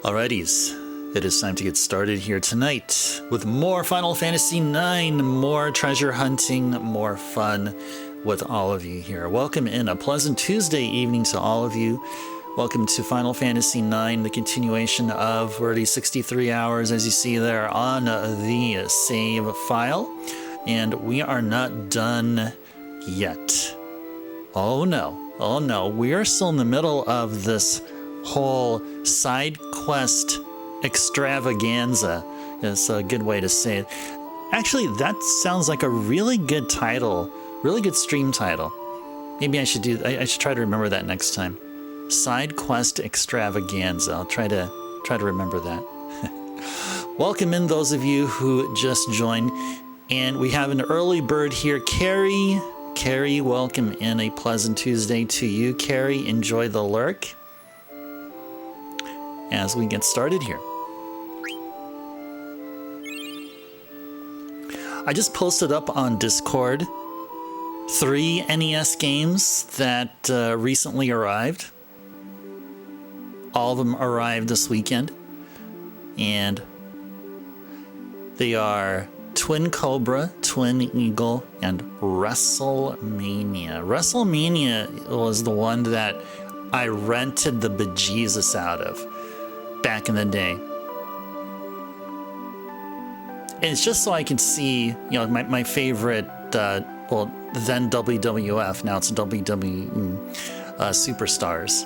Alrighties, it is time to get started here tonight with more Final Fantasy IX, more treasure hunting, more fun with all of you here. Welcome in a pleasant Tuesday evening to all of you. Welcome to Final Fantasy IX, the continuation of already 63 hours, as you see there on the save file. And we are not done yet. Oh no, we are still in the middle of this whole side quest extravaganza. Is a good way to say it. Actually, that sounds like a really good title, really good stream title. Maybe I should try to remember that next time. Side quest extravaganza. I'll try to remember that. Welcome in those of you who just joined, and we have an early bird here, Carrie. Carrie, welcome in. A pleasant Tuesday to you, Carrie. Enjoy the lurk as we get started here. I just posted up on Discord 3 NES games that recently arrived. All of them arrived this weekend, and they are Twin Cobra, Twin Eagle, and WrestleMania. WrestleMania was the one that I rented the bejesus out of back in the day. And it's just so I can see, you know, my favorite, well, then WWF, now it's WWE superstars.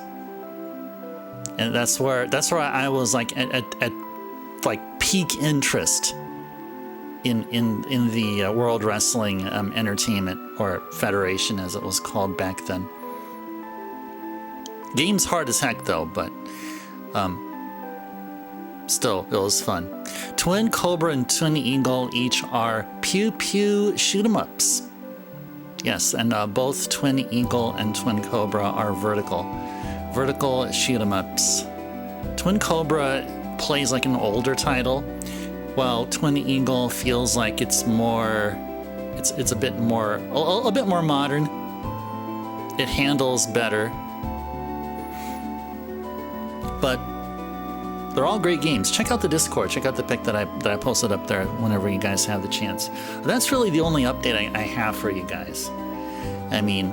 And that's where I was like at like peak interest in the World Wrestling Entertainment, or Federation as it was called back then. Game's hard as heck though, but still, it was fun. Twin Cobra and Twin Eagle each are pew pew shoot 'em ups. Yes, and both Twin Eagle and Twin Cobra are vertical shoot 'em ups. Twin Cobra plays like an older title, while Twin Eagle feels like it's a bit more modern. It handles better, but they're all great games. Check out the Discord. Check out the pic that I posted up there whenever you guys have the chance. That's really the only update I have for you guys. I mean,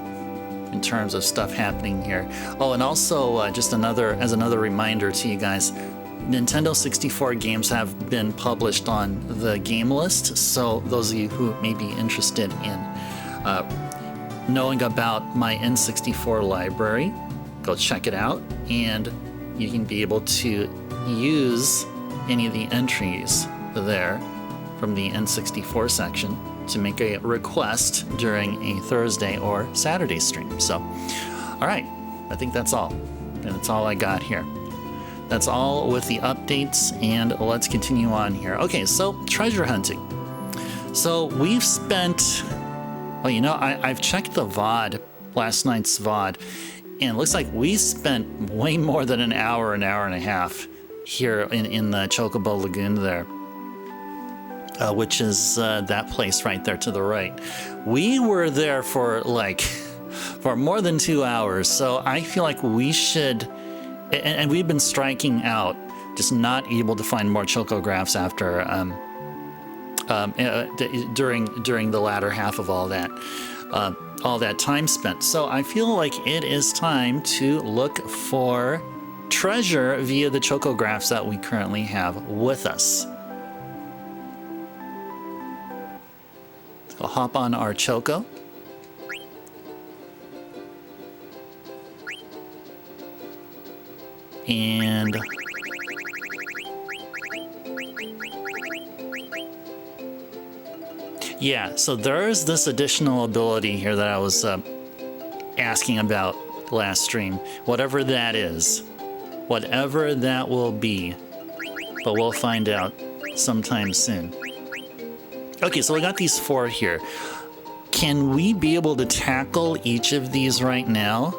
in terms of stuff happening here. Oh, and also just another reminder to you guys, Nintendo 64 games have been published on the game list. So those of you who may be interested in knowing about my N64 library, go check it out, and you can be able to use any of the entries there from the N64 section to make a request during a Thursday or Saturday stream. So, all right, I think that's all. And that's all I got here. That's all with the updates, and let's continue on here. Okay, so treasure hunting. So we've spent, well, you know, I've checked the VOD, last night's VOD, and it looks like we spent way more than an hour and a half here in the Chocobo Lagoon there, which is that place right there to the right. We were there for more than 2 hours, so I feel like we should, and we've been striking out, just not able to find more Chocographs after during the latter half of all that time spent. So I feel like it is time to look for treasure via the Chocographs that we currently have with us. I'll hop on our Choco. And yeah, so there's this additional ability here that I was asking about last stream. Whatever that is, whatever that will be, but we'll find out sometime soon. Okay, so we got these 4 here. Can we be able to tackle each of these right now?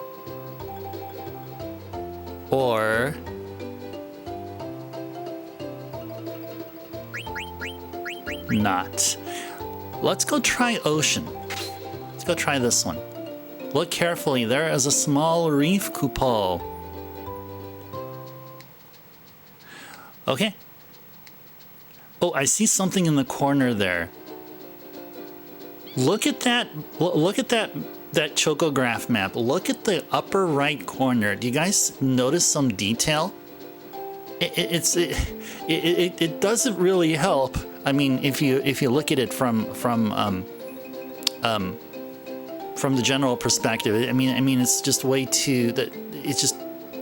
Or not? Let's go try Ocean. Let's go try this one. Look carefully, there is a small reef couple. Okay. Oh, I see something in the corner there. Look at that. Look at that chocograph map. Look at the upper right corner. Do you guys notice some detail? It doesn't really help. I mean, if you look at it from the general perspective, I mean, it's just way too that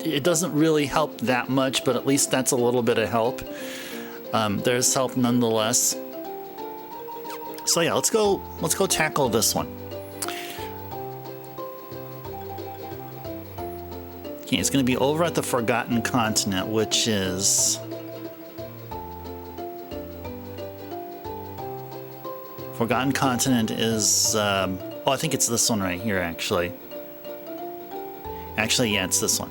it doesn't really help that much, but at least that's a little bit of help. There's help nonetheless. So yeah, let's go tackle this one. Okay, it's going to be over at the Forgotten Continent, which is Forgotten Continent is oh, I think it's this one right here actually. Actually, yeah, it's this one.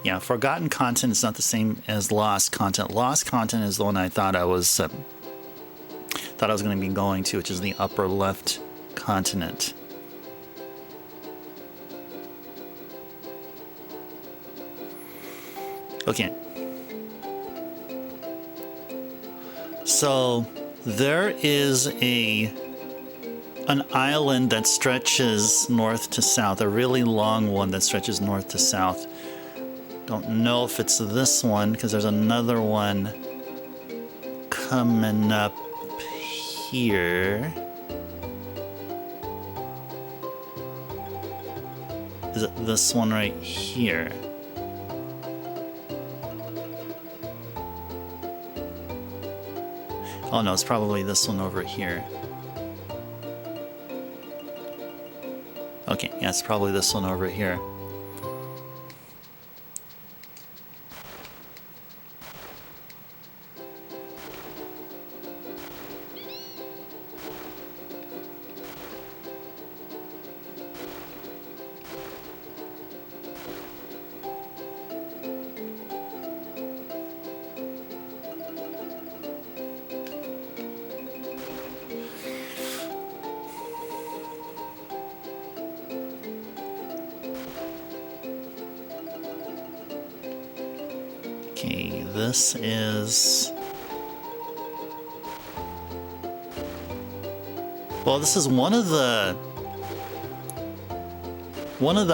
Yeah, Forgotten Continent is not the same as Lost Continent. Lost Continent is the one I thought I was going to be going to, which is the upper left continent. Okay. So there is an island that stretches north to south, a really long one that stretches north to south. Don't know if it's this one because there's another one coming up here. Is it this one right here? Oh no, it's probably this one over here. Okay, yeah, it's probably this one over here. Okay, this is... Well, this is one of the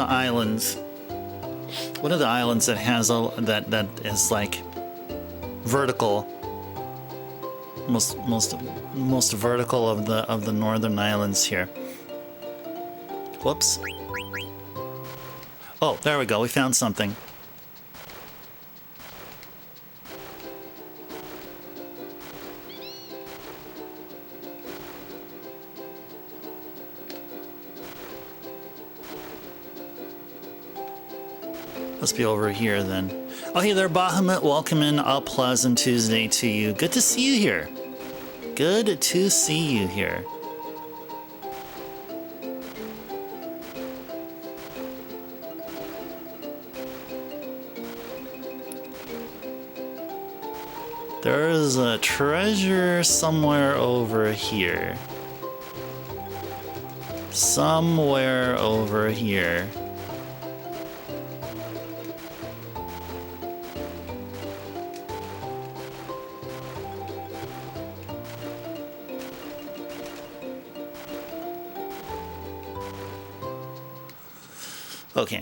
islands. One of the islands that has a that is like vertical. Most vertical of the northern islands here. Whoops. Oh, there we go. We found something. Must be over here then. Oh, hey there, Bahamut. Welcome in. A pleasant Tuesday to you. Good to see you here. Good to see you here. There is a treasure somewhere over here. Somewhere over here. Okay.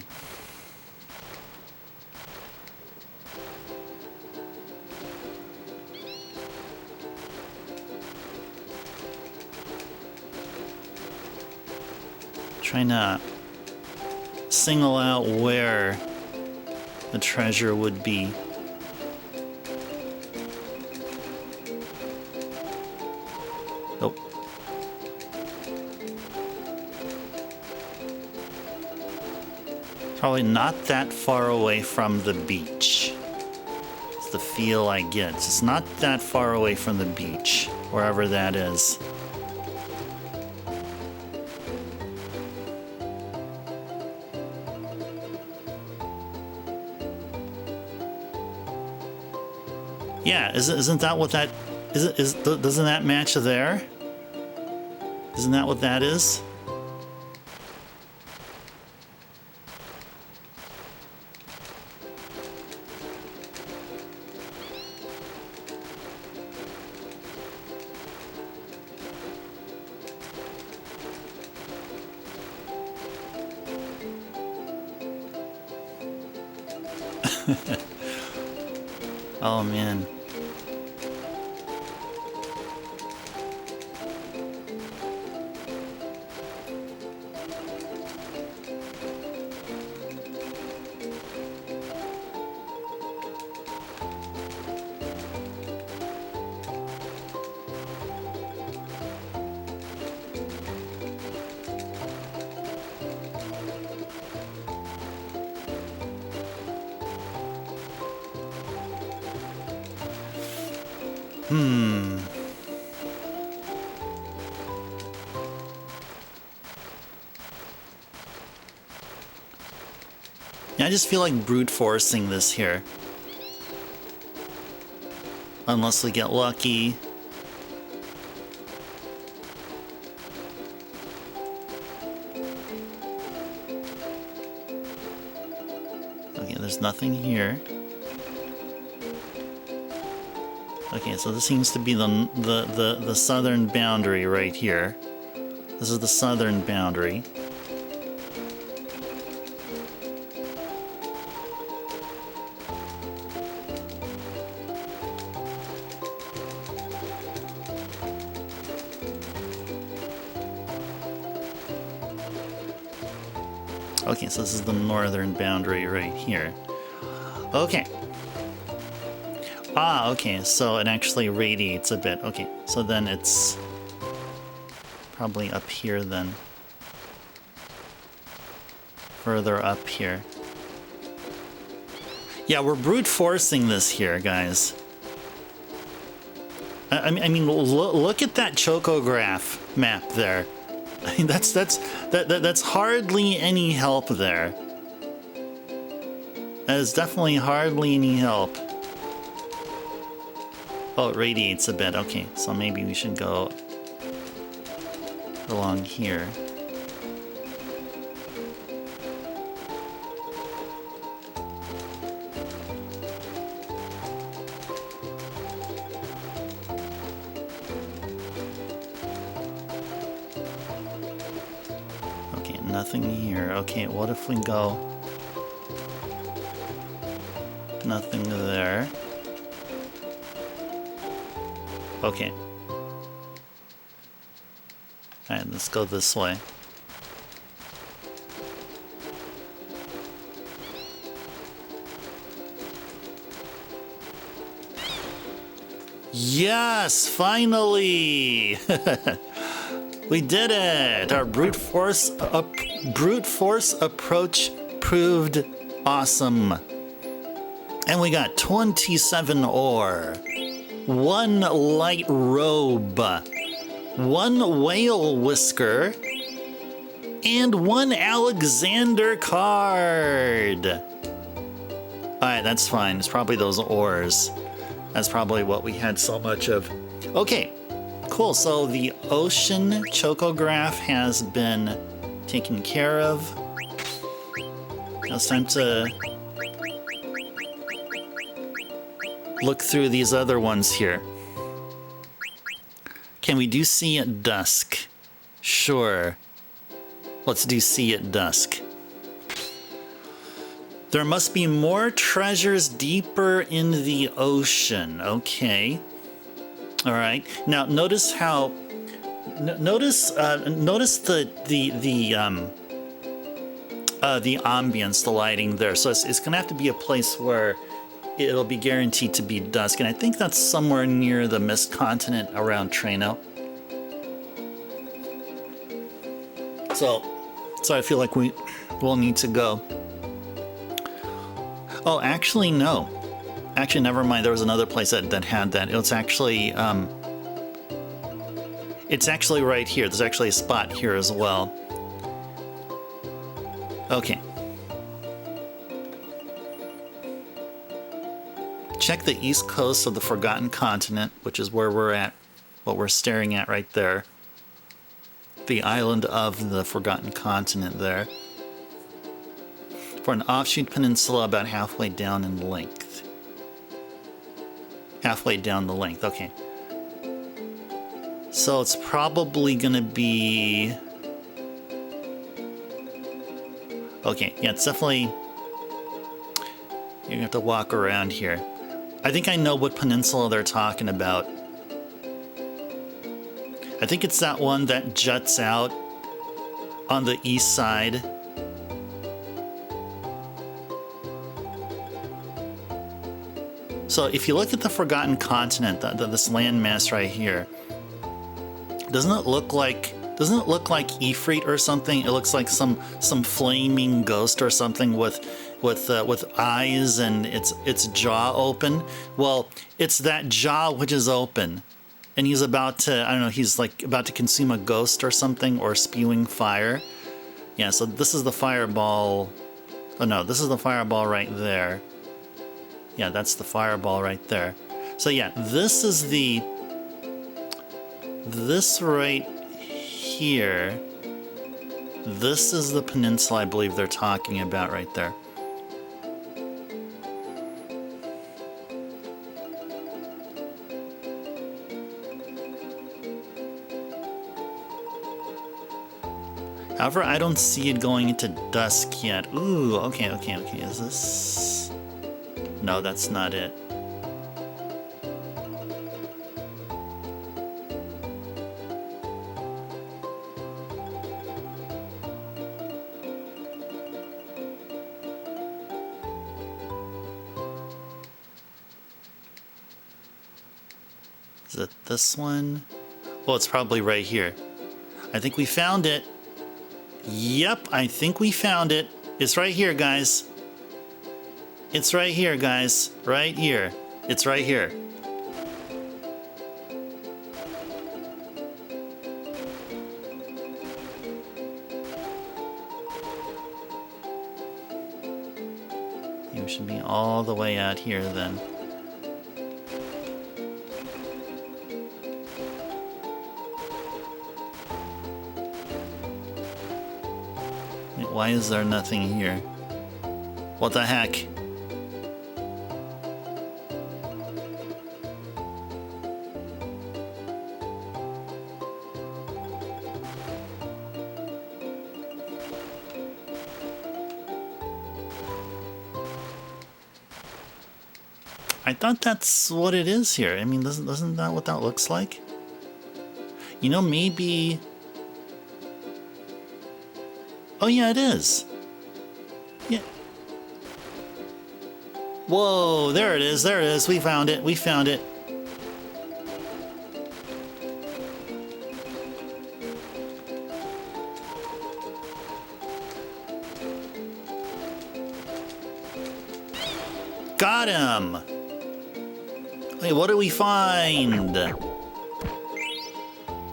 Trying to single out where the treasure would be. Nope. Probably not that far away from the beach. It's the feel I get. It's not that far away from the beach, wherever that is. Yeah, isn't that what that is? Doesn't that match there? Isn't that what that is? Oh man. Yeah, I just feel like brute forcing this here. Unless we get lucky. Okay, there's nothing here. Okay, so this seems to be the southern boundary right here. This is the southern boundary. Okay, so this is the northern boundary right here. Okay. Ah, okay, so it actually radiates a bit. Okay, so then it's probably up here then. Further up here. Yeah, we're brute forcing this here, guys. I mean, look at that Chocograph map there. I mean, that's hardly any help there. That is definitely hardly any help. Oh, it radiates a bit. Okay, so maybe we should go along here. Okay, nothing here. Okay, what if we go... Nothing there. Okay. Alright, let's go this way. Yes, finally! We did it! Our brute force approach proved awesome. And we got 27 ore, 1 light robe, 1 whale whisker, and 1 Alexander card. Alright, that's fine. It's probably those ores. That's probably what we had so much of. Okay, cool. So the ocean chocograph has been taken care of. Now it's time to look through these other ones here. Can we do see at dusk? Sure. Let's do see at dusk. There must be more treasures deeper in the ocean. Okay. All right. Now notice how. Notice the ambience, the lighting there. So it's gonna have to be a place where it'll be guaranteed to be dusk, and I think that's somewhere near the Mist Continent around Treno. So I feel like we will need to go. Oh, actually, no. Actually, never mind. There was another place that had that. It's actually right here. There's actually a spot here as well. Okay. Check the east coast of the Forgotten Continent, which is where we're at, what we're staring at right there. The island of the Forgotten Continent there. For an offshoot peninsula about halfway down in length. Halfway down the length, okay. So it's probably gonna be... Okay, yeah, it's definitely... You're gonna have to walk around here. I think I know what peninsula they're talking about. I think it's that one that juts out on the east side. So if you look at the Forgotten Continent, this landmass right here, doesn't it look like Ifrit or something? It looks like some flaming ghost or something with eyes and its jaw open. Well, it's that jaw which is open, and he's about to, I don't know, he's like about to consume a ghost or something, or spewing fire. Yeah, so this is the fireball. Oh no, this is the fireball right there. Yeah, that's the fireball right there. So yeah, this is this right here. This is the peninsula I believe they're talking about right there. However, I don't see it going into dusk yet. Ooh, okay. Is this... No, that's not it. Is it this one? Well, it's probably right here. I think we found it. Yep, I think we found it. It's right here, guys. It's right here, guys. Right here. It's right here. You should be all the way out here then. Wait, why is there nothing here? What the heck? I thought that's what it is here. I mean, isn't that what that looks like? You know, maybe... Oh yeah, it is. Yeah. Whoa, there it is, there it is. We found it, we found it. Got him! Wait, what do we find?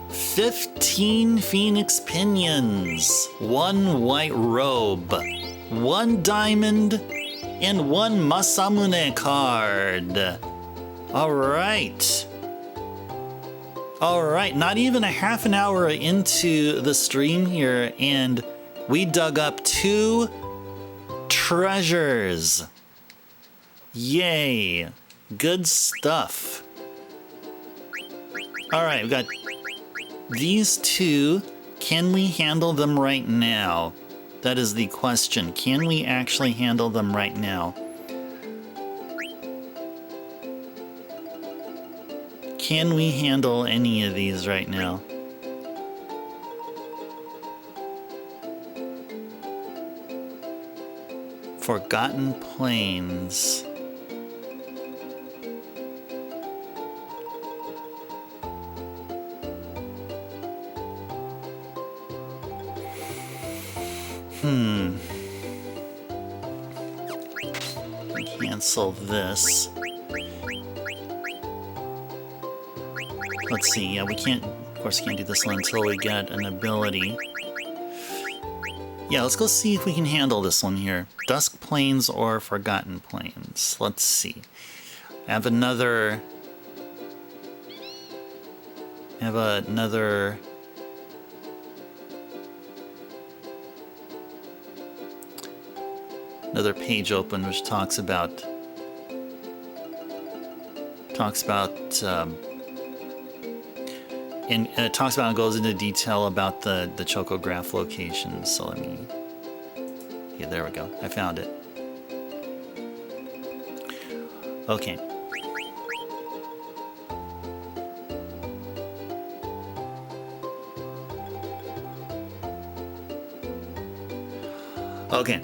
15 phoenix pinions, 1 white robe, 1 diamond, and 1 Masamune card. Alright. Alright, not even a half an hour into the stream here, and we dug up 2 treasures. Yay. Good stuff. Alright, we got these 2. Can we handle them right now? That is the question. Can we actually handle them right now? Can we handle any of these right now? Forgotten Plains. Cancel this. Let's see. Yeah, we can't. Of course, can't do this one until we get an ability. Yeah, let's go see if we can handle this one here. Dusk Plains or Forgotten Plains. Let's see. I have another. Another page open which talks about and it talks about and goes into detail about the Chocograph locations. So let me, yeah, there we go. I found it. Okay. Okay.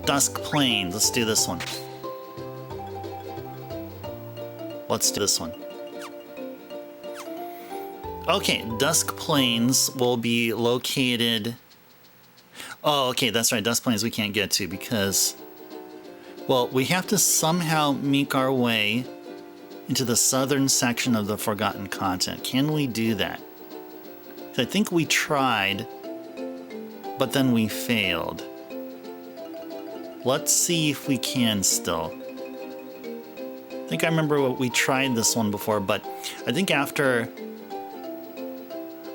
Dusk Plains. Let's do this one. Let's do this one. Okay, Dusk Plains will be located... Oh, okay, that's right. Dusk Plains we can't get to because... Well, we have to somehow make our way into the southern section of the Forgotten Continent. Can we do that? I think we tried, but then we failed. Let's see if we can still. I think I remember we tried this one before, but I think after...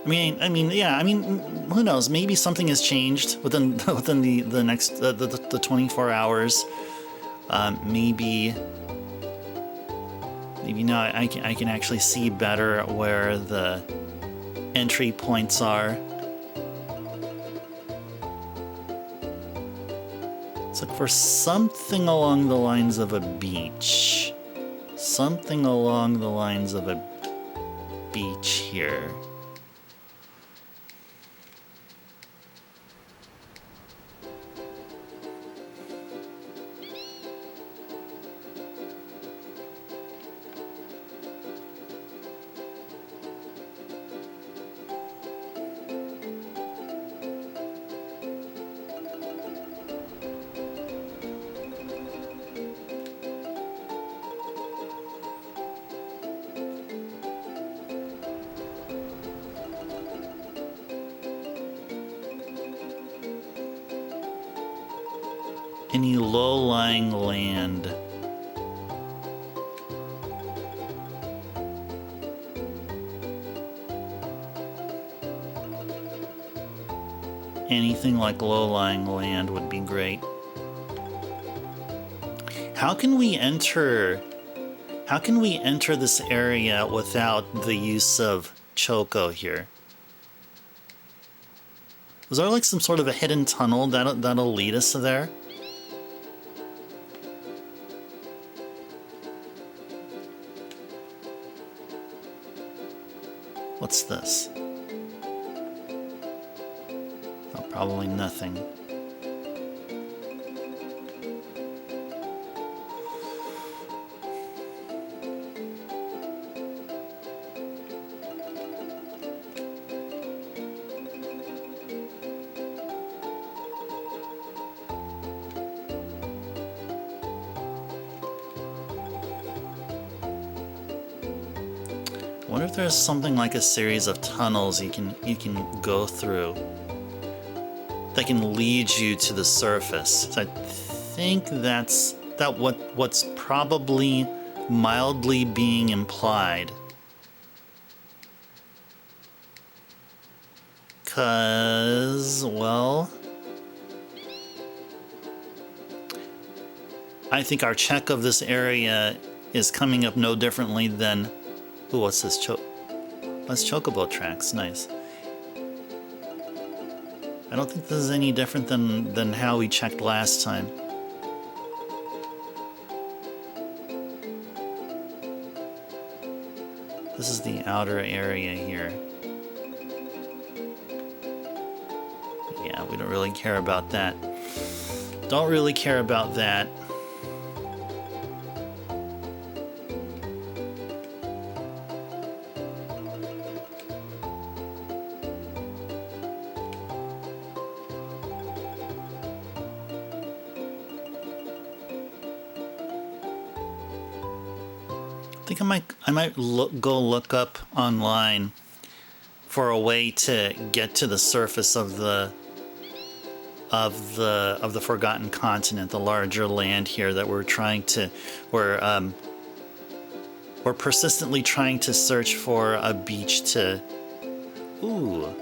yeah. Who knows? Maybe something has changed within the next the 24 hours. Maybe now I can actually see better where the entry points are. Let's look for something along the lines of a beach. Something along the lines of a beach here. Any low-lying land. Anything like low-lying land would be great. How can we enter this area without the use of Choco here? Was there like some sort of a hidden tunnel that'll lead us there? What's this? Oh, probably nothing. I wonder if there's something like a series of tunnels you can go through that can lead you to the surface. So I think that's what's probably mildly being implied. 'Cause, well, I think our check of this area is coming up no differently than... Ooh, what's this? That's Chocobo tracks. Nice. I don't think this is any different than how we checked last time. This is the outer area here. Yeah, we don't really care about that. Don't really care about that. I think I might go look up online for a way to get to the surface of the Forgotten Continent, the larger land here that we're persistently trying to search for a beach to... Ooh.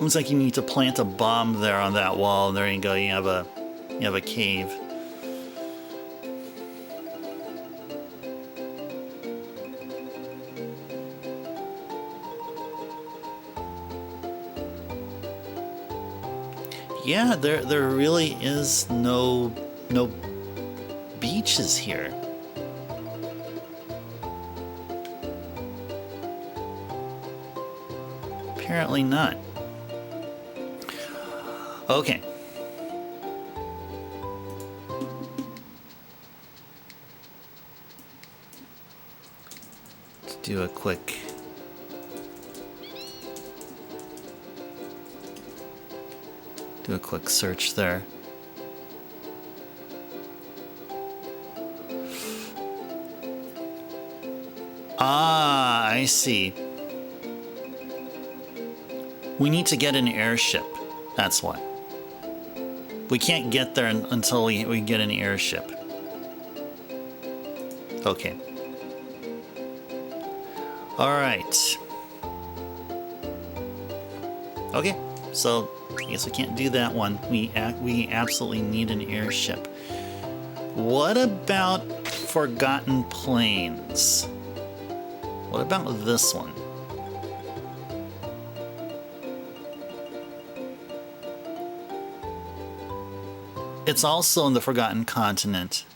Looks like you need to plant a bomb there on that wall. There you go. You have a cave. Yeah, there really is no beaches here. Apparently not. Okay. Let's do a quick search there. Ah, I see. We need to get an airship. That's why. We can't get there until we get an airship. Okay. All right. Okay, so I guess we can't do that one. We absolutely need an airship. What about Forgotten Plains? What about this one? It's also in the Forgotten Continent.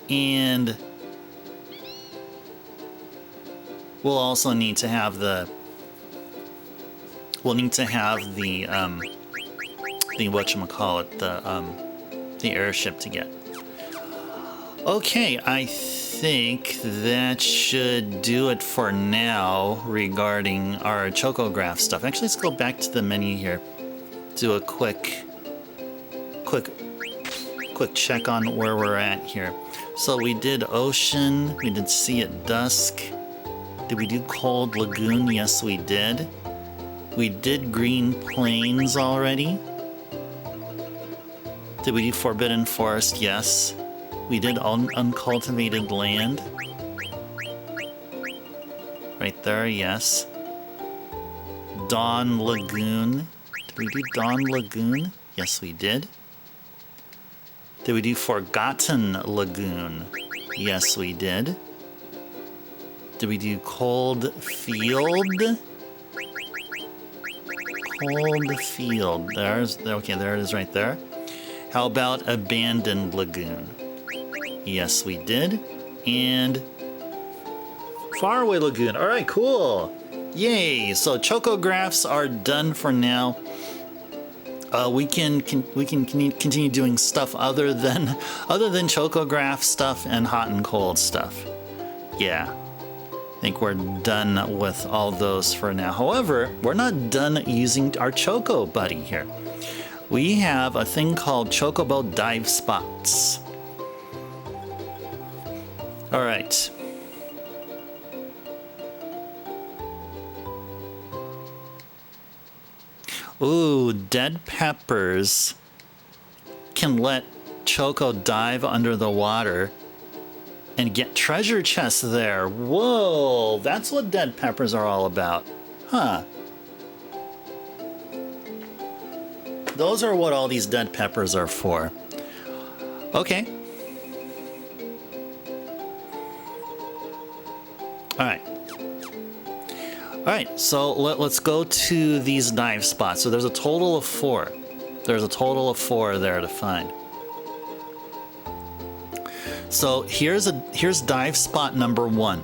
And we'll also need to have the whatchamacallit, the airship to get. Okay, I think that should do it for now regarding our Chocograph stuff. Actually, let's go back to the menu here. Do a quick check on where we're at here. So we did Ocean, we did Sea at Dusk. Did we do Cold Lagoon? Yes, we did. We did Green Plains already. Did we do Forbidden Forest? Yes. We did Uncultivated Land. Right there, yes. Dawn Lagoon. Did we do Dawn Lagoon? Yes, we did. Did we do Forgotten Lagoon? Yes, we did. Did we do Cold Field? Cold Field. Okay, there it is right there. How about Abandoned Lagoon? Yes, we did. And Faraway Lagoon. All right, cool. Yay! So Chocographs are done for now. We can continue doing stuff other than Chocograph stuff and hot and cold stuff. Yeah. I think we're done with all those for now. However, we're not done using our Choco Buddy here. We have a thing called Chocobo Dive Spots. All right. Ooh, Dead Peppers can let Choco dive under the water and get treasure chests there. Whoa, that's what Dead Peppers are all about. Huh. Those are what all these Dead Peppers are for. Okay. All right. All right, so let's go to these dive spots. So there's a total of 4. There's a total of 4 there to find. So here's dive spot number 1.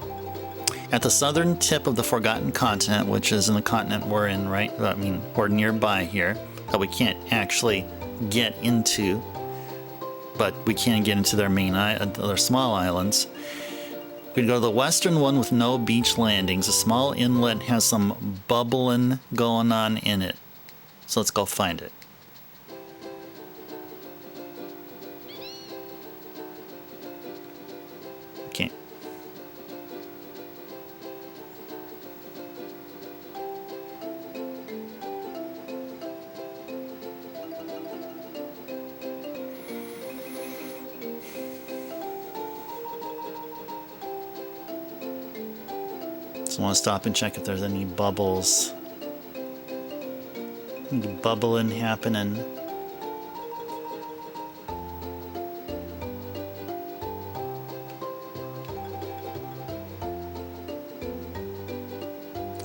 At the southern tip of the Forgotten Continent, which is in the continent we're in, right? I mean, we're nearby here, that we can't actually get into, but we can get into their their small islands. We go to the western one with no beach landings. A small inlet has some bubbling going on in it. So let's go find it. Okay. So I want to stop and check if there's any bubbles. Any bubbling happening.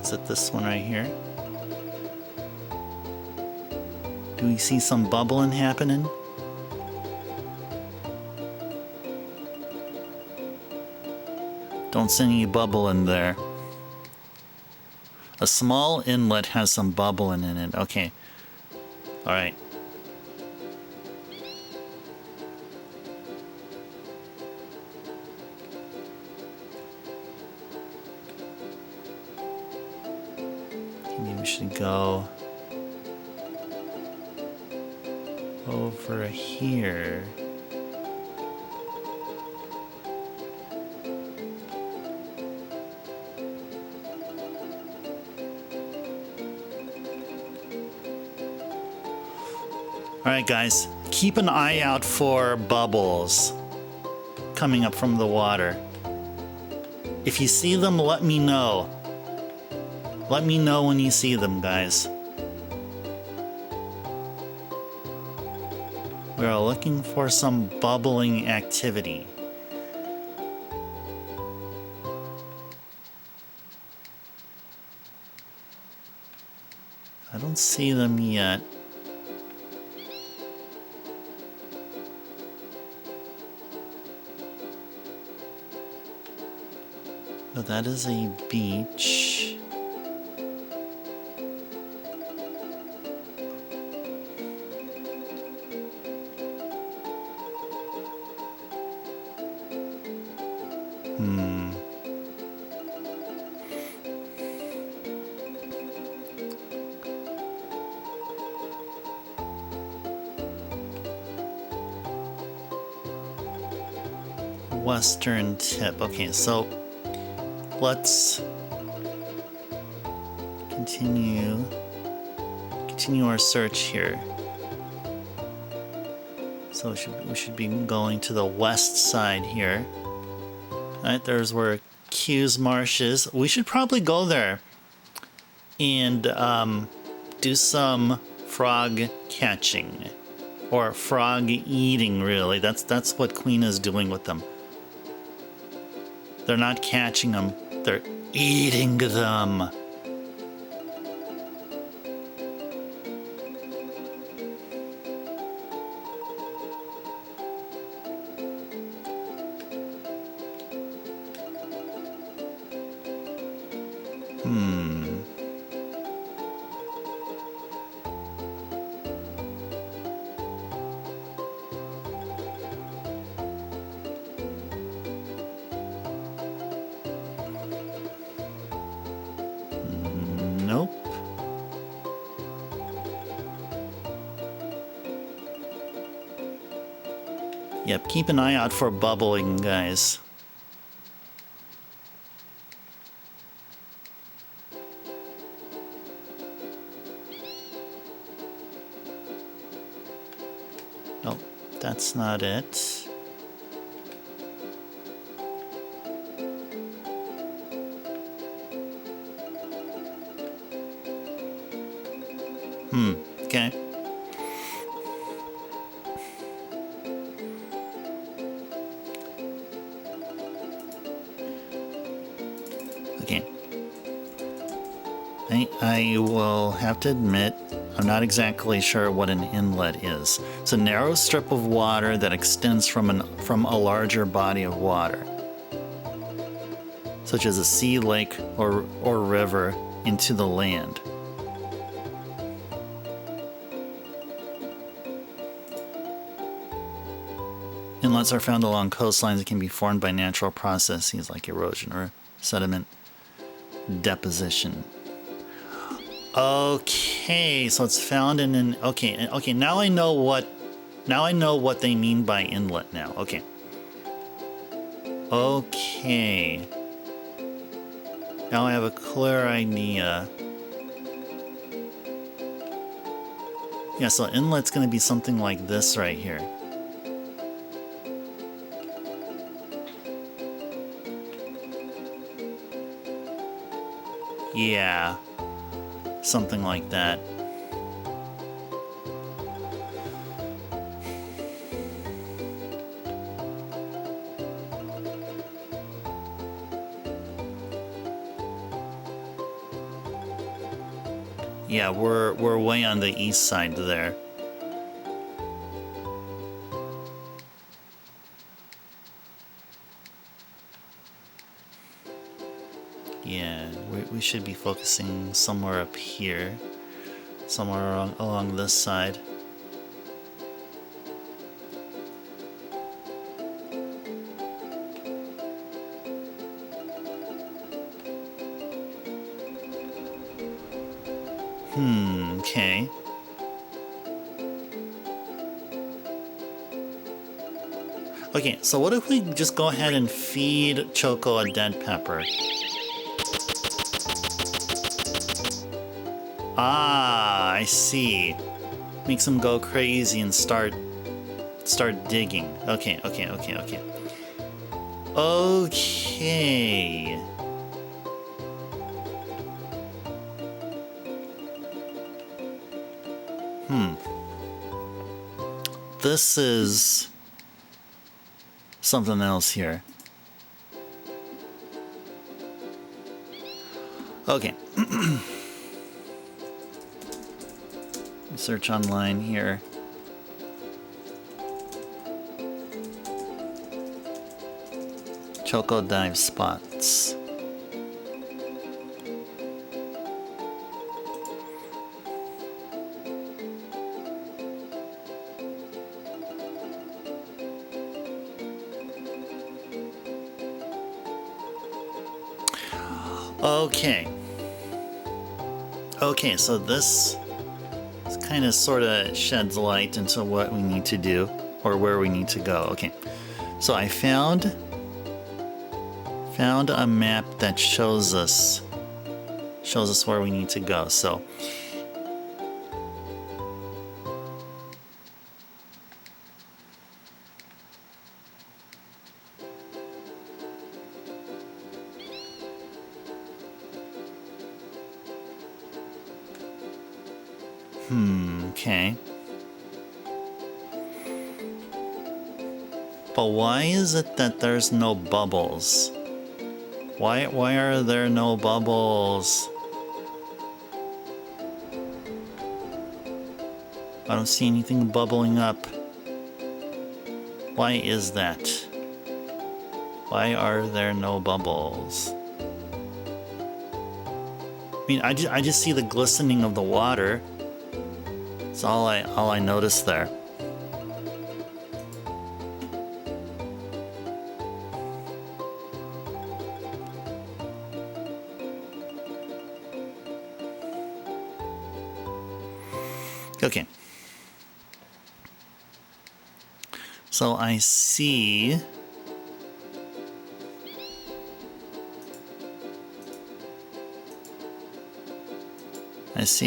Is it this one right here? Do we see some bubbling happening? Don't see any bubble in there. A small inlet has some bubbling in it. Okay. All right. Maybe we should go over here. Alright guys, keep an eye out for bubbles coming up from the water. If you see them, let me know. Let me know when you see them, guys. We are looking for some bubbling activity. I don't see them yet. Oh, that is a beach. Western tip. Okay, so let's continue our search here. So we should be going to the west side here. Alright, there's where Q's Marsh is. We should probably go there and do some frog catching. Or frog eating, really. That's what Queen is doing with them. They're not catching them, they're eating them. Nope. Yep, keep an eye out for bubbling, guys. Nope, that's not it. Okay. Okay. I will have to admit, I'm not exactly sure what an inlet is. It's a narrow strip of water that extends from a larger body of water, such as a sea, lake, or river, into the land. Inlets are found along coastlines that can be formed by natural processes like erosion or sediment deposition. Okay, so it's found in an okay, now I know what they mean by inlet now. Okay. Okay. Now I have a clear idea. Yeah, so inlet's gonna be something like this right here. Yeah, something like that. Yeah, we're way on the east side there. Yeah, we should be focusing somewhere up here. Somewhere along this side. Okay. Okay, so what if we just go ahead and feed Choco a dead pepper? Ah, I see. Makes him go crazy and start digging. Okay. Okay. This is something else here. Okay. Search online here. Choco dive spots. Okay, so this kind of sort of sheds light into what we need to do or where we need to go. Okay, so I found a map that shows us where we need to go. So okay. But why is it that there's no bubbles? Why are there no bubbles? I don't see anything bubbling up. Why is that? Why are there no bubbles? I mean, I just see the glistening of the water. That's all I noticed there. Okay. So I see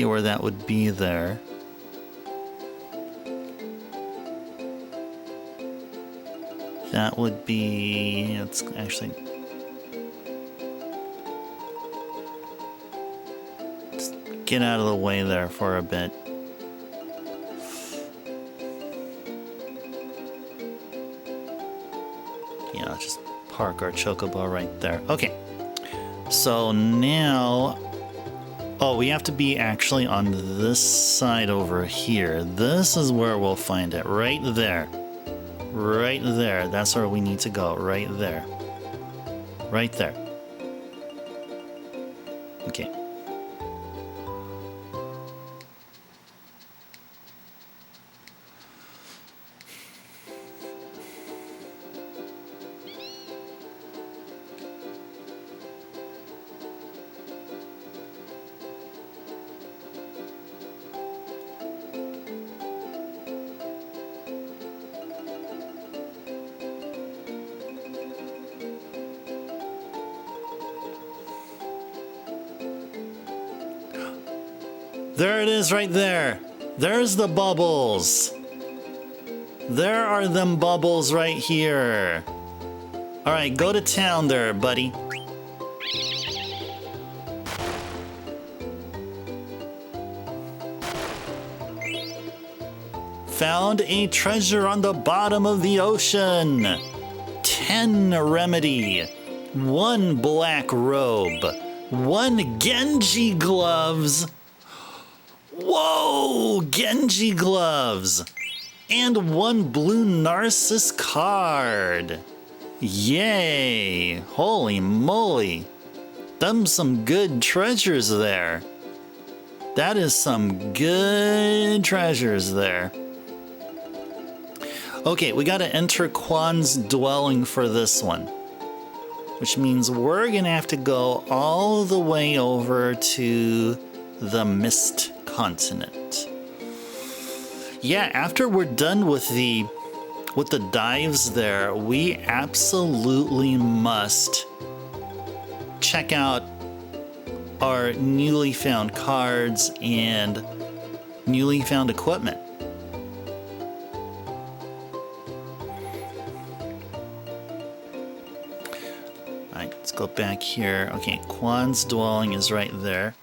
where that would be there. That would be, let's actually just get out of the way there for a bit. Yeah, let's just park our chocobo right there. Okay, so now, oh, we have to be actually on this side over here. This is where we'll find it, right there. Right there, that's where we need to go, right there. Right there. Okay. There it is right there. There's the bubbles. There are them bubbles right here. All right, go to town there, buddy. Found a treasure on the bottom of the ocean. 10 remedy. 1 black robe. 1 Genji gloves. Whoa! Genji gloves! And 1 blue Narcissus card! Yay! Holy moly! Them some good treasures there. That is some good treasures there. Okay, we gotta enter Quan's dwelling for this one. Which means we're gonna have to go all the way over to the Mist Continent. Yeah, after we're done with the dives there, we absolutely must check out our newly found cards and newly found equipment. Alright, let's go back here. Okay, Quan's dwelling is right there.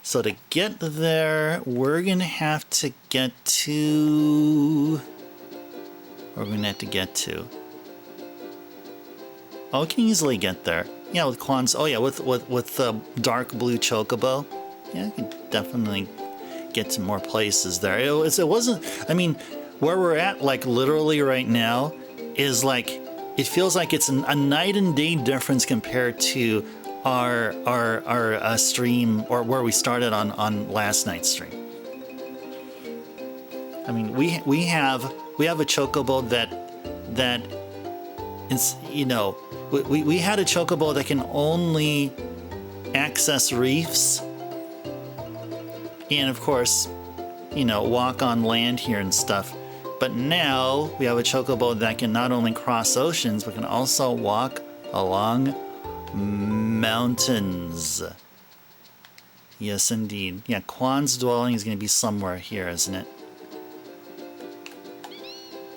So to get there, we're gonna have to get to... Where we're gonna have to get to? Oh, we can easily get there. Yeah, with Quan's... Oh yeah, with the dark blue chocobo. Yeah, I can definitely get to more places there. It wasn't... I mean, where we're at, like, literally right now, is like... It feels like it's a night and day difference compared to our stream, or where we started on last night's stream. I mean, we have a chocobo that is, you know, we had a chocobo that can only access reefs and of course, you know, walk on land here and stuff. But now we have a chocobo that can not only cross oceans, but can also walk along mountains. Yes, indeed. Yeah, Quan's dwelling is going to be somewhere here, isn't it?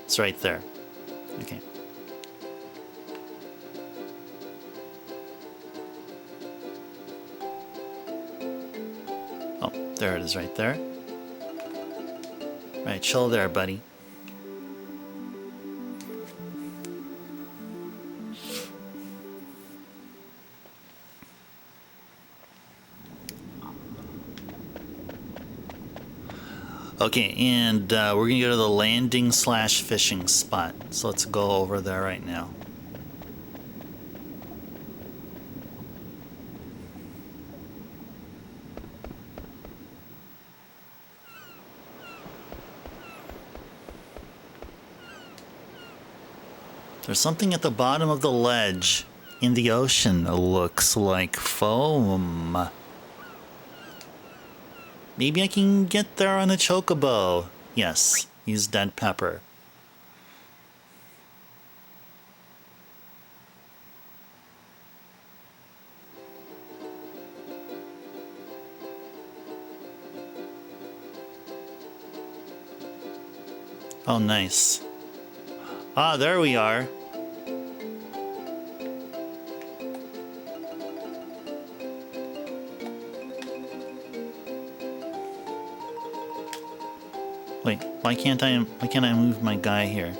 It's right there. Okay. Oh, there it is right there. Right, chill there, buddy. Okay, and we're gonna go to the landing / fishing spot. So let's go over there right now. There's something at the bottom of the ledge in the ocean. It looks like foam. Maybe I can get there on a chocobo. Yes, use dead pepper. Oh, nice. Ah, there we are. Wait, why can't I move my guy here?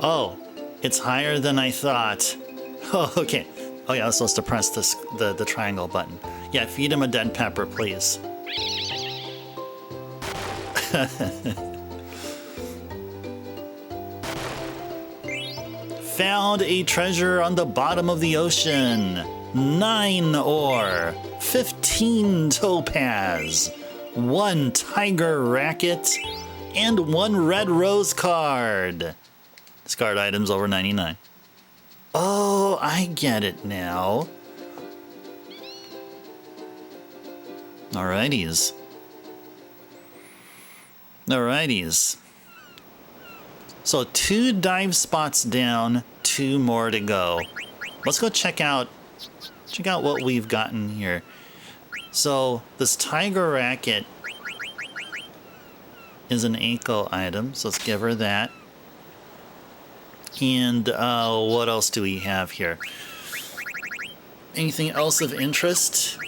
Oh, it's higher than I thought. Oh, okay. Oh yeah, I was supposed to press this, the triangle button. Yeah, feed him a dead pepper, please. Found a treasure on the bottom of the ocean. 9 ore, 15 topaz, 1 tiger racket, and 1 red rose card. Discard items over 99. Oh, I get it now. Alrighties. Alrighties. So 2 dive spots down, 2 more to go. Let's go check out what we've gotten here. So this tiger racket is an Eiko item, so let's give her that. And what else do we have here? Anything else of interest?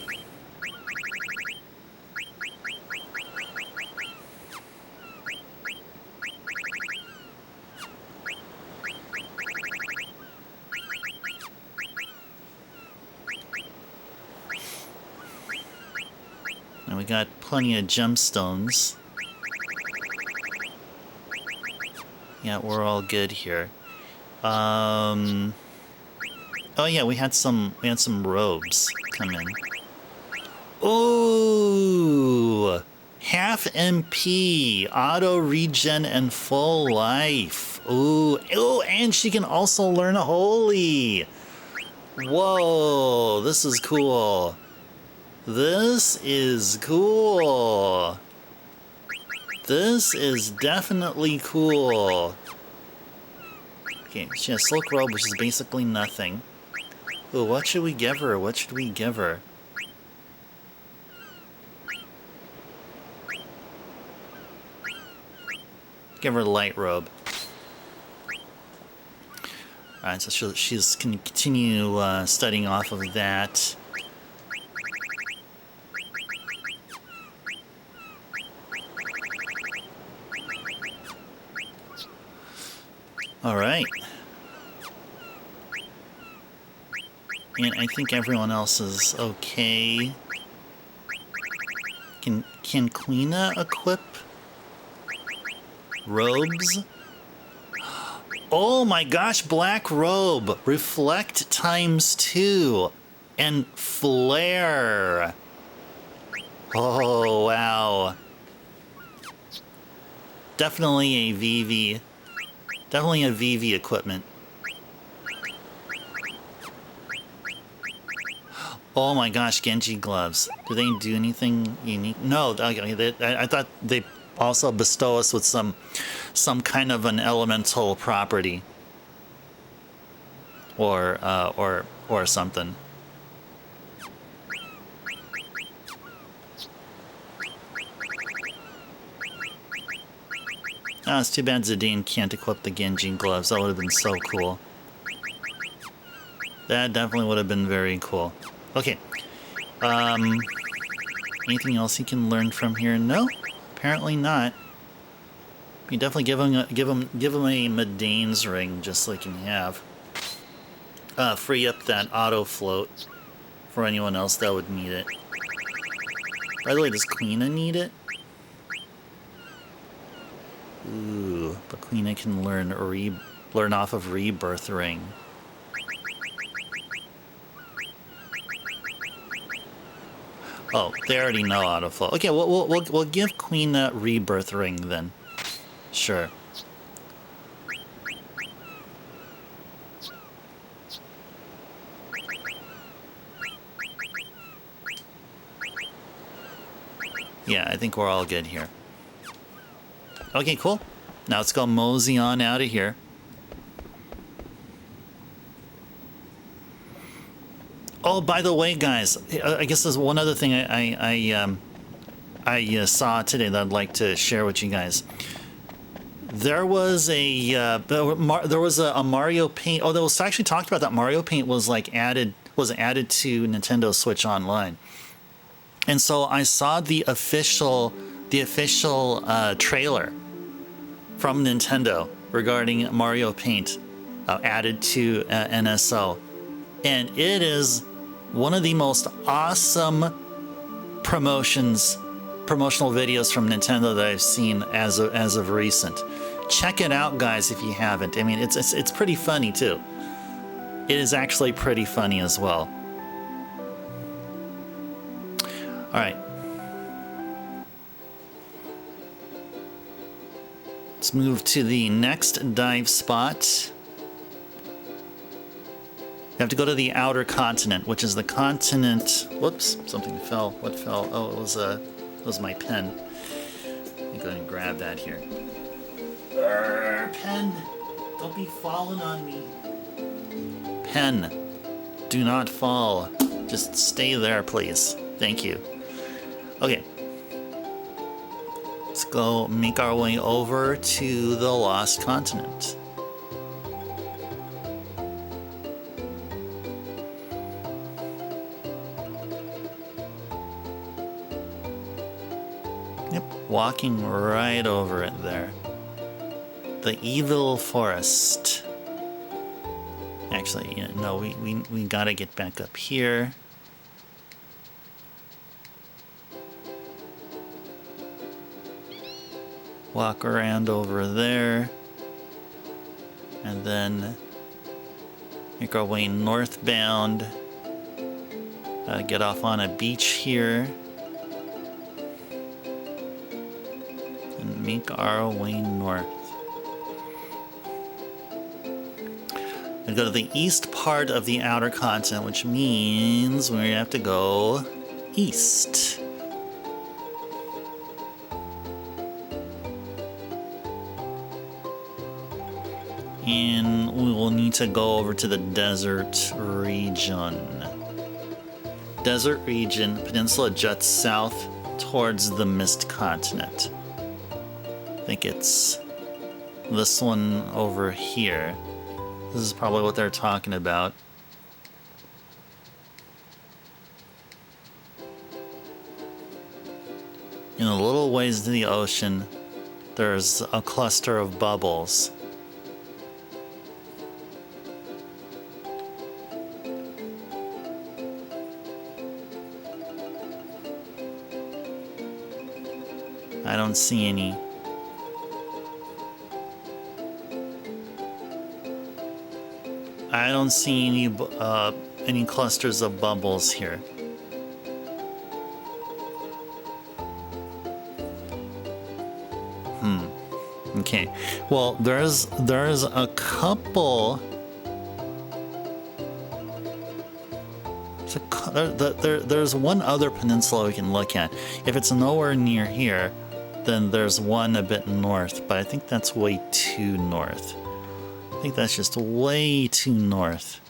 And we got plenty of gemstones. Yeah, we're all good here. Oh yeah, we had some robes come in. Ooh, half MP, auto regen, and full life. Ooh, and she can also learn holy. Whoa, this is cool. This is cool. This is definitely cool. Okay, she has silk robe, which is basically nothing. Ooh, what should we give her? What should we give her? Give her a light robe. Alright, so she's can continue studying off of that. Alright. And I think everyone else is okay. Can Queena equip robes? Oh my gosh, black robe. Reflect ×2. And flare. Oh, wow. Definitely a VV. Definitely a VV equipment. Oh my gosh, Genji gloves. Do they do anything unique? No, okay, I thought they also bestow us with some kind of an elemental property. Or something. Ah, it's too bad Zidane can't equip the Genji gloves. That would have been so cool. That definitely would have been very cool. Okay. Anything else he can learn from here? No, apparently not. You definitely give him a Medane's ring, just so he can have. Free up that auto float for anyone else that would need it. By the way, does Queena need it? Ooh, but Queena can learn off of Rebirth Ring. Oh, they already know autoflow. Okay, we'll give Queena Rebirth Ring then. Sure. Yeah, I think we're all good here. Okay, cool. Now let's go mosey on out of here. Oh, by the way, guys, I guess there's one other thing I saw today that I'd like to share with you guys. There was a Mario Paint. Oh, that was actually talked about that Mario Paint was added to Nintendo Switch Online, and so I saw the official trailer from Nintendo regarding Mario Paint added to NSO, and it is one of the most awesome promotional videos from Nintendo that I've seen as of recent. Check it out, guys, if you haven't. I mean, it's pretty funny too. It is actually pretty funny as well. All right. Let's move to the next dive spot. You have to go to the outer continent, which is the continent. Whoops, something fell. What fell? Oh, it was my pen. Let me go ahead and grab that here. Pen, don't be falling on me. Pen, do not fall. Just stay there, please. Thank you. Okay. Let's go make our way over to the Lost Continent. Yep, walking right over it there. The Evil Forest. Actually, no, we gotta get back up here. Walk around over there. And then Make our way northbound. Get off on a beach here. And make our way north. We go to the east part of the outer continent, which means we have to go east. And we will need to go over to the desert region. Desert region, peninsula juts south towards the mist continent. I think it's this one over here. This is probably what they're talking about. In a little ways to the ocean, there's a cluster of bubbles. I don't see any. I don't see any clusters of bubbles here. Okay. Well, there's a couple. There's one other peninsula we can look at. If it's nowhere near here, then there's one a bit north, but I think that's way too north. I think that's just way too north.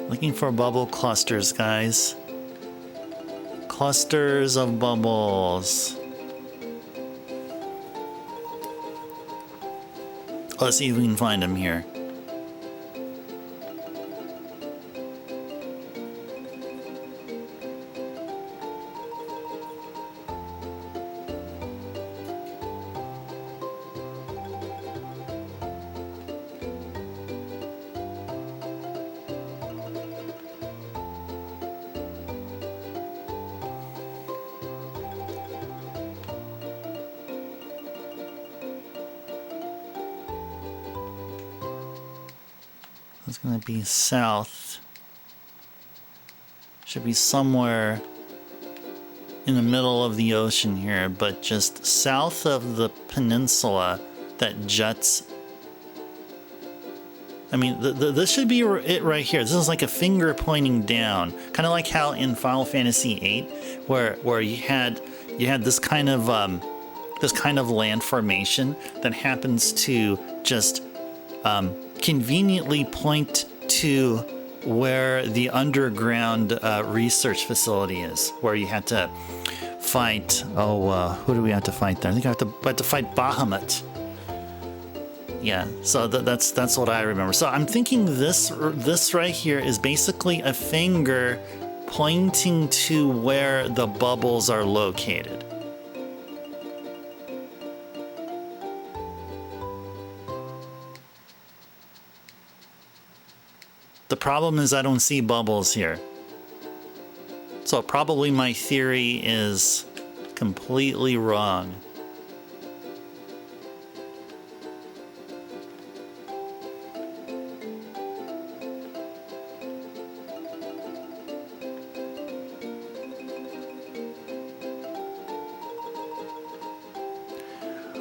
Looking for bubble clusters, guys. Clusters of bubbles. Let's see if we can find them here. It's going to be south. Should be somewhere in the middle of the ocean here, but just south of the peninsula that juts. I mean, this should be it right here. This is like a finger pointing down, kind of like how in Final Fantasy VIII, where you had this kind of land formation that happens to just conveniently point to where the underground research facility is, where you had to fight. Who do we have to fight there? I think I have to fight Bahamut. Yeah, so that's what I remember. So I'm thinking this right here is basically a finger pointing to where the bubbles are located. The problem is I don't see bubbles here. So probably my theory is completely wrong.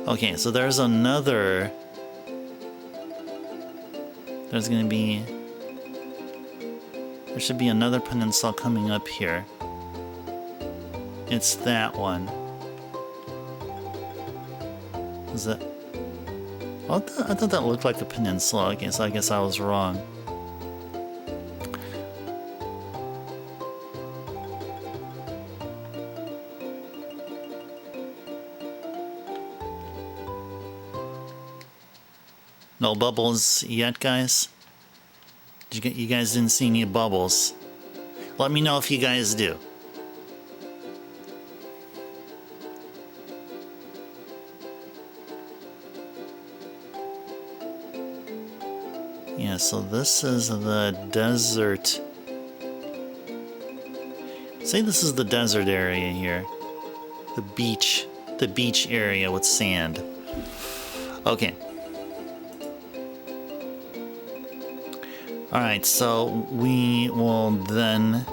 Okay, so there's going to be... There should be another peninsula coming up here. It's that one. Is that... I thought that looked like a peninsula. I guess I was wrong. No bubbles yet, guys? You guys didn't see any bubbles. Let me know if you guys do. Yeah, so this is the desert Say this is the desert area here. The beach area with sand. Okay. Alright, so we will then...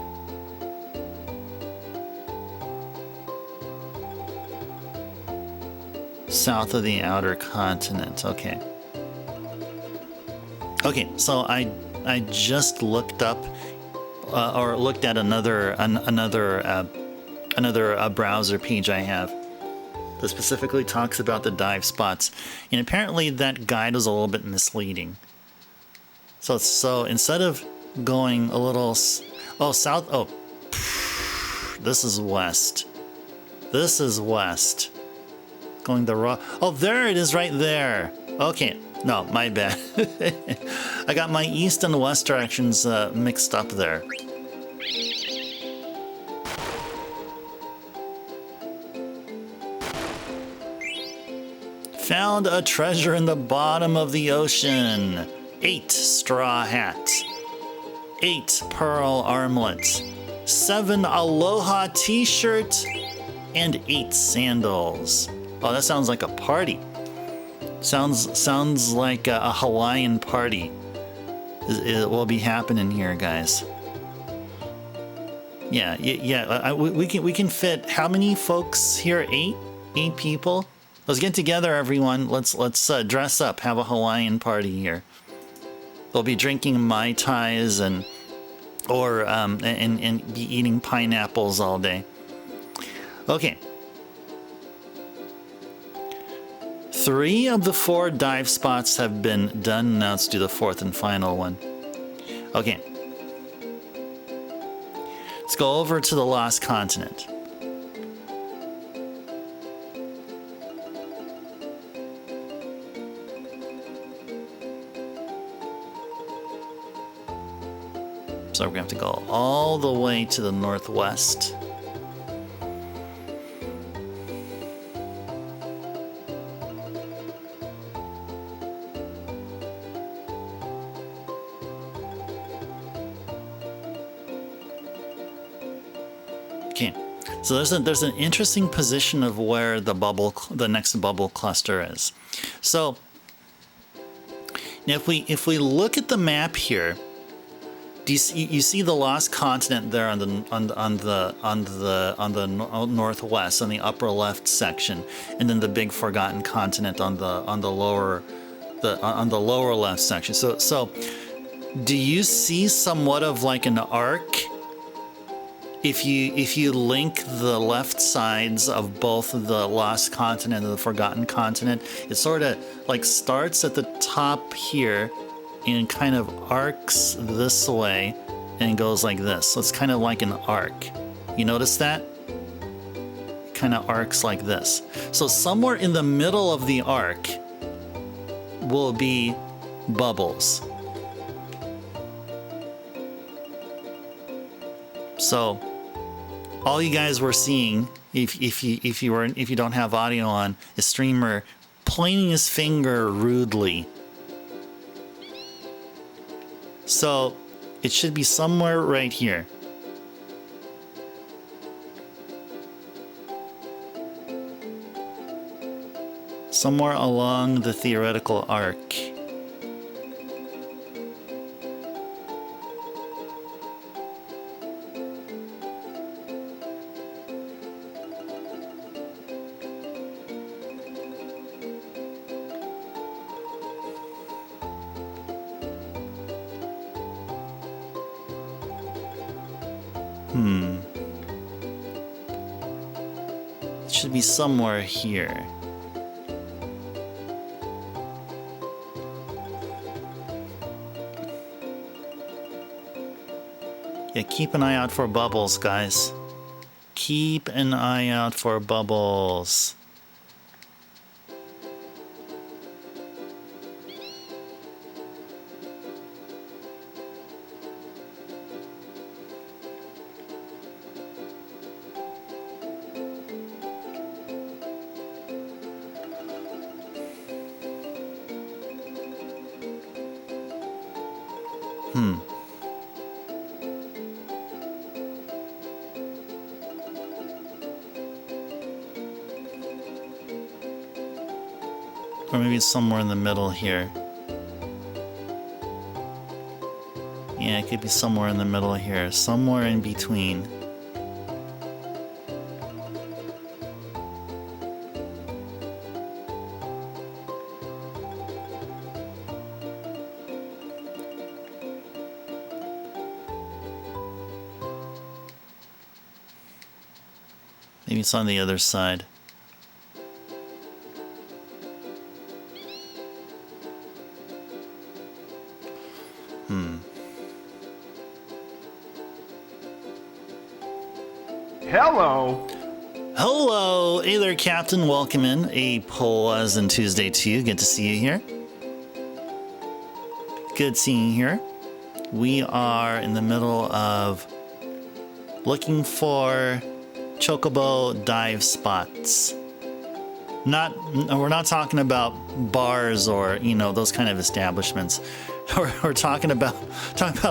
south of the outer continent, okay. Okay, so I just looked up, or looked at another browser page I have that specifically talks about the dive spots, and apparently that guide was a little bit misleading. So instead of going a little, south, this is west. This is west. Going the wrong, there it is right there. Okay, no, my bad. I got my east and west directions mixed up there. Found a treasure in the bottom of the ocean. 8 straw hats, 8 pearl armlets, 7 aloha t-shirts, and 8 sandals. Oh, that sounds like a party. Sounds like a Hawaiian party. It will be happening here, guys. Yeah. We can fit how many folks here? 8 people. Let's get together, everyone. Let's dress up, have a Hawaiian party here. They'll be drinking Mai Tais and be eating pineapples all day. Okay. 3 of the 4 dive spots have been done. Now let's do the 4th and final one. Okay. Let's go over to the Lost Continent. So we're going to have to go all the way to the northwest. Okay, so there's an interesting position of where the next bubble cluster is. So if we look at the map here, you see the Lost Continent there on the northwest, on the upper left section, and then the Big Forgotten Continent on the lower left section. So do you see somewhat of like an arc? If you link the left sides of both the Lost Continent and the Forgotten Continent, it sort of like starts at the top here and kind of arcs this way and goes like this. So it's kind of like an arc. You notice that? It kind of arcs like this. So somewhere in the middle of the arc will be bubbles. So all you guys were seeing, if you don't have audio on, is streamer pointing his finger rudely. So it should be somewhere right here. Somewhere along the theoretical arc. It should be somewhere here. Yeah, keep an eye out for bubbles, guys. Keep an eye out for bubbles. Or maybe it's somewhere in the middle here. Yeah, it could be somewhere in the middle here. Somewhere in between. Maybe it's on the other side. Hello! Hello! Hey there, Captain. Welcome in. A pleasant Tuesday to you. Good to see you here. Good seeing you here. We are in the middle of looking for chocobo dive spots. We're not talking about bars or, you know, those kind of establishments. We're talking about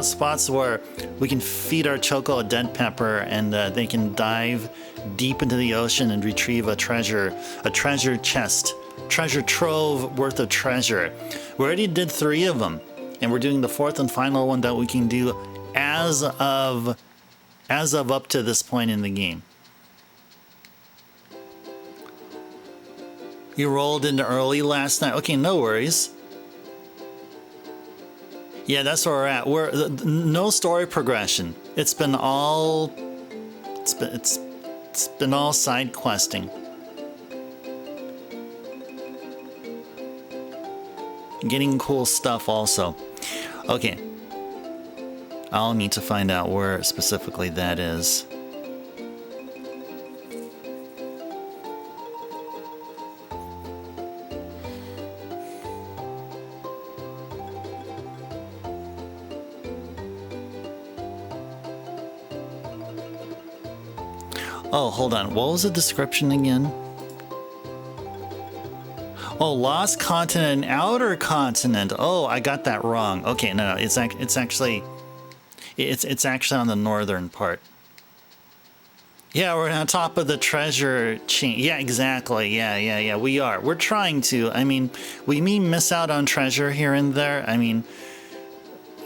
spots where we can feed our choco a dead pepper and they can dive deep into the ocean and retrieve a treasure chest, treasure trove worth of treasure. We already did 3 of them, and we're doing the 4th and final one that we can do as of up to this point in the game. You rolled in early last night. Okay, no worries. Yeah, that's where we're at. We're no story progression. It's been all side questing. Getting cool stuff also. Okay. I'll need to find out where specifically that is. Oh, hold on. What was the description again? Oh, lost continent and outer continent. Oh, I got that wrong. Okay, no, it's actually on the northern part. Yeah, we're on top of the treasure chain. Yeah, exactly. Yeah. We are. We're trying to. I mean, we may miss out on treasure here and there. I mean,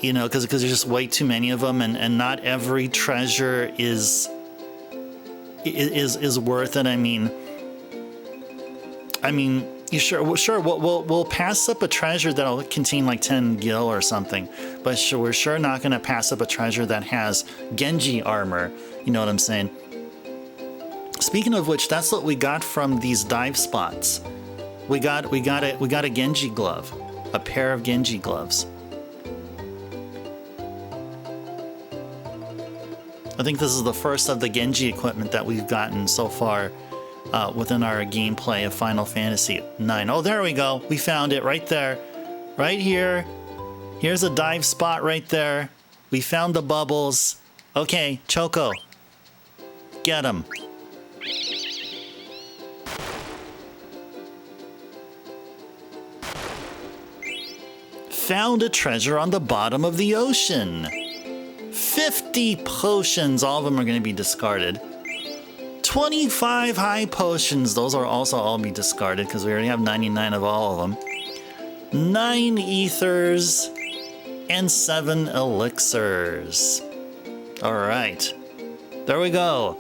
you know, because there's just way too many of them, and not every treasure is worth it. I mean, sure, we'll pass up a treasure that'll contain like 10 gil or something, but we're sure not going to pass up a treasure that has Genji armor. You know what I'm saying? Speaking of which, that's what we got from these dive spots. We got a Genji glove, a pair of Genji gloves. I think this is the first of the Genji equipment that we've gotten so far within our gameplay of Final Fantasy IX. Oh, there we go. We found it right there. Right here. Here's a dive spot right there. We found the bubbles. Okay, Choco. Get him. Found a treasure on the bottom of the ocean. 50 potions, all of them are going to be discarded. 25 high potions, those are also all be discarded because we already have 99 of all of them. 9 ethers and 7 elixirs. All right, there we go.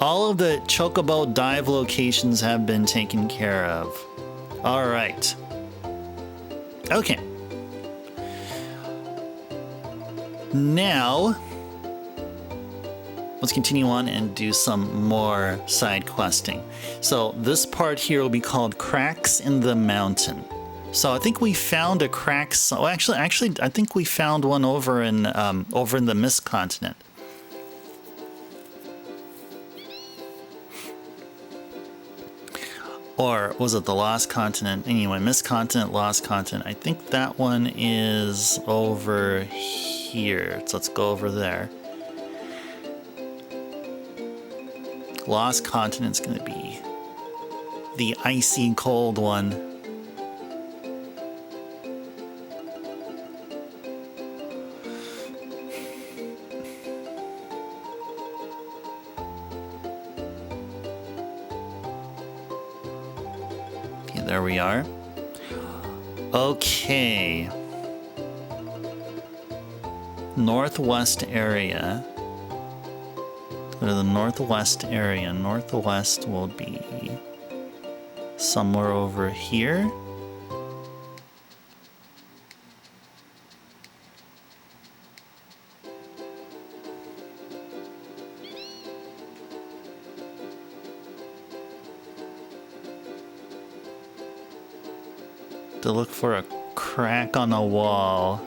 All of the chocobo dive locations have been taken care of. All right. Okay. Now, let's continue on and do some more side questing. So this part here will be called Cracks in the Mountain. So I think we found a crack. Oh, actually, I think we found one over in the Mist Continent. Or was it the Lost Continent? Anyway, Mist Continent, Lost Continent. I think that one is over here. So let's go over there. Lost Continent's going to be the icy cold one. There we are. Okay. Northwest area. Go to the northwest area. Northwest will be somewhere over here. To look for a crack on the wall.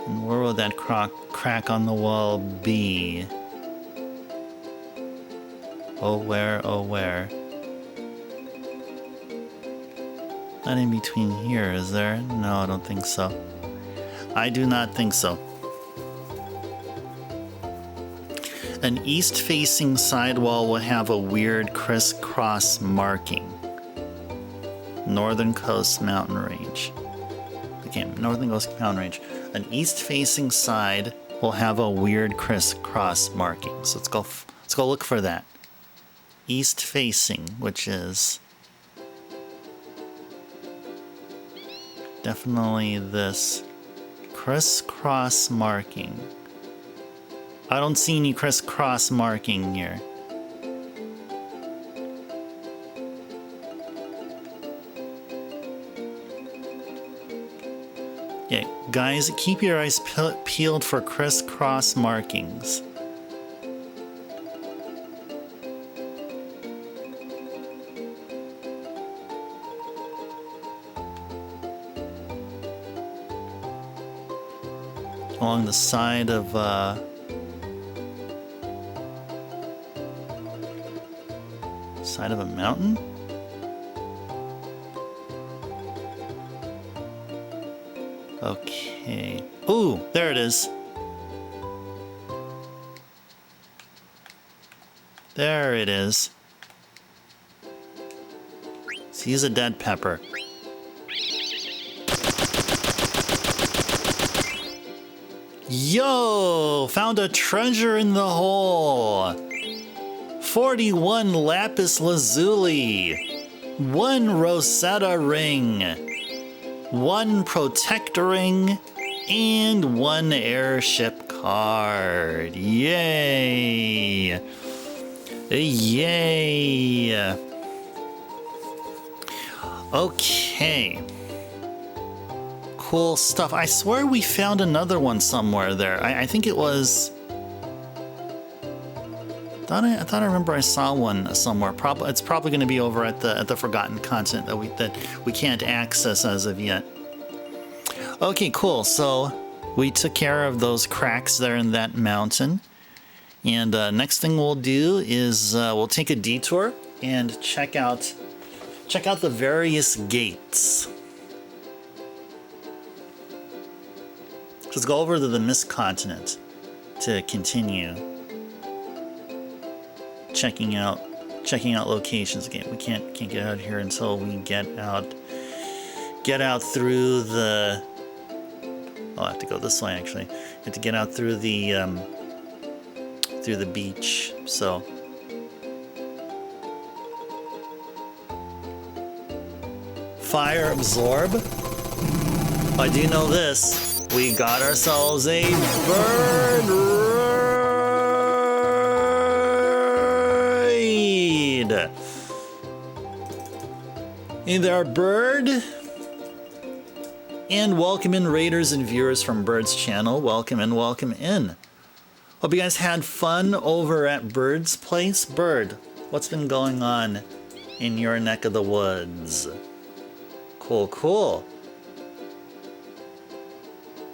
And where will that crack on the wall be? Oh, where? Oh, where? Not in between here, is there? No, I don't think so. I do not think so. An east-facing sidewall will have a weird crisscross marking. Northern Coast Mountain Range. Okay, Northern Coast Mountain Range. An east-facing side will have a weird crisscross marking. So let's go look for that. East-facing, which is definitely this crisscross marking. I don't see any crisscross marking here. Yeah, guys, keep your eyes peeled for crisscross markings. Along the side of side of a mountain? Okay. Ooh, there it is. There it is. Let's use a dead pepper. Yo! Found a treasure in the hole! 41 lapis lazuli, 1 Rosetta ring, 1 protector ring, and 1 airship card. Yay! Yay! Okay. Cool stuff. I swear we found another one somewhere there. I think it was... I thought I remember I saw one somewhere. It's probably going to be over at the Forgotten Continent that we can't access as of yet. Okay, cool. So we took care of those cracks there in that mountain, and next thing we'll do is we'll take a detour and check out the various gates. Let's go over to the Mist Continent to continue checking out locations again. We can't get out here until we get out through the... I'll have to go this way actually. Have to get out through the beach. So fire absorb. I do know this. We got ourselves a bird raid. Hey there, bird. And welcome in raiders and viewers from Bird's channel. Welcome in, welcome in. Hope you guys had fun over at Bird's place. Bird, what's been going on in your neck of the woods? Cool, cool.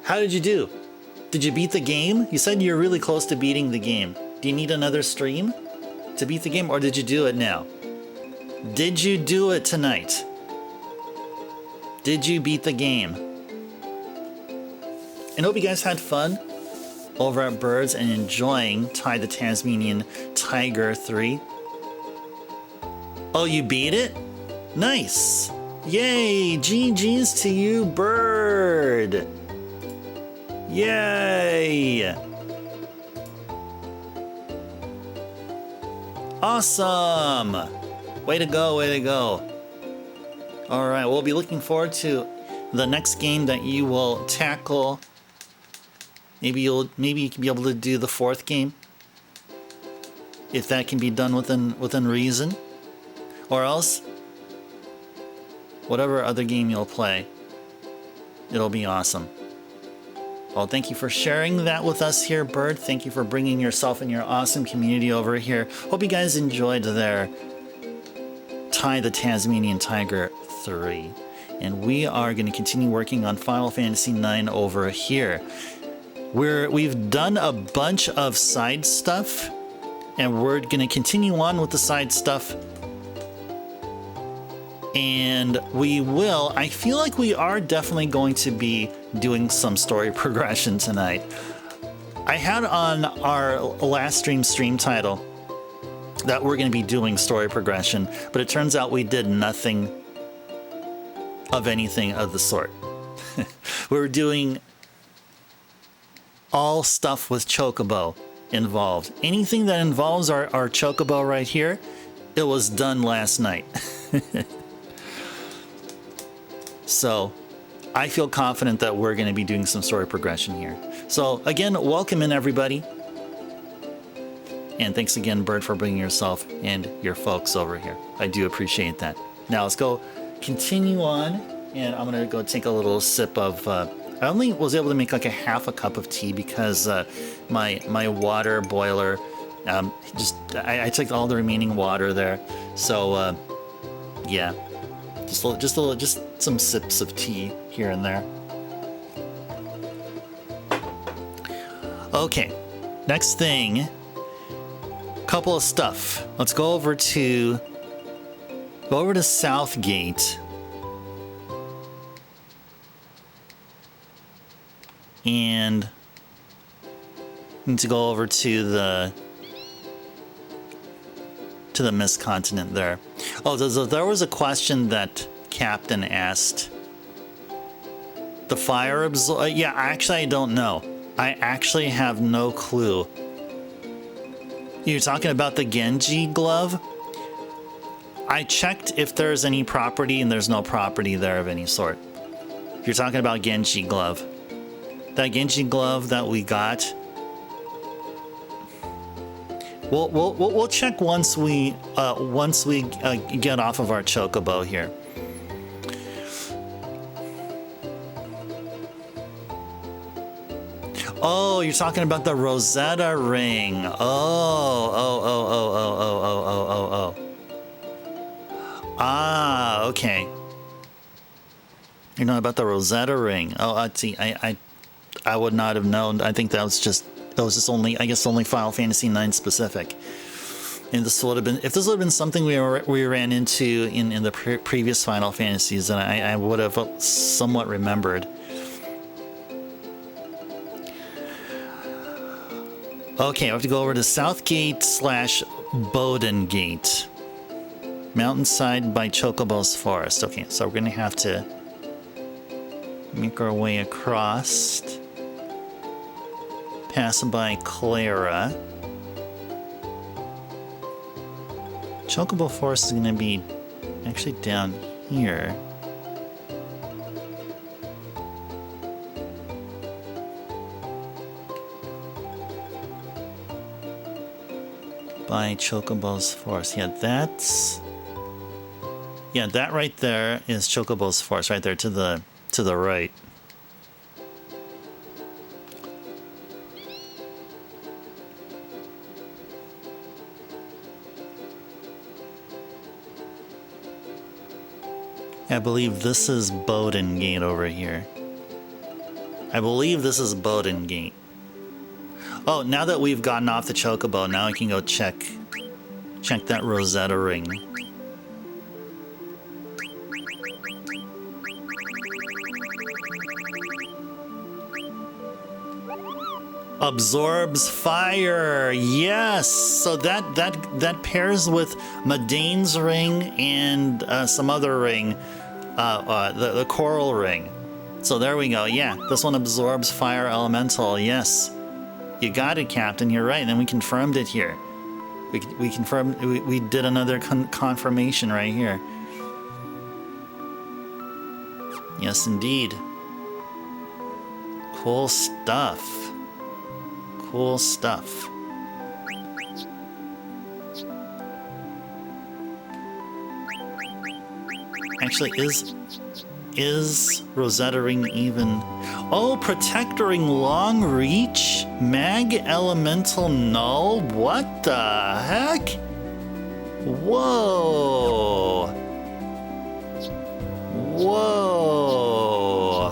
How did you do? Did you beat the game? You said you're really close to beating the game. Do you need another stream to beat the game, or did you do it now? Did you do it tonight? Did you beat the game? And hope you guys had fun over at Birds and enjoying Ty the Tasmanian Tiger 3. Oh, you beat it? Nice! Yay! GG's to you, Bird! Yay! Awesome! Way to go, way to go. All right, we'll be looking forward to the next game that you will tackle. Maybe you can be able to do the 4th game, if that can be done within reason, or else whatever other game you'll play, it'll be awesome. Well, thank you for sharing that with us here, Bird. Thank you for bringing yourself and your awesome community over here. Hope you guys enjoyed their Ty the Tasmanian Tiger 3. And we are going to continue working on Final Fantasy IX over here. We've done a bunch of side stuff, and we're going to continue on with the side stuff. And I feel like we are definitely going to be doing some story progression tonight. I had on our last stream title that we're going to be doing story progression, but it turns out we did nothing of anything of the sort. We were doing all stuff with Chocobo involved. Anything that involves our Chocobo right here, it was done last night. So I feel confident that we're going to be doing some story progression here. So again, welcome in everybody. And thanks again, Bird, for bringing yourself and your folks over here. I do appreciate that. Now let's go continue on. And I'm going to go take a little sip of... I only was able to make like a half a cup of tea because my water boiler, I took all the remaining water there. So yeah, just some sips of tea here and there. Okay, next thing, couple of stuff. Let's go over to Southgate. And need to go over to the Mist Continent there. Oh, there was a question that Captain asked. The fire yeah, actually I don't know. I actually have no clue. You're talking about the Genji glove? I checked if there's any property, and there's no property there of any sort. You're talking about Genji glove. That Genji glove that we got. We'll check once we get off of our Chocobo here. Oh, you're talking about the Rosetta ring. Oh. Ah, okay. You know about the Rosetta ring. Oh, I see. I would not have known. I think that was just only, I guess, only Final Fantasy IX specific. And this would have been, if this would have been something we ran into in the previous Final Fantasies, then I would have somewhat remembered. Okay, I have to go over to Southgate/Bowden Gate. Mountainside by Chocobo's Forest. Okay, so we're going to have to make our way across. Pass by Clara. Chocobo Forest is going to be actually down here. By Chocobo's Forest. Yeah, that right there is Chocobo's Forest, right there to the right. I believe this is Bowden Gate over here. I believe this is Bowden Gate. Oh, now that we've gotten off the Chocobo, now I can go check that Rosetta ring. Absorbs fire. Yes. So that pairs with Madane's ring and some other ring, the coral ring. So there we go. Yeah, this one absorbs fire elemental. Yes. You got it, Captain. You're right. And then we confirmed it here. We confirmed. We did another confirmation right here. Yes, indeed. Cool stuff. Cool stuff. Actually, is Rosetta Ring even... Oh, Protectoring Long Reach? Mag Elemental Null? What the heck? Whoa. Whoa.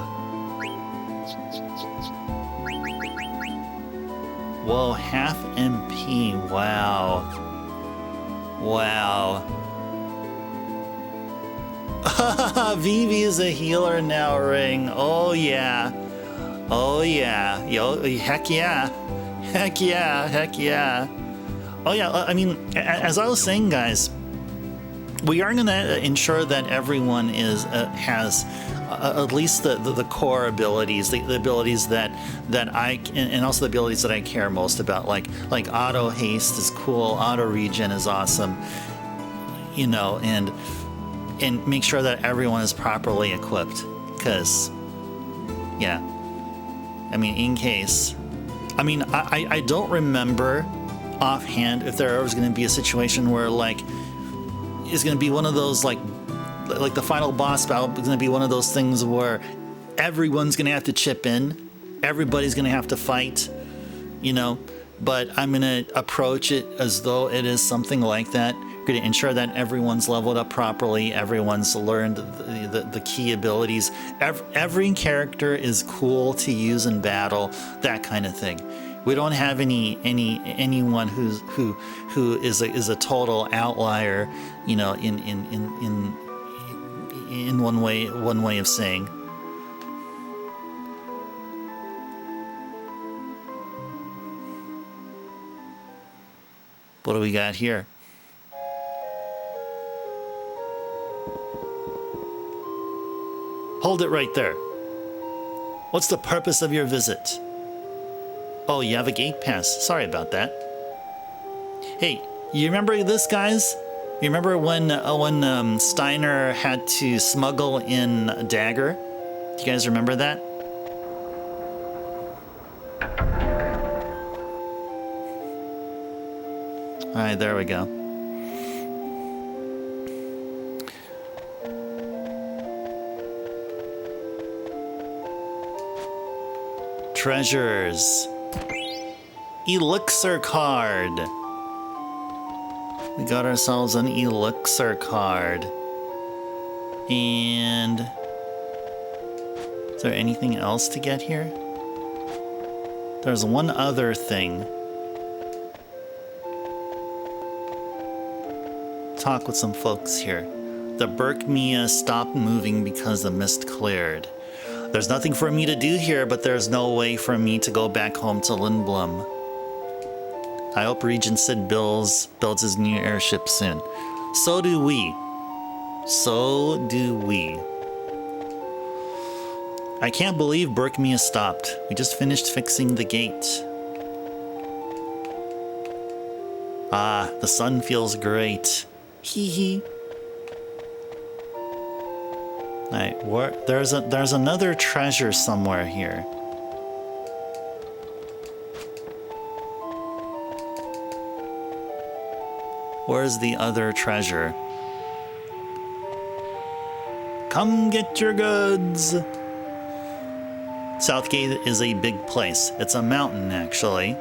Whoa, half MP. Wow. Wow. Vivi is a healer now, Ring. Oh yeah. Oh yeah. Yo, heck yeah. Heck yeah. Heck yeah. Oh yeah, I mean, as I was saying, guys, we are going to ensure that everyone has at least the core abilities, the abilities that I and also the abilities that I care most about, like auto haste is cool, auto regen is awesome, you know, and make sure that everyone is properly equipped, because yeah, I mean, in case, I mean, I don't remember offhand if there was going to be a situation where like it's going to be one of those like the final boss battle is going to be one of those things where everyone's going to have to chip in, everybody's going to have to fight, you know, but I'm going to approach it as though it is something like that. Going to ensure that everyone's leveled up properly, everyone's learned the key abilities. Every character is cool to use in battle, that kind of thing. We don't have anyone who is a total outlier, you know, in one way of saying. What do we got here? Hold it right there. What's the purpose of your visit? Oh, you have a gate pass. Sorry about that. Hey, you remember this, guys? You remember when Steiner had to smuggle in a dagger? Do you guys remember that? All right, there we go. Treasures. Elixir card. We got ourselves an elixir card. And is there anything else to get here? There's one other thing. Talk with some folks here. The Berkmia stopped moving because the mist cleared. There's nothing for me to do here, but there's no way for me to go back home to Lindblom. I hope Regent Sid builds his new airship soon. So do we. So do we. I can't believe Berkmia stopped. We just finished fixing the gate. Ah, the sun feels great. Hee hee. Alright, there's another treasure somewhere here. Where's the other treasure? Come get your goods! Southgate is a big place. It's a mountain, actually.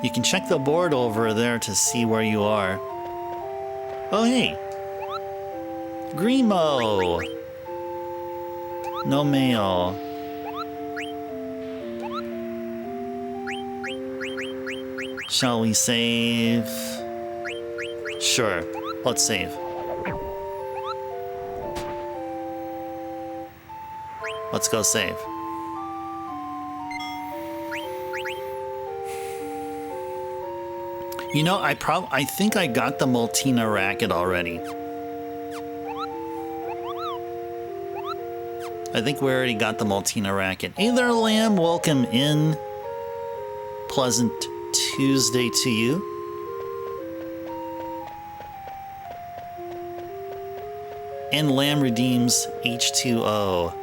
You can check the board over there to see where you are. Oh, hey! Grimo! No mail. Shall we save? Sure, let's save. Let's go save. You know, I think I got the Multina racket already. I think we already got the Multina racket. Hey there, Lamb. Welcome in. Pleasant Tuesday to you. And Lamb redeems H2O.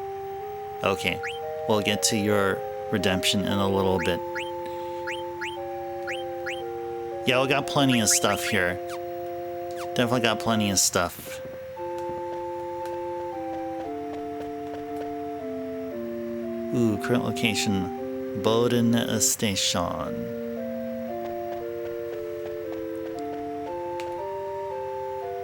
Okay, we'll get to your redemption in a little bit. Yeah, we got plenty of stuff here. Definitely got plenty of stuff. Ooh, current location, Bowden Station.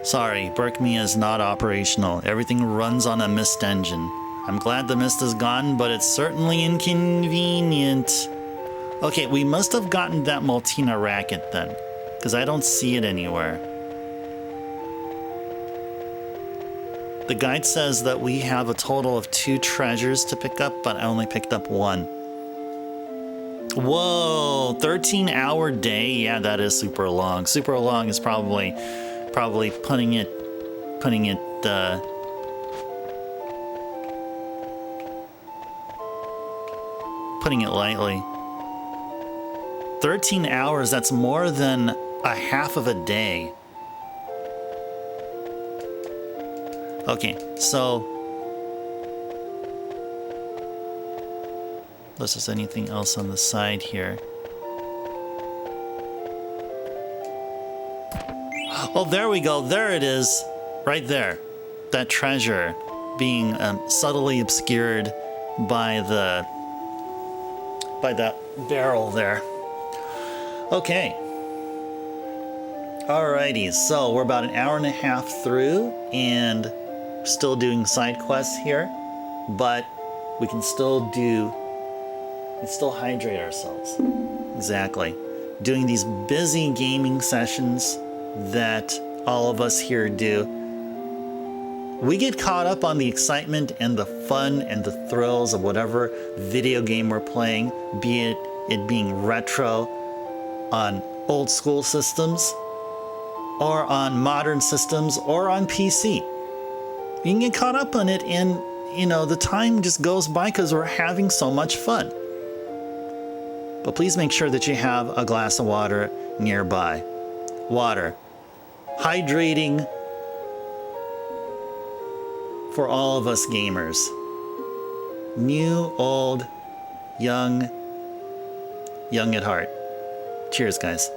Sorry, Berkmia is not operational. Everything runs on a mist engine. I'm glad the mist is gone, but it's certainly inconvenient. Okay, we must have gotten that Maltina racket then, because I don't see it anywhere. The guide says that we have a total of 2 treasures to pick up, but I only picked up 1. Whoa, 13-hour day? Yeah, that is super long. Super long is probably putting it lightly. 13 hours, that's more than a half of a day. Okay, so unless there's anything else on the side here. Oh, there we go. There it is. Right there. That treasure being subtly obscured by that barrel there. Okay. Alrighty, so we're about an hour and a half through and still doing side quests here, but we can still hydrate ourselves. Exactly. Doing these busy gaming sessions that all of us here do. We get caught up on the excitement and the fun and the thrills of whatever video game we're playing, be it being retro on old school systems or on modern systems or on PC. You can get caught up on it and, you know, the time just goes by because we're having so much fun. But please make sure that you have a glass of water nearby. Water. Hydrating for all of us gamers. New, old, young at heart. Cheers, guys.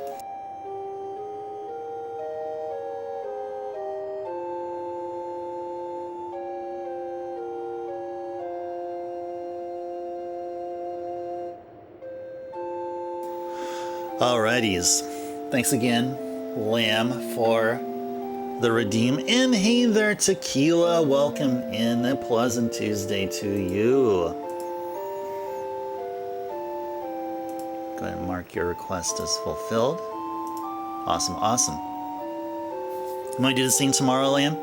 Alrighties. Thanks again, Lamb, for the redeem. And hey there, Tequila. Welcome in. A pleasant Tuesday to you. Go ahead and mark your request as fulfilled. Awesome, awesome. You might do the same tomorrow, Lamb?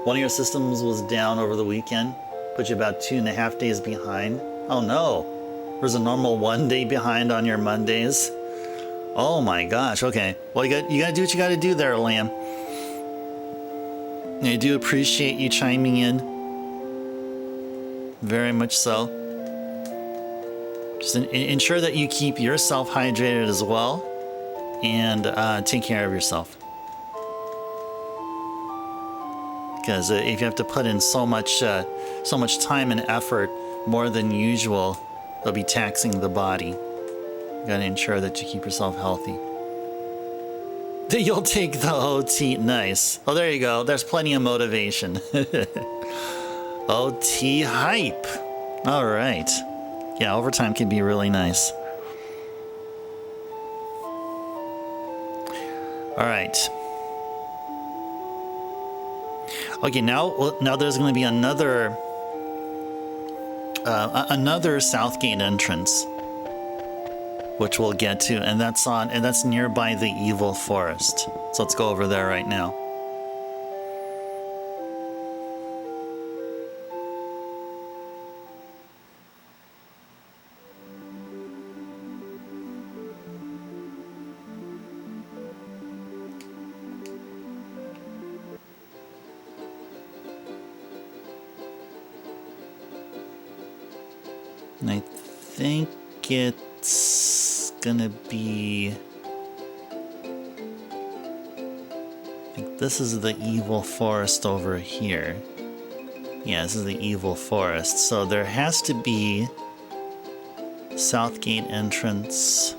One of your systems was down over the weekend. Put you about 2.5 days behind. Oh no. There's a normal 1 day behind on your Mondays. Oh my gosh, okay. Well, you gotta do what you gotta do there, Lamb. I do appreciate you chiming in. Very much so. Just ensure that you keep yourself hydrated as well. And take care of yourself. Because if you have to put in so much time and effort, more than usual, it'll be taxing the body. You gotta ensure that you keep yourself healthy. You'll take the OT. Nice. Oh, there you go. There's plenty of motivation. OT hype. All right. Yeah, overtime can be really nice. All right. Okay, now there's going to be another Southgate entrance, which we'll get to, and that's nearby the Evil Forest. So let's go over there right now. And I think it's gonna be... I think this is the Evil Forest over here. Yeah, this is the evil forest. So there has to be Southgate entrance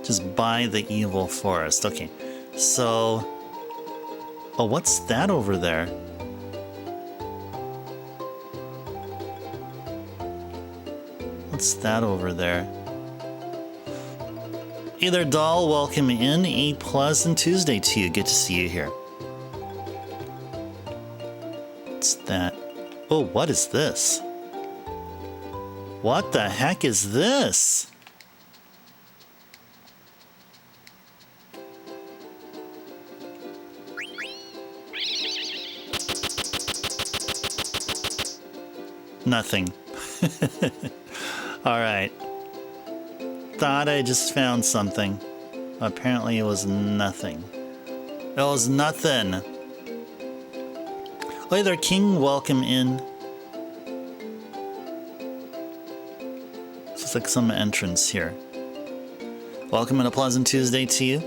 just by the evil forest. Okay, so... Oh, what's that over there? What's that over there? Hey there, doll. Welcome in. A pleasant Tuesday to you. Good to see you here. What's that? Oh, what is this? What the heck is this? Nothing. All right. Thought I just found something. Apparently it was nothing. It was nothing. Oh, hey there, King. Welcome in. It's like some entrance here. Welcome and a pleasant Tuesday to you.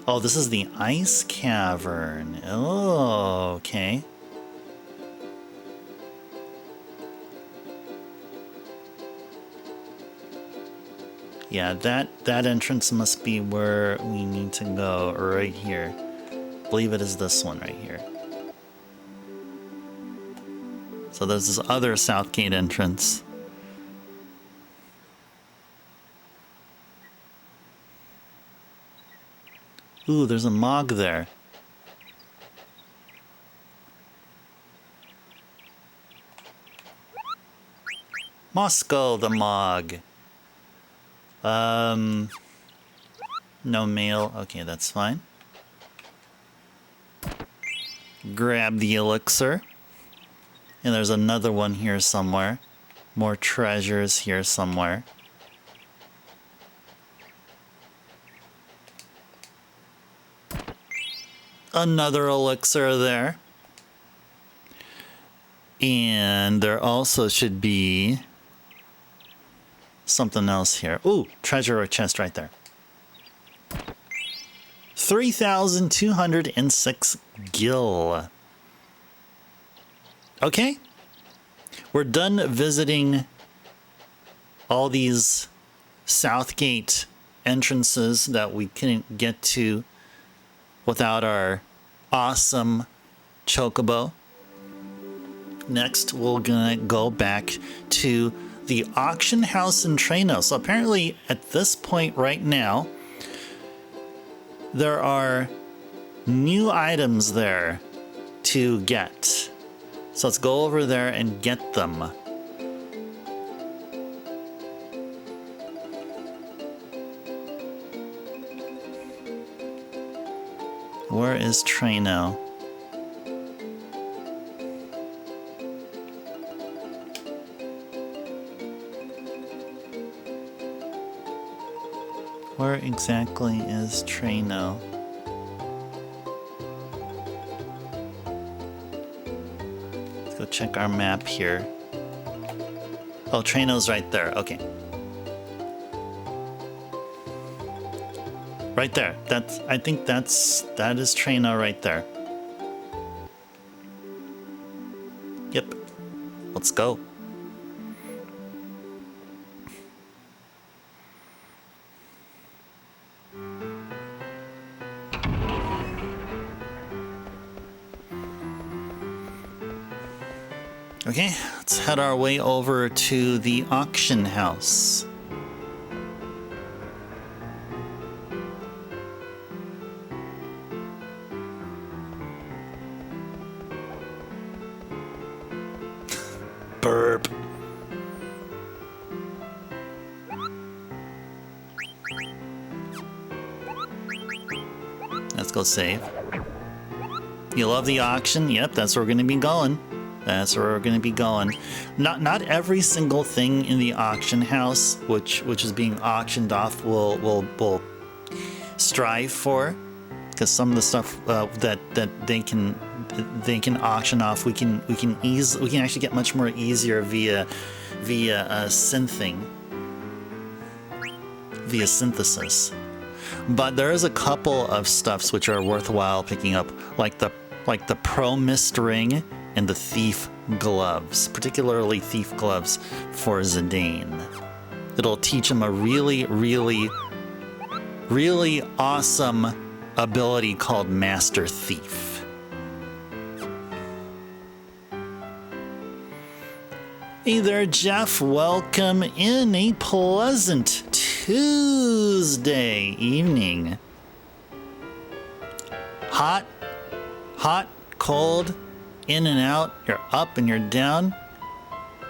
Oh, this is the ice cavern. Oh, okay. Yeah, that entrance must be where we need to go, right here. I believe it is this one right here. So there's this other Southgate entrance. Ooh, there's a Mog there. Moscow the Mog. No mail. Okay, that's fine. Grab the elixir. And there's another one here somewhere. More treasures here somewhere. Another elixir there. And there also should be something else here. Ooh, treasure chest right there. 3,206 gil. Okay. We're done visiting all these Southgate entrances that we couldn't get to without our awesome chocobo. Next, we're gonna go back to the auction house in Trano. So apparently at this point right now, there are new items there to get. So let's go over there and get them. Where is Trano? Where exactly is Trano? Let's go check our map here. Oh, Trano's right there. Okay. Right there. I think that is Trano right there. Yep. Let's go. Okay, let's head our way over to the auction house. Burp. Let's go save. You love the auction? Yep, that's where we're going to be going. That's where we're going to be going. Not every single thing in the auction house, which is being auctioned off, will strive for, because some of the stuff that they can auction off, we can actually get much more easier via synthing, via synthesis. But there is a couple of stuffs which are worthwhile picking up, like the Pro Mist Ring and the Thief Gloves, particularly Thief Gloves for Zidane. It'll teach him a really, really, really awesome ability called Master Thief. Hey there, Jeff. Welcome in. A pleasant Tuesday evening. Hot, cold, in and out. You're up and you're down.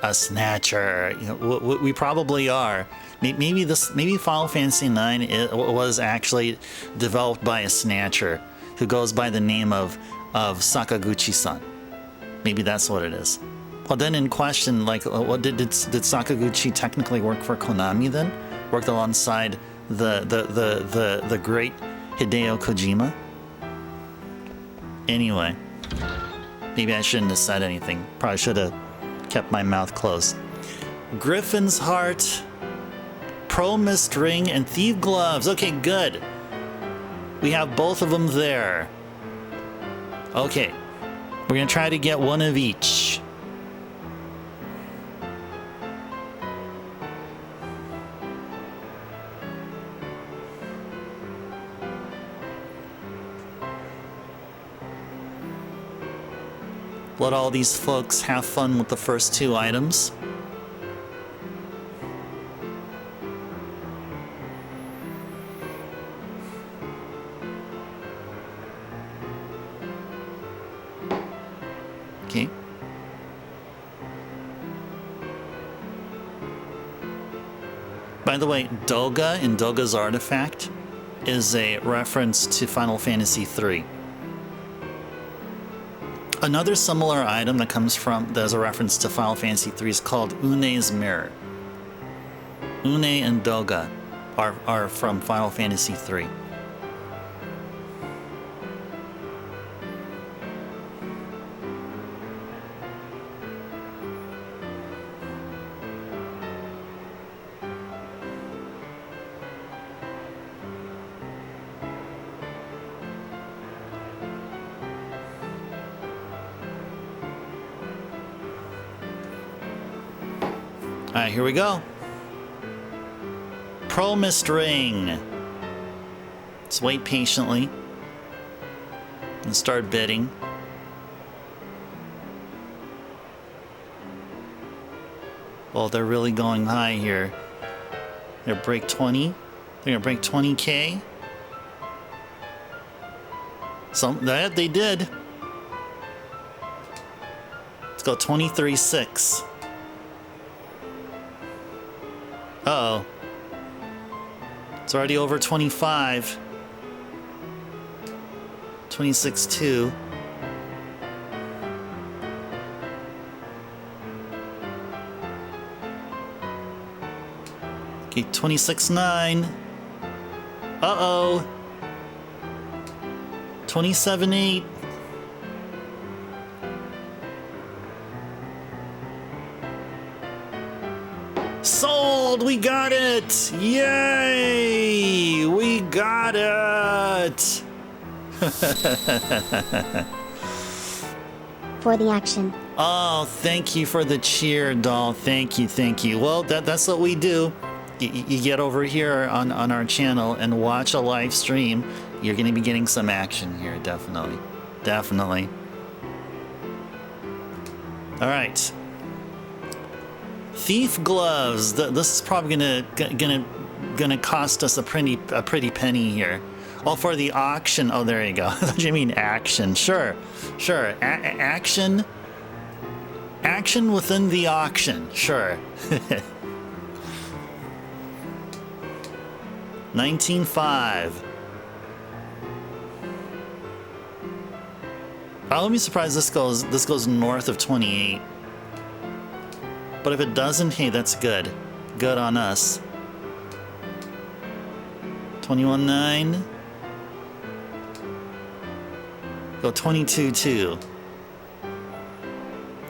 A snatcher. You know, we probably are. Maybe Final Fantasy IX was actually developed by a snatcher who goes by the name of Sakaguchi-san. Maybe that's what it is. Well, then in question, like, what did Sakaguchi technically work for Konami then? Worked alongside the great Hideo Kojima? Anyway, maybe I shouldn't have said anything. Probably should have kept my mouth closed. Griffin's Heart, Pro Mist Ring, and Thief Gloves. Okay, good. We have both of them there. Okay, we're gonna try to get one of each. Let all these folks have fun with the first two items. Okay. By the way, Doga and Doga's Artifact is a reference to Final Fantasy III. Another similar item that comes from, there's a reference to Final Fantasy III, is called Une's Mirror. Une and Doga are from Final Fantasy III. Alright, here we go. Pro Mist Ring. Let's wait patiently and start bidding. Well, they're really going high here. They're gonna break 20. They're gonna break 20K. That they did. Let's go 23.6. Uh-oh. It's already over 25. 26.2. Okay, 26.9. Uh-oh. 27.8. Sold! We got it! Yay! We got it! For the action. Oh, thank you for the cheer, doll. Thank you, thank you. Well, that's what we do. You get over here on our channel and watch a live stream. You're going to be getting some action here, definitely. Definitely. All right. Thief Gloves. This is probably gonna cost us a pretty penny here. Well, for the auction. Oh, there you go. I thought you mean action. Sure. Action within the auction. Sure. 19.5. I wouldn't be surprised this goes north of 28. But if it doesn't, hey, that's good. Good on us. 21.9. Go 22.2.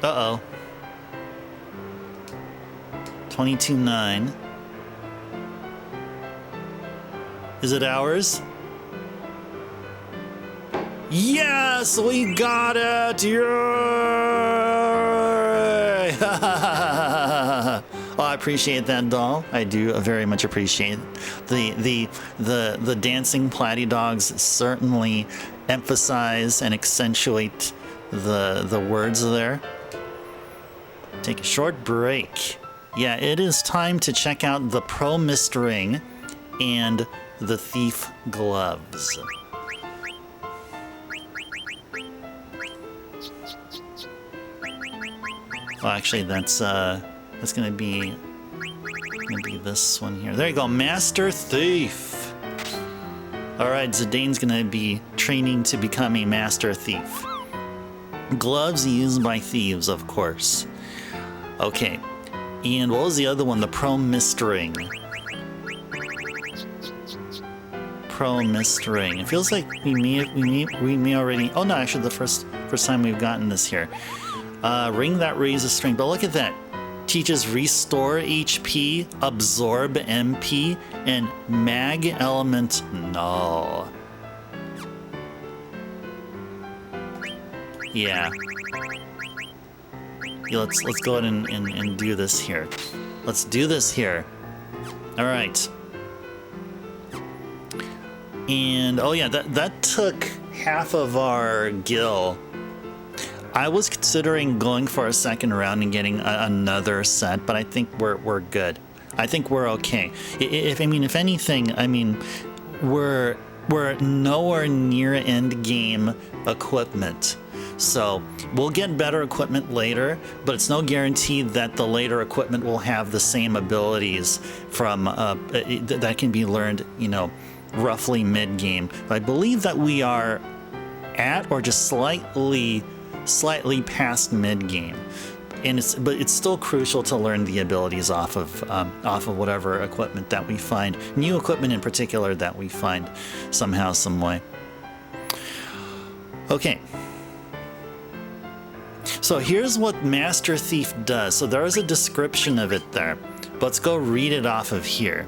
Uh-oh. 22.9. Is it ours? Yes, we got it! Yay! Oh, I appreciate that, doll. I do very much appreciate it. The dancing platy dogs certainly emphasize and accentuate the words there. Take a short break. Yeah, it is time to check out the Pro Mist Ring and the Thief Gloves. Oh, actually, that's gonna be this one here. There you go, Master Thief. All right, Zidane's gonna be training to become a Master Thief. Gloves used by thieves, of course. Okay, and what was the other one? The Pro Mist Ring. Pro Mist Ring. It feels like we may already. Oh no, actually, the first time we've gotten this here. Ring that raises strength. But look at that. Teaches restore HP, absorb MP, and mag element null. Yeah. Let's go ahead and do this here. Let's do this here. All right. And oh yeah, that took half of our gil. I was considering going for a second round and getting another set, but I think we're good. I think we're okay. If anything, I mean, we're nowhere near end game equipment. So we'll get better equipment later, but it's no guarantee that the later equipment will have the same abilities from that can be learned, you know, roughly mid game. I believe that we are at or just slightly past mid game, and it's still crucial to learn the abilities off of whatever equipment that we find, new equipment in particular that we find somehow, some way. Okay. So here's what Master Thief does. So there is a description of it there. But let's go read it off of here.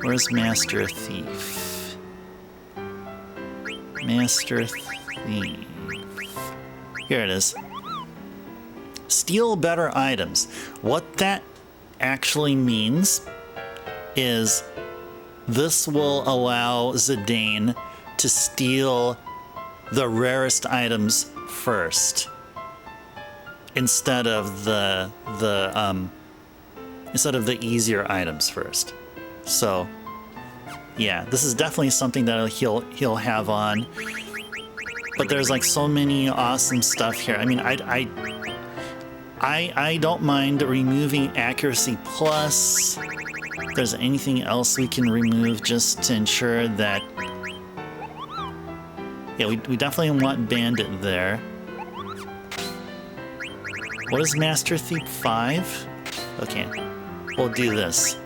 Where's Master Thief? Master Thief. Here it is. Steal better items. What that actually means is this will allow Zidane to steal the rarest items first, instead of the easier items first. So, yeah, this is definitely something that he'll have on. But there's like so many awesome stuff here. I mean, I don't mind removing accuracy plus. If there's anything else we can remove just to ensure that. Yeah, we definitely want Bandit there. What is Master Thief 5? Okay, we'll do this.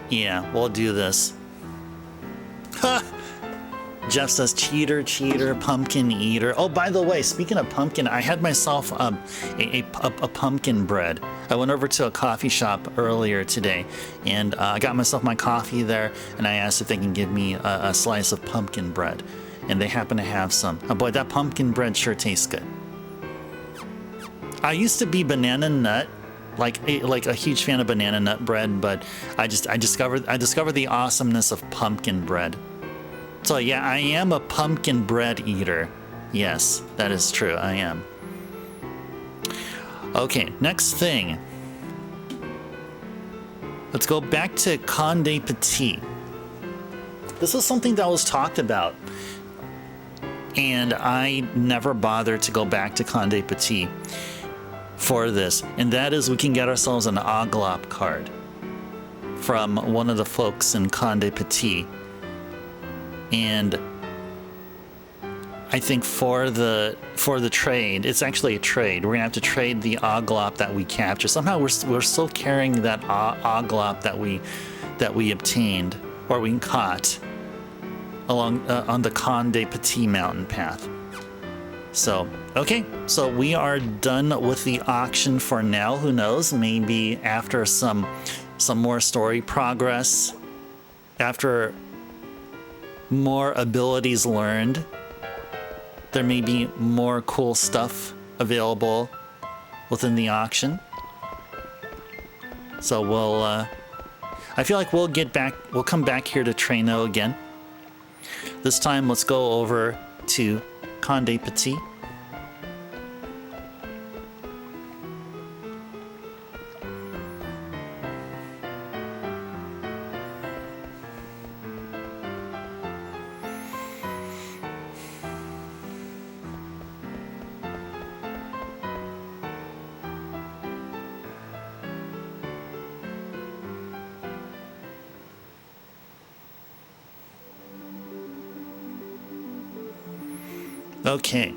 Yeah, we'll do this. Ha! Jeff says, cheater, pumpkin eater. Oh, by the way, speaking of pumpkin, I had myself a pumpkin bread. I went over to a coffee shop earlier today, and I got myself my coffee there, and I asked if they can give me a slice of pumpkin bread. And they happen to have some. Oh boy, that pumpkin bread sure tastes good. I used to be banana nut, like a huge fan of banana nut bread, but I discovered the awesomeness of pumpkin bread. So yeah, I am a pumpkin bread eater. Yes, that is true, I am. Okay, next thing. Let's go back to Conde Petit. This is something that was talked about, and I never bothered to go back to Conde Petit for this, and that is we can get ourselves an Oglop card from one of the folks in Conde Petit. And I think for the trade, it's actually a trade. We're gonna have to trade the Oglop that we capture. Somehow we're still carrying that Oglop that we obtained, or we caught along on the Conde Petit mountain path. So, okay, so we are done with the auction for now. Who knows? Maybe after some more story progress, after more abilities learned, there may be more cool stuff available within the auction. So we'll, I feel like we'll come back here to Traino again. This time, let's go over to Conde Petit. Okay.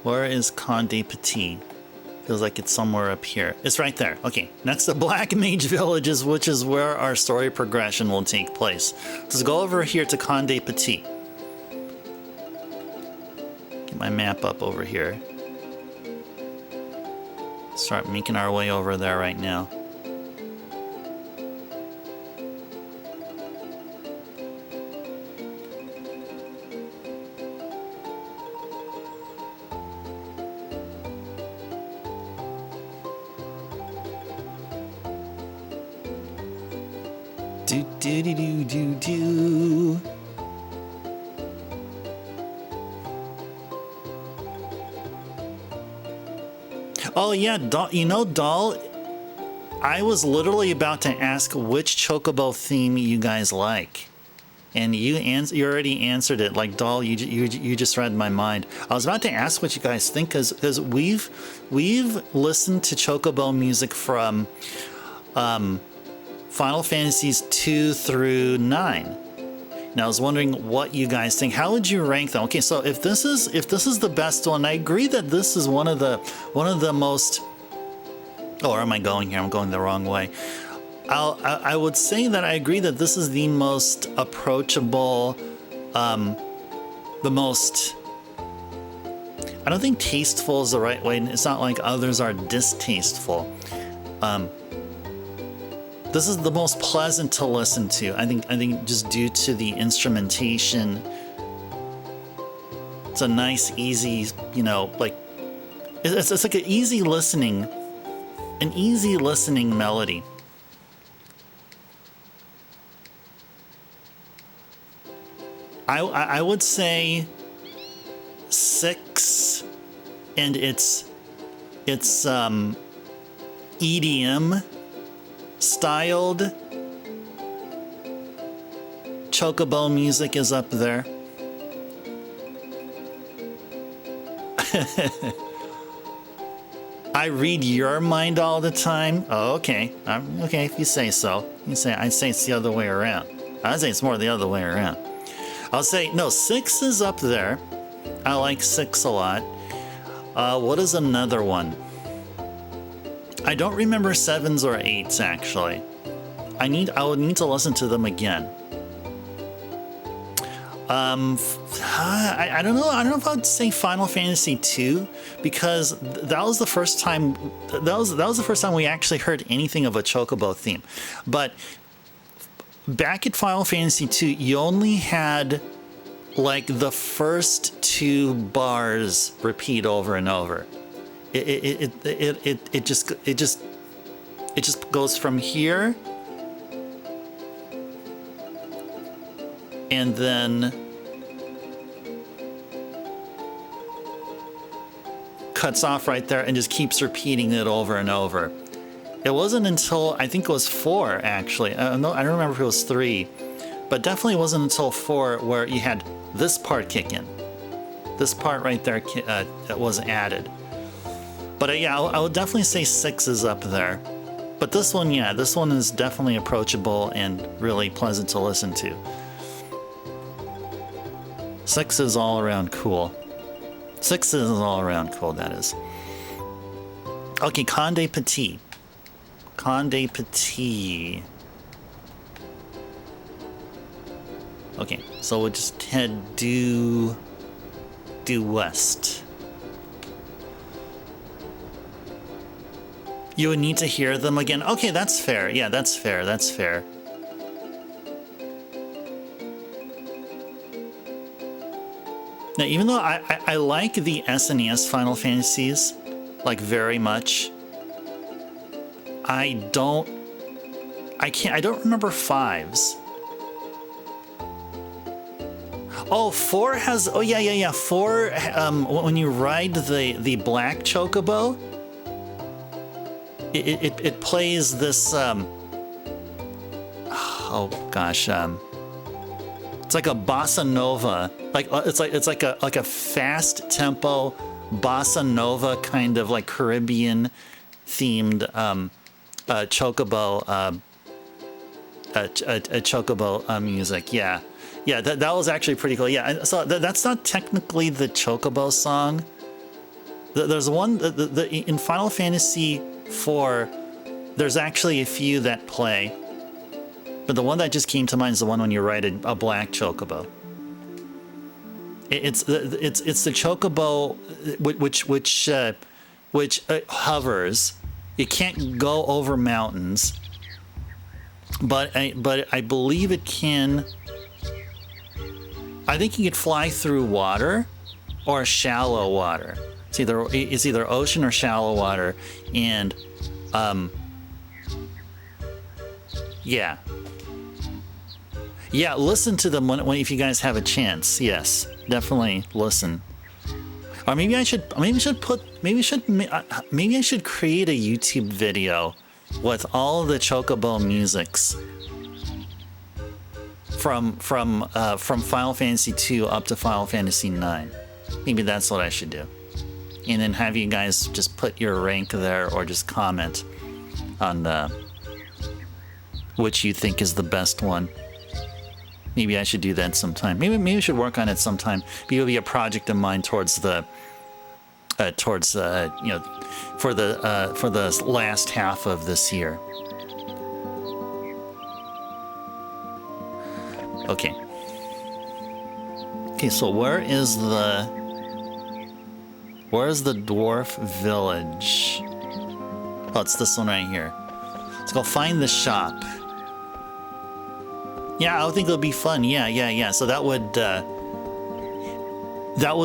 Where is Conde Petit? Feels like it's somewhere up here. It's right there. Okay, next to Black Mage Villages, which is where our story progression will take place. Let's go over here to Conde Petit. Get my map up over here. Start making our way over there right now. Do. Oh yeah, you know, Doll, I was literally about to ask which Chocobo theme you guys like, and you already answered it. Like, Doll, you just read my mind. I was about to ask what you guys think, because we've listened to Chocobo music from Final Fantasies 2 through 9. And I was wondering what you guys think. How would you rank them? Okay, so if this is the best one, I agree that this is one of the most. Oh, where am I going here? I'm going the wrong way. I would say that I agree that this is the most approachable, the most. I don't think tasteful is the right way. It's not like others are distasteful. This is the most pleasant to listen to. I think just due to the instrumentation. It's a nice, easy, you know, like it's like an easy listening melody. I would say 6, and it's EDM styled. Chocobo music is up there. I read your mind all the time. Oh, okay. Okay, if you say so. I'd say it's the other way around. I'd say it's more the other way around. I'll say, no, 6 is up there. I like 6 a lot. What is another one? I don't remember 7s or 8s, actually. I would need to listen to them again. I don't know. I don't know if I'd say Final Fantasy II, because that was the first time. That was the first time we actually heard anything of a Chocobo theme. But back at Final Fantasy II, you only had like the first 2 bars repeat over and over. It just goes from here, and then cuts off right there and just keeps repeating it over and over. It wasn't until, I think it was 4, actually. I don't remember if it was 3, but definitely wasn't until 4 where you had this part kick in. This part right there was added. But yeah, I would definitely say 6 is up there. But this one, yeah, this one is definitely approachable and really pleasant to listen to. 6 is all around cool. 6 is all around cool, that is. Okay, Conde Petit. Conde Petit. Okay, so we'll just head due west. You would need to hear them again. Okay, that's fair. Yeah, that's fair. That's fair. Now, even though I like the SNES Final Fantasies, like, very much, I don't remember 5's. Oh, 4 has, oh yeah. 4, when you ride the black chocobo, it plays this, oh gosh, it's like a bossa nova, it's like a fast tempo bossa nova kind of like Caribbean themed chocobo chocobo music. Yeah, that was actually pretty cool. Yeah, so that's not technically the chocobo song. There's one in Final Fantasy IV. There's actually a few that play, but the one that just came to mind is the one when you ride a black chocobo. It's the chocobo which hovers. It can't go over mountains, but I believe it can. I think you could fly through water or shallow water. It's either ocean or shallow water, and yeah, listen to them when if you guys have a chance. Yes, definitely listen. Or maybe I should create a YouTube video with all the chocobo musics from Final Fantasy II up to Final Fantasy IX. Maybe that's what I should do. And then have you guys just put your rank there, or just comment on which you think is the best one. Maybe I should do that sometime. Maybe we should work on it sometime. Maybe it'll be a project of mine towards the you know, for the last half of this year. Okay. Okay, so where's the dwarf village? Oh, it's this one right here. Let's go find the shop. Yeah, I think it'll be fun. Yeah. So that would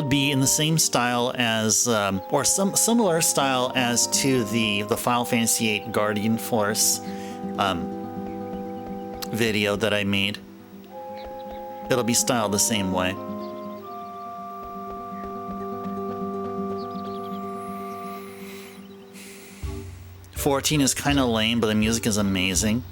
be in the same style as, or some similar style as to the Final Fantasy VIII Guardian Force video that I made. It'll be styled the same way. '14 is kind of lame, but the music is amazing.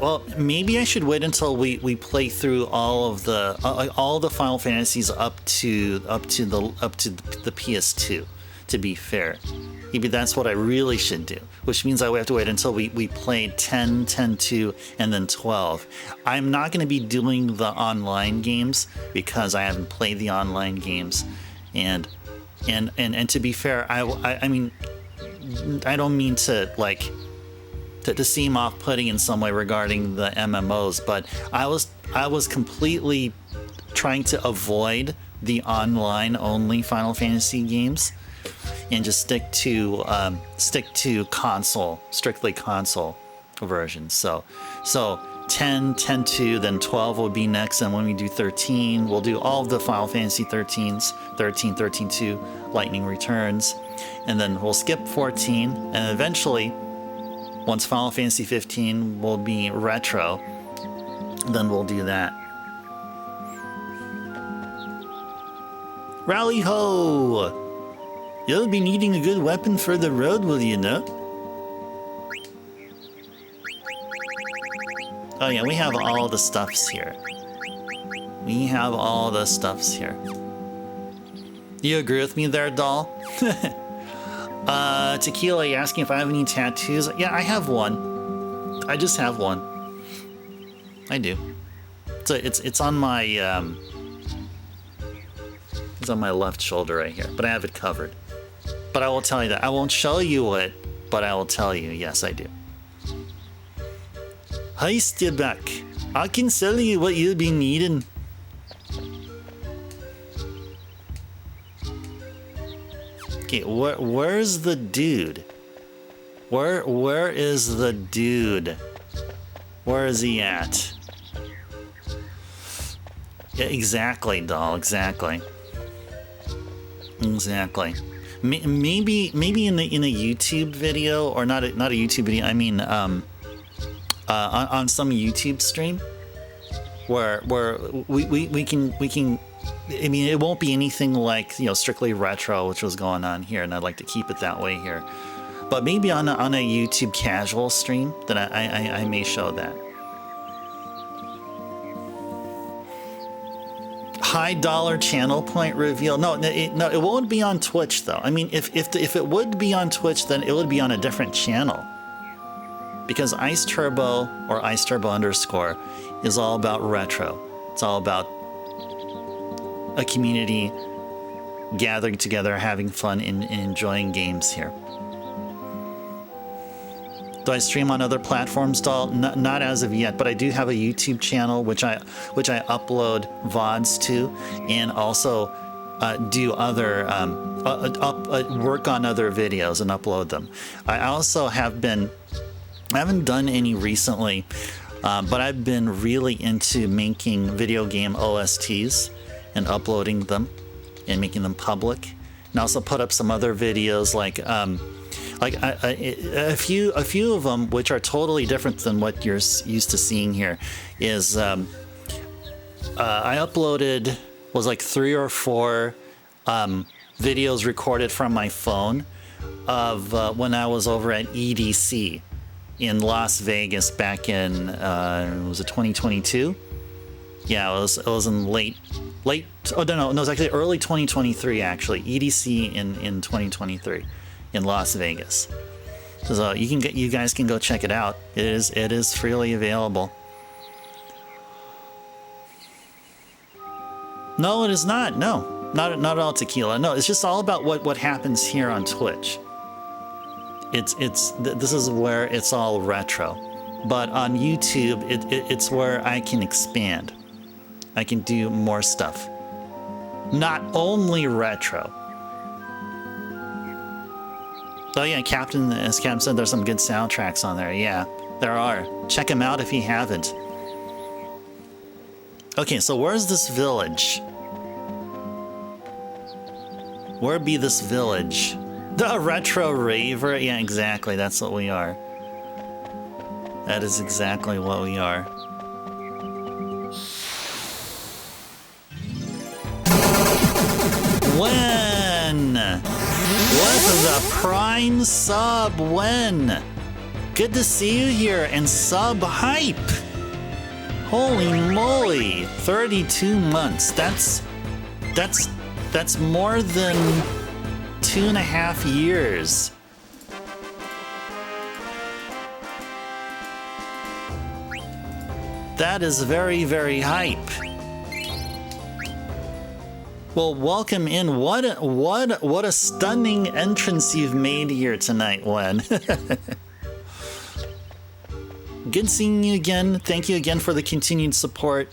Well, maybe I should wait until we play through all the Final Fantasies up to the PS2. To be fair, maybe that's what I really should do. Which means I would have to wait until we played 10, 10-2, and then 12. I'm not going to be doing the online games because I haven't played the online games, and to be fair, I mean, I don't mean to like. To seem off-putting in some way regarding the MMOs, but I was completely trying to avoid the online-only Final Fantasy games and just stick to console, strictly console versions. So 10, 10-2, then 12 will be next, and when we do 13, we'll do all of the Final Fantasy 13s, 13, 13-2, Lightning Returns, and then we'll skip 14, and eventually, once Final Fantasy 15 will be retro, then we'll do that. Rally ho! You'll be needing a good weapon for the road, will you not? Oh yeah, we have all the stuffs here. We have all the stuffs here. You agree with me there, doll? Tequila, you asking if I have any tattoos? Yeah, I have one. I just have one. I do. So it's on my left shoulder right here, but I have it covered. But I will tell you that I won't show you it, but I will tell you, yes, I do. Hi, Stibak. I can sell you what you'll be needing. Okay, where's the dude? Where is the dude? Where is he at? Yeah, exactly, doll. Exactly. Exactly. Maybe in a YouTube video, or not a YouTube video. I mean, on some YouTube stream, where we can. I mean, it won't be anything like, you know, strictly retro, which was going on here, and I'd like to keep it that way here. But maybe on a YouTube casual stream, that I may show that. High dollar channel point reveal. No, it won't be on Twitch though. I mean, if it would be on Twitch, then it would be on a different channel. Because Ice Turbo or Ice Turbo underscore is all about retro. It's all about a community gathering together, having fun, and enjoying games here. Do I stream on other platforms, doll? Not as of yet, but I do have a YouTube channel which I upload VODs to, and also do other work on other videos and upload them. I also have been, I haven't done any recently, but I've been really into making video game OSTs and uploading them and making them public, and also put up some other videos like a few of them, which are totally different than what you're used to seeing here, is I uploaded was like 3 or 4 videos recorded from my phone of when I was over at EDC in Las Vegas back in was it 2022? Yeah, it was in late. Oh no, it was actually early 2023 actually. EDC in 2023. In Las Vegas, so you guys can go check it out. It is freely available. No, it is not. No, not at all tequila. No, it's just all about what happens here on Twitch. This is where it's all retro, but on YouTube it's where I can expand. I can do more stuff. Not only retro. Oh yeah, as Captain said, there's some good soundtracks on there. Yeah, there are. Check them out if you haven't. Okay, so where's this village? Where be this village? The retro raver? Yeah, exactly. That's what we are. That is exactly what we are. When? With the Prime sub, when? Good to see you here, and sub hype. Holy moly, 32 months. That's more than 2.5 years. That is very, very hype. Well, welcome in. What a stunning entrance you've made here tonight, Wen. Good seeing you again. Thank you again for the continued support.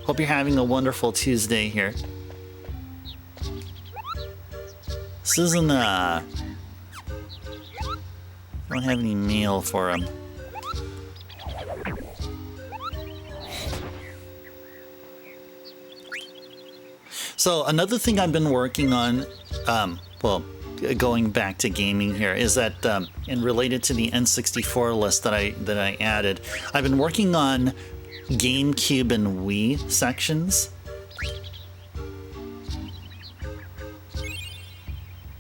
Hope you're having a wonderful Tuesday here. Susan, I don't have any mail for him. So another thing I've been working on, well, going back to gaming here, is that, and related to the N64 list that I added, I've been working on GameCube and Wii sections.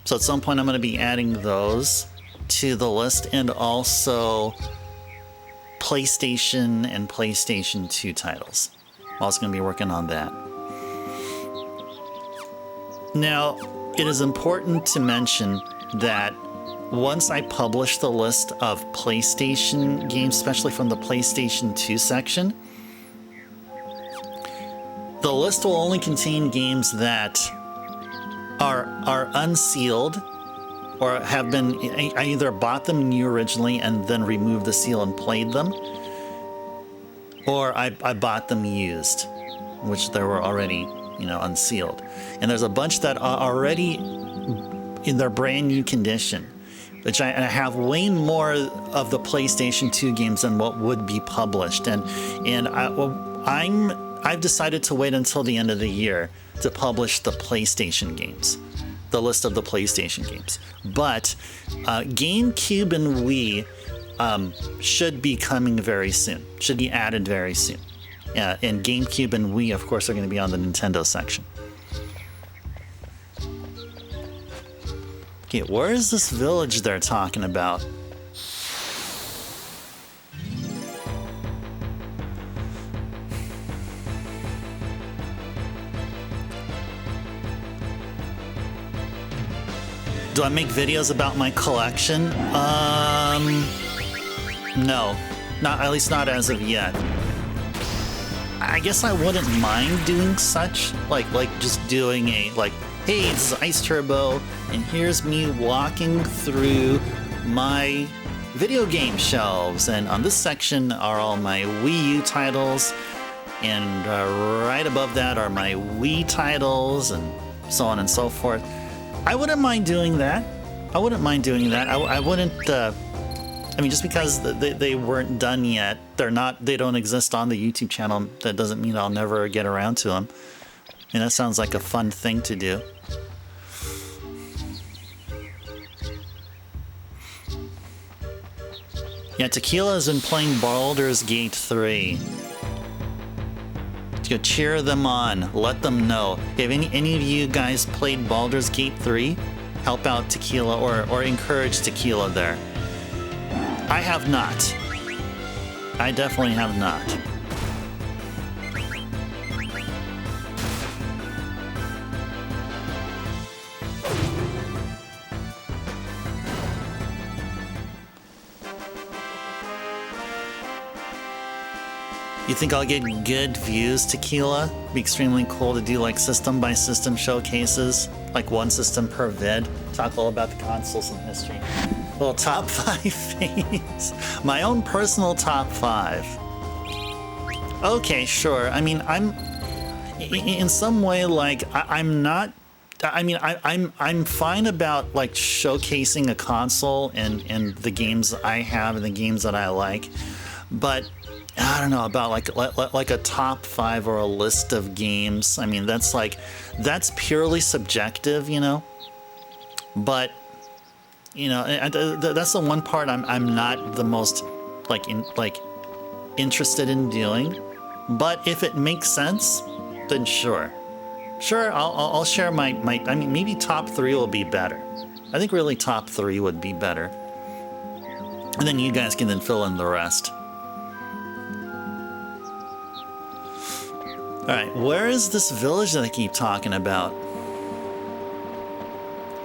So at some point I'm going to be adding those to the list, and also PlayStation and PlayStation 2 titles. I'm also going to be working on that. Now, it is important to mention that once I publish the list of PlayStation games, especially from the PlayStation 2 section, the list will only contain games that are unsealed or have been, I either bought them new originally and then removed the seal and played them, or I bought them used, which they were already, you know, unsealed. And there's a bunch that are already in their brand new condition, which I have way more of the PlayStation 2 games than what would be published. And I've decided to wait until the end of the year to publish the PlayStation games, the list of the PlayStation games. But GameCube and Wii should be coming very soon, should be added very soon. And GameCube and Wii, of course, are going to be on the Nintendo section. Okay, where is this village they're talking about? Do I make videos about my collection? No. Not, at least not as of yet. I guess I wouldn't mind doing such, like just doing a, like, hey, this is Ice Turbo, and here's me walking through my video game shelves, and on this section are all my Wii U titles, and right above that are my Wii titles, and so on and so forth. I wouldn't mind doing that. I wouldn't mind doing that. I wouldn't, I mean, just because they weren't done yet, they don't exist on the YouTube channel, that doesn't mean I'll never get around to them. And that sounds like a fun thing to do. Yeah, Tequila's been playing Baldur's Gate 3. To cheer them on, let them know. If any of you guys played Baldur's Gate 3, help out Tequila or encourage Tequila there. I have not. I definitely have not. You think I'll get good views, Tequila? Be extremely cool to do like system by system showcases, like one system per vid. Talk all about the consoles in history. Well, top 5 faves. My own personal top 5. Okay, sure. I mean, I'm in some way like I'm not. I mean, I'm fine about like showcasing a console and the games I have and the games that I like, but I don't know about like a top 5 or a list of games. I mean, that's purely subjective, you know. But you know, that's the one part I'm not the most interested in doing. But if it makes sense, then sure, I'll share my. I mean, maybe top 3 will be better. I think really top 3 would be better, and then you guys can then fill in the rest. Alright, where is this village that I keep talking about?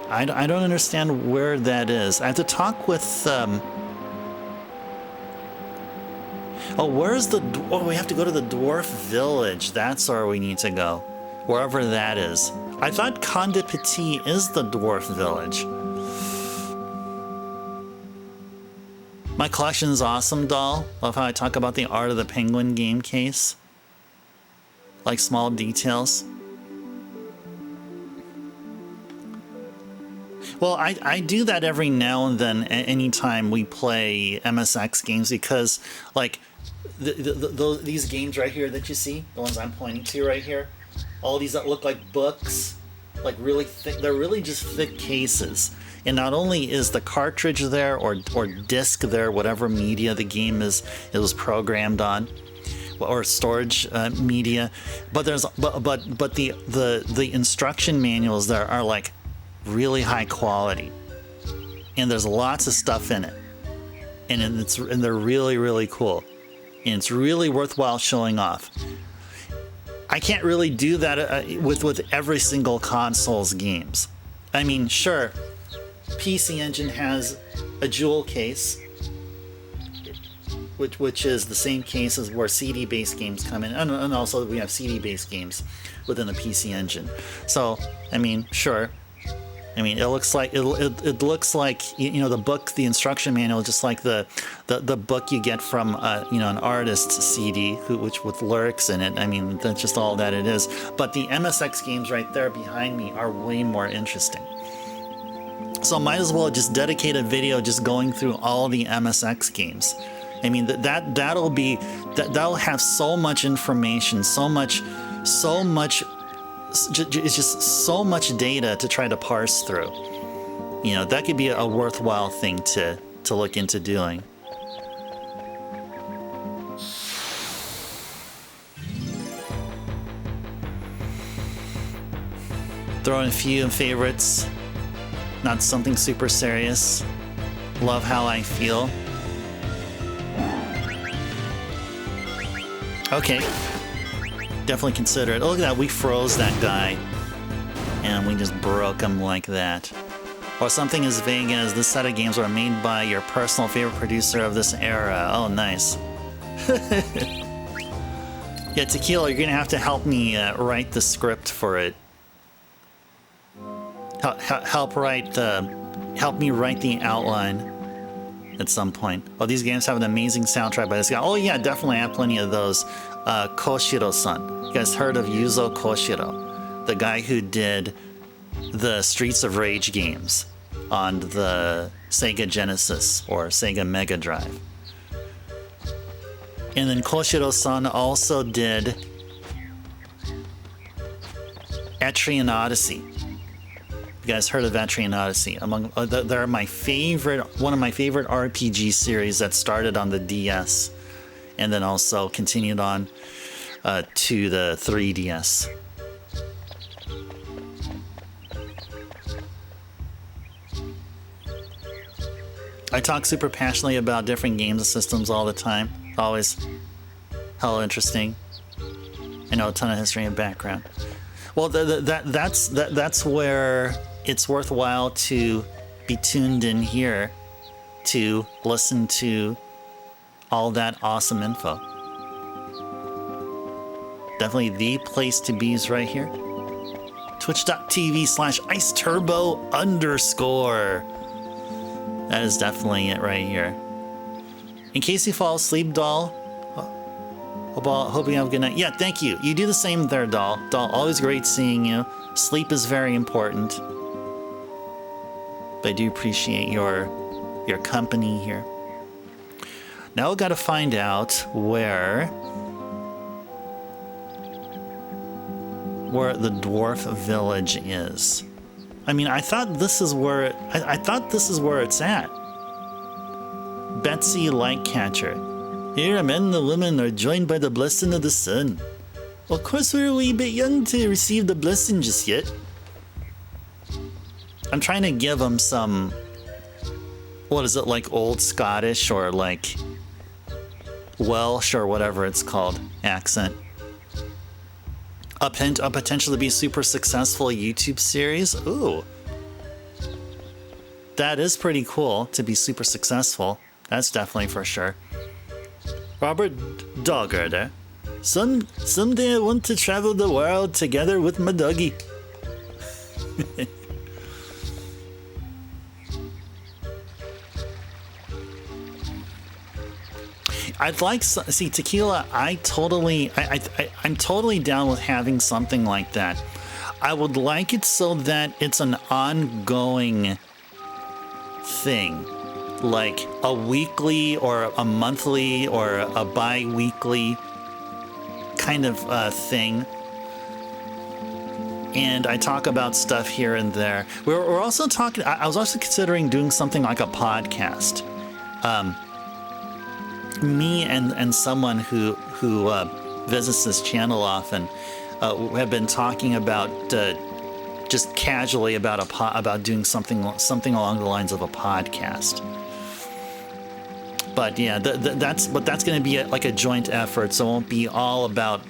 I don't understand where that is. I have to talk with, Oh, where's the... Oh, we have to go to the dwarf village. That's where we need to go. Wherever that is. I thought Conde Petit is the dwarf village. My collection is awesome, doll. Love how I talk about the Art of the Penguin game case. Like small details. Well, I do that every now and then anytime we play MSX games, because like these games right here that you see, the ones I'm pointing to right here, all these that look like books, like really thick, they're really just thick cases. And not only is the cartridge there or disc there, whatever media the game it was programmed on, or storage media, but there's but the instruction manuals there are like really high quality, and there's lots of stuff in it, and they're really cool, and it's really worthwhile showing off. I can't really do that with every single console's games. I mean, sure, PC Engine has a jewel case, which is the same case as where CD-based games come in, and also we have CD-based games within the PC Engine. So, I mean, sure, I mean, it looks like it looks like the book, the instruction manual, just like the book you get from an artist's CD, which with lyrics in it. I mean, that's just all that it is. But the MSX games right there behind me are way more interesting. So might as well just dedicate a video just going through all the MSX games. I mean, that'll have so much information, so much. It's just so much data to try to parse through. That could be a worthwhile thing to look into doing. Throw in a few favorites. Not something super serious. Love How I Feel. Okay. Definitely consider it. Oh, look at that. We froze that guy. And we just broke him like that. Or something as vague as this set of games were made by your personal favorite producer of this era. Oh, nice. Yeah, Tequila, you're going to have to help me write the script for it. Help me write the outline at some point. Oh, these games have an amazing soundtrack by this guy. Oh yeah, definitely have plenty of those. Koshiro-san. You guys heard of Yuzo Koshiro? The guy who did the Streets of Rage games on the Sega Genesis or Sega Mega Drive. And then Koshiro-san also did Etrian Odyssey. You guys heard of Etrian Odyssey? They're one of my favorite RPG series that started on the DS, and then also continued on to the 3DS. I talk super passionately about different games and systems all the time. Always hella interesting. I know a ton of history and background. Well, that's where it's worthwhile to be tuned in here to listen to all that awesome info. Definitely the place to be is right here. Twitch.tv/iceturbo_. That is definitely it right here. In case you fall asleep, doll, hoping you have a good night. Yeah, thank you. You do the same there, doll. Doll, always great seeing you. Sleep is very important. But I do appreciate your company here. Now we've got to find out where the dwarf village is. I mean, I thought this is where it's at. Betsy Lightcatcher. Here, the men and the women are joined by the blessing of the sun. Of course, we're a wee bit young to receive the blessing just yet. I'm trying to give them some, what is it, like Old Scottish or like Welsh or whatever it's called, accent. A potential to be super successful YouTube series. Ooh. That is pretty cool to be super successful. That's definitely for sure. Robert Dogger. Someday I want to travel the world together with my doggy. I'd like see Tequila. I'm totally down with having something like that. I would like it so that it's an ongoing thing, like a weekly or a monthly or a bi-weekly kind of thing. And I talk about stuff here and there. We're also talking. I was also considering doing something like a podcast. Me and someone who visits this channel often have been talking about just casually about doing something along the lines of a podcast. But yeah, that's going to be like a joint effort, so it won't be all about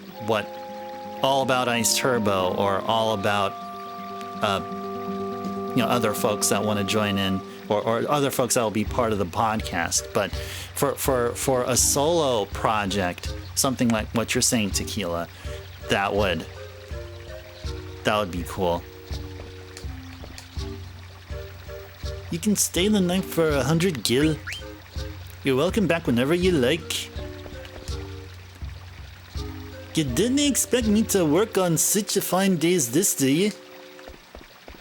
Ice Turbo or all about other folks that want to join in. Or other folks that will be part of the podcast. But for a solo project, something like what you're saying, Tequila, that would be cool. You can stay the night for 100 gil. You're welcome back whenever you like. You didn't expect me to work on such a fine day as this, do you?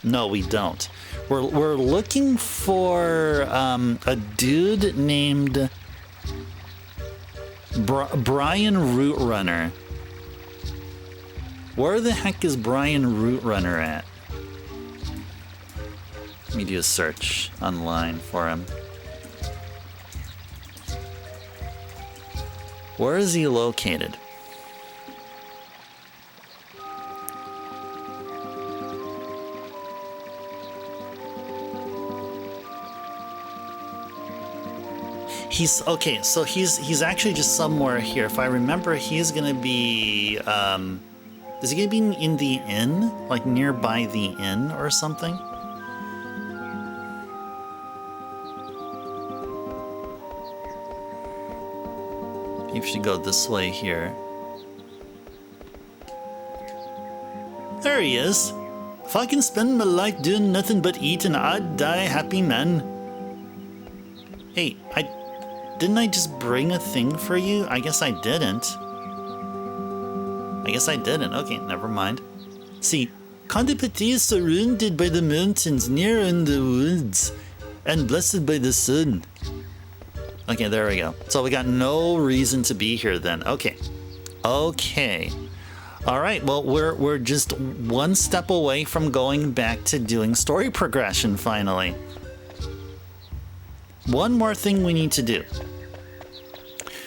No, we don't. We're looking for a dude named Brian Rootrunner. Where the heck is Brian Rootrunner at? Let me do a search online for him. Where is he located? He's okay, so he's actually just somewhere here. If I remember, he's gonna be is he gonna be in the inn? Like nearby the inn or something? Maybe we should go this way here. There he is. If I can spend my life doing nothing but eating, I'd die happy, man. Hey, didn't I just bring a thing for you? I guess I didn't. Okay, never mind. See, Condipati is surrounded by the mountains, near in the woods, and blessed by the sun. Okay, there we go. So we got no reason to be here then. Okay. Okay. All right, well, we're just one step away from going back to doing story progression finally. One more thing we need to do.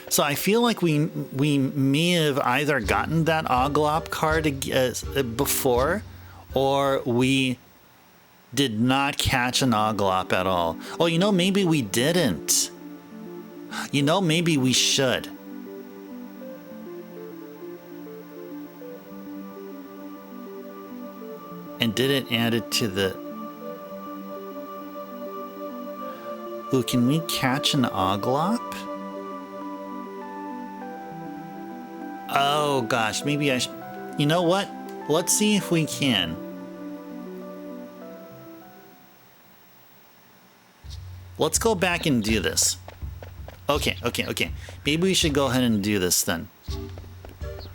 So I feel like we may have either gotten that Oglop card before, or we did not catch an Oglop at all. Oh, you know, maybe we didn't. You know, maybe we should. And did it add it to the... Ooh, can we catch an Oglop? Oh gosh, maybe I should... You know what? Let's see if we can. Let's go back and do this. Okay. Maybe we should go ahead and do this then.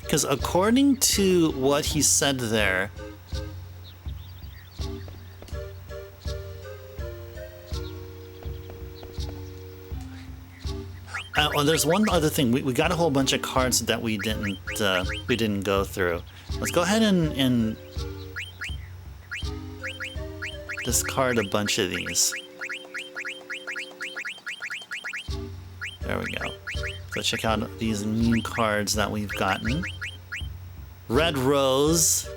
Because according to what he said there... Oh, there's one other thing. We got a whole bunch of cards that we didn't go through. Let's go ahead and discard a bunch of these. There we go. Go check out these new cards that we've gotten. Red Rose,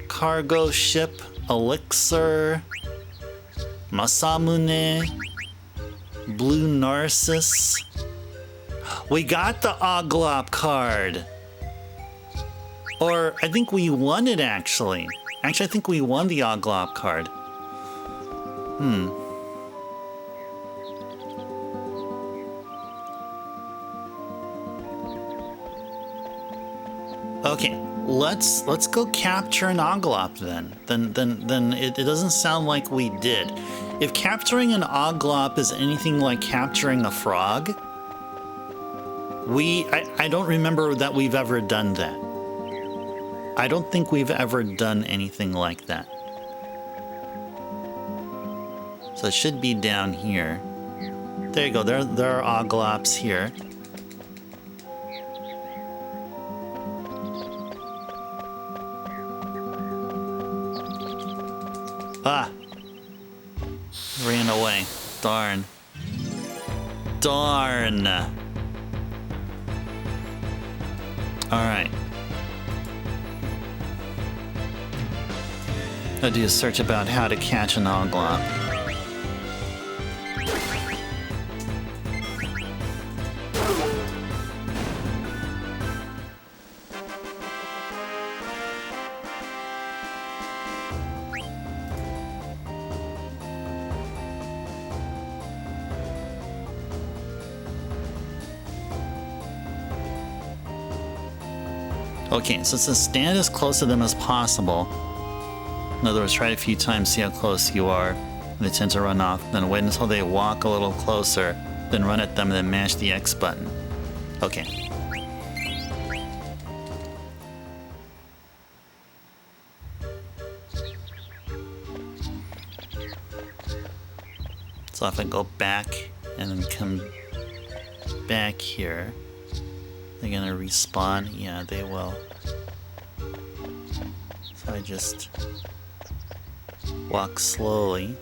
Cargo Ship, Elixir, Masamune, Blue Narcissus. We got the Oglop card. Or I think we won it actually. Actually, I think we won the Oglop card. Okay, let's go capture an Oglop then. Then it doesn't sound like we did. If capturing an Oglop is anything like capturing a frog, I don't remember that we've ever done that. I don't think we've ever done anything like that. So it should be down here. There you go, there are Oglops here. Ah! Ran away. Darn. Darn! Alright. I'll do a search about how to catch an Oglop. Okay, so it says stand as close to them as possible. In other words, try it a few times, see how close you are. They tend to run off. Then wait until they walk a little closer, then run at them, and then mash the X button. Okay. So if I go back and then come back here, they're gonna respawn? Yeah, they will. So I just walk slowly.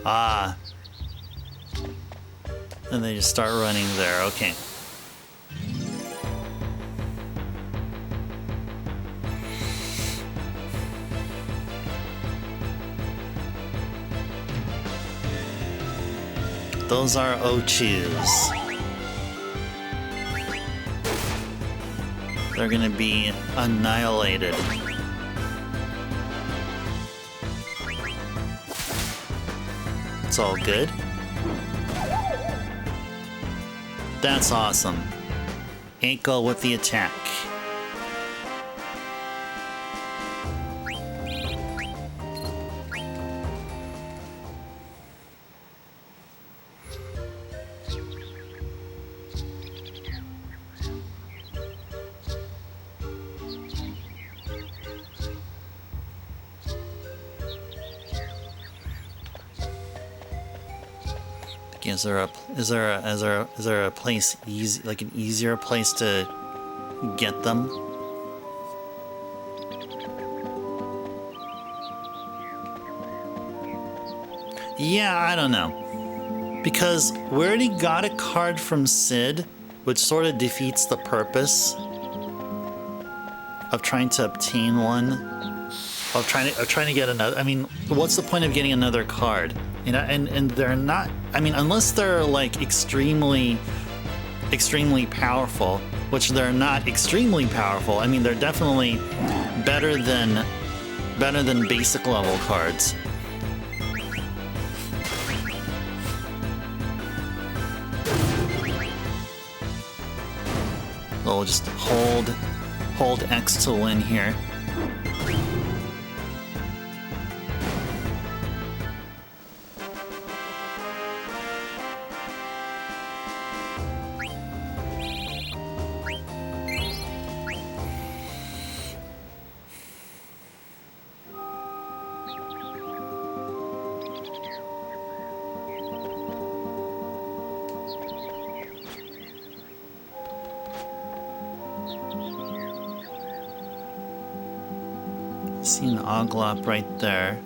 Ah. And they just start running there. Okay. Those are Ochus. They're gonna be annihilated. It's all good. That's awesome. Aiko with the attack. Is there a place easy, like an easier place to get them? Yeah, I don't know. Because we already got a card from Sid, which sort of defeats the purpose of trying to obtain one. Of trying to get another. I mean, what's the point of getting another card? You know, and they're not. I mean, unless they're like extremely powerful, which they're not extremely powerful. I mean, they're definitely better than basic level cards. So we'll just hold X to win here. See an Oglop right there.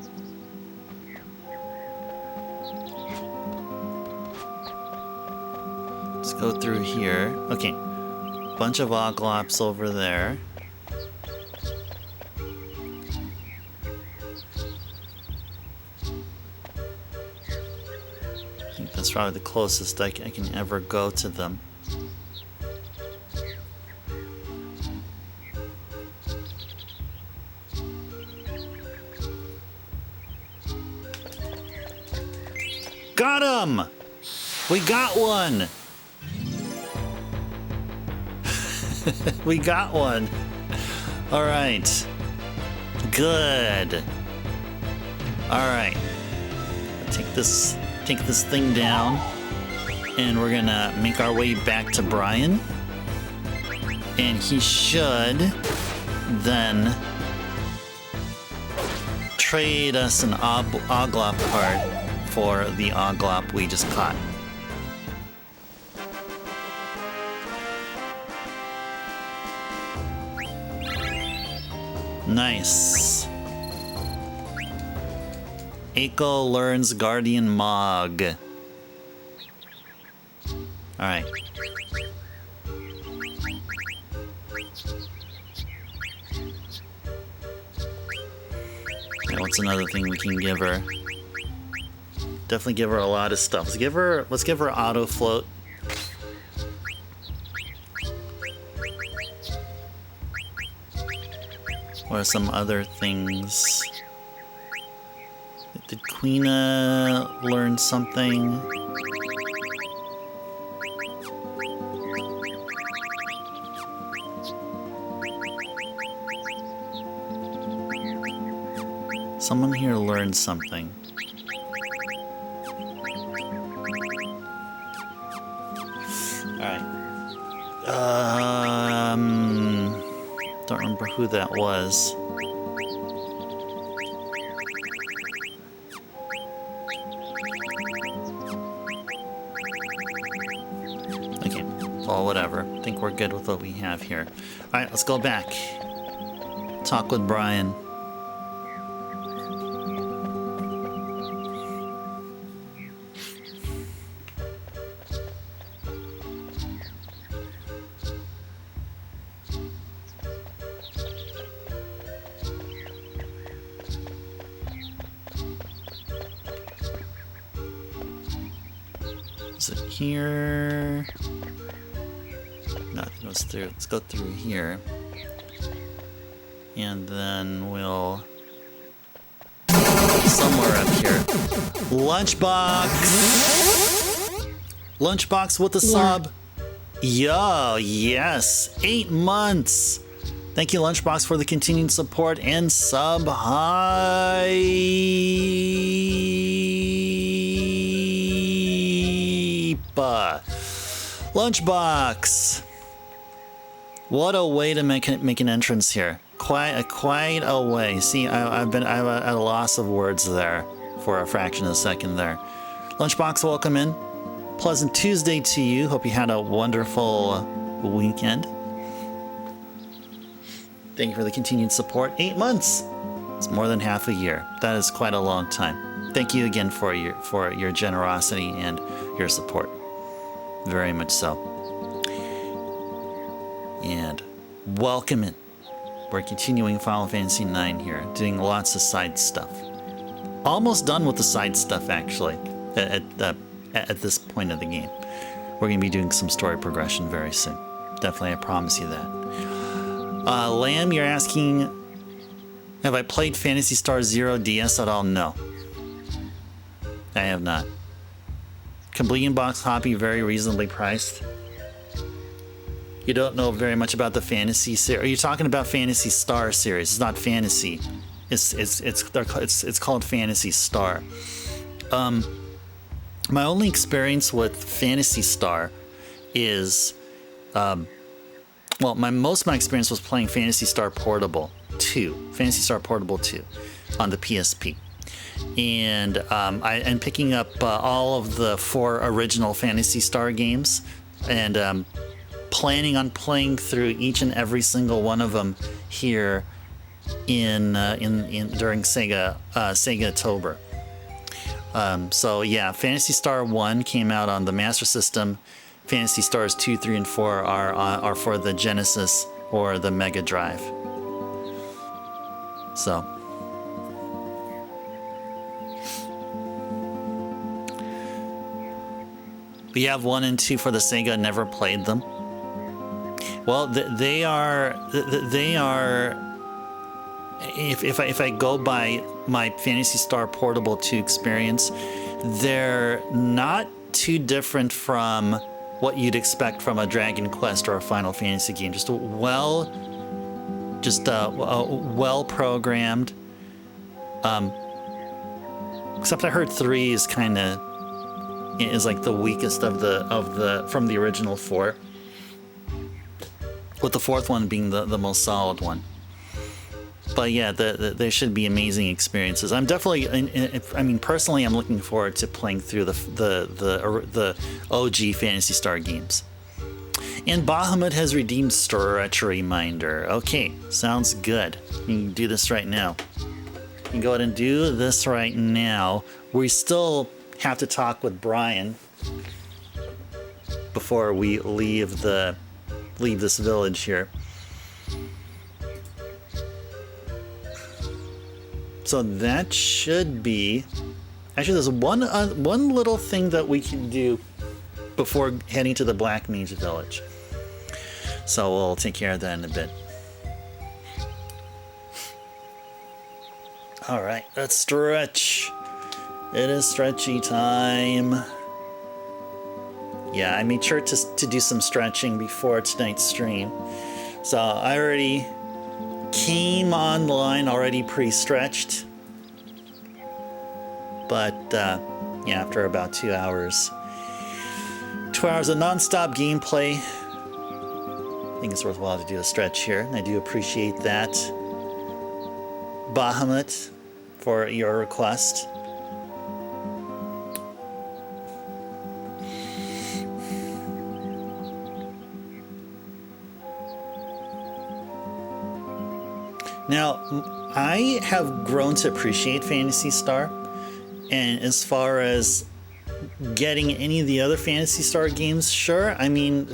Let's go through here. Okay, bunch of Oglops over there. I think that's probably the closest I can ever go to them. Got him! We got one! We got one. Alright. Good. Alright. Take this thing down. And we're gonna make our way back to Brian. And he should then trade us an Oglop card for the Oglop we just caught. Nice. Aiko learns Guardian Mog. Alright. Okay, what's another thing we can give her? Definitely give her a lot of stuff. Let's give her auto float. Or some other things. Did Queena learn something? Someone here learned something. Alright. Don't remember who that was. Okay, well, whatever. I think we're good with what we have here. Alright, let's go back. Talk with Brian. Is it here? No, it goes through. Let's go through here. And then we'll... somewhere up here. Lunchbox! Lunchbox with the sub. Yo, yes. 8 months. Thank you, Lunchbox, for the continued support and sub hype. Lunchbox. What a way to make an entrance here. Quite a way. See, I'm at a loss of words there for a fraction of a second there. Lunchbox, welcome in. Pleasant Tuesday to you. Hope you had a wonderful weekend. Thank you for the continued support. 8 months. It's more than half a year. That is quite a long time. Thank you again for your generosity and your support. Very much so. And welcome in. We're continuing Final Fantasy IX here, doing lots of side stuff. Almost done with the side stuff, actually, at this point of the game. We're going to be doing some story progression very soon. Definitely, I promise you that. Lamb, you're asking, have I played Phantasy Star Zero DS at all? No. I have not. Complete box copy, very reasonably priced. You don't know very much about the Fantasy series. Are you talking about Phantasy Star series? It's not Fantasy. It's called Phantasy Star. My only experience with Phantasy Star is, well, most of my experience was playing Phantasy Star Portable 2, Phantasy Star Portable 2 on the PSP. And I'm picking up all of the 4 original Phantasy Star games, and planning on playing through each and every single one of them here in during Sega-tober. So yeah, Phantasy Star 1 came out on the Master System. Phantasy Stars 2, 3, and 4 are for the Genesis or the Mega Drive. So. We have 1 and 2 for the Sega. Never played them. Well, they are. If I go by my Phantasy Star Portable 2 experience, they're not too different from what you'd expect from a Dragon Quest or a Final Fantasy game. Just well programmed. Except I heard 3 is kind of like the weakest of the from the original 4. With the 4th one being the most solid one. But yeah, they should be amazing experiences. I'm definitely, I mean, personally, I'm looking forward to playing through the OG Phantasy Star games. And Bahamut has redeemed Stretch Reminder. Okay, sounds good. You can do this right now. You can go ahead and do this right now. We still have to talk with Brian before we leave this village here. So that should be... Actually, there's one little thing that we can do before heading to the Black Mage Village. So we'll take care of that in a bit. Alright, let's stretch. It is stretchy time. Yeah, I made sure to do some stretching before tonight's stream. So I already came online already pre-stretched. But yeah, after about 2 hours. 2 hours of non-stop gameplay. I think it's worthwhile to do a stretch here. I do appreciate that, Bahamut, for your request. Now, I have grown to appreciate Phantasy Star, and as far as getting any of the other Phantasy Star games, sure. I mean,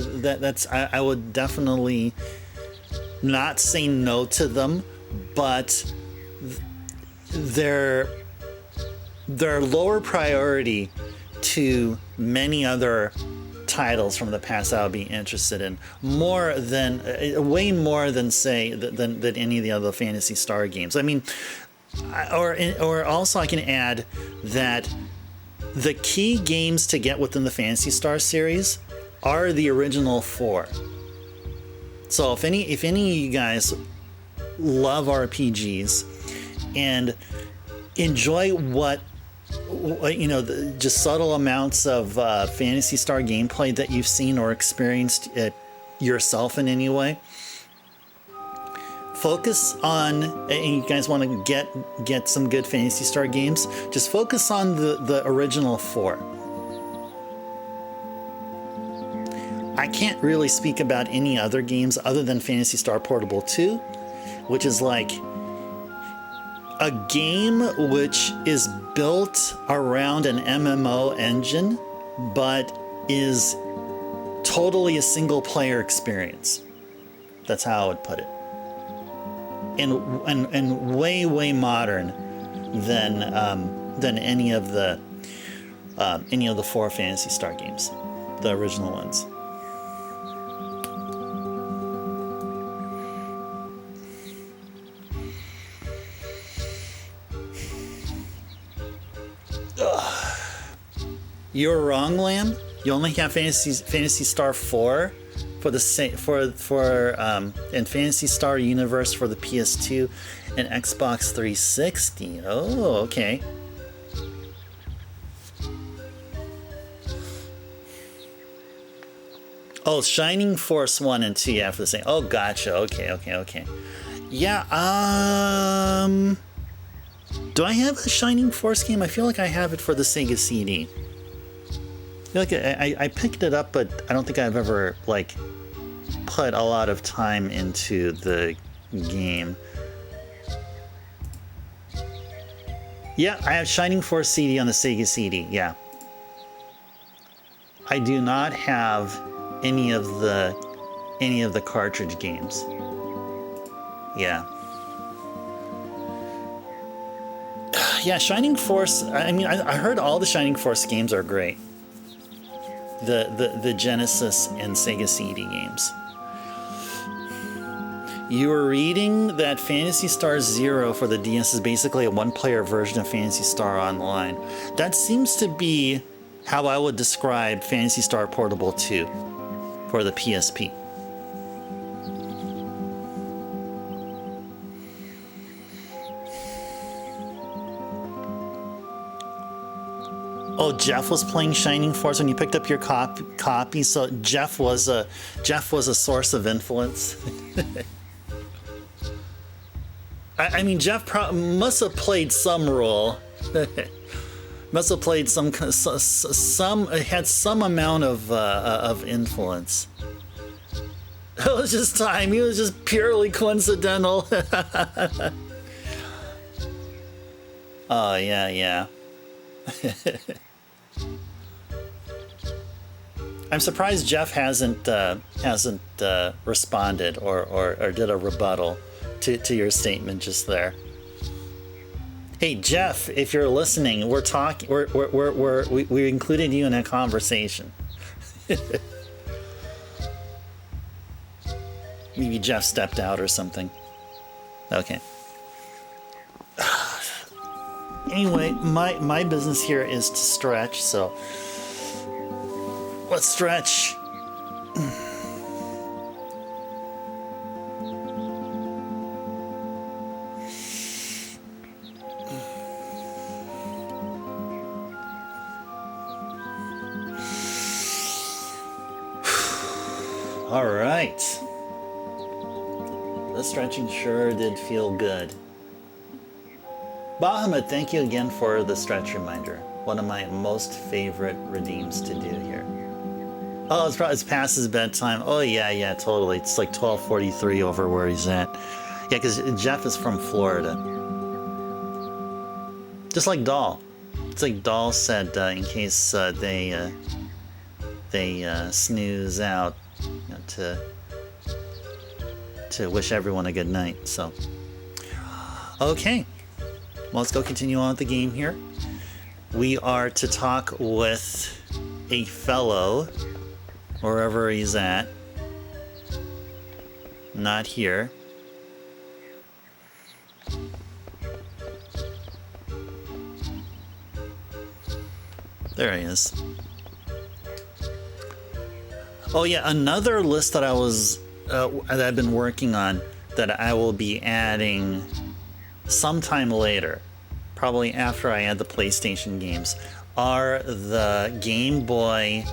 I would definitely not say no to them, but they're lower priority to many other titles from the past I would be interested in, way more than say than any of the other Phantasy Star games. I mean, or also I can add that the key games to get within the Phantasy Star series are the original 4. So if any of you guys love RPGs and enjoy just subtle amounts of Phantasy Star gameplay that you've seen or experienced yourself in any way, focus on, and you guys want to get some good Phantasy Star games, just focus on the original 4. I can't really speak about any other games other than Phantasy Star Portable 2, which is like a game which is built around an MMO engine, but is totally a single player experience. That's how I would put it. And way modern than any of the 4 Phantasy Star games, the original ones. You're wrong, Lamb. You only have Phantasy Star 4 for the and Phantasy Star Universe for the PS2 and Xbox 360. Oh, okay. Oh, Shining Force 1 and 2, yeah, for the same. Oh, gotcha. Okay. Yeah, do I have a Shining Force game? I feel like I have it for the Sega CD. I feel like I picked it up, but I don't think I've ever, like, put a lot of time into the game. Yeah, I have Shining Force CD on the Sega CD, yeah. I do not have any of the cartridge games. Yeah. Yeah, Shining Force, I mean, I heard all the Shining Force games are great. The Genesis and Sega CD games. You were reading that Phantasy Star Zero for the DS is basically a one-player version of Phantasy Star Online. That seems to be how I would describe Phantasy Star Portable 2 for the PSP. Oh, Jeff was playing Shining Force when you picked up your copy. So Jeff was a source of influence. I mean, Jeff must have played some role. Must have played some had some amount of influence. It was just time. He was just purely coincidental. Oh yeah. I'm surprised Jeff hasn't responded or did a rebuttal to your statement just there. Hey Jeff, if you're listening, we're talking. We included you in a conversation. Maybe Jeff stepped out or something. Okay. Anyway, my business here is to stretch, so let's stretch. All right. The stretching sure did feel good. Bahamut, thank you again for the stretch reminder. One of my most favorite redeems to do here. Oh, it's past his bedtime. Oh, yeah, totally. It's like 12:43 over where he's at. Yeah, because Jeff is from Florida. Just like Doll. It's like Doll said, in case they snooze out, you know, to wish everyone a good night. So, okay. Well, let's go continue on with the game here. We are to talk with a fellow, wherever he's at. Not here. There he is. Oh yeah, another list that that I've been working on that I will be adding sometime later, probably after I add the PlayStation games, are the Game Boy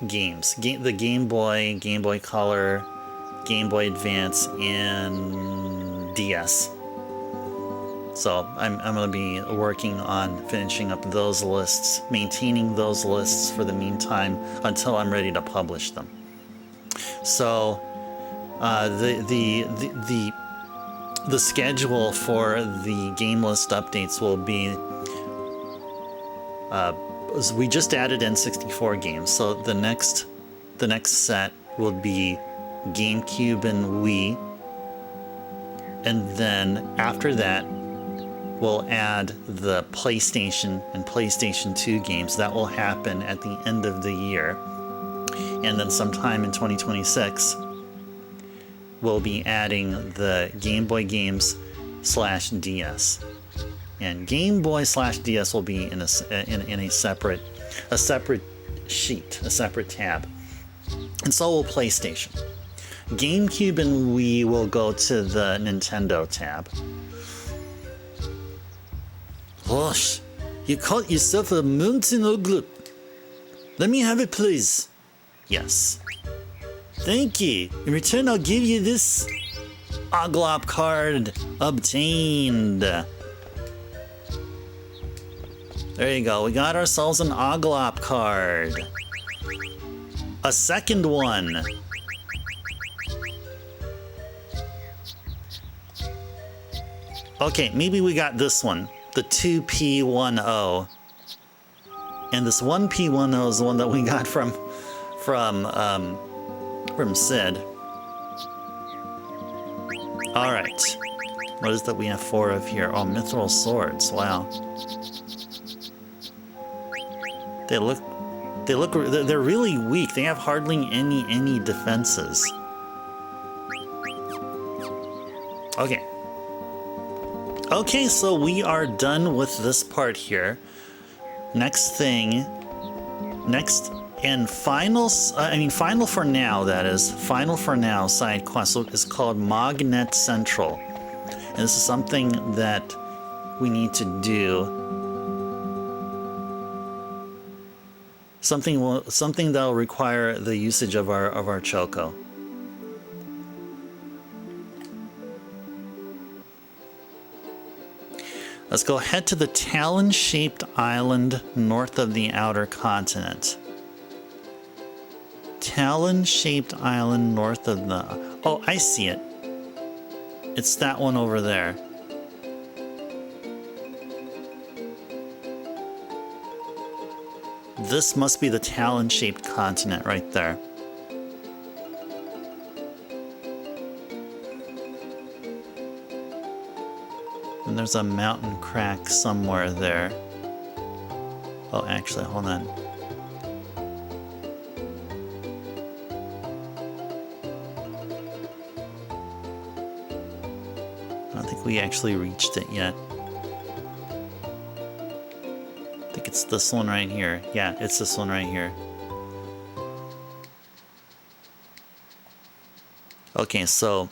games. The Game Boy, Game Boy Color, Game Boy Advance, and DS. So I'm going to be working on finishing up those lists, maintaining those lists for the meantime until I'm ready to publish them. So the schedule for the game list updates will be, we just added N64 games, so the next set will be GameCube and Wii, and then after that we'll add the PlayStation and PlayStation 2 games. That will happen at the end of the year, and then sometime in 2026 we'll be adding the Game Boy games /DS, and Game Boy /DS will be in a separate sheet, a separate tab, and so will PlayStation. GameCube and Wii will go to the Nintendo tab. Gosh, you caught yourself a mountain oglip. Let me have it, please. Yes. Thank you. In return, I'll give you this Oglop card obtained. There you go. We got ourselves an Oglop card. A second one. Okay, maybe we got this one. The 2P10. And this 1P10 is the one that we got from Sid. Alright. What is that we have 4 of here? Oh, mithril swords. Wow. They're really weak. They have hardly any defenses. Okay. Okay, so we are done with this part here. Next and final for now, that is, final for now side quest is called Magnet Central. And this is something that we need to do. Something that will require the usage of our Choco. Let's go head to the talon-shaped island north of the outer continent. Talon-shaped island north of the... Oh, I see it. It's that one over there. This must be the talon-shaped continent right there. And there's a mountain crack somewhere there. Oh, actually, hold on. I don't think we actually reached it yet. it's this one right here. Yeah, it's this one right here. Okay, so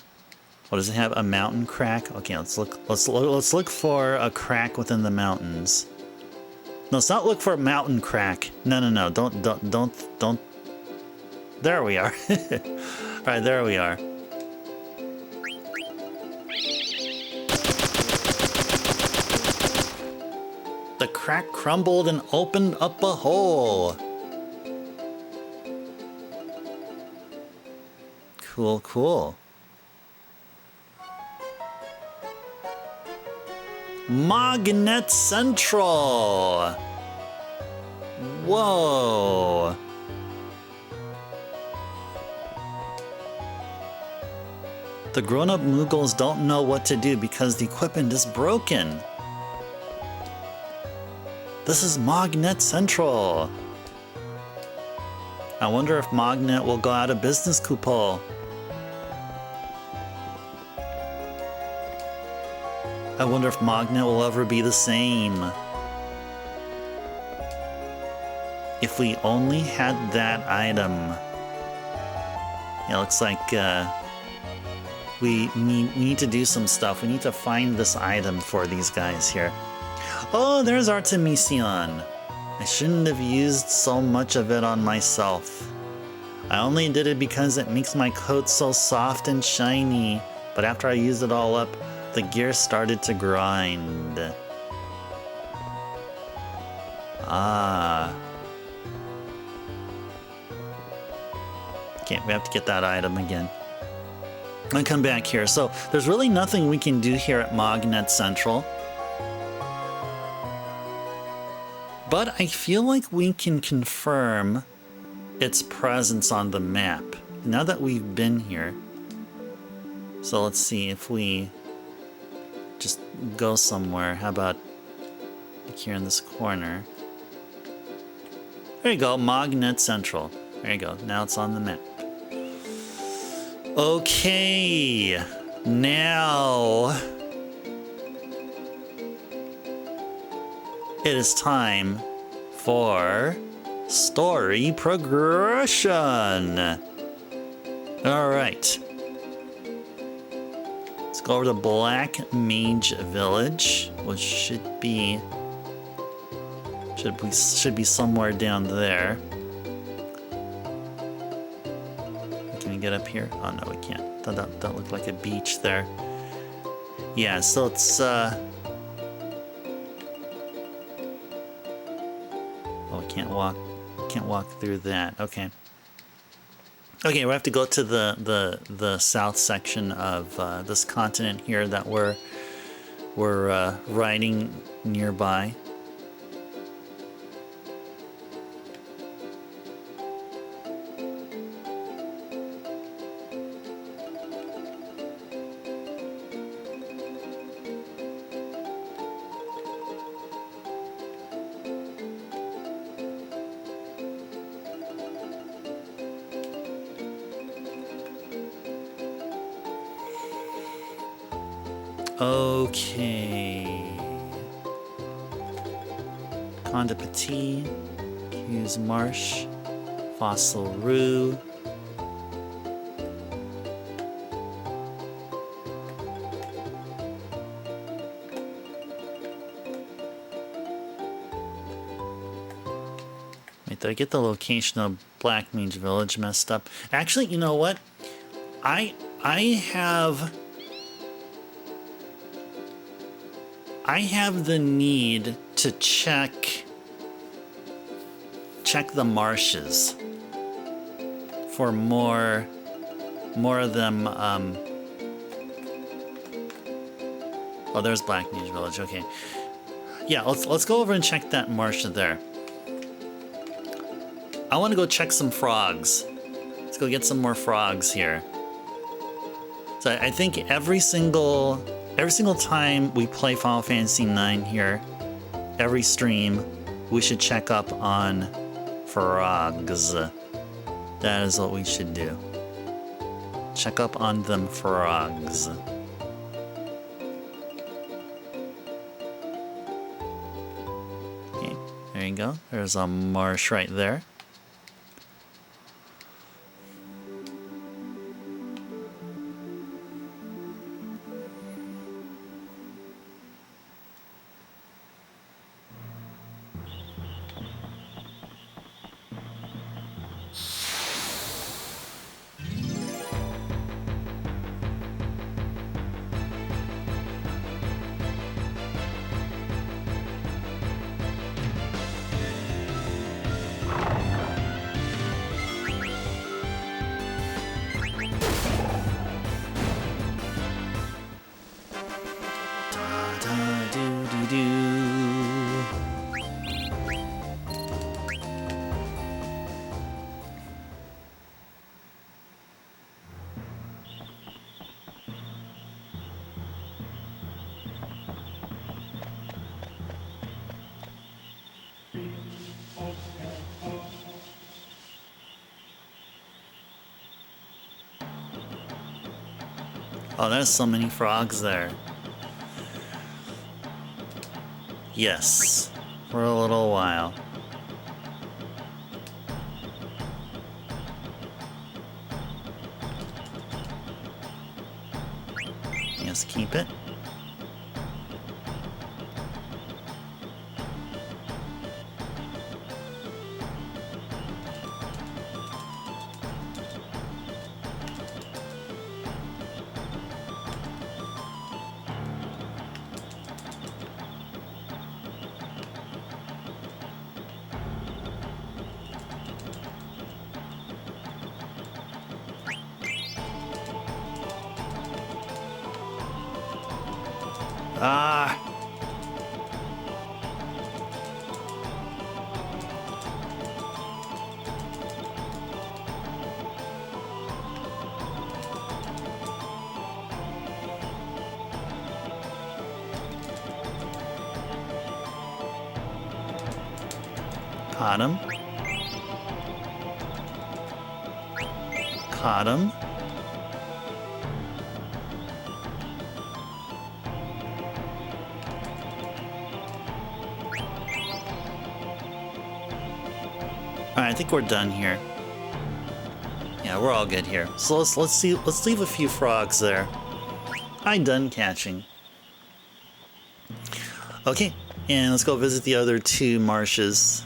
what does it have? A mountain crack? Okay, let's look for a crack within the mountains. No, let's not look for a mountain crack. No. Don't. There we are. All right, there we are. The crack crumbled and opened up a hole. Cool. Magnet Central. Whoa. The grown-up Muggles don't know what to do because the equipment is broken. This is Magnet Central. I wonder if Magnet will go out of business, Kupol. I wonder if Magnet will ever be the same. If we only had that item. Yeah, looks like we need to do some stuff. We need to find this item for these guys here. Oh, there's Artemision. I shouldn't have used so much of it on myself. I only did it because it makes my coat so soft and shiny. But after I used it all up, the gear started to grind. Ah. Okay, we have to get that item again. And come back here. So there's really nothing we can do here at Magnet Central. But I feel like we can confirm its presence on the map now that we've been here. So let's see if we just go somewhere. How about like here in this corner? There you go, Magnet Central. There you go, now it's on the map. Okay, now it is time for story progression. All right. Let's go over to Black Mage Village, which should be somewhere down there. Can we get up here? Oh no, we can't. That looked like a beach there. Yeah, so it's oh, we can't walk through that. Okay. Okay, we have to go to the south section of this continent here that we're riding nearby. Okay. Conde Petit, Hughes Marsh, Fossil Rue. Wait, did I get the location of Black Mage Village messed up? Actually, you know what? I have the need to check the marshes for more of them. Oh, there's Black Mage Village. Okay, yeah, let's go over and check that marsh there. I want to go check some frogs. Let's go get some more frogs here. So I think every single time we play Final Fantasy IX here, every stream, we should check up on frogs. That is what we should do. Check up on them frogs. Okay, there you go. There's a marsh right there. Oh, there's so many frogs there. Yes, for a little while. Yes, keep it. Ah! Caught him. Caught him. Alright, I think we're done here. Yeah, we're all good here. So let's leave a few frogs there. I'm done catching. Okay, and let's go visit the other two marshes.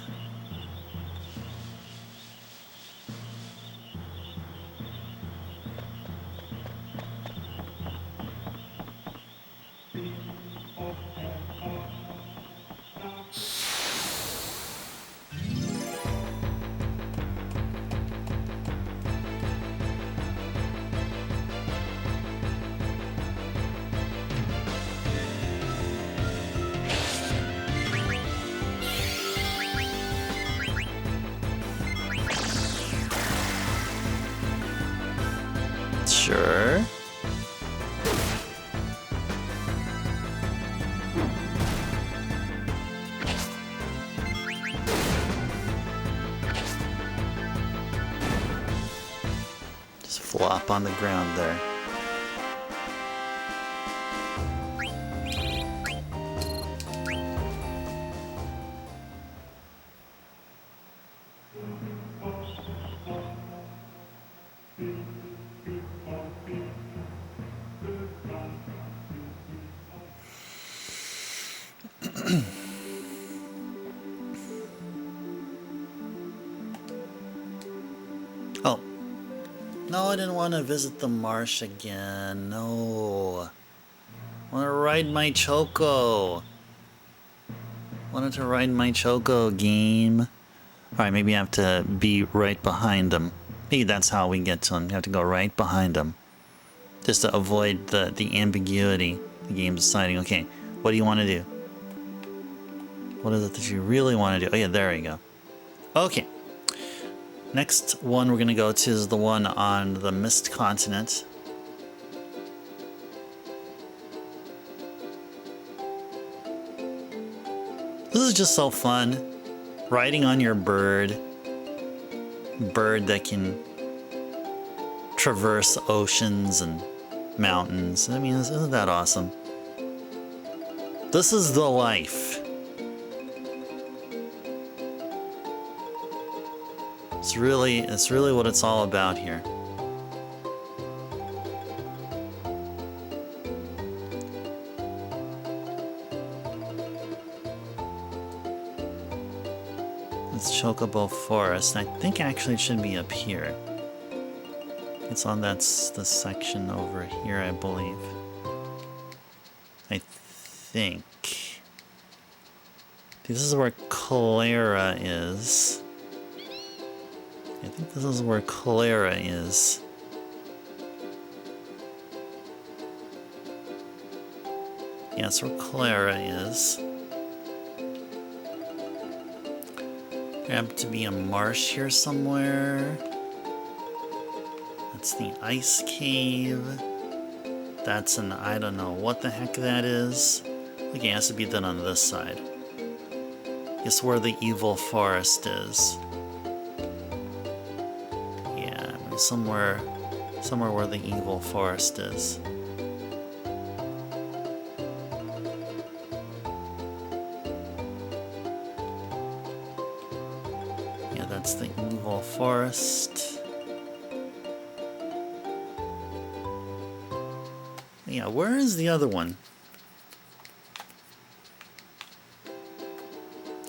Sure. Just flop on the ground there. Oh. No, I didn't want to visit the marsh again. No. I want to ride my Choco. Wanted to ride my Choco game. Alright, maybe I have to be right behind him. Maybe that's how we get to him. You have to go right behind him. Just to avoid the ambiguity. The game's deciding, okay, what do you want to do? What is it that you really want to do? Oh yeah, there you go. Okay. Next one we're going to go to is the one on the Mist Continent. This is just so fun. Riding on your bird. Bird that can traverse oceans and mountains. I mean, isn't that awesome? This is the life. It's really what it's all about here. It's Chocobo Forest. I think actually it should be up here. It's on the section over here, I believe. I think. This is where Clara is. I think this is where Clara is. Yeah, that's where Clara is. There happens to be a marsh here somewhere. That's the ice cave. That's an I don't know what the heck that is. Okay, it has to be done on this side. It's where the evil forest is. Yeah, somewhere where the evil forest is. Yeah, that's the evil forest. Yeah, where is the other one?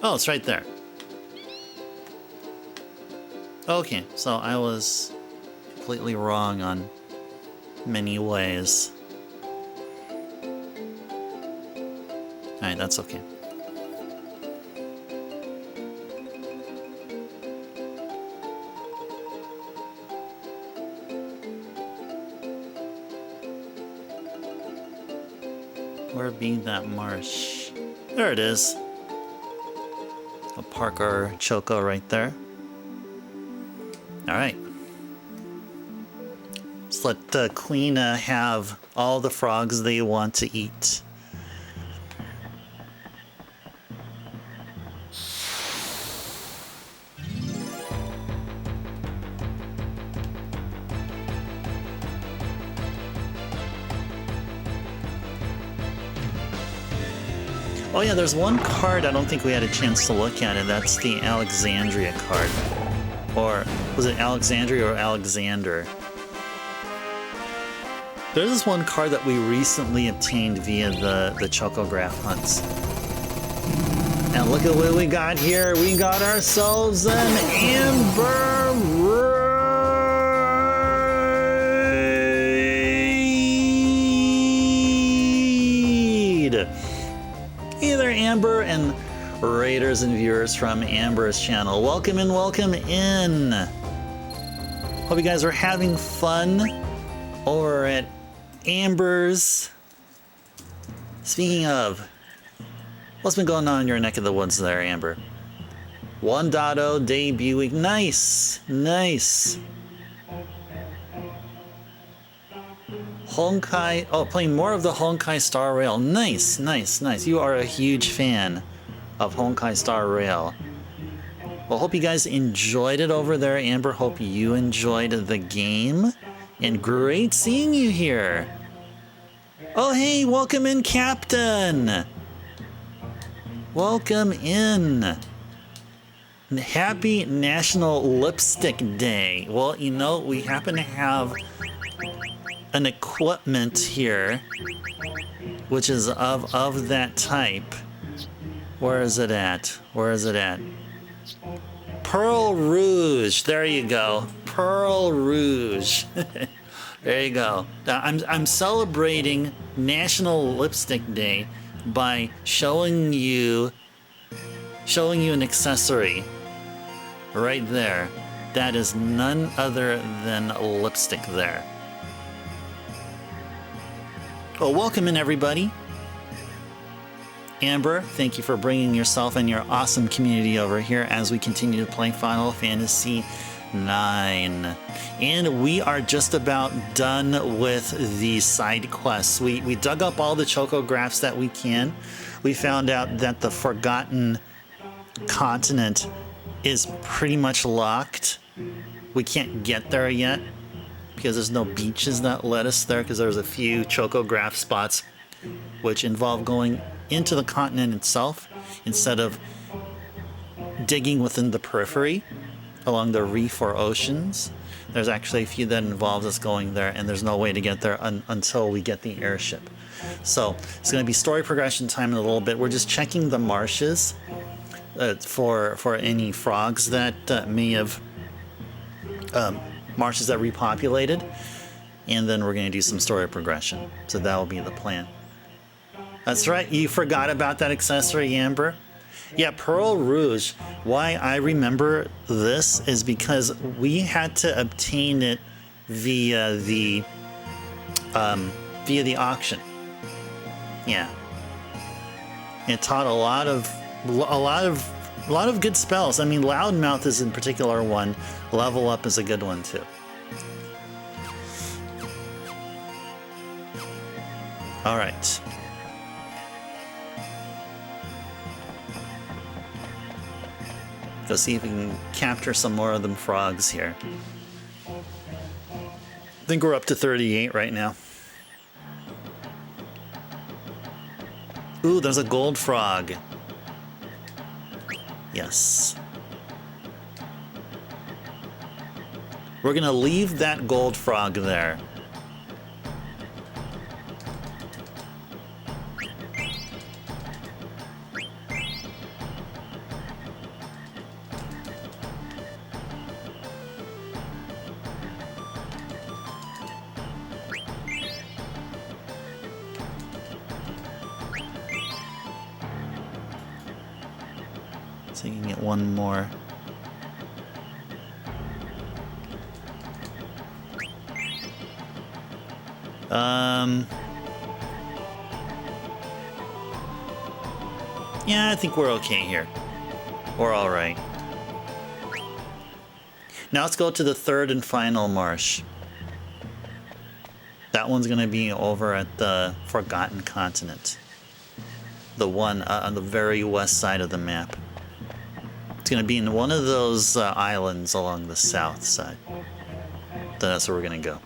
Oh, it's right there. Okay, so I was completely wrong on many ways. Alright, that's okay. Where be that marsh? There it is. I'll park our Choco right there. Alright. Let's let the queen have all the frogs they want to eat. Oh yeah, there's one card I don't think we had a chance to look at, and that's the Alexandria card. Or, was it Alexandria or Alexander? There's this one card that we recently obtained via the Chocograph hunts. And look at what we got here. We got ourselves an Amber Raid! Hey there, Amber and raiders and viewers from Amber's channel. Welcome in, welcome in. Hope you guys are having fun over at Amber's. Speaking of, what's been going on in your neck of the woods there, Amber? 1.0 debut week. Nice, nice. Honkai, oh, playing more of the Honkai Star Rail. Nice, nice, nice. You are a huge fan of Honkai Star Rail. Well, hope you guys enjoyed it over there, Amber. Hope you enjoyed the game. And great seeing you here. Oh, hey, welcome in, Captain. Welcome in. Happy National Lipstick Day. Well, you know, we happen to have an equipment here, which is of that type. Where is it at? Where is it at? Pearl Rouge. There you go. Pearl Rouge. There you go. Now, I'm celebrating National Lipstick Day by showing you an accessory right there. That is none other than lipstick there. Well, welcome in, everybody. Amber, thank you for bringing yourself and your awesome community over here as we continue to play Final Fantasy IX. And we are just about done with the side quests. We dug up all the Chocographs that we can. We found out that the Forgotten Continent is pretty much locked. We can't get there yet because there's no beaches that led us there, because there's a few Chocograph spots which involve going into the continent itself instead of digging within the periphery. along the reef or oceans. There's actually a few that involves us going there, and there's no way to get there until we get the airship. So it's going to be story progression time in a little bit. We're just checking the marshes for any frogs that may have marshes that repopulated, and then we're going to do some story progression. So that will be the plan. That's right, you forgot about that accessory, Amber? Yeah, Pearl Rouge. Why I remember this is because we had to obtain it via the auction. Yeah, it taught a lot of good spells. I mean, Loudmouth is in particular one. Level Up is a good one too. All right. Go see if we can capture some more of them frogs here. I think we're up to 38 right now. Ooh, there's a gold frog. Yes. We're gonna leave that gold frog there. So you can get one more. Yeah, I think we're okay here. We're all right. Now let's go to the third and final marsh. That one's going to be over at the Forgotten Continent. The one on the very west side of the map. It's going to be in one of those islands along the south side. That's where we're going to go.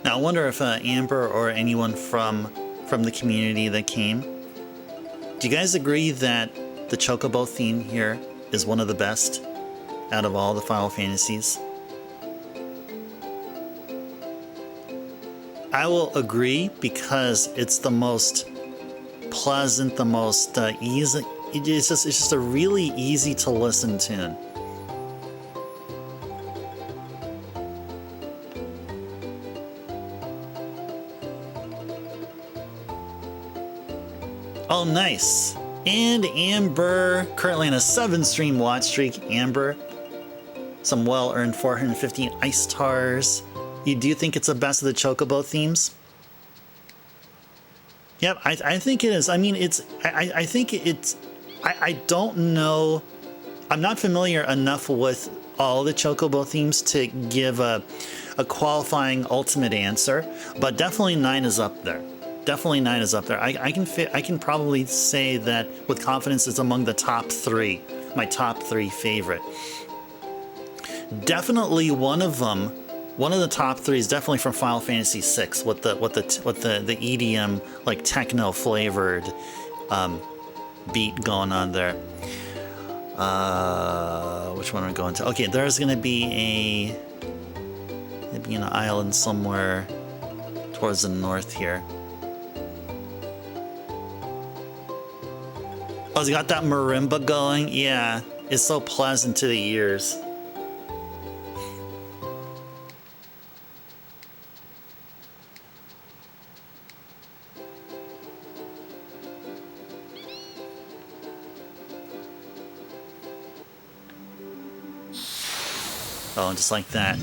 Now, I wonder if Amber or anyone from the community that came, do you guys agree that the Chocobo theme here is one of the best out of all the Final Fantasies? I will agree because it's the most pleasant, the most easy. It's just a really easy to listen tune. Oh, nice. And Amber, currently on a 7-stream watch streak. Amber, some well-earned 450 ice stars. You do think it's the best of the Chocobo themes? Yep, I think it is. I mean, I think it's... I don't know... I'm not familiar enough with all the Chocobo themes to give a qualifying ultimate answer, but definitely 9 is up there. Definitely 9 is up there. I can probably say that with confidence it's among the top 3, my top 3 favorite. Definitely one of them, one of the top 3 is definitely from Final Fantasy VI with the EDM like techno flavored beat going on there. Which one are we going to? Okay, there's gonna be an island somewhere towards the north here. Oh, it's got that marimba going? Yeah, it's so pleasant to the ears. Oh, just like that.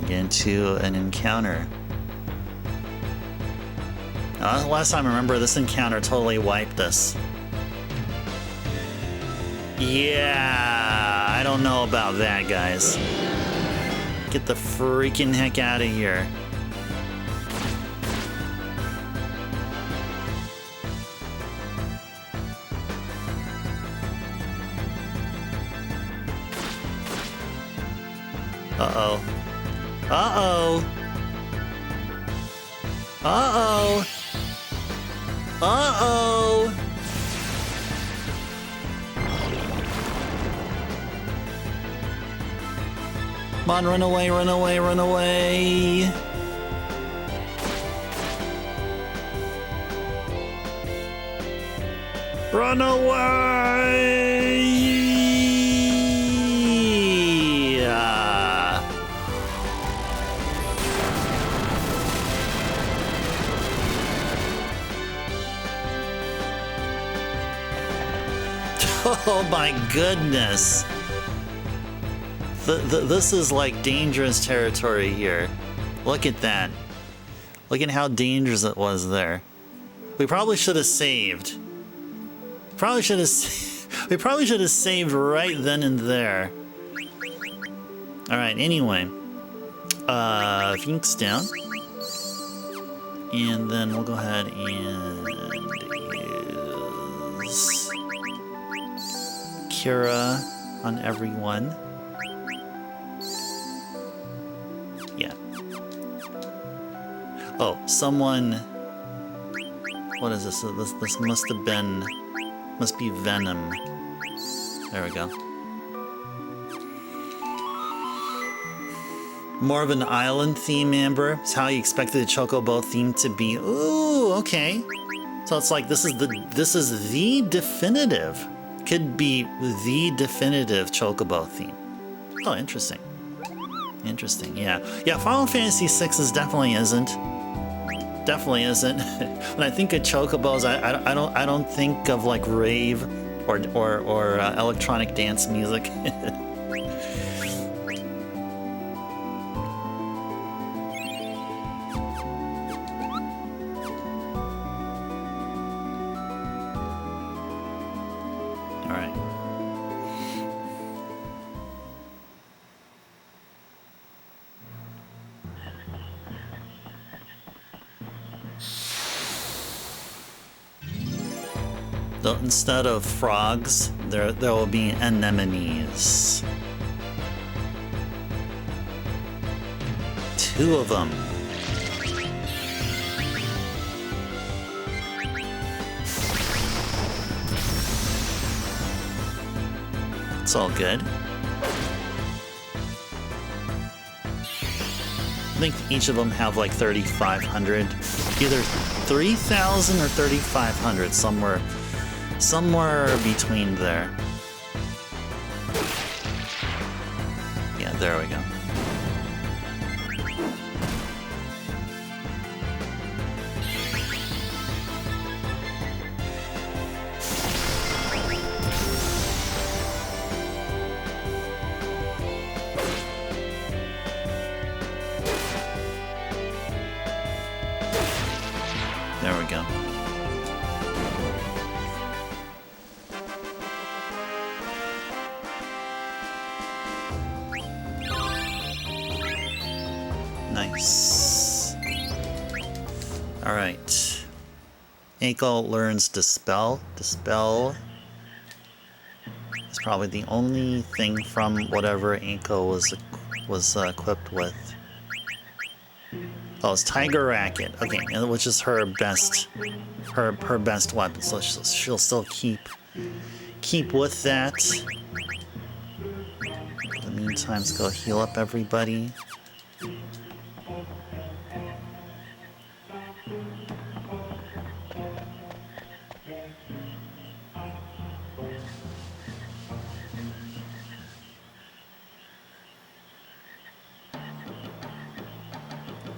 Get into an encounter. Last time I remember, this encounter totally wiped us. Yeah, I don't know about that, guys. Get the freaking heck out of here. Uh-oh. Uh-oh. Uh-oh. Uh-oh. Come on, run away, run away, run away. Run away! Oh my goodness. This is like dangerous territory here. Look at that. Look at how dangerous it was there. We probably should have saved. We probably should have saved right then and there. Alright, anyway. Finks down. And then we'll go ahead and use Kira on everyone. Yeah. Oh, someone... What is this? This must have been... Must be Venom. There we go. More of an island theme, Amber. It's how you expected the Chocobo theme to be. Ooh, okay. So it's like this is the definitive. Could be the definitive Chocobo theme. Oh, interesting. Interesting, yeah. Yeah, Final Fantasy VI definitely isn't. Definitely isn't. When I think of Chocobos, I don't think of like rave or electronic dance music. All right. So instead of frogs, there will be anemones. 2 of them. It's all good. I think each of them have like 3,500. Either 3,000 or 3,500, somewhere between there. Yeah, there we go. There we go. Nice. All right. Eiko learns Dispel. Dispel is probably the only thing from whatever Eiko was equipped with. Oh, it's Tiger Racket. Okay, which is her best weapon. So she'll still keep with that. In the meantime, let's go heal up everybody.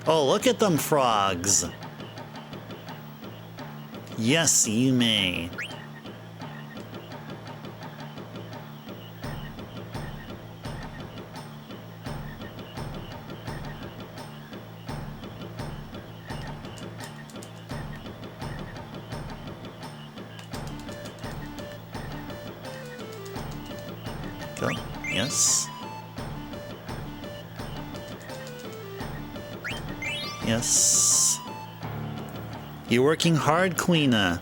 Oh, look at them frogs. Yes, you may. Go. Yes. Yes. You're working hard, Queena.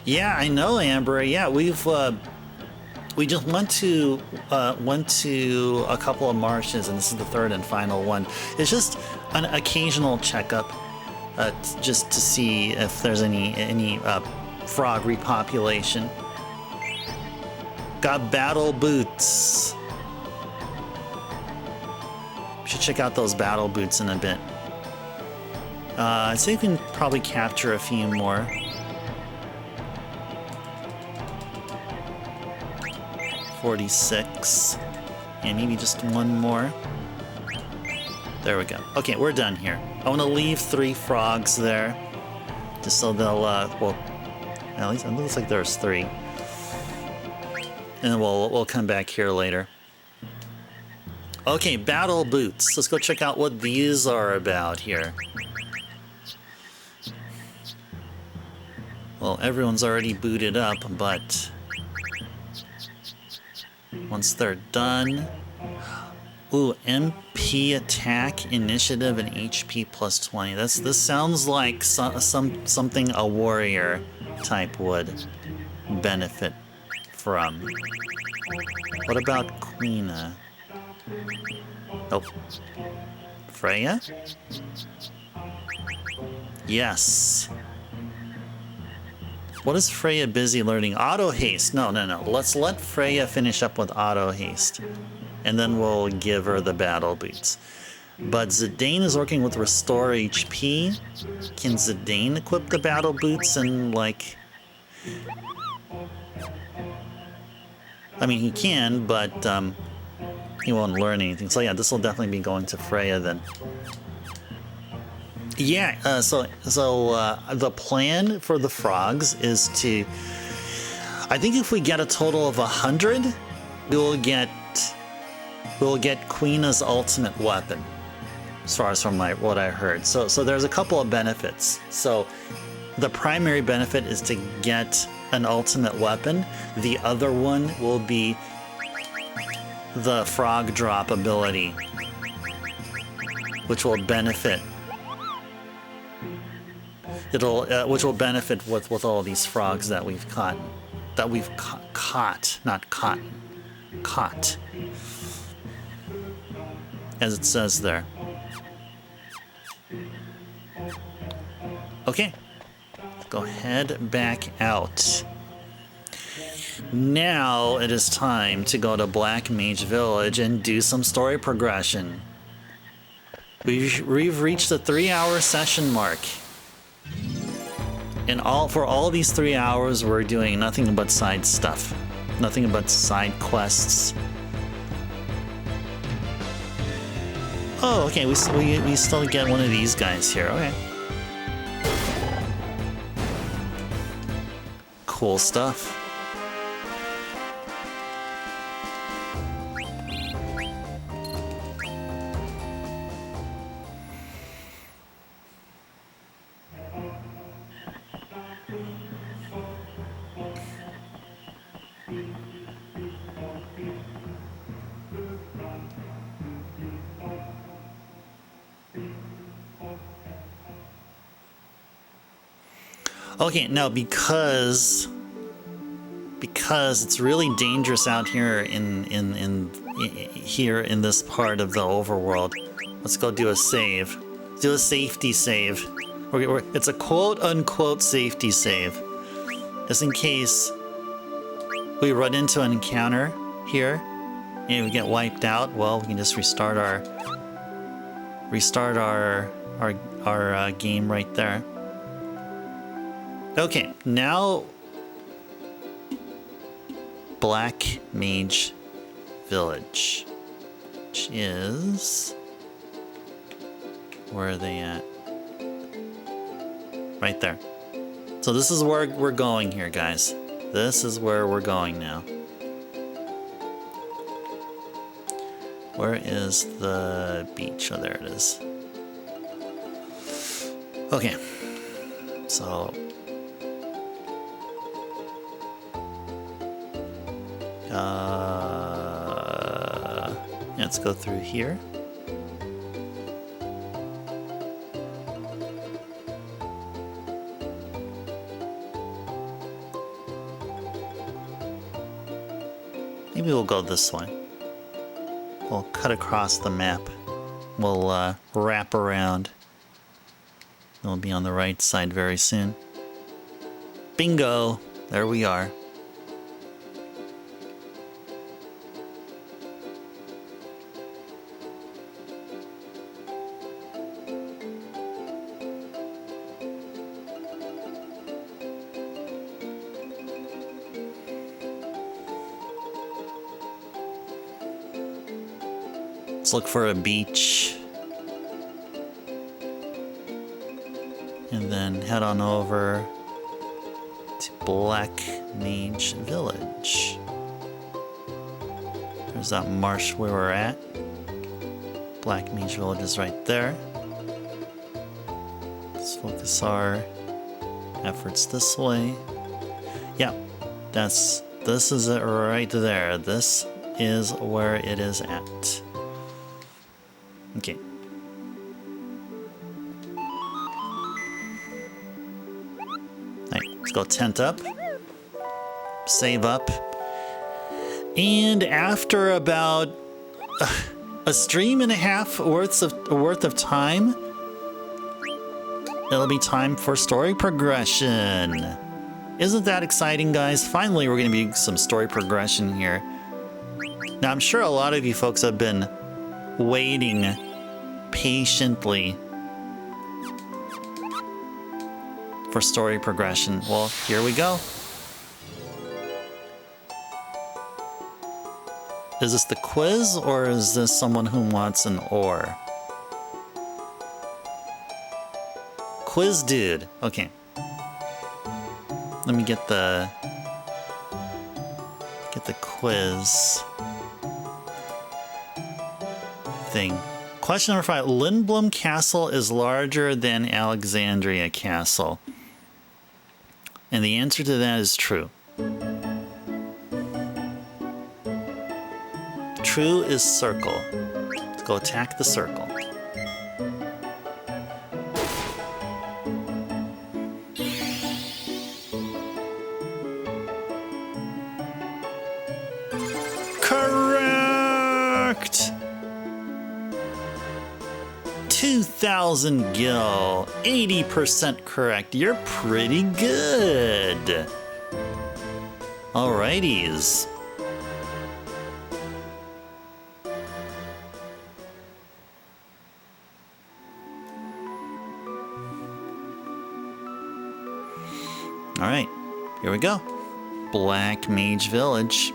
Yeah, I know, Amber. Yeah, we just went to a couple of marshes, and this is the third and final one. It's just an occasional checkup, just to see if there's any frog repopulation. Got battle boots. Should check out those battle boots in a bit. I'd say you can probably capture a few more. 46. And maybe just one more. There we go. Okay, we're done here. I want to leave 3 frogs there. Just so they'll, well, at least it looks like there's 3. And then we'll come back here later. Okay, battle boots. Let's go check out what these are about here. Well, everyone's already booted up, but once they're done... Ooh, MP attack, initiative, and HP plus 20. This sounds like something a warrior type would benefit from. What about Queena? Oh. Freya? Yes. What is Freya busy learning? Auto haste. No. Let's let Freya finish up with auto haste. And then we'll give her the battle boots. But Zidane is working with restore HP. Can Zidane equip the battle boots and, like... I mean, he can, but he won't learn anything. So yeah, this will definitely be going to Freya then. Yeah, so the plan for the frogs is to... I think if we get a total of 100, we'll get Queena's ultimate weapon, as far as from what I heard. So there's a couple of benefits. So the primary benefit is to get an ultimate weapon. The other one will be the frog drop ability, which will benefit. Which will benefit with all these frogs that we've caught. Caught. As it says there. Okay. Go head back out. Now it is time to go to Black Mage Village and do some story progression. We've reached the 3-hour session mark. And for all these 3 hours, we're doing nothing but side stuff. Nothing but side quests. Oh, okay, we still get one of these guys here, okay. Cool stuff. Okay, now because it's really dangerous out here in this part of the overworld, let's go do a save. Do a safety save. It's a quote-unquote safety save. Just in case we run into an encounter here and we get wiped out, well, we can just restart our game right there. Okay, now Black Mage Village, which is... Where are they at? Right there. So this is where we're going here, guys. This is where we're going now. Where is the beach? Oh, there it is. Okay. So... let's go through here. Maybe we'll go this way. We'll cut across the map. We'll wrap around. We'll be on the right side very soon. Bingo! There we are. Let's look for a beach. And then head on over to Black Mage Village. There's that marsh where we're at. Black Mage Village is right there. Let's focus our efforts this way. Yeah, this is it right there. This is where it is at. Okay. Alright, let's go tent up. Save up. And after about a stream and a half worth of time, it'll be time for story progression. Isn't that exciting, guys? Finally, we're going to be some story progression here. Now, I'm sure a lot of you folks have been waiting patiently for story progression. Well, here we go. Is this the quiz, or is this someone who wants an ore? Quiz dude. Okay. Let me get the quiz thing. Question number 5. Lindblom Castle is larger than Alexandria Castle. And the answer to that is true. True is circle. Let's go attack the circle. Correct! 2,000 gil. 80% correct. You're pretty good. Alrighties. Alright, here we go. Black Mage Village.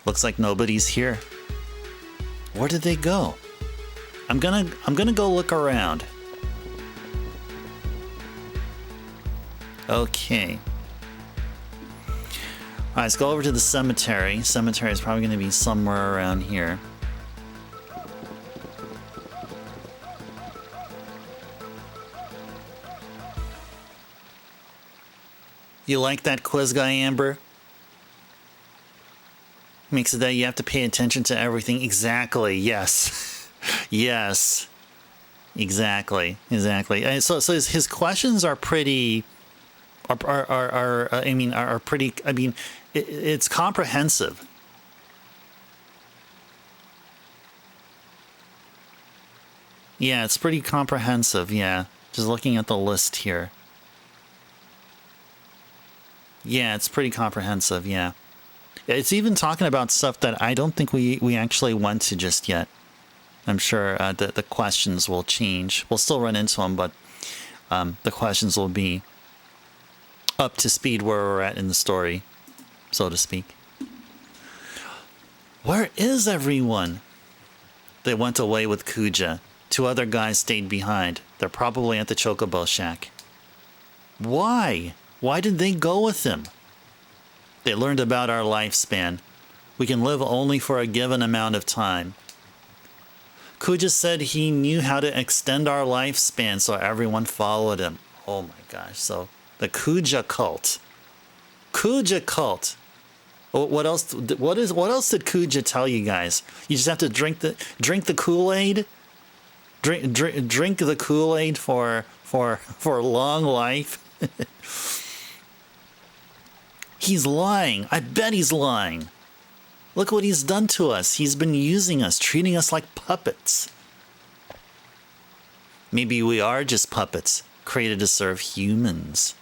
Looks like nobody's here. Where did they go? I'm gonna go look around. Okay. Alright, let's go over to the cemetery. Cemetery is probably gonna be somewhere around here. You like that quiz guy, Amber? Makes it that you have to pay attention to everything. Exactly. Yes. Yes. Exactly. Exactly. And so his questions are pretty. Are pretty. I mean, it's comprehensive. Yeah, it's pretty comprehensive. Yeah, just looking at the list here. Yeah, it's pretty comprehensive, yeah. It's even talking about stuff that I don't think we actually went to just yet. I'm sure the questions will change. We'll still run into them, but the questions will be up to speed where we're at in the story, so to speak. Where is everyone? They went away with Kuja. 2 other guys stayed behind. They're probably at the Chocobo Shack. Why? Why did they go with him? They learned about our lifespan. We can live only for a given amount of time. Kuja said he knew how to extend our lifespan, so everyone followed him. Oh my gosh, so the Kuja cult. Kuja cult. What else did Kuja tell you guys? You just have to drink the Kool-Aid? drink the Kool-Aid for long life. He's lying. I bet he's lying. Look what he's done to us. He's been using us, treating us like puppets. Maybe we are just puppets, created to serve humans.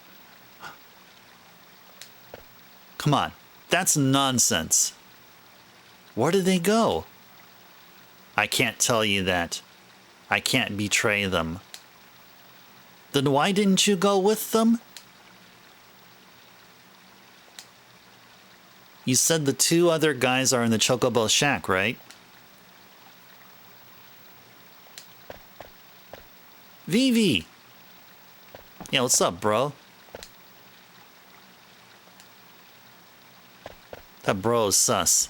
Come on, that's nonsense. Where did they go? I can't tell you that. I can't betray them. Then why didn't you go with them? You said the 2 other guys are in the Chocobo shack, right? Vivi! Yeah, what's up, bro? That bro is sus.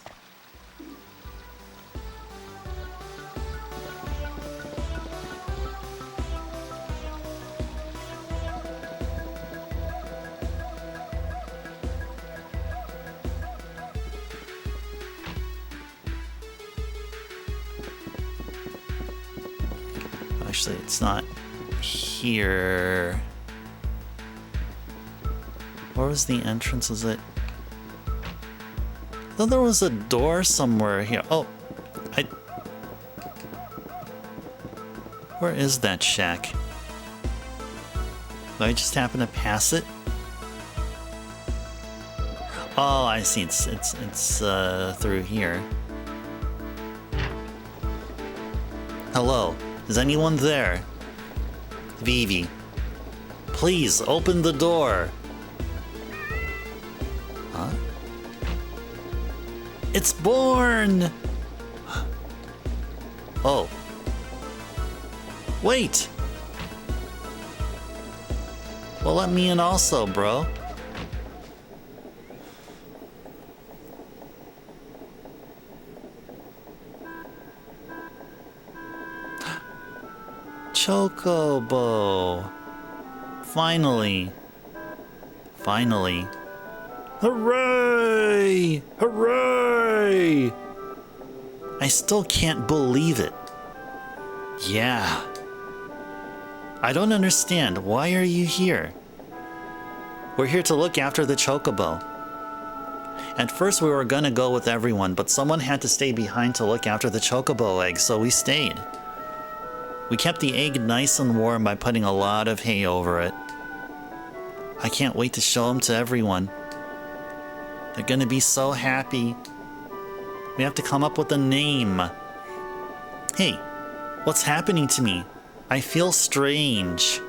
Actually, it's not here. Where was the entrance? Was it? I thought there was a door somewhere here. Oh, where is that shack? Did I just happen to pass it? Oh, I see. It's through here. Hello. Is anyone there? Vivi. Please open the door. Huh? It's born! Oh. Wait! Well, let me in also, bro. Chocobo. Finally. Finally. Hooray! Hooray! I still can't believe it. Yeah. I don't understand. Why are you here? We're here to look after the Chocobo. At first we were gonna go with everyone, but someone had to stay behind to look after the Chocobo egg, so we stayed. We kept the egg nice and warm by putting a lot of hay over it. I can't wait to show them to everyone. They're gonna be so happy. We have to come up with a name. Hey, what's happening to me? I feel strange.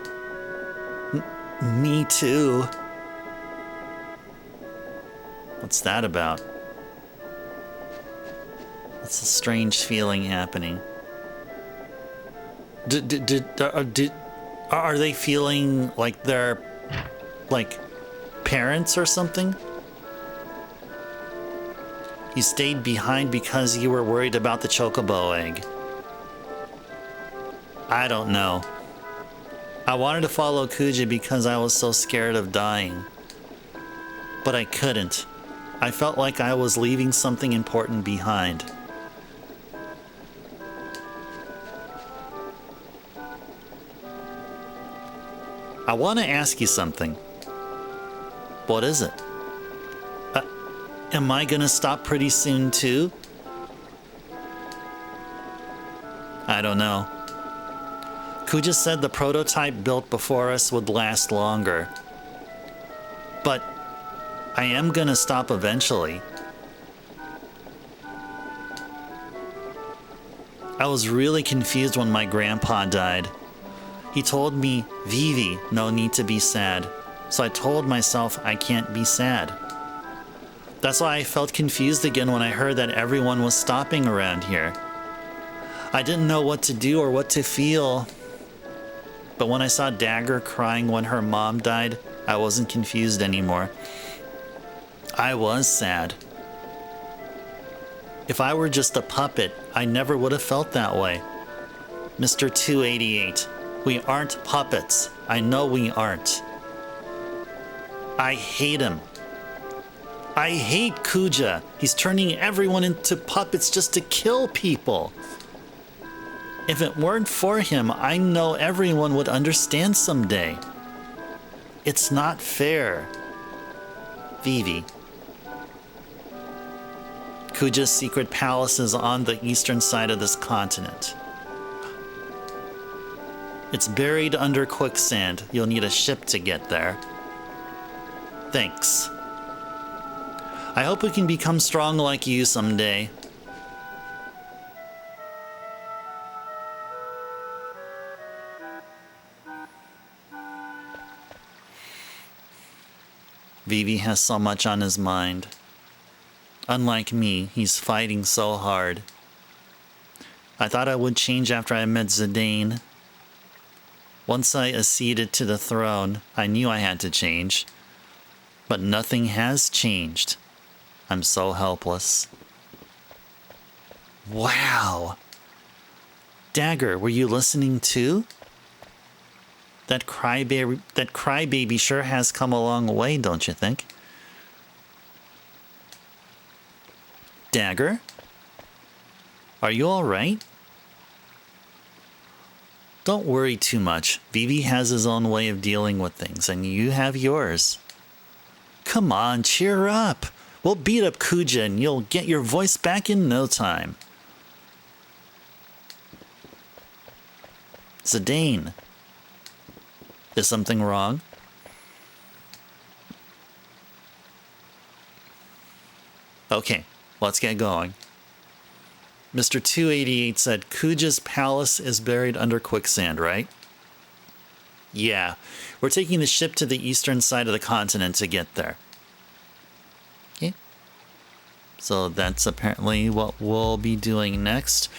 Me too. What's that about? What's a strange feeling happening? Are they feeling like they're like parents or something? You stayed behind because you were worried about the Chocobo egg. I don't know. I wanted to follow Kuja because I was so scared of dying. But I couldn't. I felt like I was leaving something important behind. I want to ask you something. What is it? Am I gonna stop pretty soon too? I don't know. Kuja said the prototype built before us would last longer. But I am gonna stop eventually. I was really confused when my grandpa died. He told me, Vivi, no need to be sad. So I told myself I can't be sad. That's why I felt confused again when I heard that everyone was stopping around here. I didn't know what to do or what to feel. But when I saw Dagger crying when her mom died, I wasn't confused anymore. I was sad. If I were just a puppet, I never would have felt that way. Mr. 288, we aren't puppets. I know we aren't. I hate him. I hate Kuja. He's turning everyone into puppets just to kill people. If it weren't for him, I know everyone would understand someday. It's not fair. Vivi. Kuja's secret palace is on the eastern side of this continent. It's buried under quicksand. You'll need a ship to get there. Thanks. I hope we can become strong like you someday. Vivi has so much on his mind. Unlike me, he's fighting so hard. I thought I would change after I met Zidane. Once I acceded to the throne, I knew I had to change. But nothing has changed. I'm so helpless. Wow. Dagger, were you listening too? That crybaby sure has come a long way, don't you think? Dagger? Are you all right? Don't worry too much. Vivi has his own way of dealing with things, and you have yours. Come on, cheer up. We'll beat up Kuja, and you'll get your voice back in no time. Zidane. Is something wrong? Okay, let's get going. Mr. 288 said Kuja's palace is buried under quicksand, right? Yeah, we're taking the ship to the eastern side of the continent to get there. Okay. So that's apparently what we'll be doing next.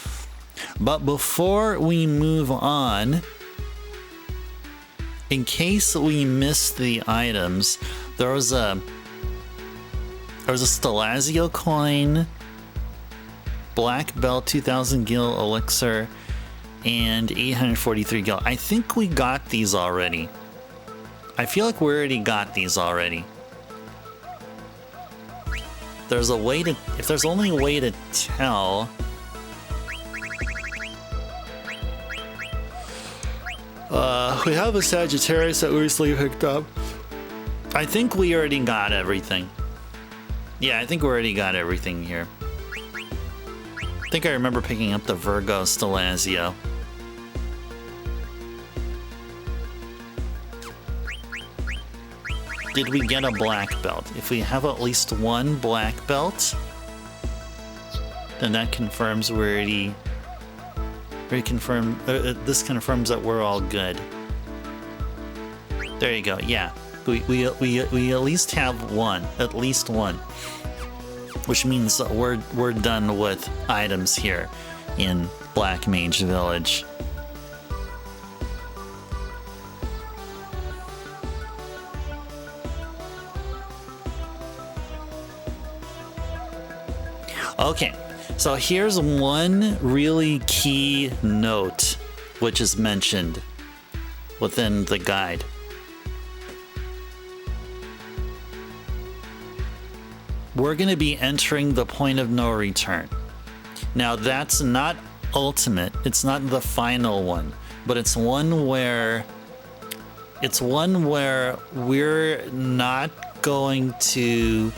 But before we move on, in case we missed the items, there was a Stelazio coin, black belt 2000 gil elixir, and 843 gil. I think we got these already. I feel like we already got these already. There's a way to, if there's only a way to tell. We have a Sagittarius that we recently picked up. I think we already got everything. Yeah, I think we already got everything here. I think I remember picking up the Virgo Stelazio. Did we get a black belt? If we have at least one black belt, then that confirms we already... this confirms that we're all good. There you go. Yeah, we at least have one, which means that we're done with items here in Black Mage Village. Okay. So here's one really key note which is mentioned within the guide. We're going to be entering the point of no return. Now that's not ultimate, it's not the final one, but it's one where we're not going to...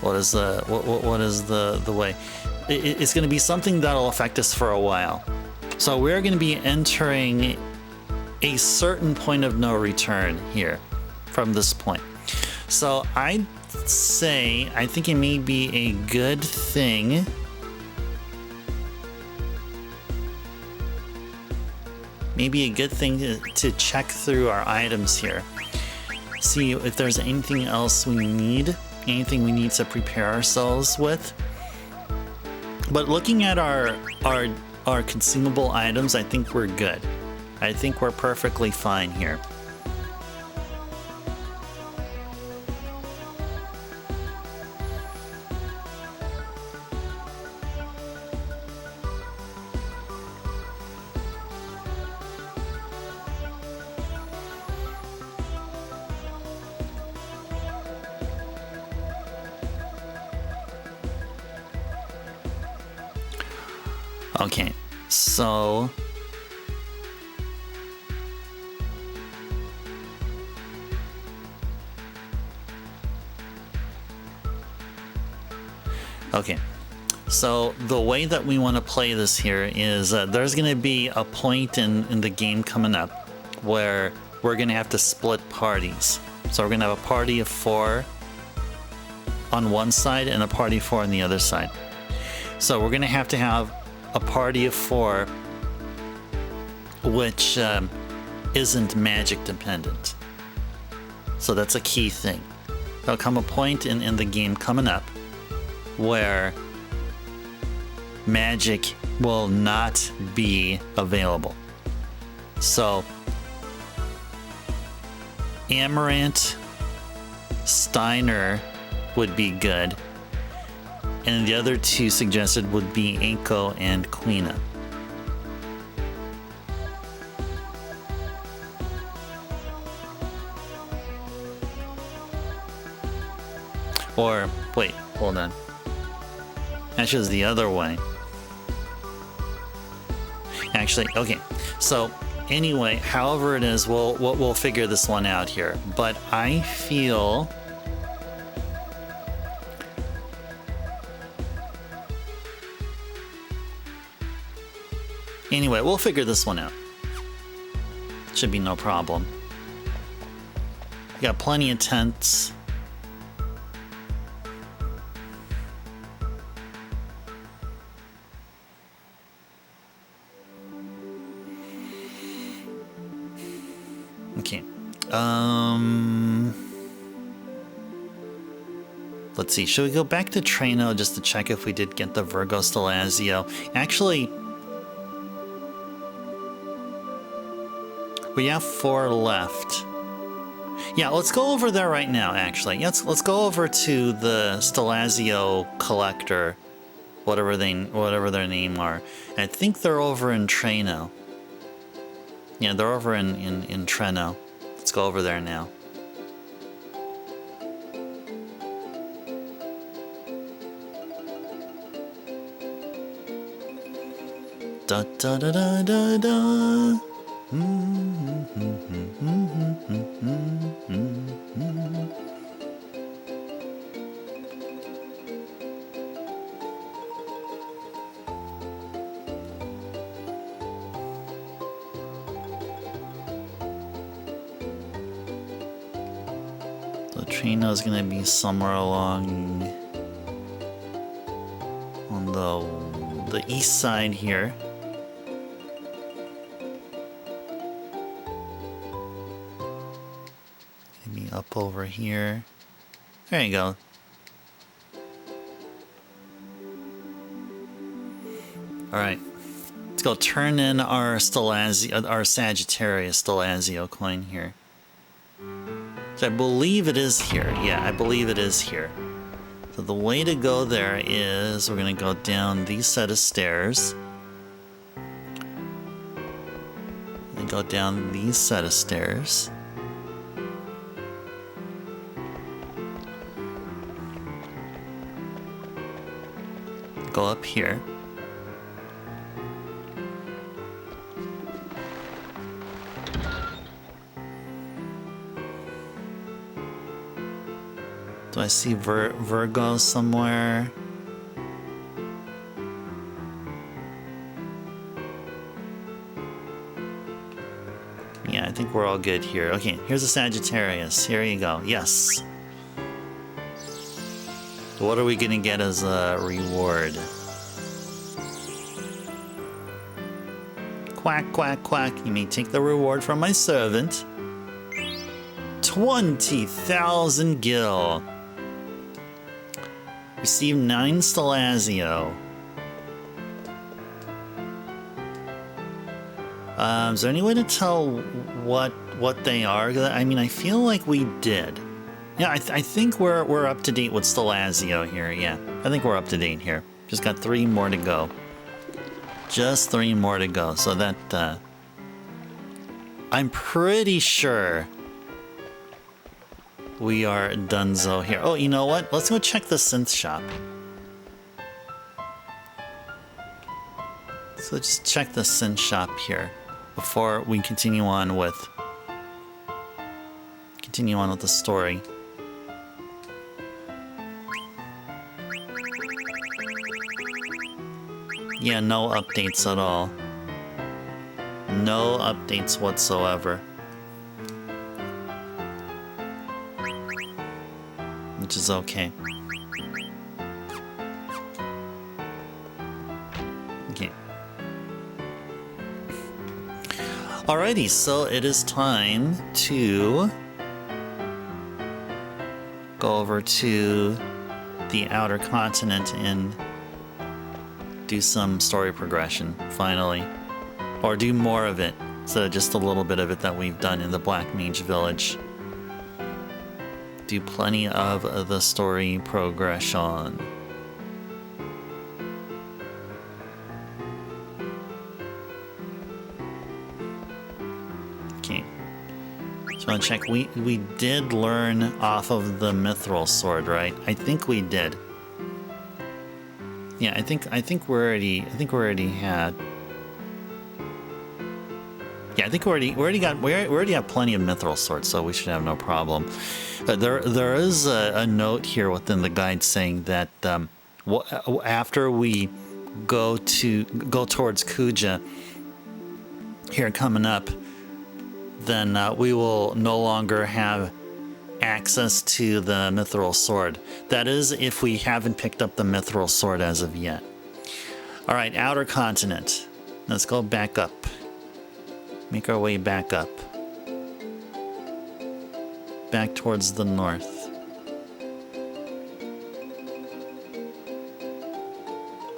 What is the way? It's going to be something that'll affect us for a while. So we're going to be entering a certain point of no return here from this point. So I'd say, I think it may be a good thing to check through our items here. See if there's anything else we need. Anything we need to prepare ourselves with. But looking at our consumable items, I think we're good. I think we're perfectly fine here. Okay, so... Okay, so the way that we want to play this here is there's going to be a point in the game coming up where we're going to have to split parties. So we're going to have a party of 4 on one side and a party of 4 on the other side. So we're going to have a party of 4 which isn't magic dependent. So that's a key thing. There'll come a point in the game coming up where magic will not be available. So Amaranth, Steiner would be good, and the other 2 suggested would be Inko and Queena. Or wait, hold on. Actually, it's the other way. Actually, okay. So anyway, however it is, we'll figure this one out here. But I feel anyway, we'll figure this one out. Should be no problem. We got plenty of tents. Okay. Let's see. Should we go back to Trano just to check if we did get the Virgo Stelazio? Actually, we have 4 left. Yeah, let's go over there right now, actually. Let's go over to the Stelazio collector, whatever their name are. I think they're over in Trano. Yeah, they're over in Treno. Let's go over there now. Da da da da da da. Trino is going to be somewhere along on the east side here. Maybe up over here. There you go. All right, let's go turn in our Sagittarius Stelazio coin here. So I believe it is here. Yeah, I believe it is here. So the way to go there is we're going to go down these set of stairs. And go down these set of stairs. Go up here. Do I see Virgo somewhere? Yeah, I think we're all good here. Okay, here's a Sagittarius. Here you go. Yes. What are we gonna get as a reward? Quack, quack, quack. You may take the reward from my servant. 20,000 gil. Receive 9 Stelazio. Is there any way to tell what they are? I mean, I feel like we did. Yeah, I think we're up to date with Stelazio here. Yeah, I think we're up to date here. Just got 3 more to go. Just 3 more to go. So that I'm pretty sure we are donezo here. Oh, you know what? Let's go check the synth shop. So just check the sin shop here before we continue on with the story. Yeah, no updates at all. No updates whatsoever. Which is okay. Okay. Alrighty, so it is time to go over to the outer continent and do some story progression, finally. Or do more of it, instead of just a little bit of it that we've done in the Black Mage Village. Do plenty of the story progression. Okay. So I want to check. We did learn off of the Mithril Sword, right? I think we did. Yeah, I think we already had. Yeah, I think we already have plenty of Mithril Swords, so we should have no problem. There is a note here within the guide saying that after we go towards Kuja here coming up, then we will no longer have access to the Mithril Sword. That is, if we haven't picked up the Mithril Sword as of yet. All right, Outer Continent. Let's go back up. Make our way back up. Back towards the north.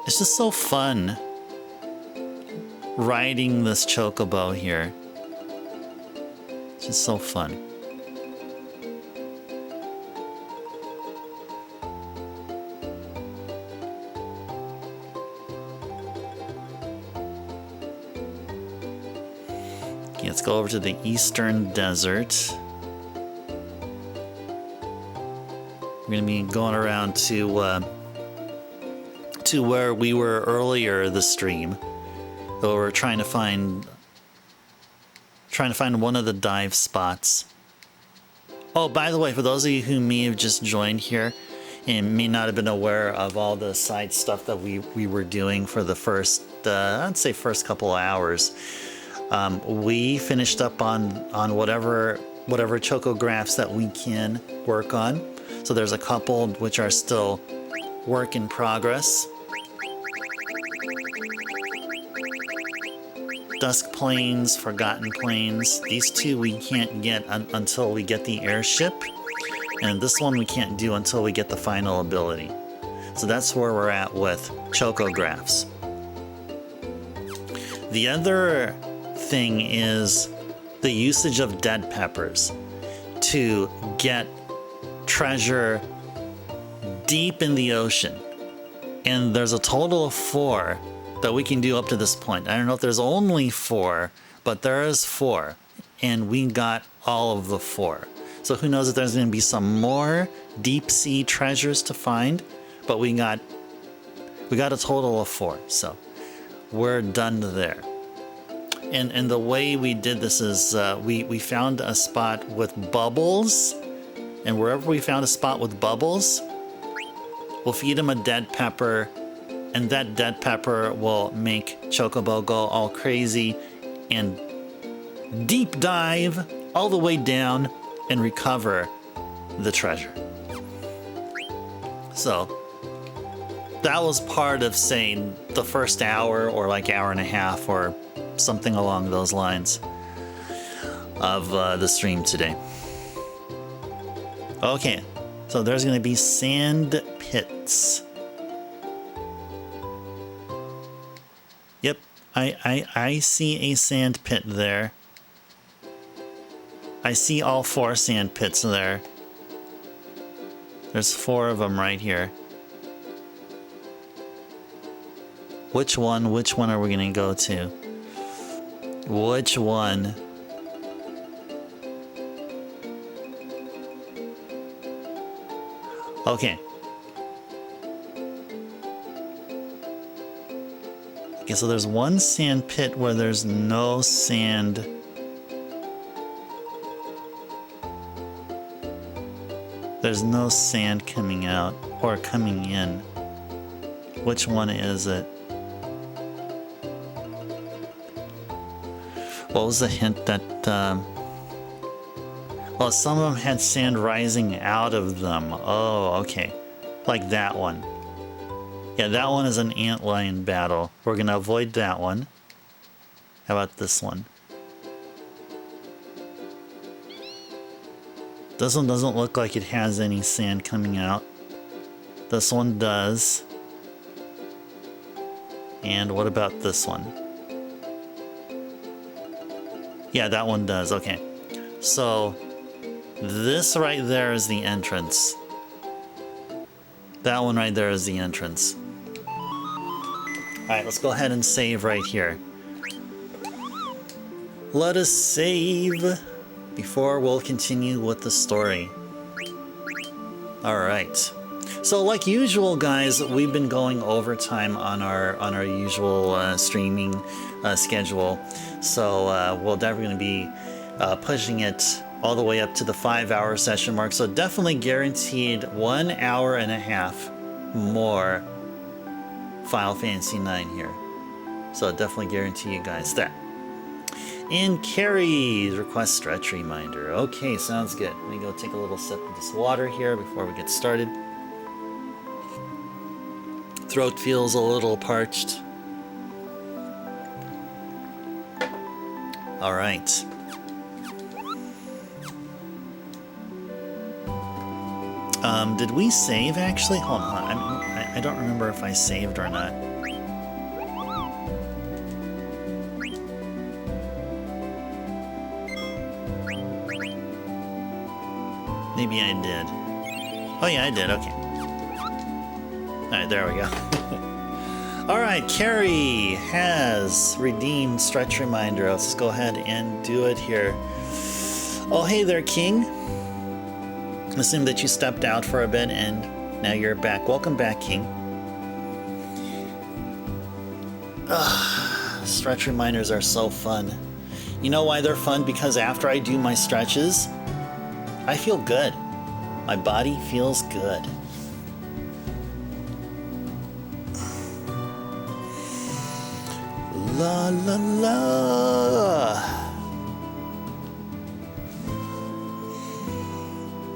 It's just so fun riding this chocobo here. It's just so fun. Okay, let's go over to the Eastern Desert. We're going to be going around to where we were earlier this stream. So we're trying to find one of the dive spots. Oh, by the way, for those of you who may have just joined here and may not have been aware of all the side stuff that we were doing for the first, I'd say first couple of hours, we finished up on whatever chocographs that we can work on. So there's a couple which are still work in progress. Dusk Plains, Forgotten Plains. These two we can't get until we get the airship. And this one we can't do until we get the final ability. So that's where we're at with Chocographs. The other thing is the usage of dead peppers to get treasure deep in the ocean. And there's a total of 4 that we can do up to this point. I don't know if there's only 4, but there is 4. And we got all of the 4. So who knows if there's going to be some more deep sea treasures to find. But we got a total of 4. So we're done there. And the way we did this is we found a spot with bubbles. And wherever we found a spot with bubbles, we'll feed him a dead pepper, and that dead pepper will make Chocobo go all crazy and deep dive all the way down and recover the treasure. So that was part of, say, the first hour or like hour and a half or something along those lines of the stream today. Okay, so there's going to be sand pits. Yep, I see a sand pit there. I see all 4 sand pits there. There's 4 of them right here. Which one are we going to go to? Which one? Okay. Okay, so there's one sand pit where there's no sand. There's no sand coming out or coming in. Which one is it? What was the hint that, well, some of them had sand rising out of them. Oh, okay. Like that one. Yeah, that one is an antlion battle. We're gonna avoid that one. How about this one? This one doesn't look like it has any sand coming out. This one does. And what about this one? Yeah, that one does. Okay. So this right there is the entrance. That one right there is the entrance. Alright, let's go ahead and save right here. Let us save before we'll continue with the story. Alright. So like usual, guys, we've been going overtime on our usual streaming schedule. So we'll definitely be pushing it all the way up to the 5-hour session mark. So definitely guaranteed 1 hour and a half more Final Fantasy IX here. So definitely guarantee you guys that. And Carrie request stretch reminder. Okay, sounds good. Let me go take a little sip of this water here before we get started. Throat feels a little parched. All right. Did we save actually? Hold on. I don't remember if I saved or not. Maybe I did. Oh yeah, I did. Okay. Alright, there we go. Alright, Carrie has redeemed stretch reminder. Let's just go ahead and do it here. Oh, hey there, King. Assume that you stepped out for a bit and now you're back. Welcome back, King. Stretch reminders are so fun. You know why they're fun? Because after I do my stretches, I feel good. My body feels good. La la la.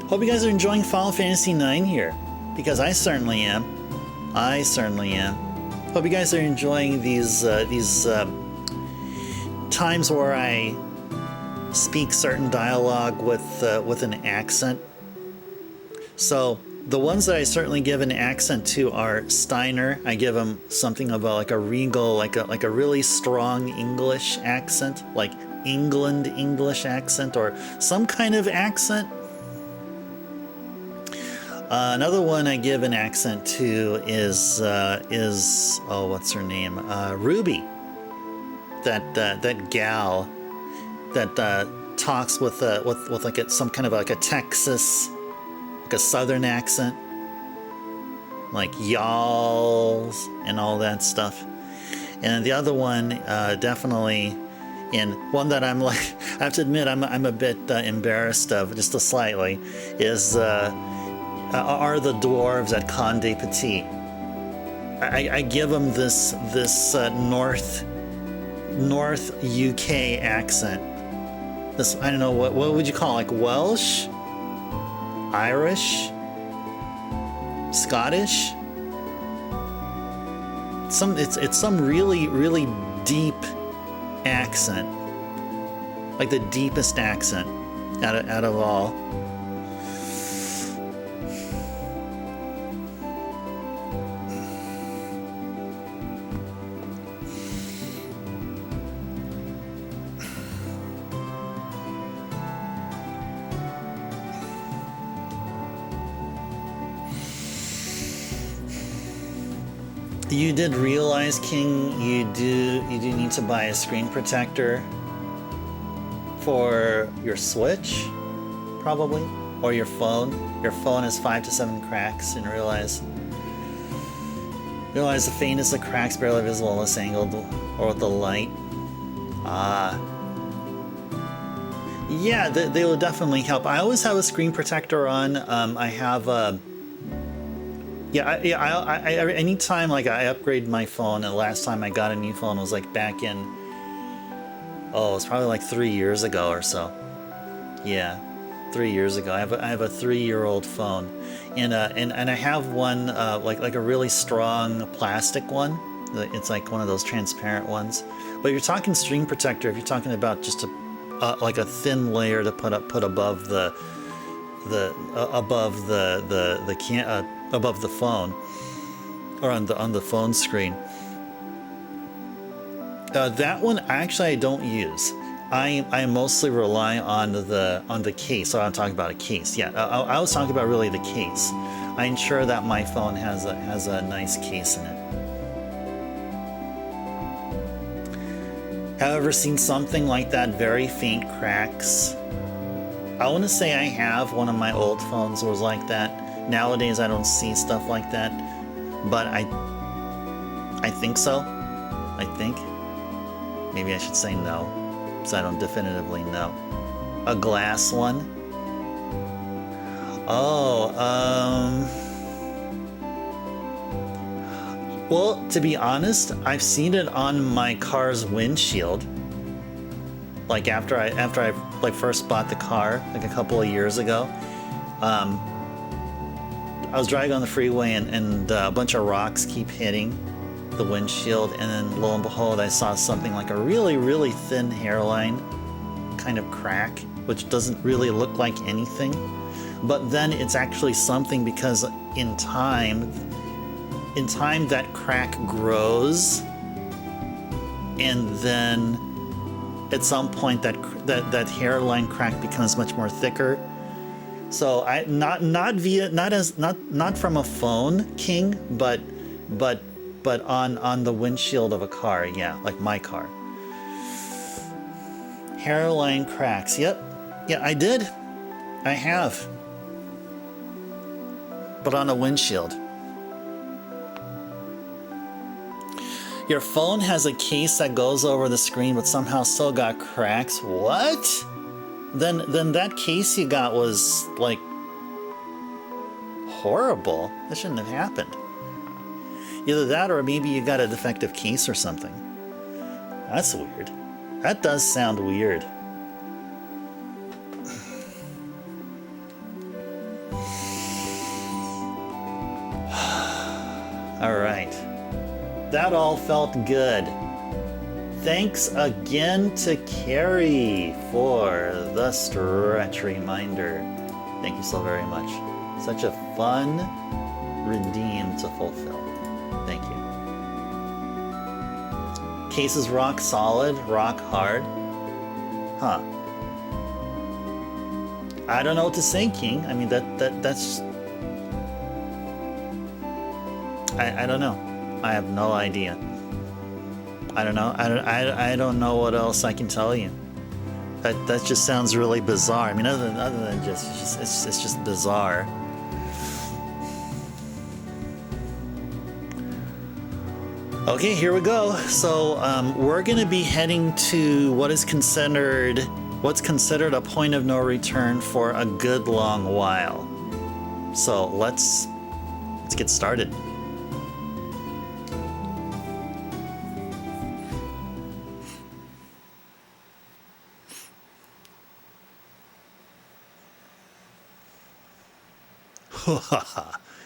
Hope you guys are enjoying Final Fantasy IX here, because I certainly am. I certainly am. Hope you guys are enjoying these times where I speak certain dialogue with an accent. So the ones that I certainly give an accent to are Steiner. I give him something of like a regal, like a really strong English accent, like England English accent, or some kind of accent. Another one I give an accent to is oh, what's her name? Ruby. That gal that talks with like some kind of like a Texas, like a Southern accent, like y'alls and all that stuff. And the other one, definitely, and one that I'm like, I have to admit I'm a bit embarrassed of, just a slightly, is are the dwarves at Conde Petit. I give them this North UK accent. This, I don't know, what would you call it? Like Welsh? Irish? Scottish? It's some really deep accent. Like the deepest accent out of all. You did realize, King, you do need to buy a screen protector for your Switch, probably, or your phone. Your phone has 5 to 7 cracks, and realize Realize the faintness of cracks barely visible unless angled or with the light. Ah. Yeah, they will definitely help. I always have a screen protector on. I have a... anytime like I upgrade my phone, and the last time I got a new phone was like back in... Oh, it's probably like 3 years ago or so. Yeah, 3 years ago. I have a 3-year-old phone, and I have one like a really strong plastic one. It's like one of those transparent ones. But you're talking screen protector. If you're talking about just like a thin layer to put above above the phone or on the phone screen. That one actually I don't use. I mostly rely on the case. So I'm talking about a case. Yeah, I was talking about really the case. I ensure that my phone has a nice case in it. However, seen something like that, very faint cracks. I want to say I have one of my old phones was like that. Nowadays I don't see stuff like that, but I think so. I think. Maybe I should say no, because I don't definitively know. A glass one? Oh, well, to be honest, I've seen it on my car's windshield. Like after I like first bought the car, like a couple of years ago. I was driving on the freeway and a bunch of rocks keep hitting the windshield, and then lo and behold, I saw something like a really, really thin hairline kind of crack, which doesn't really look like anything. But then it's actually something because in time that crack grows, and then at some point that hairline crack becomes much more thicker. So I not from a phone, King, but on the windshield of a car, yeah, like my car. Hairline cracks, yep. Yeah, I did. I have. But on a windshield. Your phone has a case that goes over the screen but somehow still got cracks? What? Then that case you got was like horrible. That shouldn't have happened. Either that or maybe you got a defective case or something. That's weird. That does sound weird. All right. That all felt good. Thanks again to Carrie for the stretch reminder. Thank you so very much. Such a fun redeem to fulfill. Thank you. Case is rock solid, rock hard. Huh. I don't know what to say, King. I mean, that's... I don't know. I have no idea. I don't know. I don't know what else I can tell you. That just sounds really bizarre. I mean, other than just it's just bizarre. Okay, here we go. So we're going to be heading to what's considered a point of no return for a good long while. So let's get started.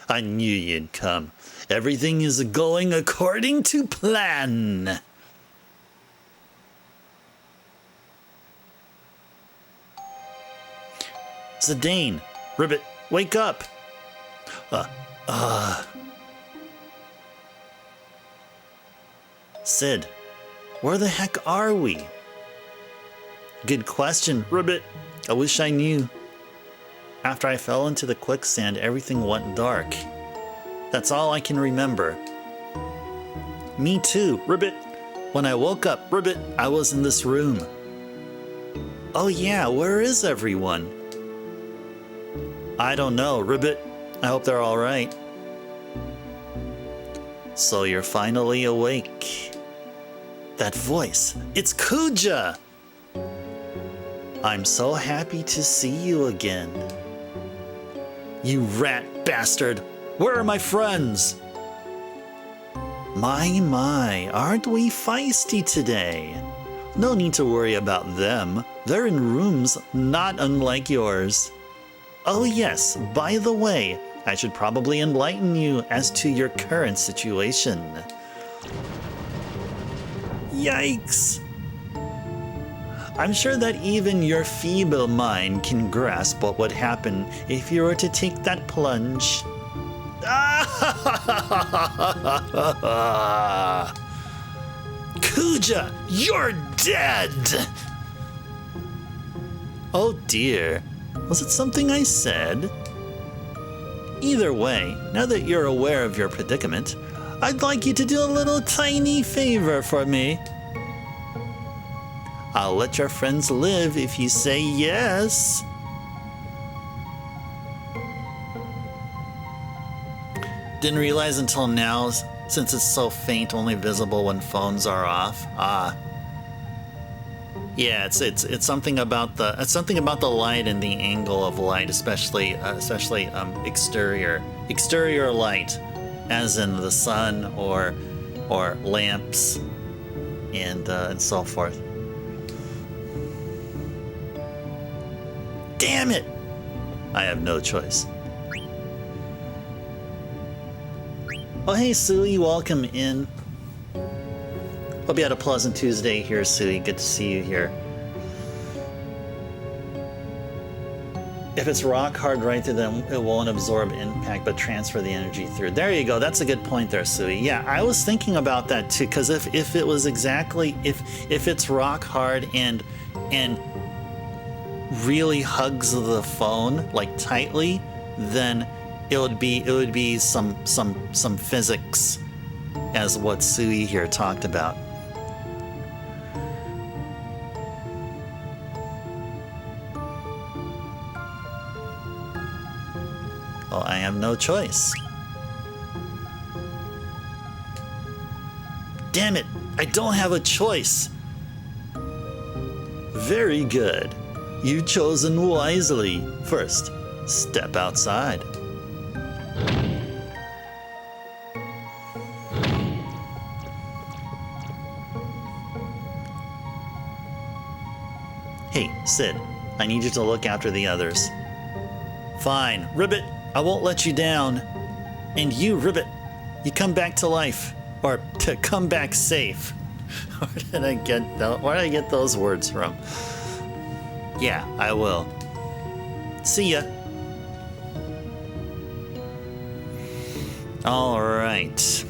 I knew you'd come. Everything is going according to plan. Zidane, Ribbit, wake up. Sid, where the heck are we? Good question, Ribbit. I wish I knew. After I fell into the quicksand, everything went dark. That's all I can remember. Me too, Ribbit. When I woke up, Ribbit, I was in this room. Oh yeah, where is everyone? I don't know, Ribbit. I hope they're all right. So you're finally awake. That voice, it's Kuja! I'm so happy to see you again. You rat bastard! Where are my friends? My, aren't we feisty today? No need to worry about them. They're in rooms not unlike yours. Oh yes, by the way, I should probably enlighten you as to your current situation. Yikes! I'm sure that even your feeble mind can grasp what would happen if you were to take that plunge. Kuja, you're dead! Oh dear, was it something I said? Either way, now that you're aware of your predicament, I'd like you to do a little tiny favor for me. I'll let your friends live if you say yes. Didn't realize until now, since it's so faint, only visible when phones are off. Yeah, it's something about the light and the angle of light, especially exterior light, as in the sun or lamps and so forth. Damn it! I have no choice. Oh hey Sui, welcome in. Hope you had a pleasant Tuesday here, Sui. Good to see you here. If it's rock hard right through, then it won't absorb impact but transfer the energy through. There you go. That's a good point there, Sui. Yeah, I was thinking about that too, because if it was exactly if it's rock hard and really hugs the phone like tightly, then it would be some physics, as what Sui here talked about. Well, I have no choice. Damn it! I don't have a choice. Very good. You've chosen wisely. First, step outside. Hey, Sid, I need you to look after the others. Fine. Ribbit, I won't let you down. And you, Ribbit, you come back to life. Or to come back safe. Where did I get those words from? Yeah, I will. See ya. All right.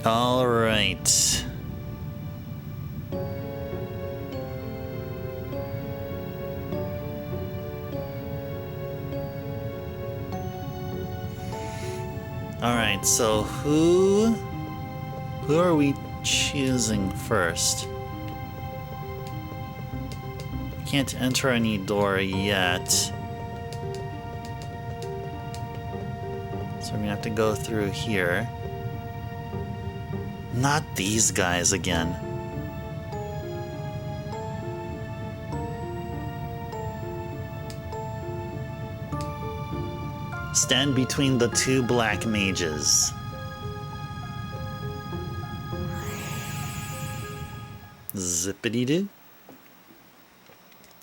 All right. All right, so who are we choosing first? Can't enter any door yet. So we're gonna have to go through here. Not these guys again. Stand between the two black mages. Zippity-doo.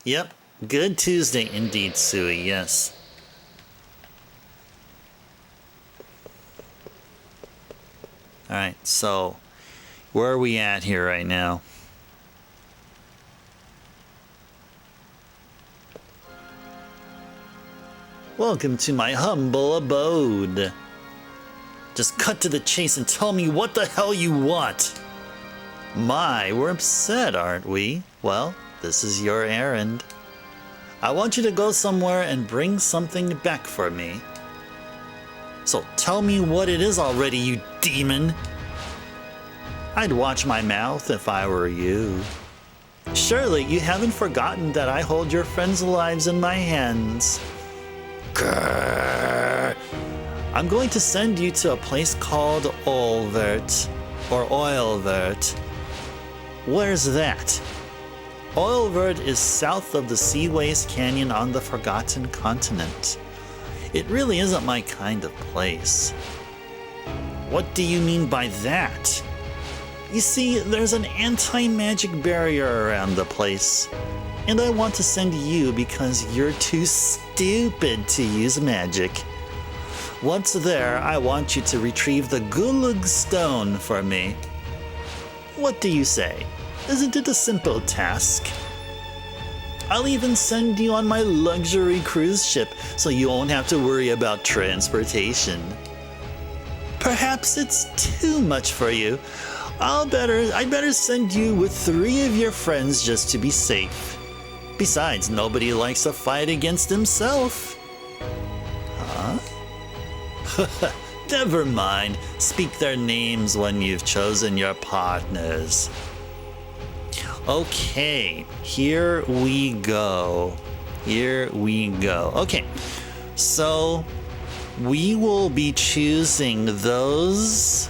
Yep, good Tuesday indeed, Sui, yes. Alright, so where are we at here right now? Welcome to my humble abode. Just cut to the chase and tell me what the hell you want. My, we're upset, aren't we? Well, this is your errand. I want you to go somewhere and bring something back for me. So tell me what it is already, you demon. I'd watch my mouth if I were you. Surely you haven't forgotten that I hold your friends' lives in my hands. Grrr. I'm going to send you to a place called Olvert, or Oilvert. Where's that? Oilvert is south of the Sea Waste Canyon on the Forgotten Continent. It really isn't my kind of place. What do you mean by that? You see, there's an anti-magic barrier around the place, and I want to send you because you're too stupid to use magic. Once there, I want you to retrieve the Gulug Stone for me. What do you say? Isn't it a simple task? I'll even send you on my luxury cruise ship so you won't have to worry about transportation. Perhaps it's too much for you. I'd better send you with 3 of your friends just to be safe. Besides, nobody likes to fight against himself. Huh? Never mind. Speak their names when you've chosen your partners. Okay, here we go. Okay, so we will be choosing those.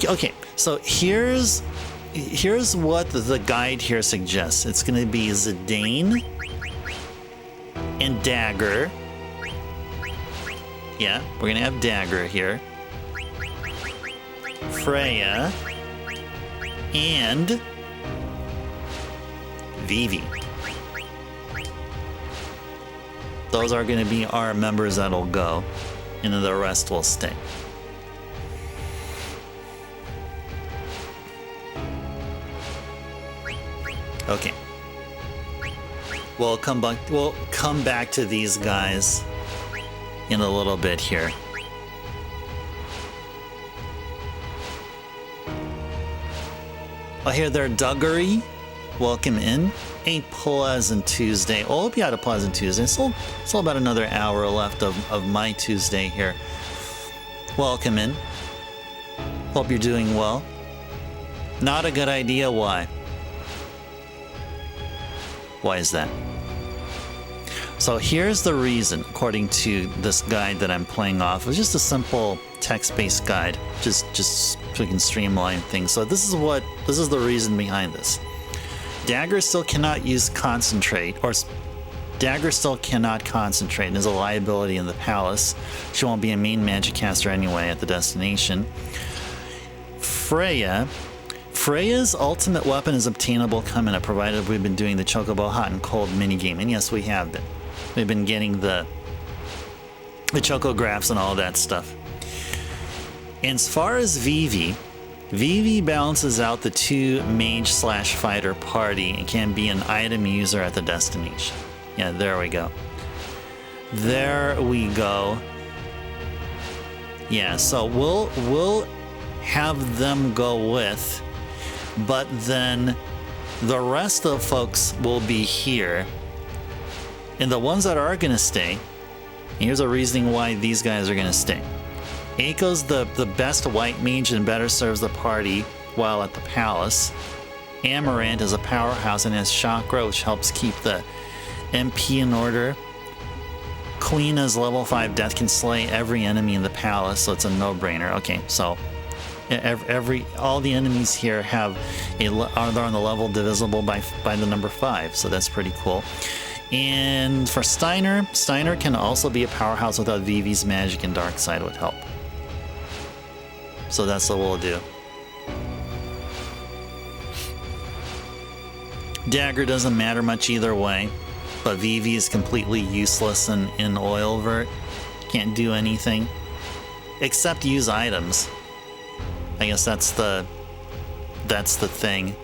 Okay, so here's what the guide here suggests. It's going to be Zidane and Dagger. Yeah, we're going to have Dagger here. Freya and Vivi. Those are going to be our members that'll go, and then the rest will stay. Okay. We'll come back to these guys in a little bit here. I hear there, Duggery. Welcome in. A pleasant Tuesday. Oh, hope you had a pleasant Tuesday. Still about another hour left of my Tuesday here. Welcome in. Hope you're doing well. Not a good idea. Why? Why is that? So here's the reason, according to this guide that I'm playing off. It's just a simple text-based guide, just so we can streamline things. So this is the reason behind this. Dagger still cannot use concentrate, or Dagger still cannot concentrate and is a liability in the palace. She won't be a main magic caster anyway at the destination. Freya's ultimate weapon is obtainable coming up, provided we've been doing the Chocobo Hot and Cold minigame. And yes, we have been. We've been getting the Chocographs and all that stuff. And as far as Vivi balances out the 2 mage/fighter party and can be an item user at the destination. Yeah, there we go. There we go. Yeah, so we'll have them go with, but then the rest of the folks will be here. And the ones that are going to stay, here's a reasoning why these guys are going to stay. Aiko's the best white mage and better serves the party while at the palace. Amarant is a powerhouse and has chakra, which helps keep the MP in order. Queena's level 5 death can slay every enemy in the palace, so it's a no-brainer. Okay, so all the enemies here are on the level divisible by the number 5, so that's pretty cool. And for Steiner can also be a powerhouse without Vivi's magic, and Dark Side would help. So that's what we'll do. Dagger doesn't matter much either way, but Vivi is completely useless in Oilvert. Can't do anything except use items. I guess that's the thing.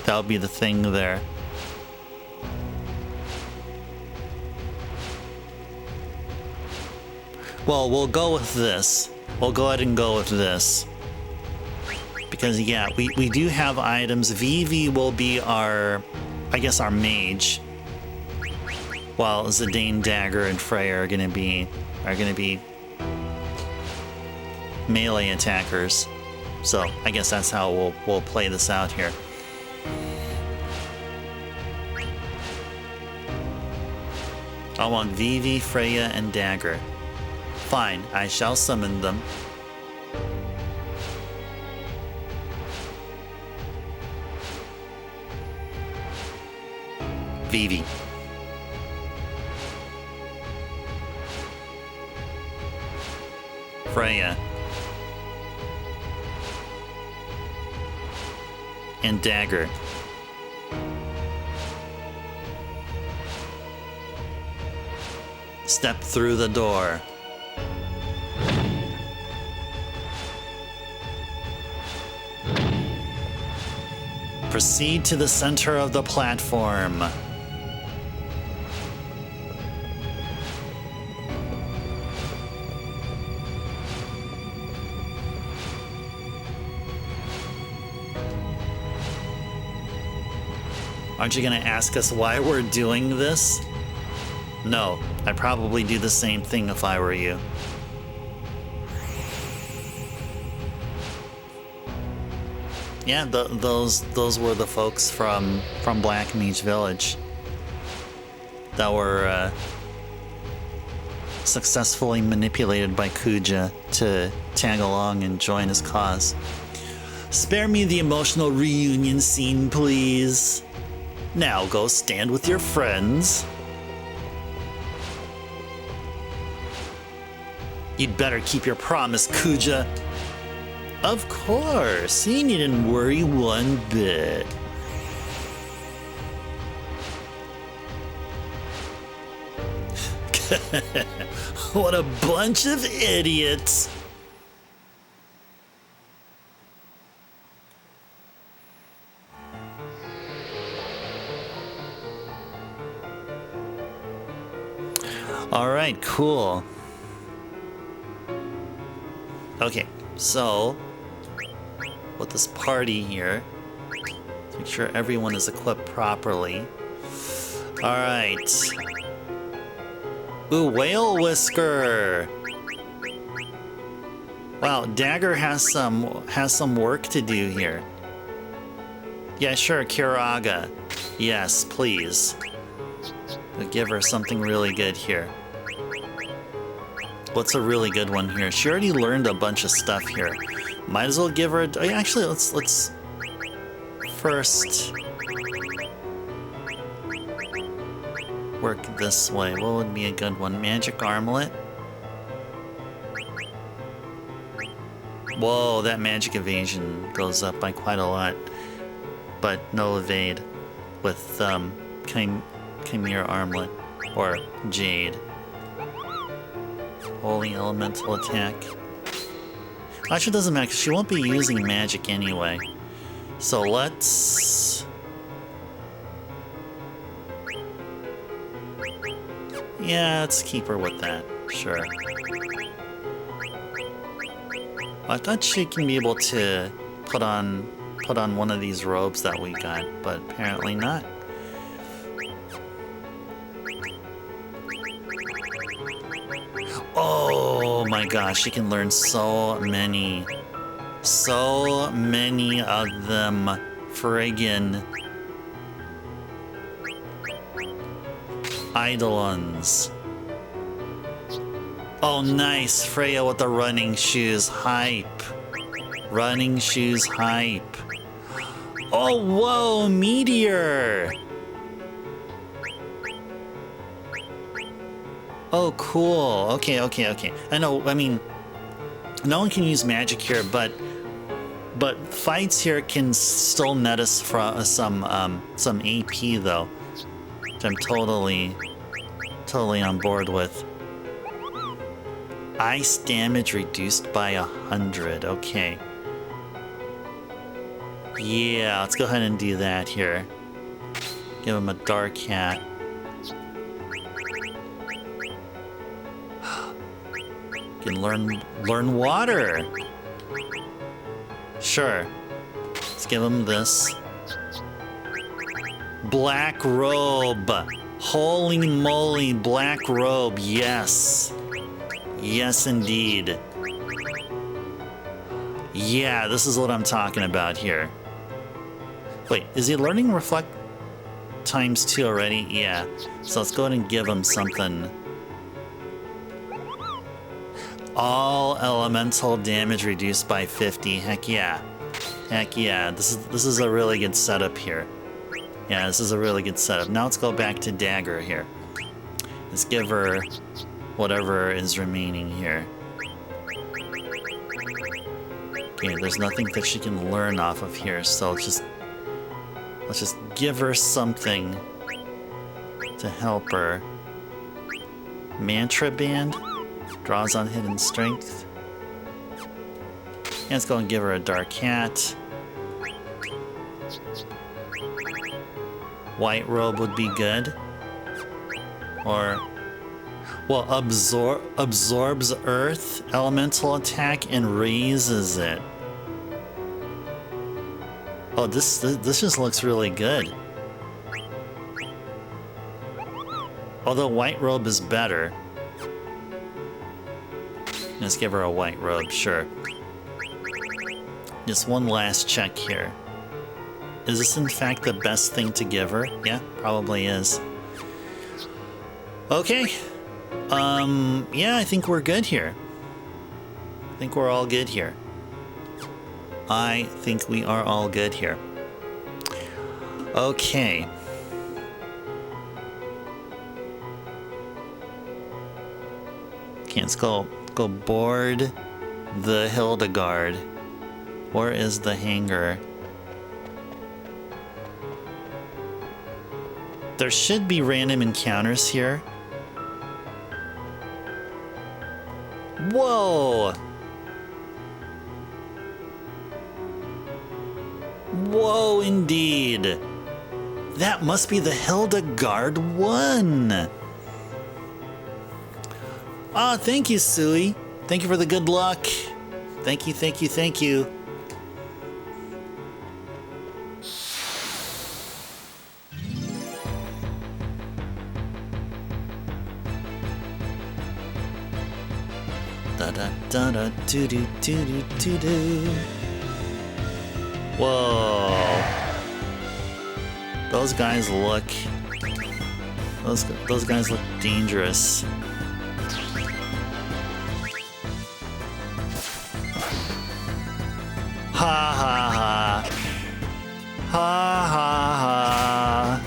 That would be the thing there. Well, we'll go with this. We'll go ahead and go with this. Because, yeah, we do have items. Vivi will be our mage. While Zidane, Dagger, and Freya are gonna be melee attackers. So I guess that's how we'll play this out here. I want Vivi, Freya, and Dagger. Fine, I shall summon them. Vivi. Freya. And Dagger. Step through the door. Proceed to the center of the platform. Aren't you gonna ask us why we're doing this? No, I'd probably do the same thing if I were you. Yeah, those were the folks from Black Mage Village that were successfully manipulated by Kuja to tag along and join his cause. Spare me the emotional reunion scene, please. Now go stand with your friends. You'd better keep your promise, Kuja. Of course, you needn't worry one bit. What a bunch of idiots. All right, cool. Okay, so with this party here, let's make sure everyone is equipped properly. All right. Ooh, Whale Whisker. Wow, Dagger has some work to do here. Yeah, sure, Kiraga. Yes, please. We'll give her something really good here. What's a really good one here? She already learned a bunch of stuff here. Might as well give her a... Actually, let's first work this way. What would be a good one? Magic Armlet? Whoa, that magic evasion goes up by quite a lot. But no evade with Chimera Armlet or Jade. Holy Elemental Attack. Actually, it doesn't matter because she won't be using magic anyway. So let's... Yeah, let's keep her with that. Sure. I thought she can be able to put on one of these robes that we got, but apparently not. Oh my gosh, she can learn so many of them friggin' Eidolons. Oh nice, Freya with the running shoes, hype. Running shoes, hype. Oh whoa, Meteor! Oh, cool. Okay. I know, I mean, no one can use magic here, but fights here can still net us from some AP, though. Which I'm totally on board with. Ice damage reduced by 100. Okay. Yeah, let's go ahead and do that here. Give him a dark hat. Can learn water. Sure. Let's give him this. Black robe. Holy moly, black robe. Yes. Yes, indeed. Yeah, this is what I'm talking about here. Wait, is he learning Reflect ×2 already? Yeah. So let's go ahead and give him something. All elemental damage reduced by 50. Heck yeah. Heck yeah. This is a really good setup here. Yeah, this is a really good setup. Now let's go back to Dagger here. Let's give her whatever is remaining here. Okay, there's nothing that she can learn off of here, so let's just give her something to help her. Mantra Band draws on hidden strength. And let's go and give her a Dark Hat. White Robe would be good. Or, well, absorbs Earth elemental attack and raises it. Oh, this just looks really good. Although White Robe is better. Let's give her a White Robe, sure. Just one last check here. Is this in fact the best thing to give her? Yeah, probably is. Okay. Yeah, I think we're good here. I think we're all good here. I think we are all good here. Okay. Okay, let's go board the Hildegard. Where is the hangar? There should be random encounters here. Whoa! Whoa, indeed. That must be the Hildegard one. Ah, thank you, Sui. Thank you for the good luck. Thank you, thank you, thank you. Da da da da do do do do do do. Whoa. Those guys look... Those guys look dangerous. Ha ha ha. Ha ha ha.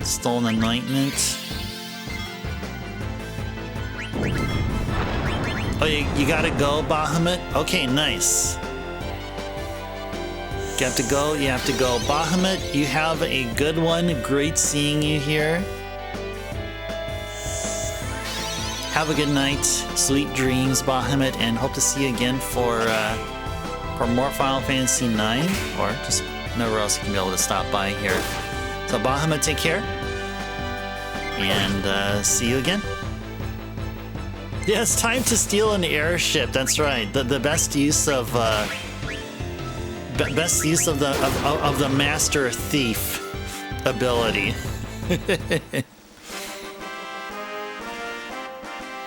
Stolen Anointment. Oh, you gotta go, Bahamut? Okay, nice. You have to go, you have to go. Bahamut, you have a good one. Great seeing you here. Have a good night. Sweet dreams, Bahamut, and hope to see you again for more Final Fantasy IX, or just whenever else you can be able to stop by here. So Bahamut, take care, and see you again. Yeah, it's time to steal an airship. That's right. The best use of the master thief ability.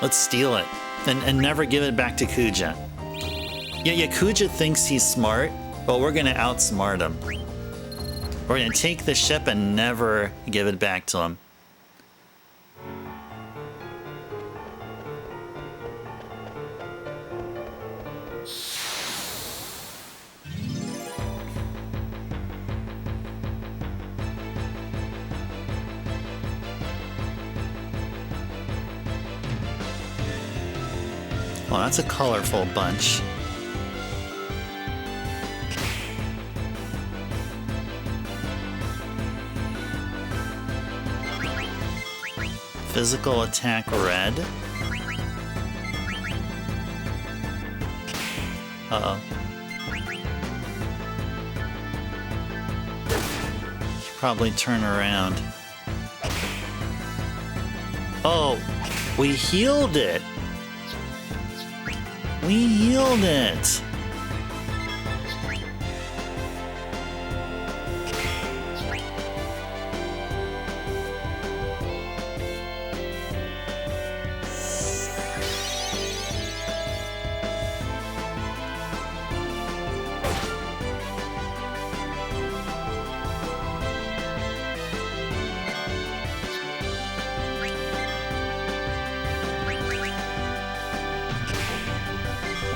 Let's steal it and never give it back to Kuja. Yeah, Kuja thinks he's smart, but we're gonna outsmart him. We're gonna take the ship and never give it back to him. Well, that's a colorful bunch. Physical attack red. Uh-oh. Should probably turn around. Oh, we healed it. We healed it!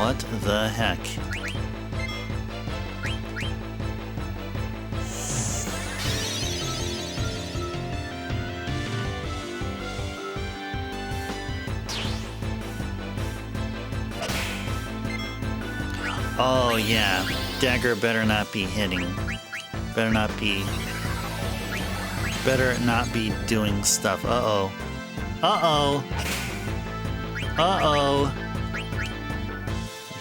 What the heck? Oh yeah, dagger better not be hitting. Better not be doing stuff. Uh-oh. Uh-oh. Uh-oh.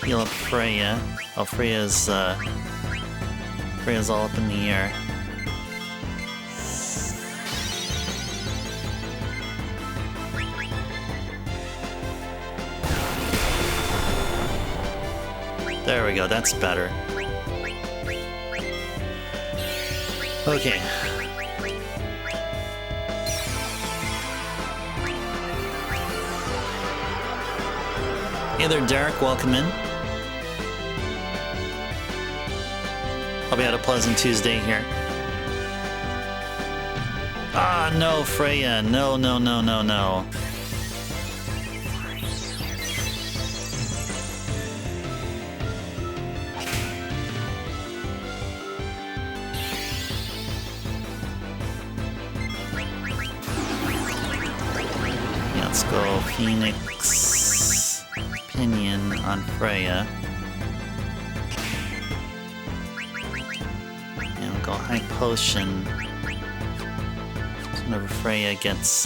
Heal up Freya. Oh, Freya's all up in the air. There we go, that's better. Okay. Hey there, Derek, welcome in. Hope you had a pleasant Tuesday here. Ah, no, Freya, no, no, no, no, no. Let's go Phoenix Pinion on Freya. And we'll go High Potion. So whenever Freya gets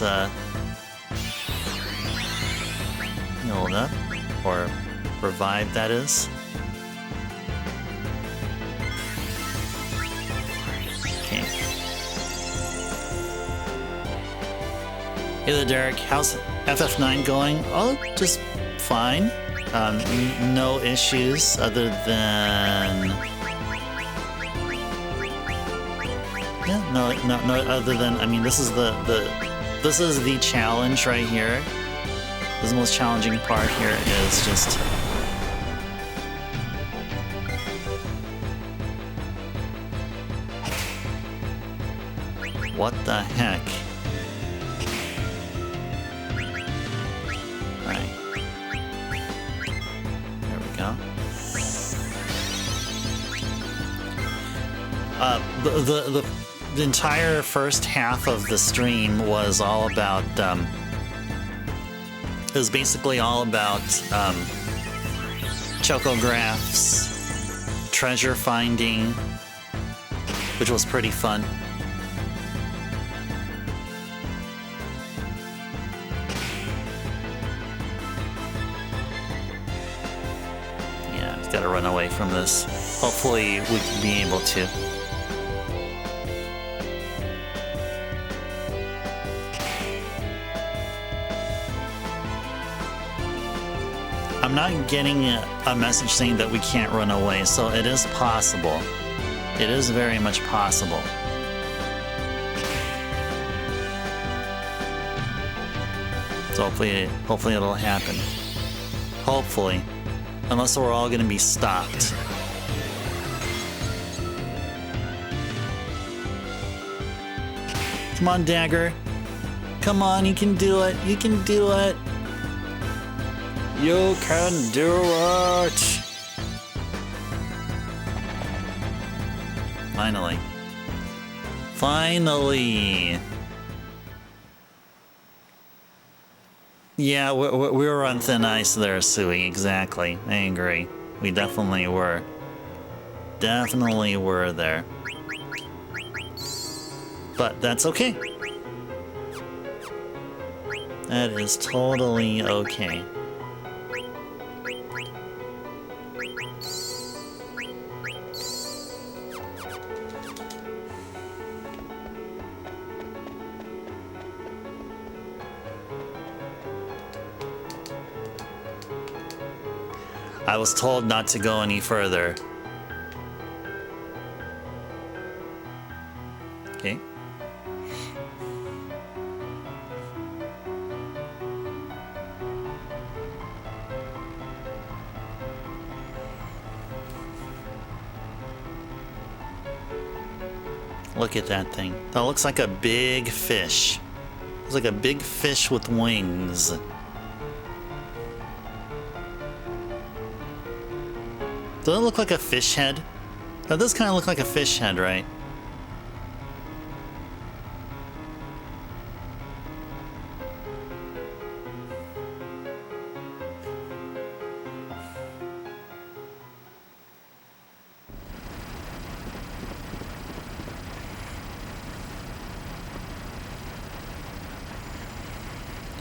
healed up, or revived, that is. Okay. Hey there, Derek. How's FF9 going? Oh, just fine. No issues other than... Yeah, no, other than, I mean, this is the challenge right here. This is the most challenging part here is just... What the heck? The entire first half of the stream was all about, it was basically all about, Chocographs, treasure finding, which was pretty fun. Yeah, I've got to run away from this. Hopefully we can be able to. I'm not getting a message saying that we can't run away, so it is possible. It is very much possible. So hopefully it'll happen. Hopefully. Unless we're all gonna be stopped. Come on, Dagger. Come on, you can do it. You can do it. You can do it! Finally. Finally! Yeah, we were on thin ice there, Sui. Exactly. I agree. We definitely were. Definitely were there. But that's okay. That is totally okay. I was told not to go any further. Okay. Look at that thing. That looks like a big fish. It's like a big fish with wings. Does it look like a fish head? That does kind of look like a fish head, right?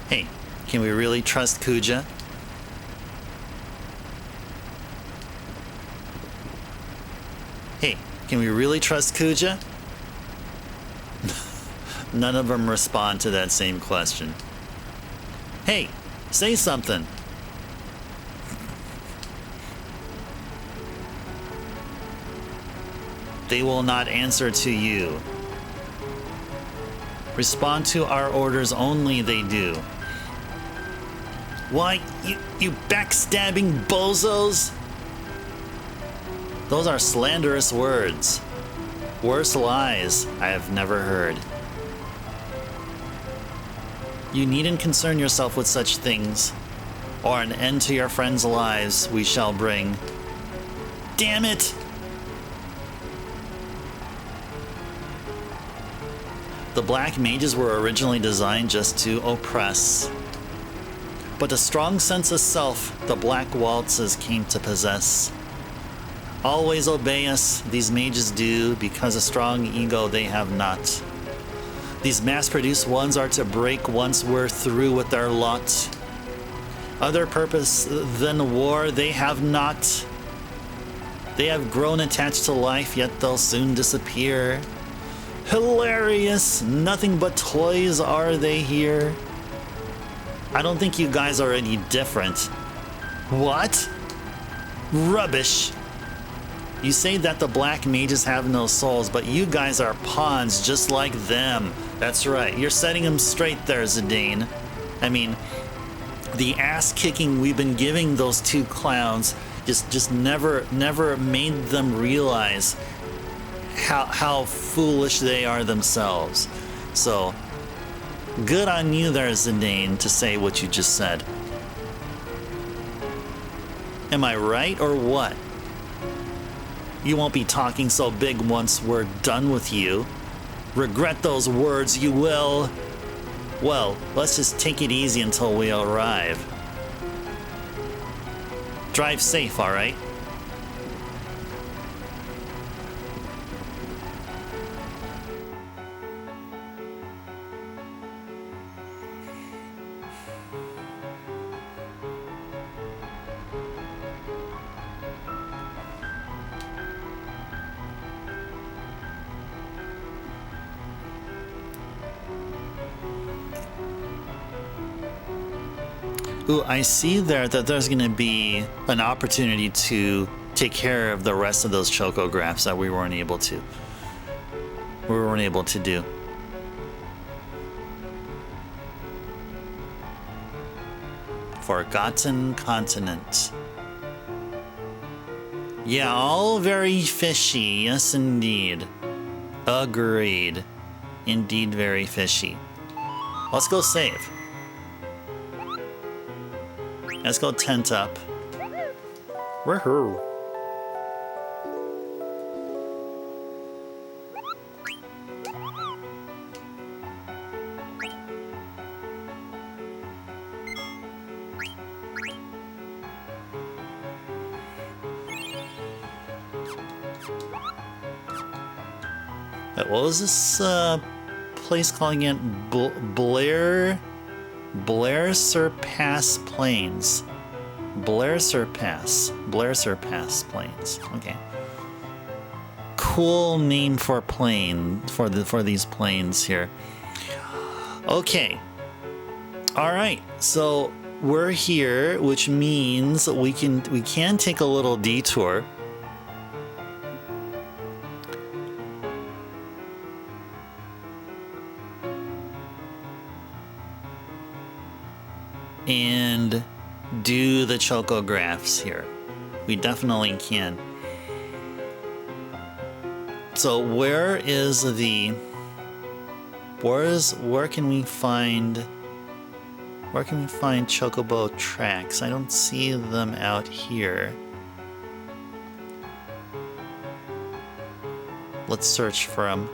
Hey, can we really trust Kuja? Hey, can we really trust Kuja? None of them respond to that same question. Hey, say something. They will not answer to you. Respond to our orders only, they do. Why, you backstabbing bozos? Those are slanderous words. Worse lies I have never heard. You needn't concern yourself with such things, or an end to your friends' lives we shall bring. Damn it! The Black Mages were originally designed just to oppress. But a strong sense of self the Black Waltzes came to possess. Always obey us, these mages do, because a strong ego they have not. These mass-produced ones are to break once we're through with their lot. Other purpose than war they have not. They have grown attached to life, yet they'll soon disappear. Hilarious! Nothing but toys are they here. I don't think you guys are any different. What? Rubbish! You say that the Black Mages have no souls, but you guys are pawns just like them. That's right, you're setting them straight there, Zidane. I mean, the ass-kicking we've been giving those two clowns just never made them realize how foolish they are themselves. So, good on you there, Zidane, to say what you just said. Am I right or what? You won't be talking so big once we're done with you. Regret those words, you will. Well, let's just take it easy until we arrive. Drive safe, all right? Ooh, I see there that there's going to be an opportunity to take care of the rest of those Chocographs that we weren't able to. Do. Forgotten Continent. Yeah, all very fishy. Yes, indeed. Agreed. Indeed, very fishy. Let's go save. Let's go tent up. Woohoo! What was this place called again? Blair Surpass Plains. Blair Surpass Plains. Okay. Cool name for plane for these planes here. Okay. All right. So we're here, which means we can take a little detour. And do the Chocographs here. We definitely can. So where can we find Chocobo tracks? I don't see them out here. let's search for him.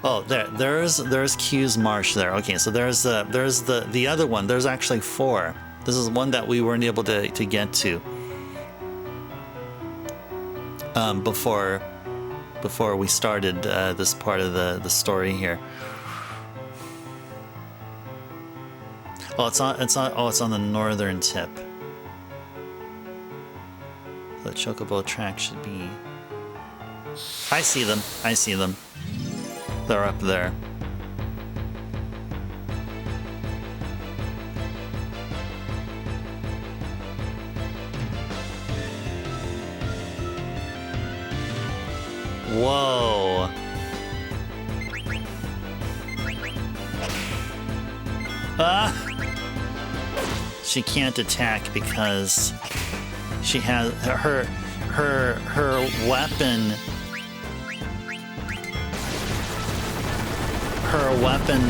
Oh, there's Q's Marsh there. Okay, so there's the other one. There's actually 4. This is one that we weren't able to get to before we started this part of the story here. Oh, it's on the northern tip. The Chocobo track should be. I see them. I see them. They're up there. Whoa. Ah! She can't attack because she has her weapon. Her weapon,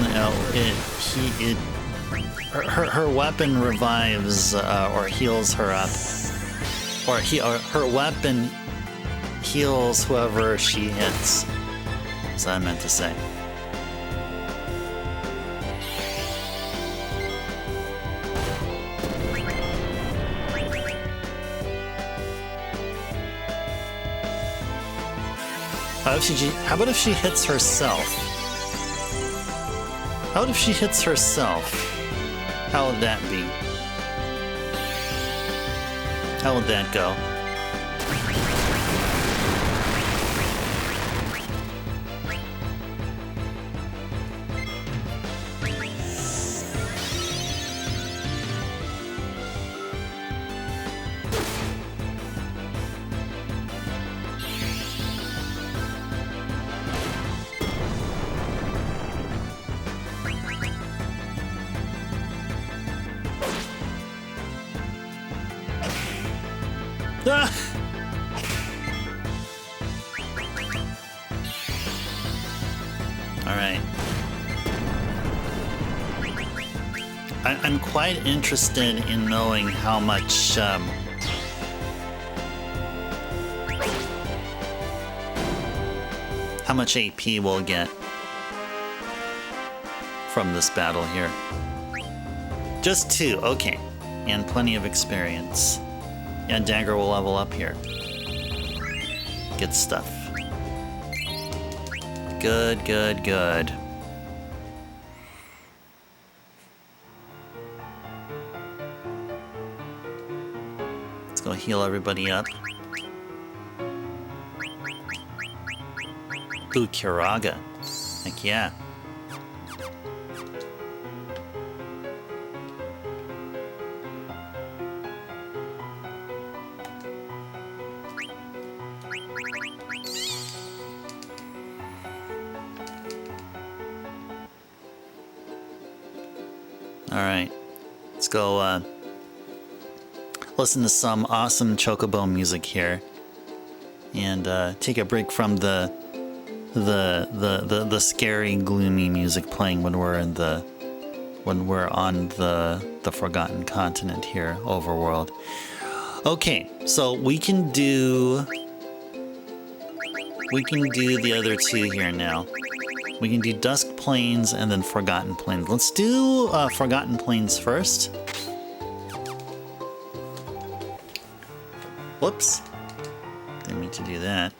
her weapon revives or heals her up, or her weapon heals whoever she hits. That's what I meant to say. How about if she hits herself? How about if she hits herself? How would that be? How would that go? Ah! All right. I'm quite interested in knowing how much AP we'll get from this battle here. Just 2, okay, and plenty of experience. Yeah, Dagger will level up here. Good stuff. Good, good, good. Let's go heal everybody up. Ooh, Kiraga. Heck yeah. Alright, let's go listen to some awesome Chocobo music here and take a break from the scary, gloomy music playing when we're on the Forgotten Continent here, Overworld. Okay, so we can do the other 2 here now. We can do Dusk Plains and then Forgotten Plains. Let's do Forgotten Plains first. Whoops. Didn't mean to do that.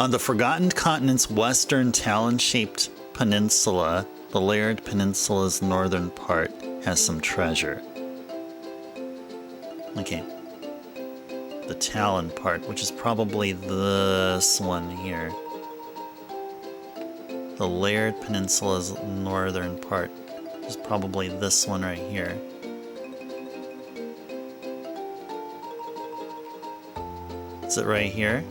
On the Forgotten Continent's western talon-shaped peninsula, the Layered Peninsula's northern part has some treasure. Okay. The Talon part, which is probably this one here. The Layered Peninsula's northern part, which is probably this one right here. Is it right here?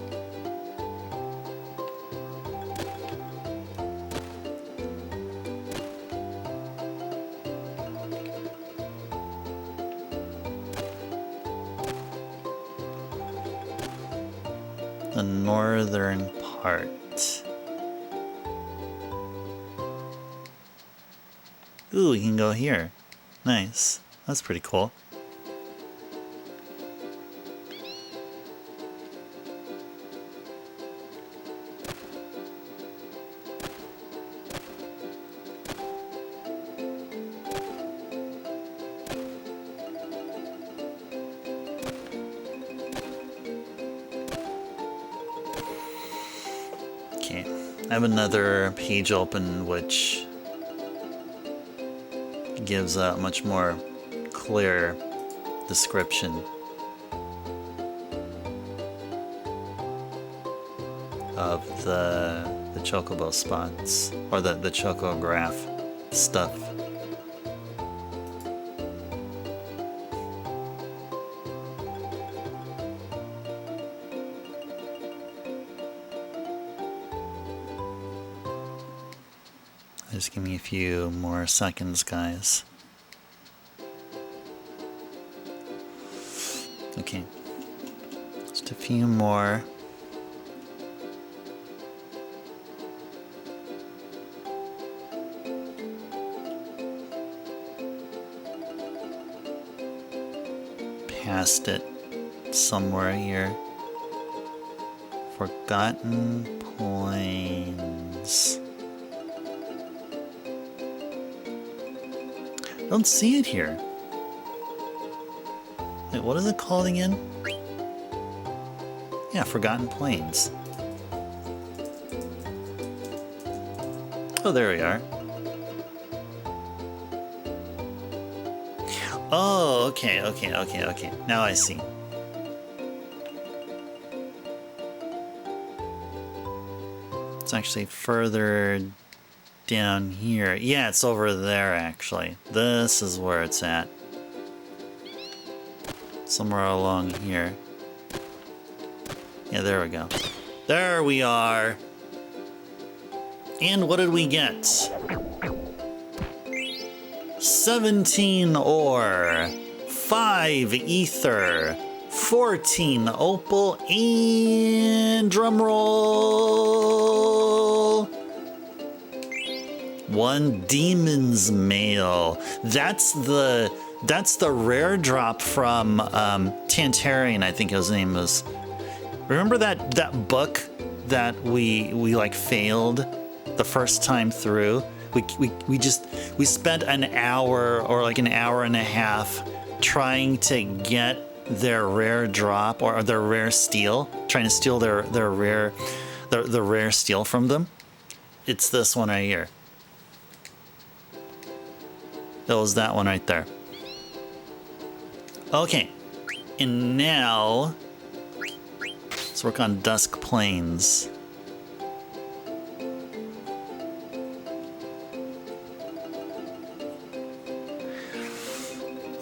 The northern part. Ooh, we can go here. Nice. That's pretty cool. I have another page open which gives a much more clear description of the chocobo spots, or the chocograph stuff. Just give me a few more seconds, guys. Okay, just a few more. Past it somewhere here. Forgotten Plains. Don't see it here. Wait, what is it called again? Yeah, Forgotten Plains. Oh, there we are. Oh, okay. Now I see. It's actually further down here. Yeah, it's over there, actually. This is where it's at. Somewhere along here. Yeah, there we go. There we are! And what did we get? 17 ore, 5 ether, 14 opal, and drumroll! 1 demon's mail. That's the rare drop from Tantarian, I think his name was. Remember that book that we like failed the first time through? We spent an hour or like an hour and a half trying to get their rare drop or their rare steal, trying to steal their rare the rare steal from them. It's this one right here. It was that one right there. Okay, and now let's work on Dusk Plains.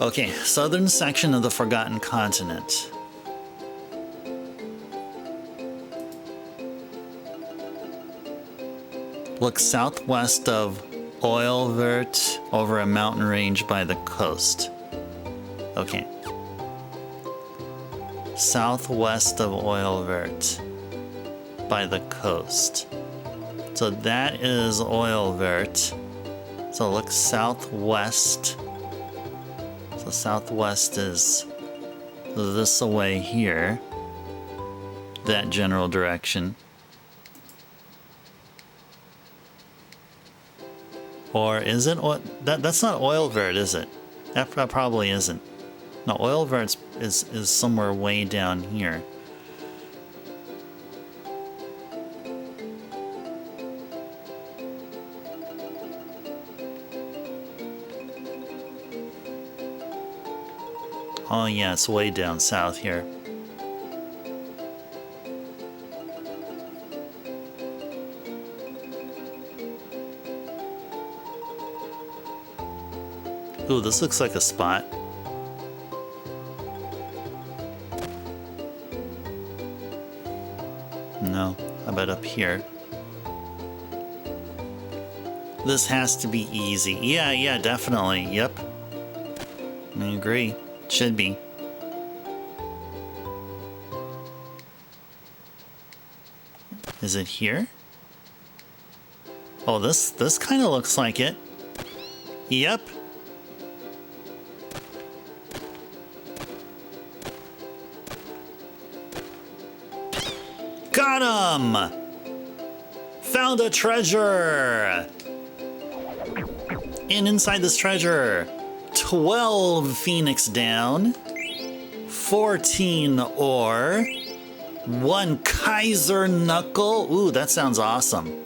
Okay, southern section of the Forgotten Continent. Look southwest of Oilvert over a mountain range by the coast. Okay. Southwest of Oilvert by the coast. So that is Oilvert. So look southwest. So southwest is this away here. That general direction. Or is it? That's not Oilvert, is it? That probably isn't. No, Oilvert is somewhere way down here. Oh yeah, it's way down south here. Ooh, this looks like a spot. No, how about up here? This has to be easy. Yeah, definitely. Yep. I agree. Should be. Is it here? Oh, this kind of looks like it. Yep. Got him! Found a treasure! And inside this treasure, 12 phoenix down, 14 ore, 1 Kaiser knuckle. Ooh, that sounds awesome.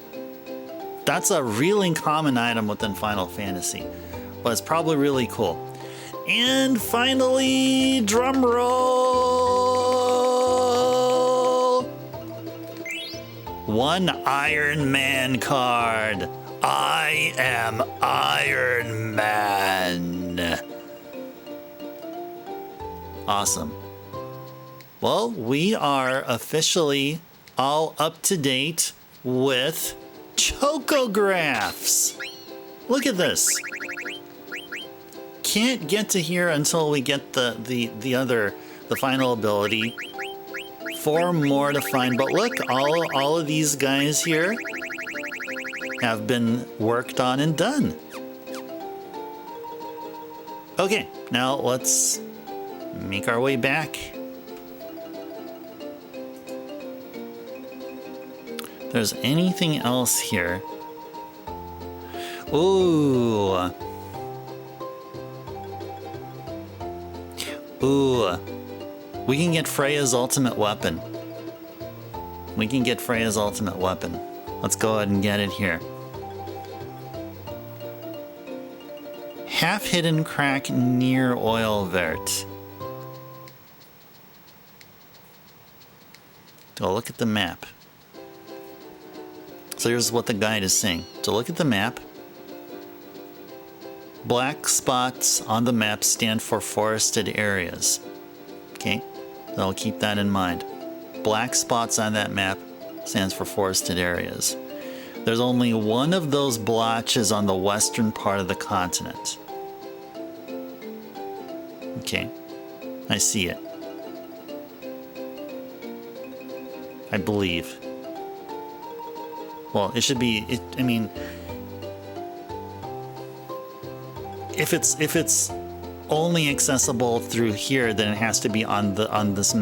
That's a really common item within Final Fantasy, but it's probably really cool. And finally, drum roll! One Iron Man card. I am Iron Man. Awesome. Well, we are officially all up to date with Chocographs. Look at this. Can't get to here until we get the final ability. 4 more to find, but look, all of these guys here have been worked on and done. Okay, now let's make our way back. If there's anything else here. Ooh. Ooh. We can get Freya's ultimate weapon. We can get Freya's ultimate weapon. Let's go ahead and get it here. Half-hidden crack near oil vert. Go look at the map. So here's what the guide is saying. So look at the map. Black spots on the map stand for forested areas. Okay, so I'll keep that in mind. Black spots on that map stands for forested areas. There's only one of those blotches on the western part of the continent. Okay, I see it. I believe. Well, it should be. I mean, if it's only accessible through here, then it has to be on this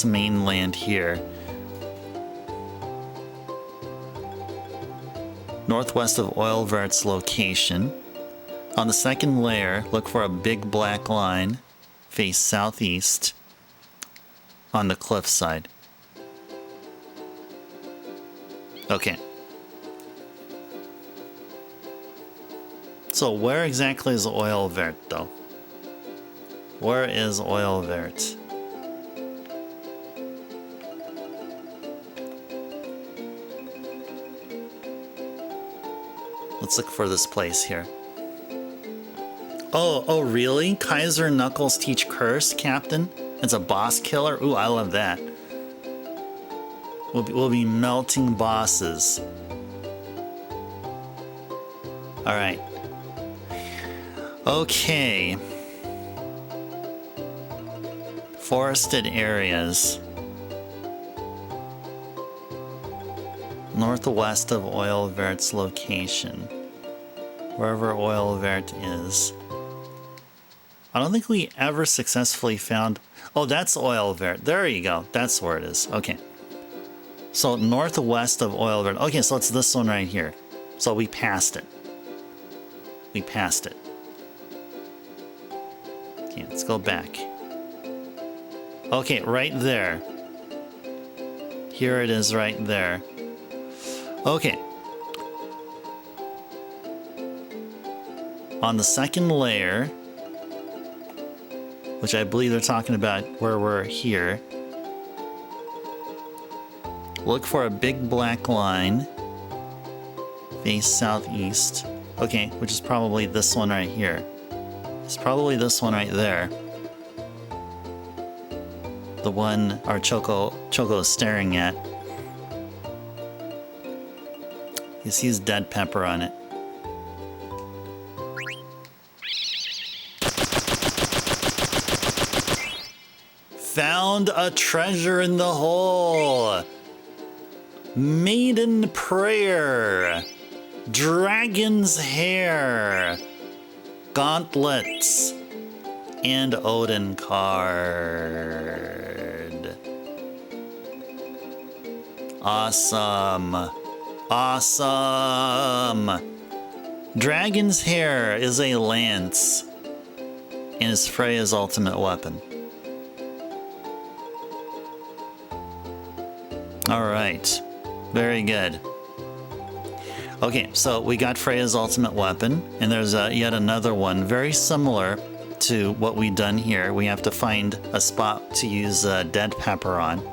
mainland here. Northwest of Oil Vert's location. On the second layer, look for a big black line, face southeast on the cliffside. Okay. So where exactly is Oil Vert, though? Where is Oil Vert? Let's look for this place here. Oh, really? Kaiser Knuckles teach Curse, Captain? It's a boss killer? Ooh, I love that. We'll be melting bosses. All right. Okay. Forested areas. Northwest of Oil Vert's location. Wherever Oil Vert is. I don't think we ever successfully found... Oh, that's Oil Vert. There you go. That's where it is. Okay. So northwest of Oil Vert. Okay, so it's this one right here. So we passed it. We passed it. Okay, let's go back. Okay, right there. Here it is right there. Okay. On the second layer, which I believe they're talking about where we're here, look for a big black line, face southeast. Okay, which is probably this one right here. It's probably this one right there. The one our Choco is staring at. He sees dead pepper on it. Found a treasure in the hole. Maiden prayer. Dragon's hair. Gauntlets. And Odin card. Awesome. Awesome. Dragon's hair is a lance and is Freya's ultimate weapon. All right. Very good. Okay, so we got Freya's ultimate weapon, and there's yet another one very similar to what we've done here. We have to find a spot to use dead pepper on.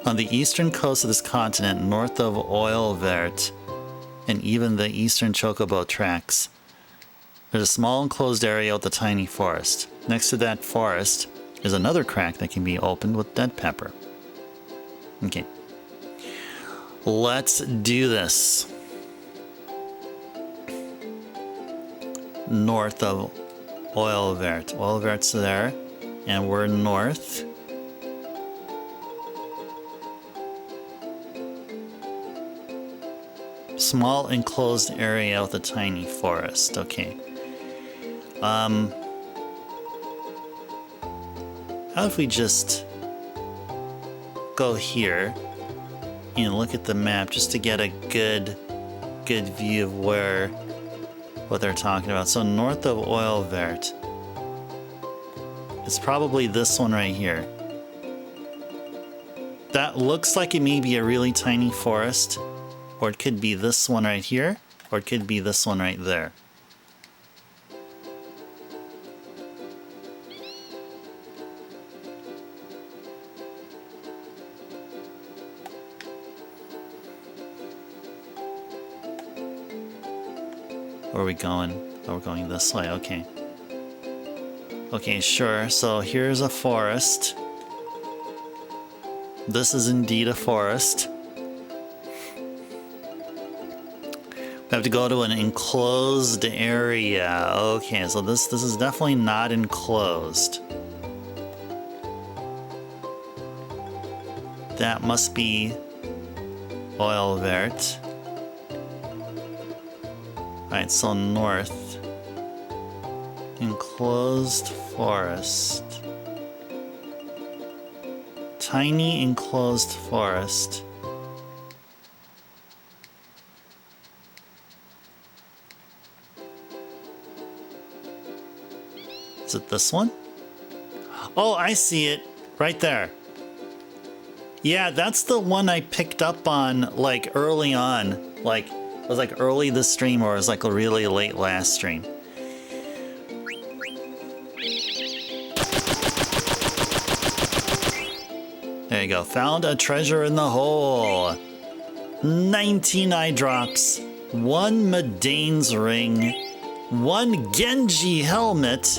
On the eastern coast of this continent, north of Oilvert, and even the eastern Chocobo tracks, there's a small enclosed area with a tiny forest. Next to that forest is another crack that can be opened with dead pepper. Okay. Let's do this. North of Oilvert. Oilvert's there, and we're north. Small enclosed area with a tiny forest. Okay. How if we just go here and look at the map just to get a good view of what they're talking about. So north of Oilvert, it's probably this one right here. That looks like it may be a really tiny forest, or it could be this one right here, or it could be this one right there. Where are we going? Oh, we're going this way, okay. Okay, sure, so here's a forest. This is indeed a forest. We have to go to an enclosed area. Okay, so this is definitely not enclosed. That must be Oilvert. Alright, so north. Enclosed forest. Tiny enclosed forest. Is it this one? Oh, I see it. Right there. Yeah, that's the one I picked up on, like, early on. Like, it was like early this stream, or it was like really late last stream. There you go. Found a treasure in the hole. 19 eye drops, 1 Medane's ring, 1 Genji helmet,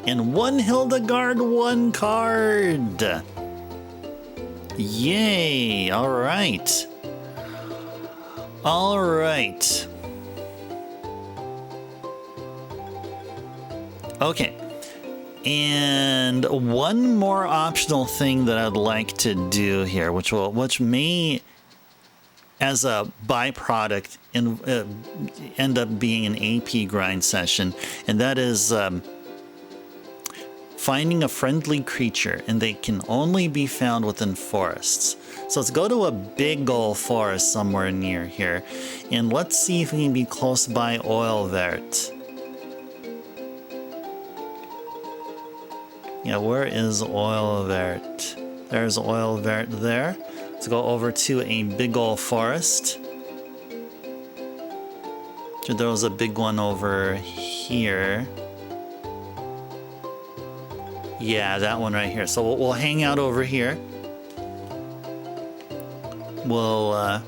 and 1 Hildegard 1 card. Yay! All right. All right. Okay. And one more optional thing that I'd like to do here, which may, as a byproduct, end up being an AP grind session, and that is finding a friendly creature, and they can only be found within forests. So let's go to a big old forest somewhere near here, and let's see if we can be close by Oilvert. Yeah, where is Oilvert? There's Oilvert there. Let's go over to a big old forest. So there was a big one over here. Yeah, that one right here. So we'll hang out over here. We'll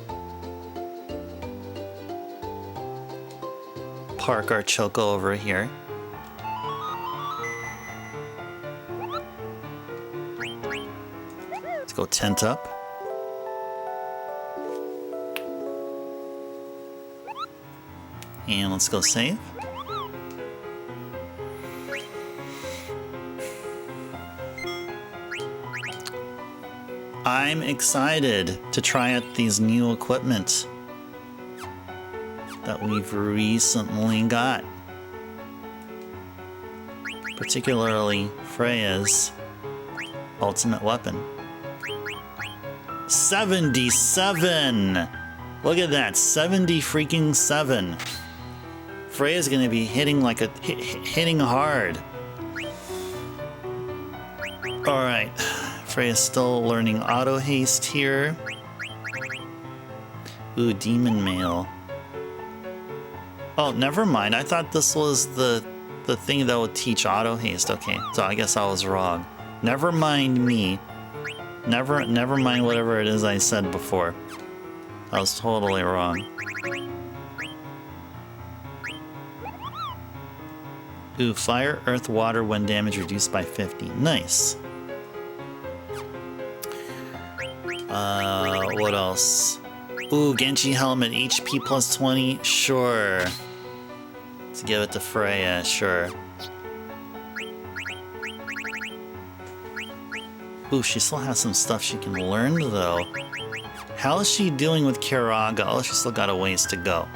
park our Choco over here. Let's go tent up. And let's go save. I'm excited to try out these new equipment that we've recently got. Particularly Freya's ultimate weapon. 77! Look at that, 70 freaking 7. Freya's gonna be hitting like hitting hard. Alright. Freya's still learning auto haste here. Ooh, demon mail. Oh, never mind. I thought this was the thing that would teach auto haste. Okay, so I guess I was wrong. Never mind me. Never mind whatever it is I said before. I was totally wrong. Ooh, fire, earth, water, wind damage reduced by 50. Nice. What else? Ooh, Genji helmet, HP plus 20. Sure. Let's give it to Freya, sure. Ooh, she still has some stuff she can learn, though. How is she doing with Kiraga? Oh, she's still got a ways to go.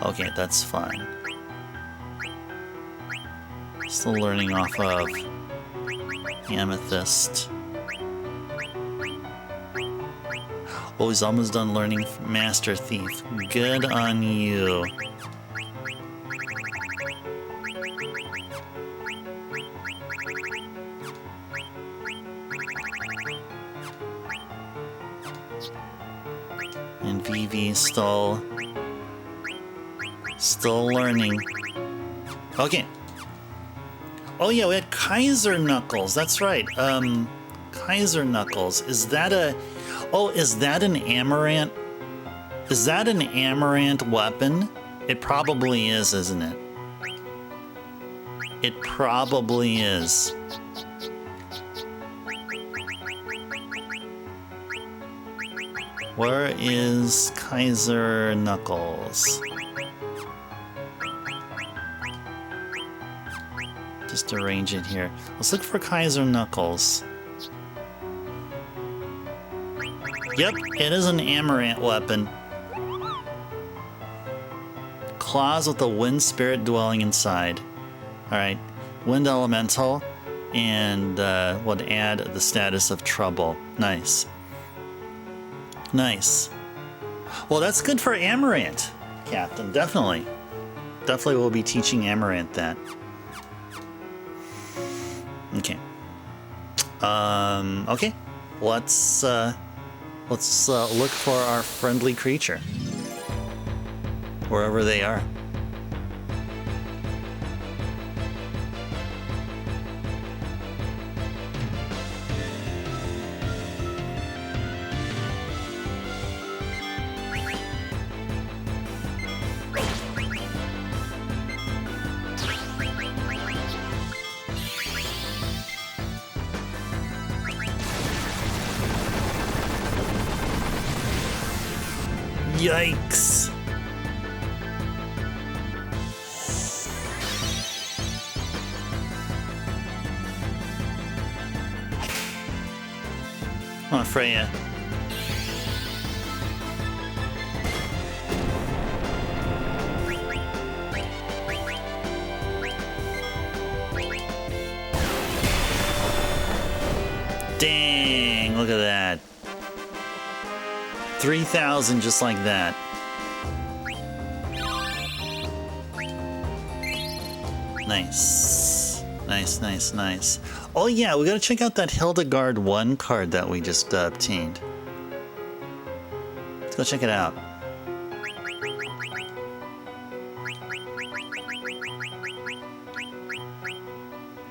Okay, that's fine. Still learning off of Amethyst. Oh, he's almost done learning Master Thief. Good on you. And Vivi still learning. Okay. Oh yeah, we had Kaiser Knuckles. That's right. Kaiser Knuckles. Is that a... Oh, is that an Amaranth? Is that an Amaranth weapon? It probably is, isn't it? It probably is. Where is Kaiser Knuckles? Just arrange it here. Let's look for Kaiser Knuckles. Yep, it is an Amaranth weapon. Claws with a wind spirit dwelling inside. Alright, wind elemental, and would add the status of trouble. Nice. Nice. Well, that's good for Amaranth, Captain. Definitely. Definitely will be teaching Amaranth that. Okay. Okay. Let's look for our friendly creature. Wherever they are. Yikes! Come on, Freya. Dang, look at that. 3,000 just like that. Nice. Nice, nice, nice. Oh yeah, we gotta check out that Hildegard 1 card that we just obtained. Let's go check it out.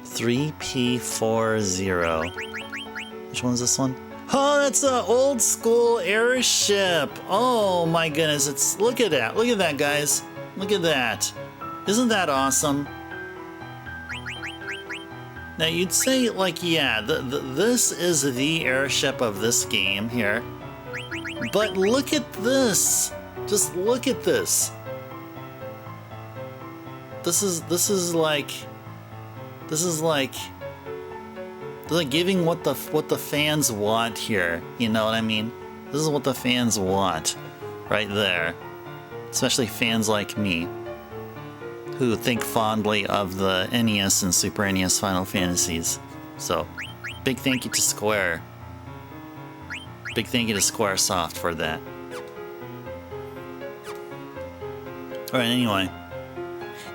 $3P40. Which one's this one? Oh, that's an old school airship. Oh my goodness, it's look at that. Look at that, guys. Look at that. Isn't that awesome? Now you'd say like, yeah, this is the airship of this game here. But look at this. Just look at this. This is like giving what the fans want here. You know what I mean? This is what the fans want, right there. Especially fans like me, who think fondly of the NES and Super NES Final Fantasies. So, big thank you to Square. Big thank you to Squaresoft for that. All right.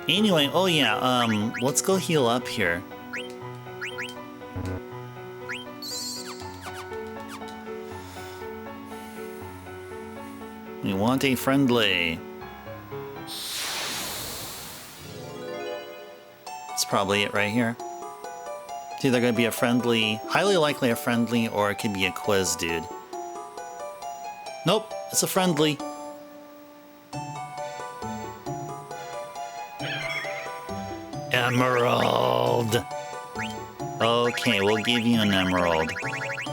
Anyway, oh yeah. Let's go heal up here. want a friendly. That's probably it right here. It's either going to be a friendly, highly likely a friendly, or it could be a quiz dude. Nope, it's a friendly. Emerald. Okay, we'll give you an emerald.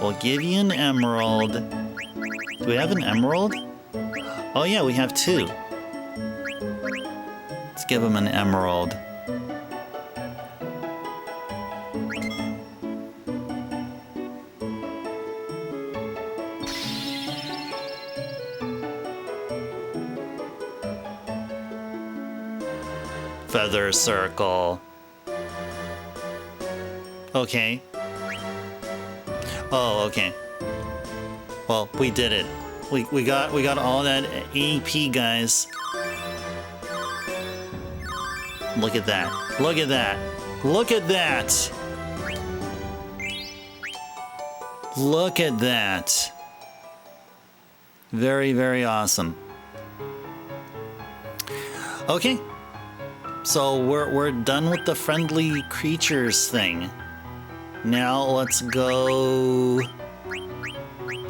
We'll give you an emerald. Do we have an emerald? Oh yeah, we have 2. Let's give him an emerald. Feather circle. Okay. Oh, okay. Well, we did it. We got all that AP, guys. Look at that. Look at that. Look at that. Look at that. Very, very awesome. Okay. So we're done with the friendly creatures thing. Now let's go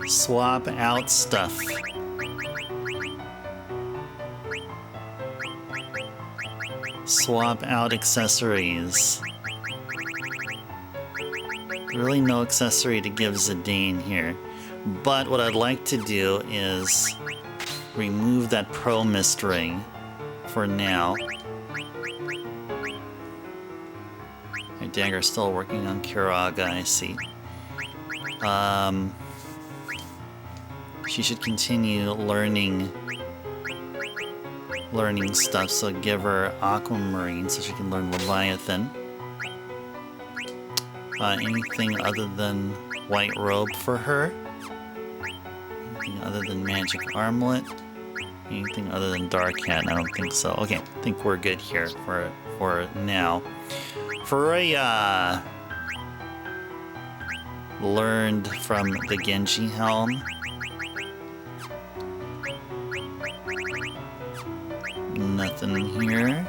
swap out stuff. Swap out accessories. Really no accessory to give Zidane here. But what I'd like to do is remove that Pro Mist ring for now. My dagger's still working on Kiraga, I see. She should continue learning stuff, so give her Aquamarine so she can learn Leviathan. Anything other than White Robe for her? Anything other than Magic Armlet? Anything other than Dark Hat? I don't think so. Okay, I think we're good here for now. Freya learned from the Genji Helm. Nothing here.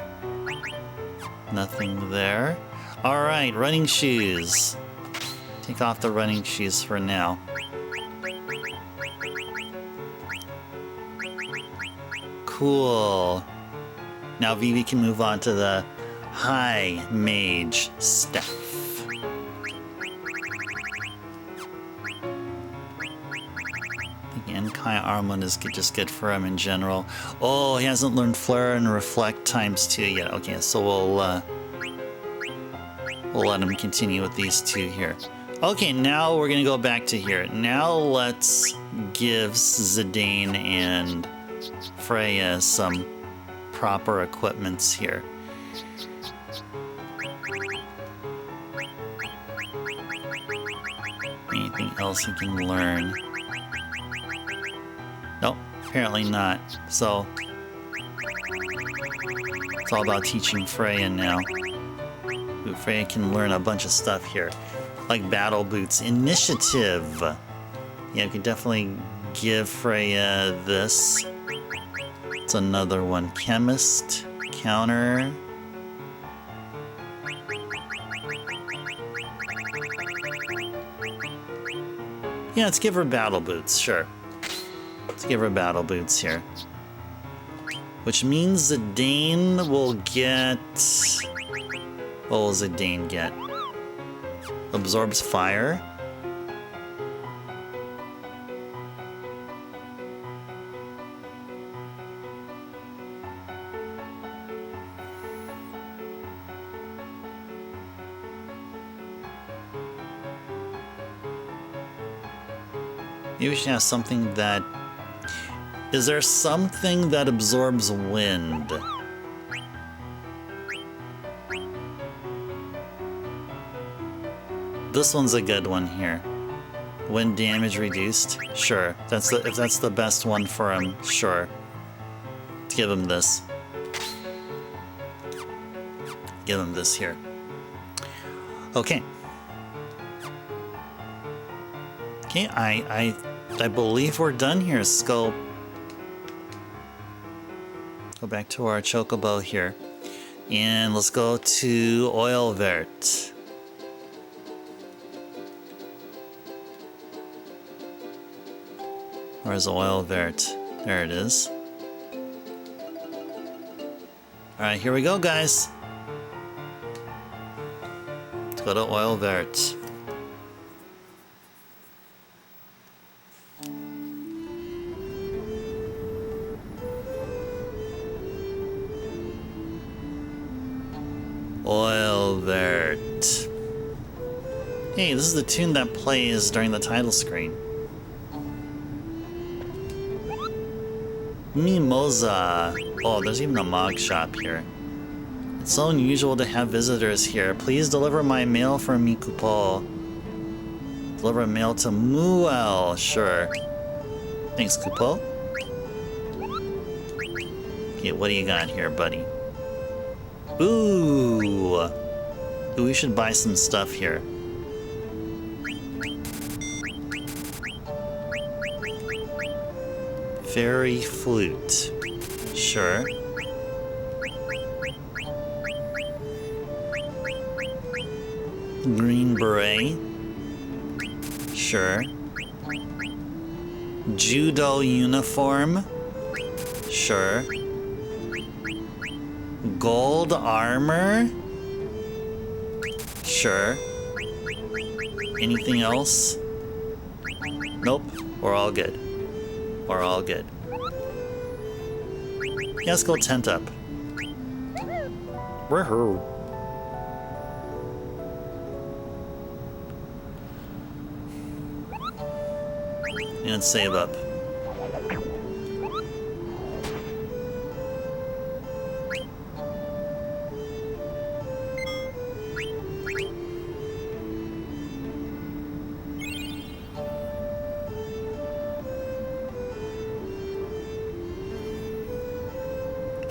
Nothing there. Alright, running shoes. Take off the running shoes for now. Cool. Now Vivi can move on to the High Mage Staff. I think Enkai Armlet is just good for him in general. Oh, he hasn't learned Flare and Reflect ×2 yet. Okay, so we'll let him continue with these 2 here. Okay, now we're gonna go back to here. Now let's give Zidane and Freya some proper equipments here. Anything else he can learn? Nope, apparently not. So, it's all about teaching Freya now. Ooh, Freya can learn a bunch of stuff here. Like Battle Boots. Initiative! Yeah, we can definitely give Freya this. It's another one. Chemist. Counter. Yeah, let's give her Battle Boots, sure. Let's give her Battle Boots here. Which means Zidane will get... What will Zidane get? Absorbs fire? Maybe we should have something that... Is there something that absorbs wind? This one's a good one here. Wind damage reduced? Sure. If that's the best one for him, sure. Let's give him this. Give him this here. Okay. Okay, I believe we're done here, Scope. go back to our Chocobo here. And let's go to Oil Vert. Where's Oil Vert? There it is. Alright, here we go, guys. Let's go to Oil Vert. Oil Vert. Hey, this is the tune that plays during the title screen. Mimosa. Oh, there's even a mog shop here. It's so unusual to have visitors here. Please deliver my mail for me, Kupo. Deliver mail to Muel. Sure. Thanks, Kupo. Okay, what do you got here, buddy? Ooh. Ooh, we should buy some stuff here. Fairy flute. Sure. Green beret. Sure. Judo uniform. Sure. Gold armor. Sure. Anything else? Nope. We're all good. We're all good. Yeah, let's go tent up. Woohoo. And save up.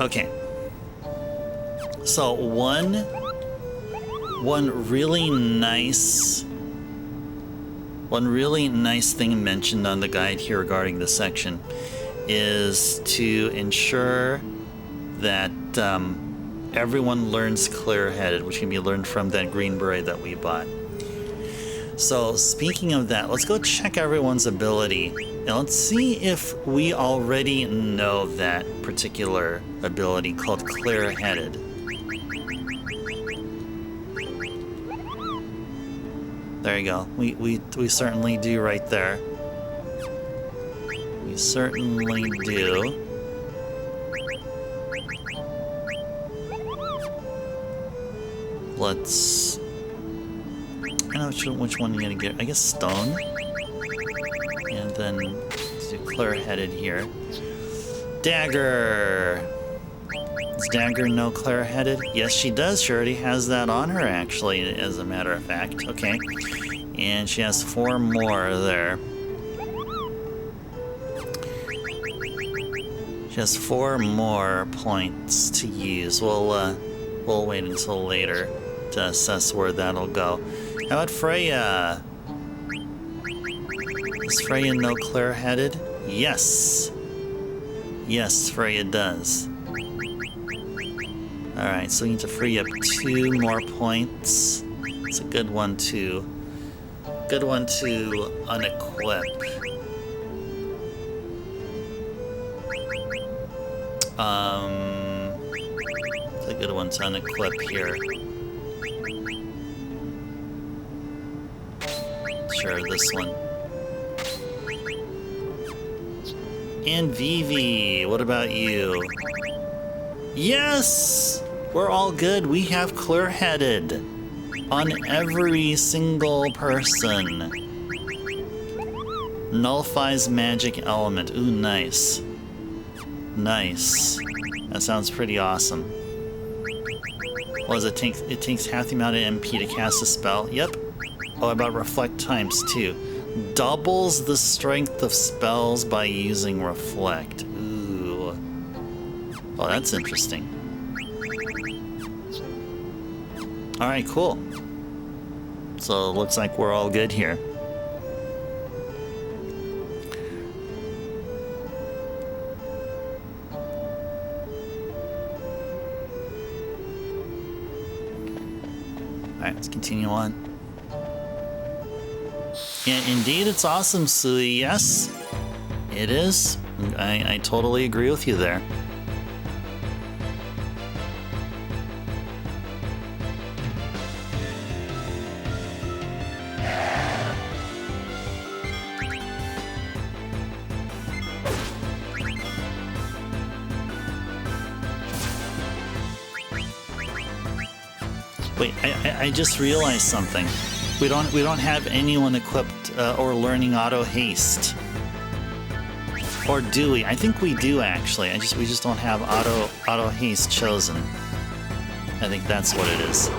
Okay. So one really nice thing mentioned on the guide here regarding this section is to ensure that everyone learns clear-headed, which can be learned from that green beret that we bought. So speaking of that, let's go check everyone's ability. And let's see if we already know that particular ability called Clear-Headed. There you go. We certainly do right there. We certainly do. Let's... I don't know which one you're gonna get. I guess Stone. And then do Clear-Headed here. Dagger! Does Dagger know Clear-Headed? Yes, she does. She already has that on her, actually, as a matter of fact. Okay. And she has 4 more there. She has 4 more points to use. We'll wait until later to assess where that'll go. How about Freya? Does Freya know Clear-Headed? Yes. Yes, Freya does. Alright, so we need to free up 2 more points. It's a good one to unequip. It's a good one to unequip here. Sure, this one. And Vivi, what about you? Yes! We're all good. We have Clear-Headed on every single person. Nullifies magic element. Ooh, nice. Nice. That sounds pretty awesome. What does it take? It takes half the amount of MP to cast a spell. Yep. Oh, about Reflect times 2. Doubles the strength of spells by using Reflect. Ooh. Oh, that's interesting. Alright, cool. So it looks like we're all good here. Alright, let's continue on. Yeah, indeed, it's awesome, Sui. Yes, it is. I totally agree with you there. Wait, I just realized something. We don't have anyone equipped or learning auto haste. Or do we? I think we do actually. We just don't have auto haste chosen. I think that's what it is.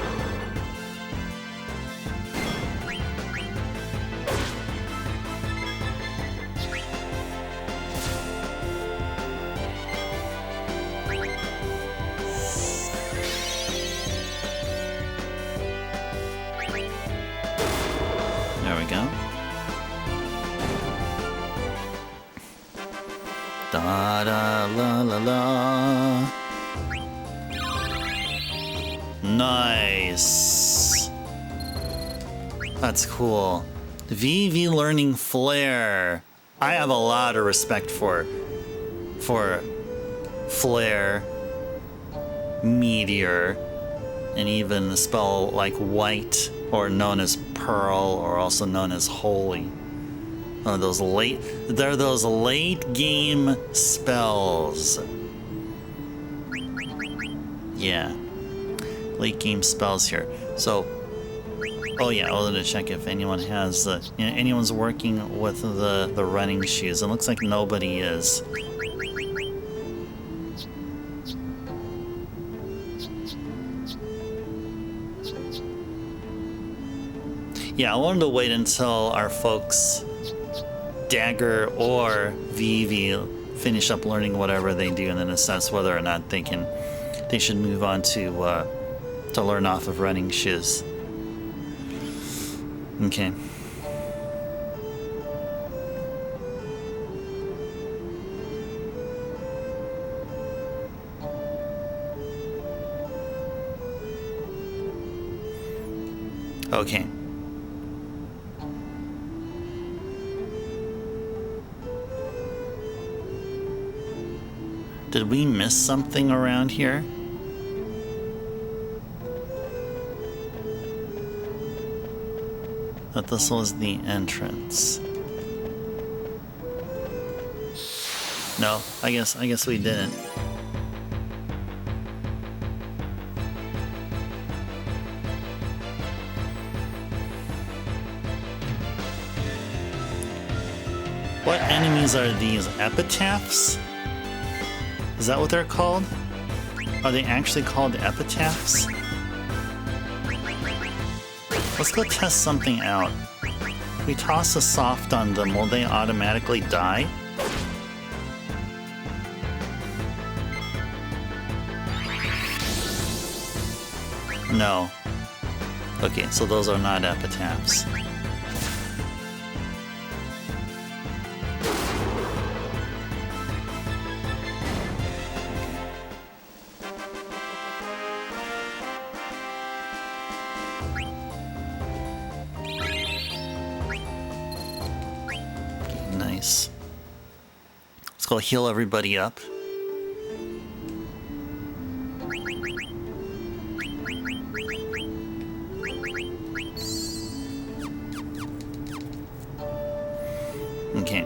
There we go. Da da la la la. Nice. That's cool. VV learning Flare. I have a lot of respect for Flare, Meteor, and even a spell like White, or known as Pearl, or also known as Holy. They're those late game spells. Yeah, late game spells here. So, oh yeah, I wanted to check if anyone has anyone's working with the running shoes. It looks like nobody is. Yeah, I wanted to wait until our folks, Dagger or Vivi, finish up learning whatever they do, and then assess whether or not they should move on to learn off of running shoes. Okay. Okay. Did we miss something around here? That this was the entrance. No, I guess we didn't. What enemies are these? Epitaphs? Is that what they're called? Are they actually called epitaphs? Let's go test something out. We toss a soft on them, will they automatically die? No. Okay, so those are not epitaphs. Nice. Let's go heal everybody up. Okay.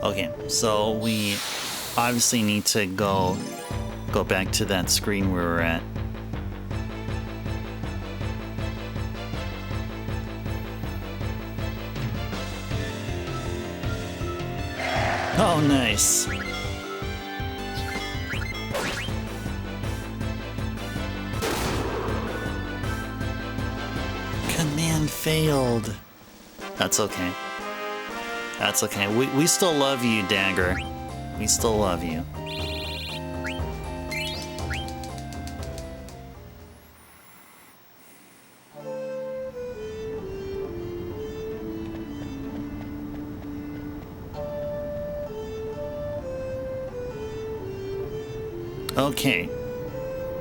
Okay, so we obviously need to go back to that screen we were at. Oh, nice. Command failed. That's okay. That's okay. We still love you, Dagger. We still love you. Okay.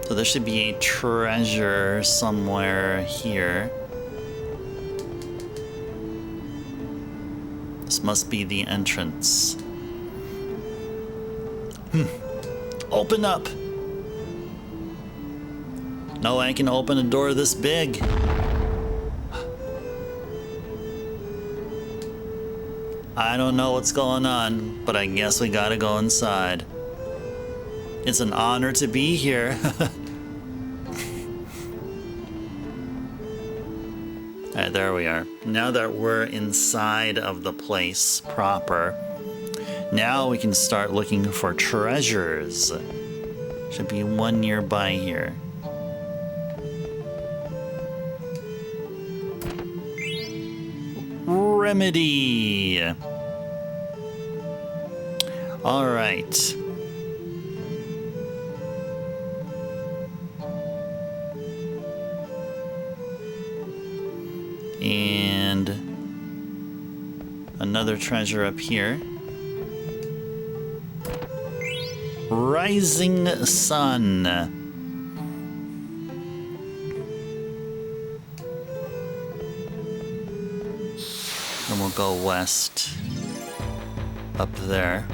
So there should be a treasure somewhere here. This must be the entrance. Open up! No way I can open a door this big. I don't know what's going on, but I guess we gotta go inside. It's an honor to be here. Alright, there we are. Now that we're inside of the place proper, now we can start looking for treasures. Should be one nearby here. Remedy! Alright. And another treasure up here. Rising Sun. And we'll go west. Up there.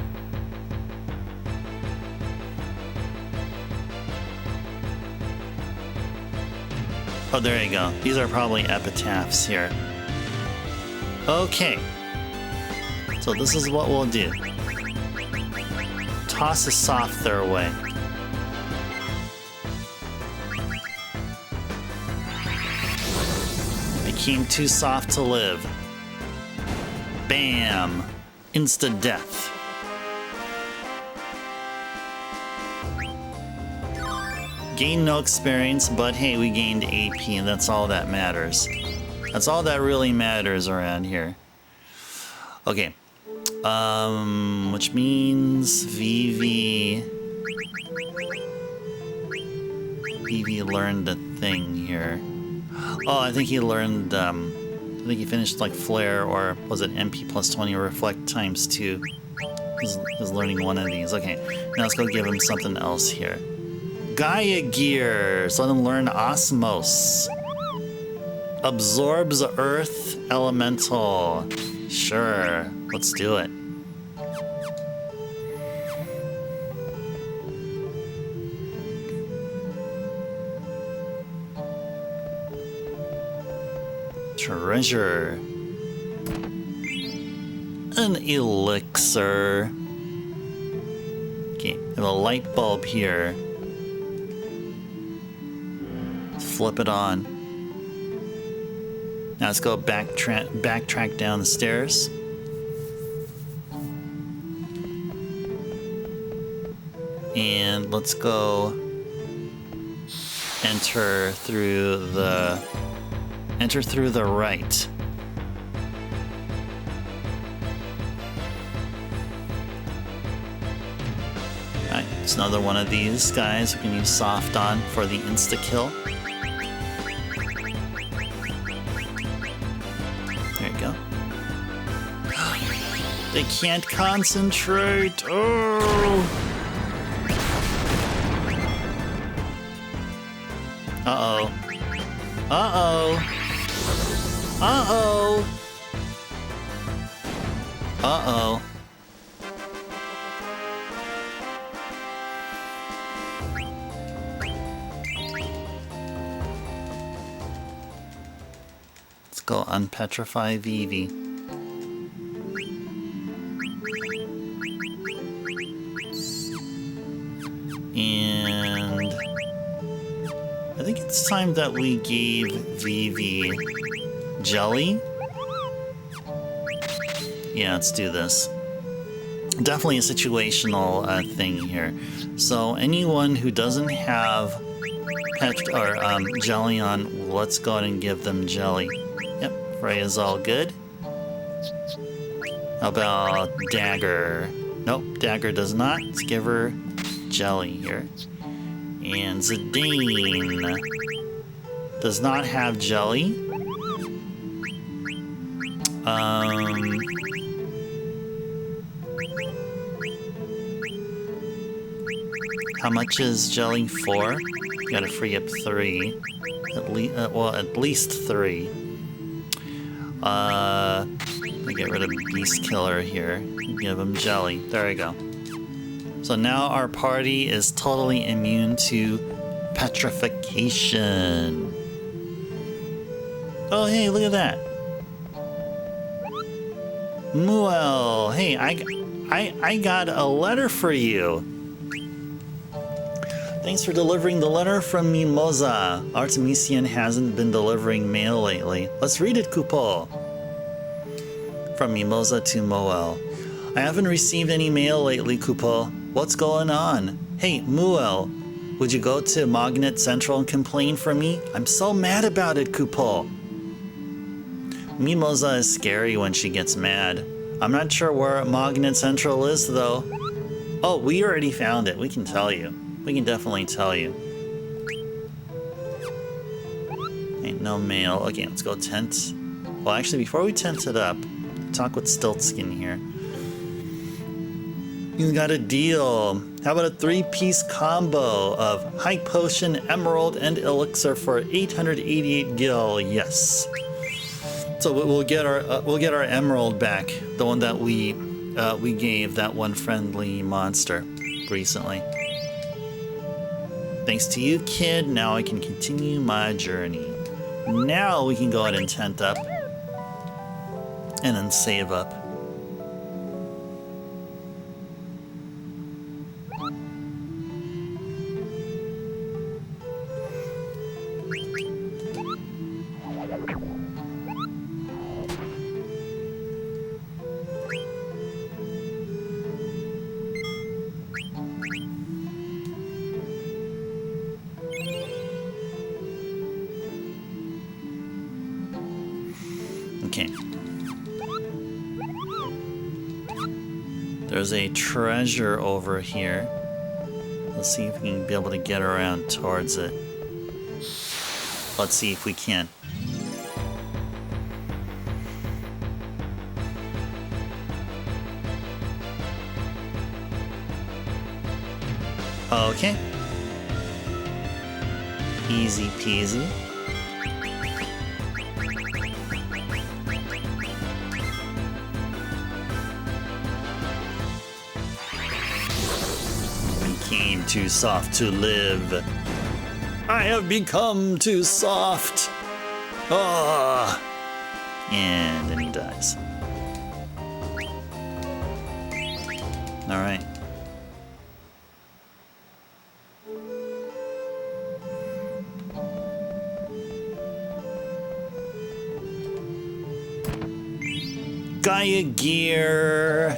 Oh, there you go. These are probably epitaphs here. Okay. So this is what we'll do. Toss a soft their way. Became too soft to live. Bam! Insta-death. Gained no experience, but hey, we gained AP, and that's all that matters. That's all that really matters around here. Okay. Which means VV learned a thing here. Oh, I think he learned, I think he finished like Flare, or was it MP plus 20 or Reflect times 2. He's learning one of these. Okay, now let's go give him something else here. Gaia Gear, so let him learn Osmos. Absorbs Earth Elemental. Sure, let's do it. Treasure. An elixir. Okay, we have a light bulb here. Flip it on. Now let's go backtrack down the stairs. And let's go enter through the right. Alright, it's another one of these guys we can use soft on for the insta-kill. There you go. They can't concentrate! Oh! Uh-oh. Uh-oh. Uh-oh. Uh-oh. Let's go unpetrify Vivi. And I think it's time that we gave Vivi jelly. Yeah, let's do this. Definitely a situational thing here. So anyone who doesn't have jelly on, let's go ahead and give them jelly. Yep, Freya's all good. How about Dagger? Nope, Dagger does not. Let's give her jelly here. And Zidane does not have jelly. How much is jelly for? Gotta free up 3. At least 3. Let me get rid of Beast Killer here. Give him jelly. There we go. So now our party is totally immune to petrification. Oh, hey, look at that. Muel, hey, I got a letter for you. Thanks for delivering the letter from Mimosa. Artemisian hasn't been delivering mail lately. Let's read it, Kupo. From Mimosa to Moel. I haven't received any mail lately, Kupo. What's going on? Hey, Muel, would you go to Magnet Central and complain for me? I'm so mad about it, Kupo. Mimosa is scary when she gets mad. I'm not sure where Magnet Central is, though. Oh, we already found it. We can tell you. We can definitely tell you. Ain't no mail. Okay, let's go tent. Well, actually, before we tent it up, talk with Stiltskin here. You got a deal. How about a 3-piece combo of High Potion, Emerald, and Elixir for 888 gil? Yes. So we'll get our Emerald back, the one that we gave that one friendly monster recently. Thanks to you, kid, now I can continue my journey. Now we can go ahead and tent up. And then save up. Okay. There's a treasure over here. Let's see if we can be able to get around towards it. Let's see if we can. Okay. Easy peasy. Became too soft to live. I have become too soft. Ah. And then he dies. All right. Gaia gear.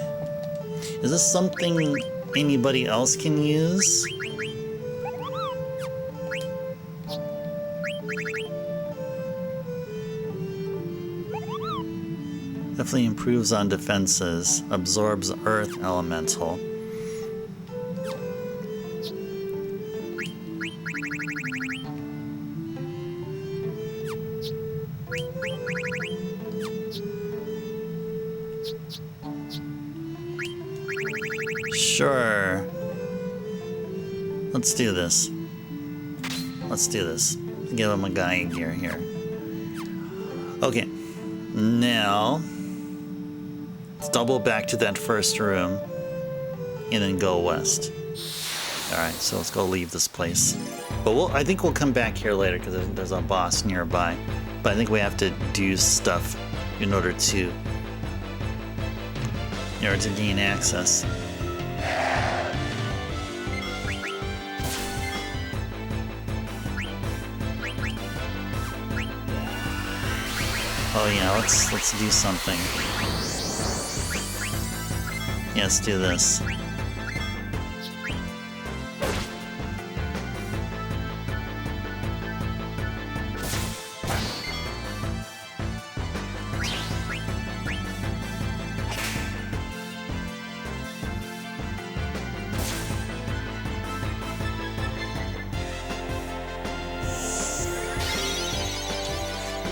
Is this something anybody else can use? Definitely improves on defenses. Absorbs Earth Elemental. Sure. Let's do this. Let's do this. Give him a Gaia gear here. Okay. Now, let's double back to that first room and then go west. Alright, so let's go leave this place. But I think we'll come back here later because there's a boss nearby. But I think we have to do stuff in order to gain access. Oh yeah, let's do something. Yeah, let's do this.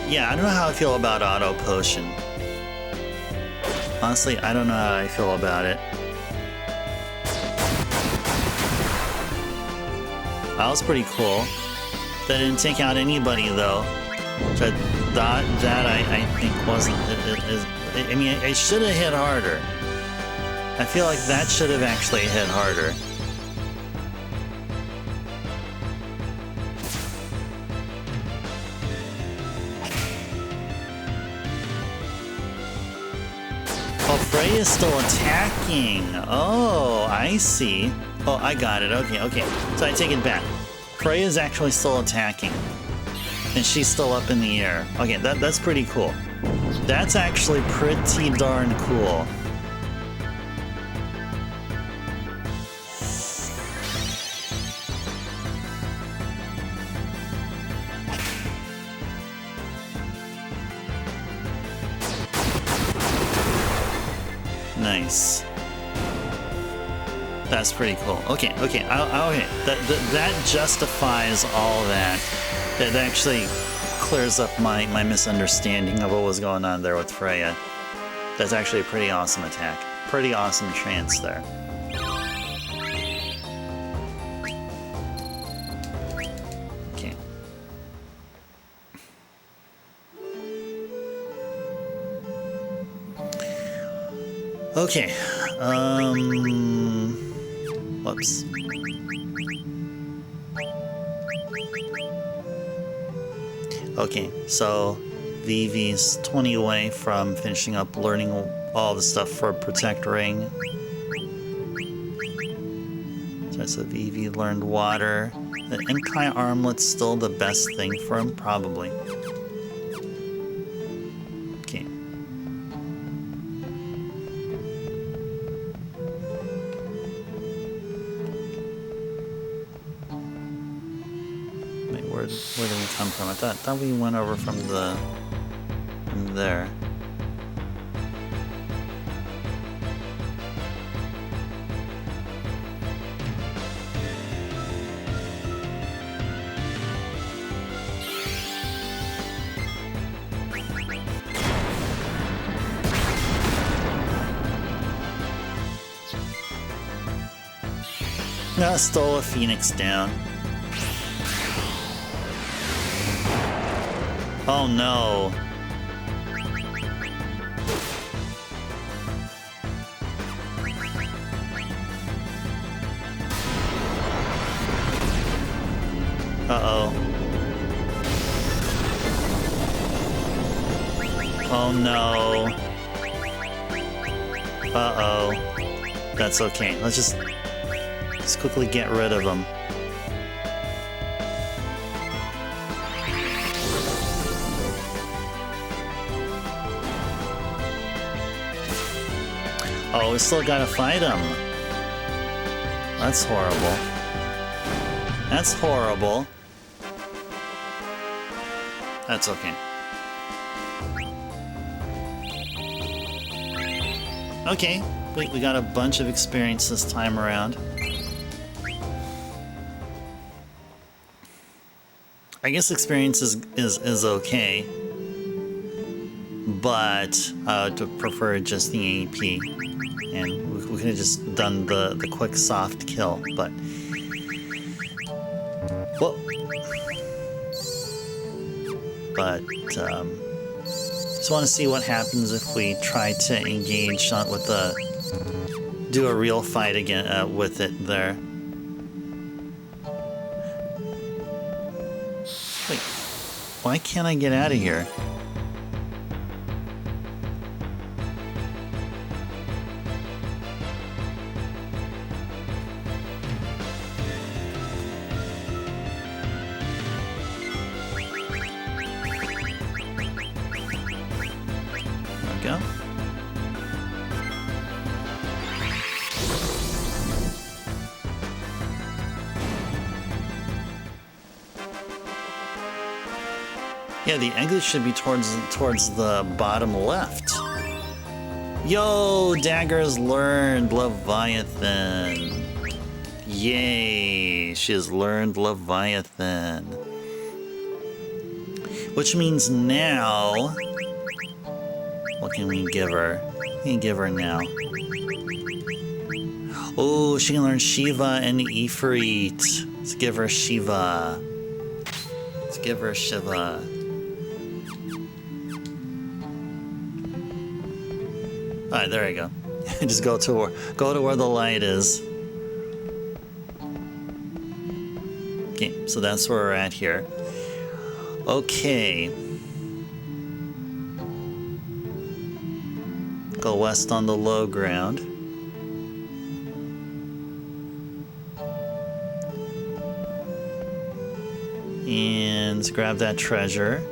Yeah, I don't know how I feel about Auto Potion. Honestly, I don't know how I feel about it. That was pretty cool. That didn't take out anybody though. That I think wasn't. I mean, it should have hit harder. I feel like that should have actually hit harder. Oh, Freya's still attacking. Oh, I see. Oh, I got it. Okay, okay. So I take it back. Freya's actually still attacking. And she's still up in the air. Okay, that's pretty cool. That's actually pretty darn cool. Nice. That's pretty cool. Okay, okay, okay. That justifies all that. That actually clears up my misunderstanding of what was going on there with Freya. That's actually a pretty awesome attack. Pretty awesome trance there. Okay. Okay. Whoops. Okay, so Vivi's 20 away from finishing up learning all the stuff for Protect Ring. So Vivi learned water. The Imkai armlet's still the best thing for him, probably. Okay. Wait, where did we come from? I thought we went over from there. Stole a Phoenix down. Oh no. Uh-oh. Oh no. Uh-oh. That's okay. Let's quickly get rid of them. Oh, we still gotta fight him. That's horrible. That's horrible. That's okay. Okay, we got a bunch of experience this time around. I guess experience is okay, but I would prefer just the AP, and we could have just done the quick soft kill, but well, just want to see what happens if we try to engage with do a real fight again with it there. Wait, why can't I get out of here? There we go. Yeah, the exit should be towards the bottom left. Yo, Dagger's learned Leviathan. Yay, she has learned Leviathan. Which means now, what can we give her? What can we give her now? Oh, she can learn Shiva and Ifrit. Let's give her Shiva. Let's give her Shiva. Alright, there you go. Just go to where the light is. Okay, so that's where we're at here. Okay. Go west on the low ground. And let's grab that treasure.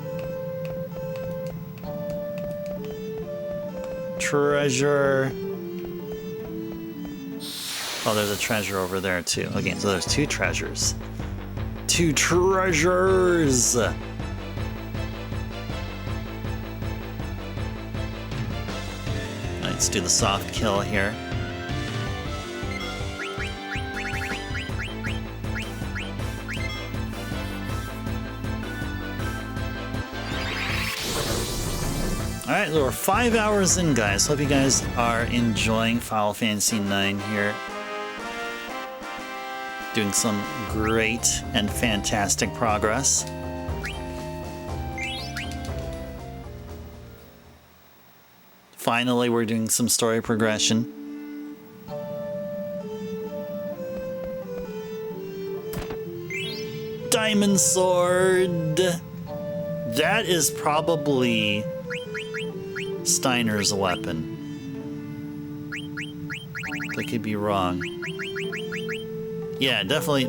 Treasure. Oh, there's a treasure over there too. Okay, so there's two treasures. Two treasures! Let's do the soft kill here. Alright, so we're 5 hours in, guys. Hope you guys are enjoying Final Fantasy IX here. Doing some great and fantastic progress. Finally, we're doing some story progression. Diamond Sword! That is probably Steiner's weapon. I could be wrong. Yeah, definitely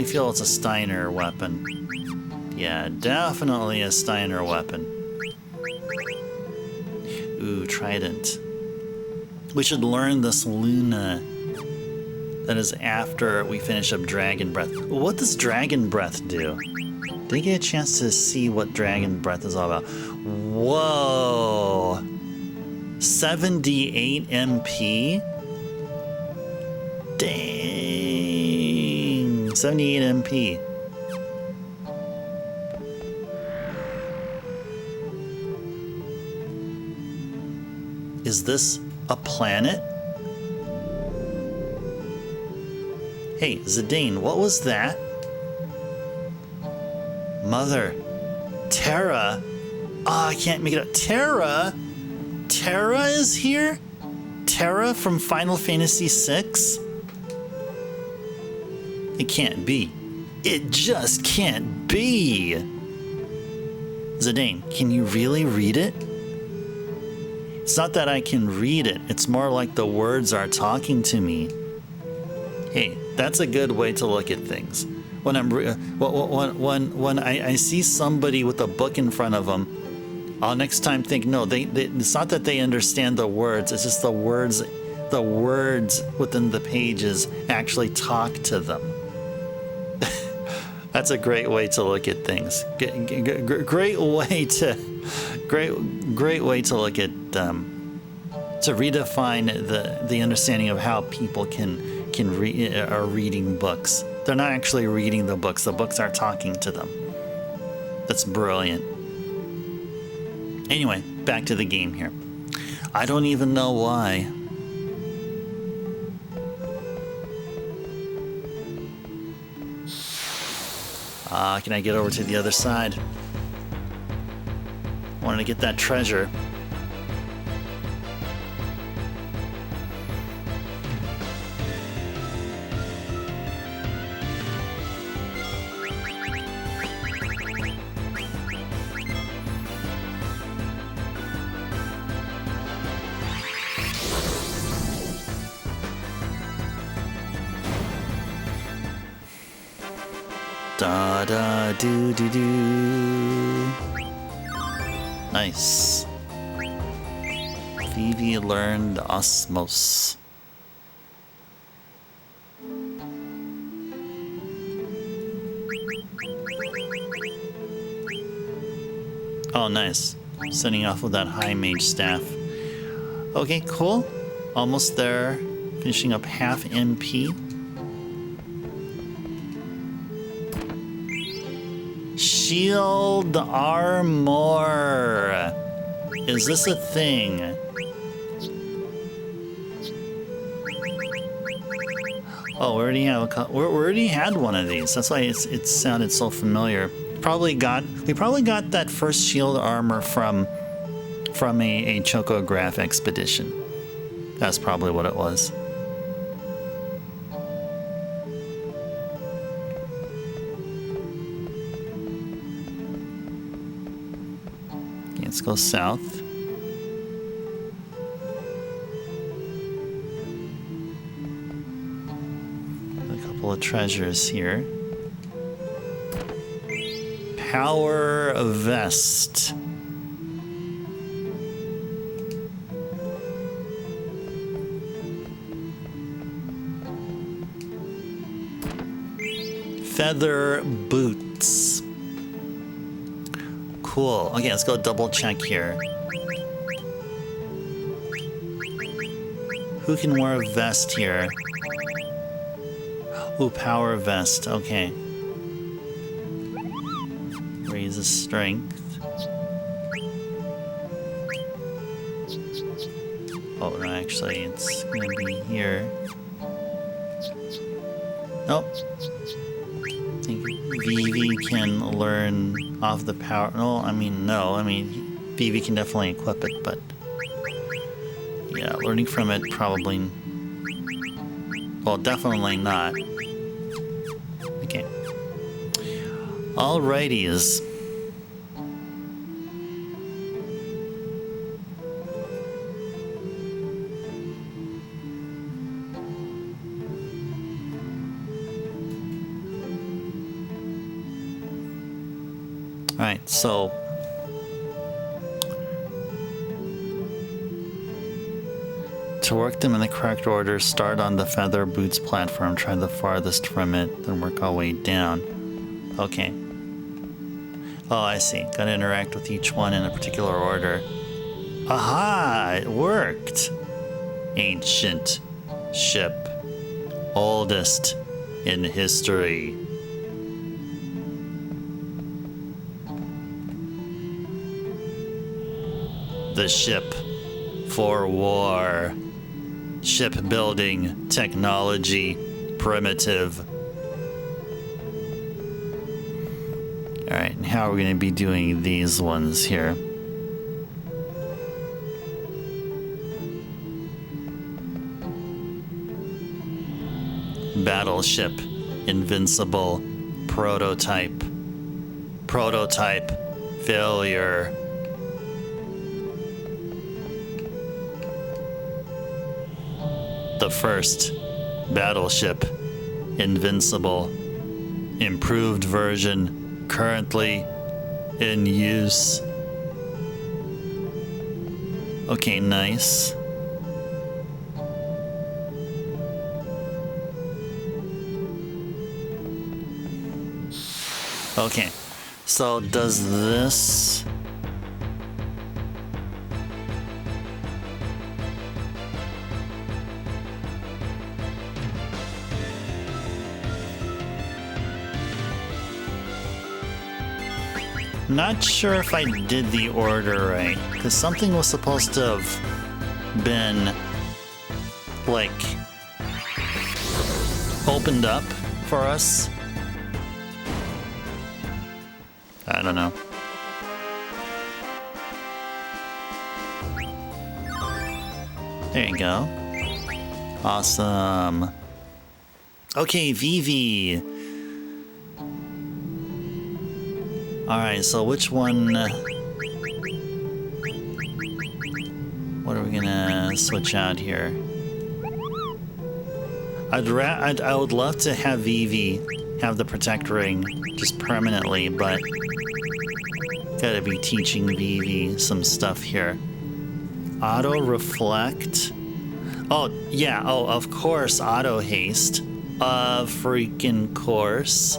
feel it's a Steiner weapon. Yeah, definitely a Steiner weapon. Ooh, Trident. We should learn this Luna. That is after we finish up Dragon Breath. What does Dragon Breath do? Didn't get a chance to see what Dragon Breath is all about. Whoa! 78 MP? Dang! 78 MP. Is this a planet? Hey, Zidane, what was that? Mother. Terra? Ah, I can't make it up. Terra? Terra is here? Terra from Final Fantasy VI? It can't be. It just can't be. Zidane, can you really read it? It's not that I can read it. It's more like the words are talking to me. Hey, that's a good way to look at things. When I see somebody with a book in front of them, I'll next time think, no, it's not that they understand the words. It's just the words within the pages actually talk to them. That's a great way to look at things. Great way to look at to redefine the understanding of how people are reading books. They're not actually reading the books are talking to them. That's brilliant. Anyway, back to the game here. I don't even know why. Can I get over to the other side? Wanted to get that treasure. Da da do do do. Nice. Phoebe learned Osmos. Oh, nice. Setting off with that high mage staff. Okay, cool. Almost there. Finishing up half MP. Shield armor. Is this a thing? Oh, we already have we already had one of these. That's why it sounded so familiar. We probably got that first shield armor from a Chocograph expedition. That's probably what it was. Okay, let's go south. A couple of treasures here. Power vest. Feather boots. Cool. Okay, let's go double check here. Who can wear a vest here? Ooh, power vest. Okay. Raises strength. Oh, no, actually, it's gonna be here. Nope. I think Vivi can learn off the power. No, I mean, Vivi can definitely equip it, but yeah, learning from it probably. Well, definitely not. Okay. Alrighties. Alright, so to work them in the correct order, start on the feather boots platform, try the farthest from it, then work our way down. Okay. Oh, I see. Gotta interact with each one in a particular order. Aha! It worked! Ancient ship. Oldest in history. The ship for war. Shipbuilding technology primitive. Alright, and how are we going to be doing these ones here? Battleship, invincible, prototype, failure. The first battleship, invincible, improved version, currently in use. Okay, nice. Okay, so does this... Not sure if I did the order right, because something was supposed to have been, like, opened up for us. I don't know. There you go. Awesome. Okay, Vivi. Alright, so which one... what are we gonna switch out here? I would love to have Vivi have the Protect Ring just permanently, but gotta be teaching Vivi some stuff here. Auto Reflect. Oh, yeah, oh, of course, Auto Haste. Freaking course.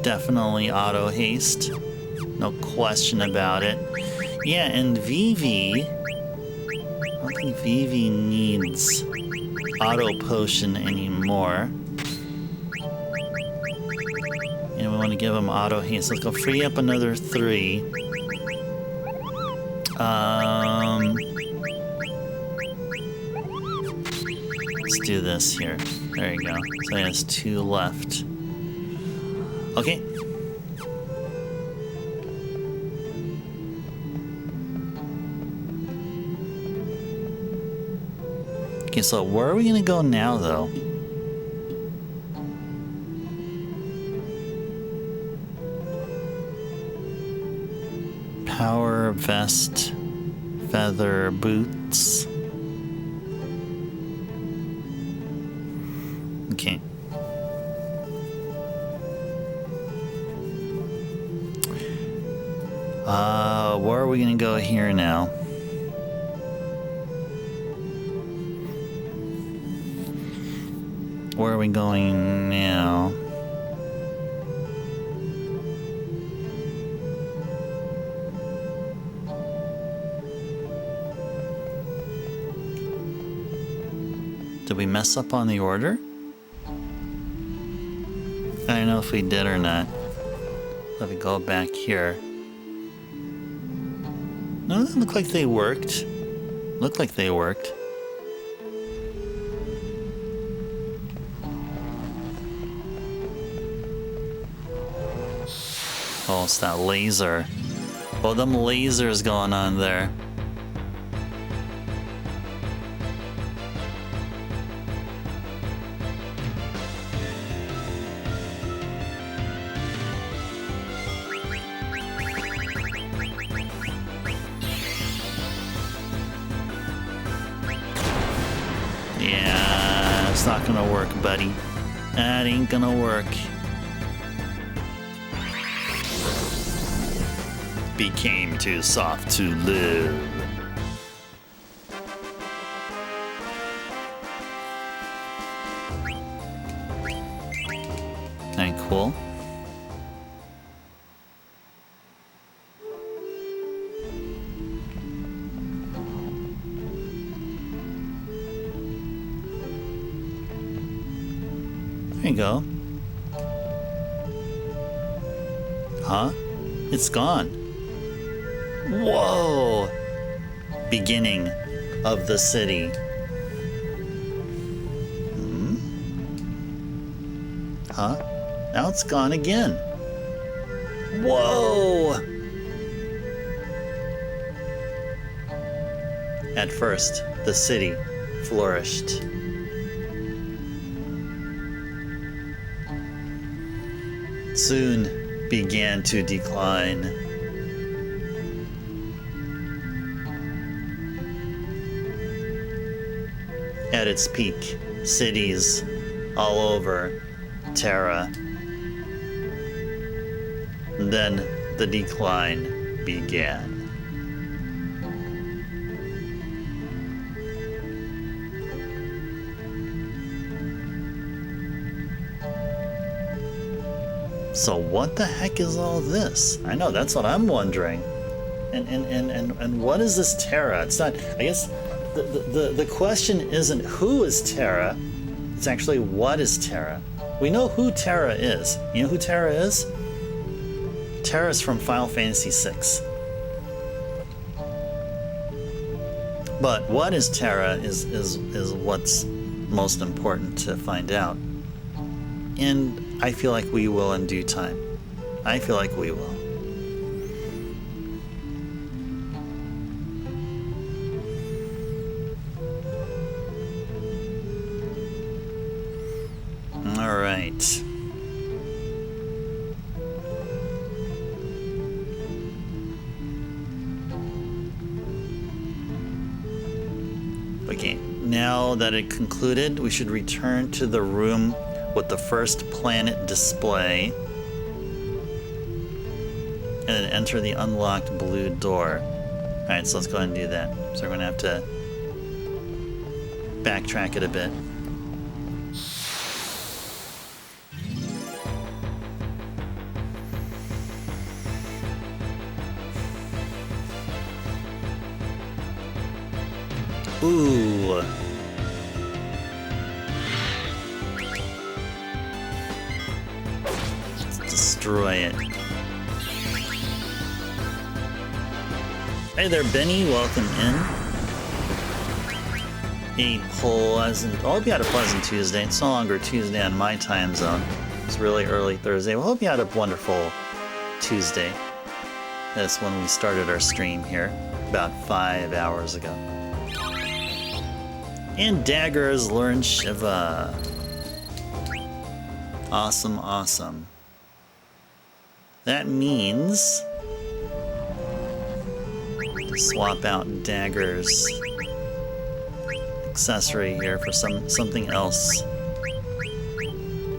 Definitely Auto Haste. No question about it. Yeah, and Vivi... I don't think Vivi needs Auto Potion anymore. And we want to give him Auto Haste. Let's go free up another 3. Let's do this here. There you go. So he has 2 left. Okay. Okay, so where are we gonna go now, though? Power vest, feather boots. Okay. Where are we gonna go here now? Where are we going now? Did we mess up on the order? I don't know if we did or not. Let me go back here. No, it looked like they worked. Looked like they worked. Oh, it's that laser. Oh, them lasers going on there. Yeah, it's not gonna work, buddy. That ain't gonna work. Became too soft to live. Alright, cool. There you go. Huh? It's gone. Whoa! Beginning of the city. Huh? Now it's gone again. Whoa! At first, the city flourished. Soon began to decline. At its peak, cities all over Terra. Then the decline began. So what the heck is all this? I know, that's what I'm wondering. And what is this Terra? It's not, I guess the question isn't who is Terra, it's actually what is Terra. We know who Terra is. You know who Terra is? Terra is from Final Fantasy VI. But what is Terra is what's most important to find out. And I feel like we will in due time. I feel like we will. All right. Okay, now that it concluded, we should return to the room with the first planet display and then enter the unlocked blue door. Alright, so let's go ahead and do that. So we're going to have to backtrack it a bit. Ooh. Destroy it. Hey there, Benny. Welcome in. I hope you had a pleasant Tuesday. It's no longer Tuesday on my time zone. It's really early Thursday. We hope you had a wonderful Tuesday. That's when we started our stream here, about 5 hours ago. And Daggers learned Shiva. Awesome, awesome. That means to swap out Daggers accessory here for something else.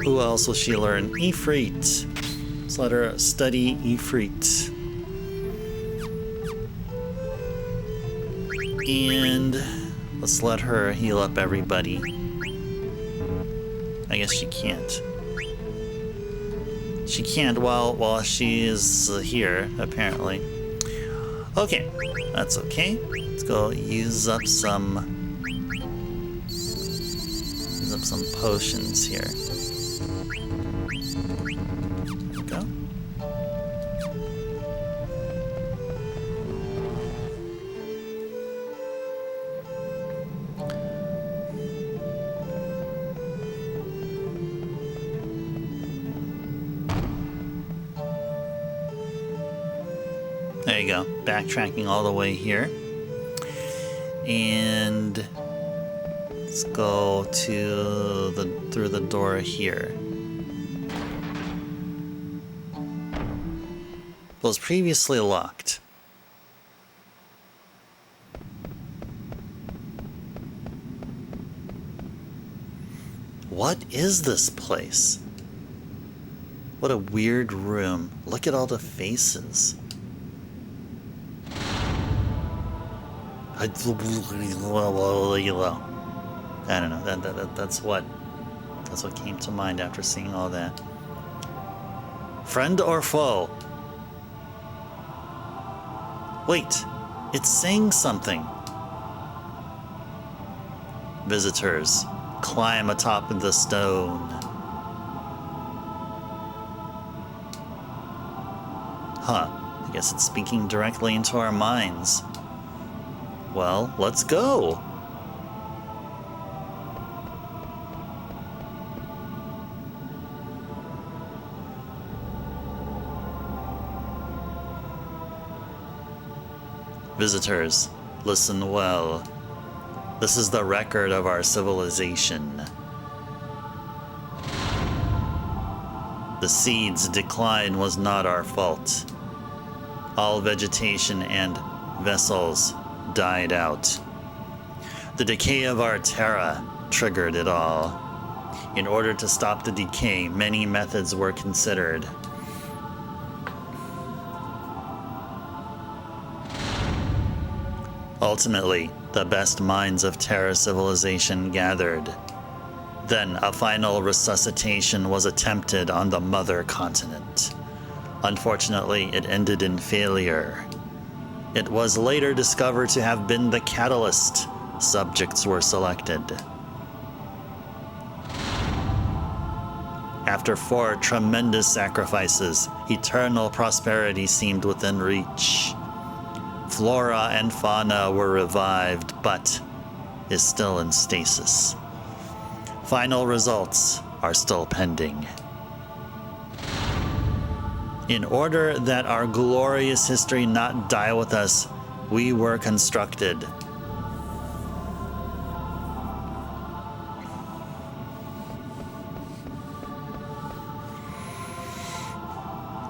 Who else will she learn? Ifrit. Let's let her study Ifrit. And let's let her heal up everybody. I guess she can't. She can't while she is here, apparently. Okay, that's okay. Let's go use up some potions here. There we go. There you go. Backtracking all the way here. And let's go to through the door here. Was previously locked. What is this place? What a weird room. Look at all the faces. I don't know. That's what came to mind after seeing all that. Friend or foe? Wait, it's saying something. Visitors, climb atop of the stone. Huh, I guess it's speaking directly into our minds. Well, let's go. Visitors, listen well. This is the record of our civilization. The seed's decline was not our fault. All vegetation and vessels died out. The decay of our terra triggered it all. In order to stop the decay, many methods were considered. Ultimately, the best minds of Terra civilization gathered. Then a final resuscitation was attempted on the mother continent. Unfortunately, it ended in failure. It was later discovered to have been the catalyst. Subjects were selected. After 4 tremendous sacrifices, eternal prosperity seemed within reach. Flora and fauna were revived, but is still in stasis. Final results are still pending. In order that our glorious history not die with us, we were constructed.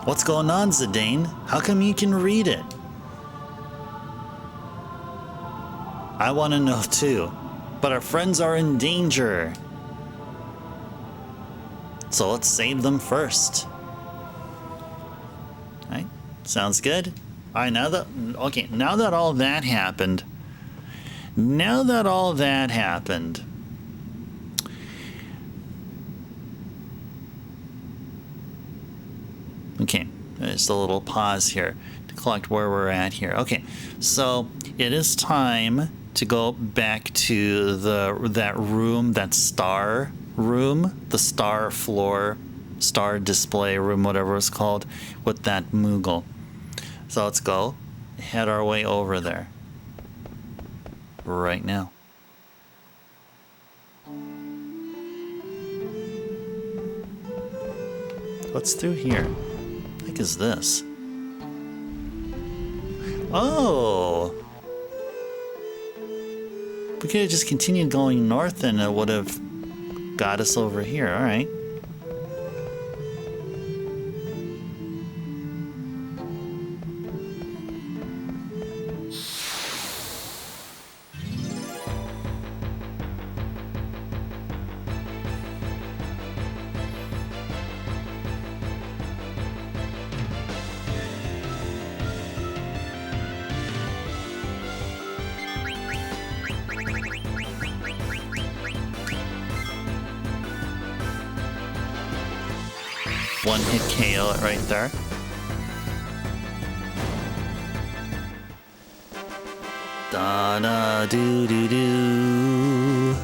What's going on, Zidane? How come you can read it? I want to know too, but our friends are in danger. So let's save them first. Alright, sounds good. Alright, now that all that happened. Okay, just a little pause here to collect where we're at here. Okay, so it is time to go back to that room, that star room, the star floor, star display room, whatever it's called, with that Moogle. So let's go, head our way over there right now. What's through here? What the heck is this? Oh! We could have just continued going north and it would have got us over here. Alright. One hit KO it right there. Da da do do do.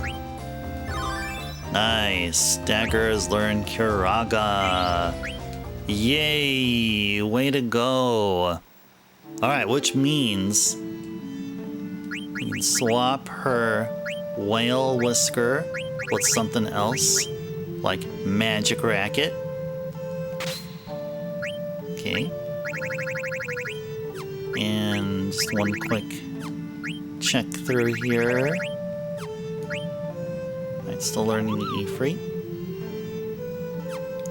Nice. Dagger has learned Kuraga. Yay! Way to go. Alright, which means we can swap her whale whisker with something else, like magic racket. Okay. And just one quick check through here. Alright, still learning the Ifrit.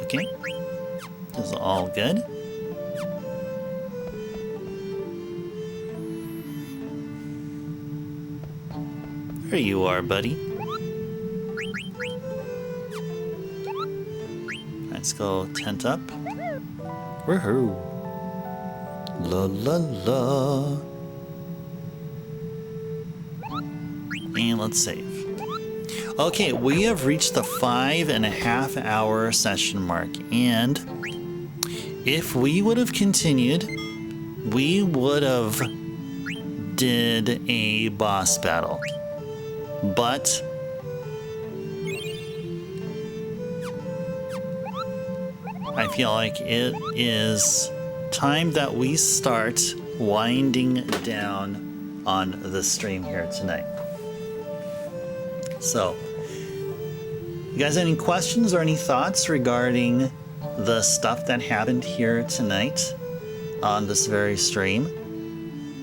Okay. This is all good. There you are, buddy. Let's go tent up. Woohoo! La la la. And let's save. Okay, we have reached the 5.5 hour session mark, and if we would have continued, we would have did a boss battle. But I feel like it is time that we start winding down on the stream here tonight. So, you guys have any questions or any thoughts regarding the stuff that happened here tonight on this very stream?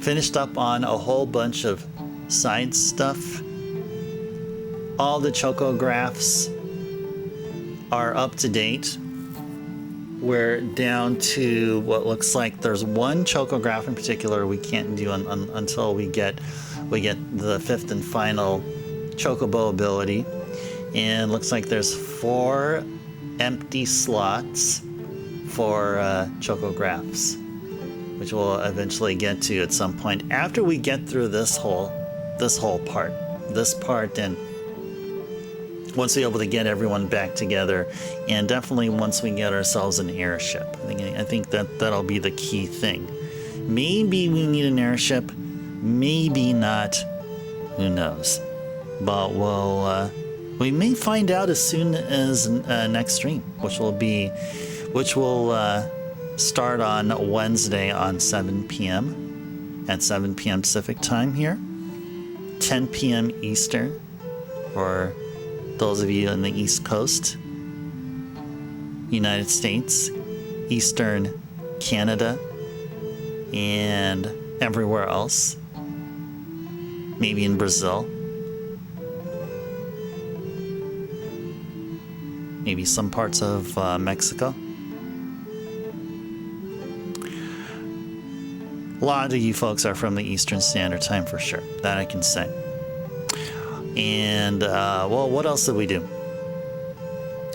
Finished up on a whole bunch of side stuff. All the Chocographs are up to date. We're down to what looks like there's one Chocograph in particular we can't do until we get the 5th and final Chocobo ability, and looks like there's 4 empty slots for Chocographs, which we'll eventually get to at some point after we get through this whole part, and once we're able to get everyone back together, and definitely once we get ourselves an airship. I think that'll be the key thing. Maybe we need an airship, maybe not. Who knows? But we may find out as soon as next stream, which will start on Wednesday on 7 p.m. at 7 p.m. Pacific time here, 10 p.m. Eastern for those of you on the East Coast, United States, Eastern Canada, and everywhere else. Maybe in Brazil. Maybe some parts of Mexico. A lot of you folks are from the Eastern Standard Time for sure. That I can say. And, well, what else did we do?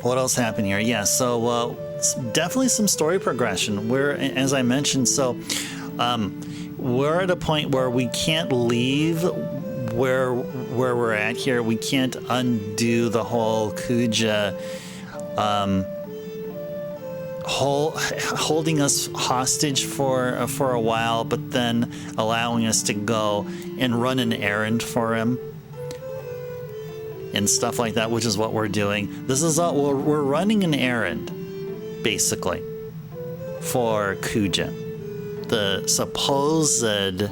What else happened here? Yeah, so definitely some story progression. As I mentioned, we're at a point where we can't leave where we're at here. We can't undo the whole Kuja holding us hostage for a while, but then allowing us to go and run an errand for him and stuff like that, which is what we're doing. This is all, we're running an errand, basically, for Kuja, the supposed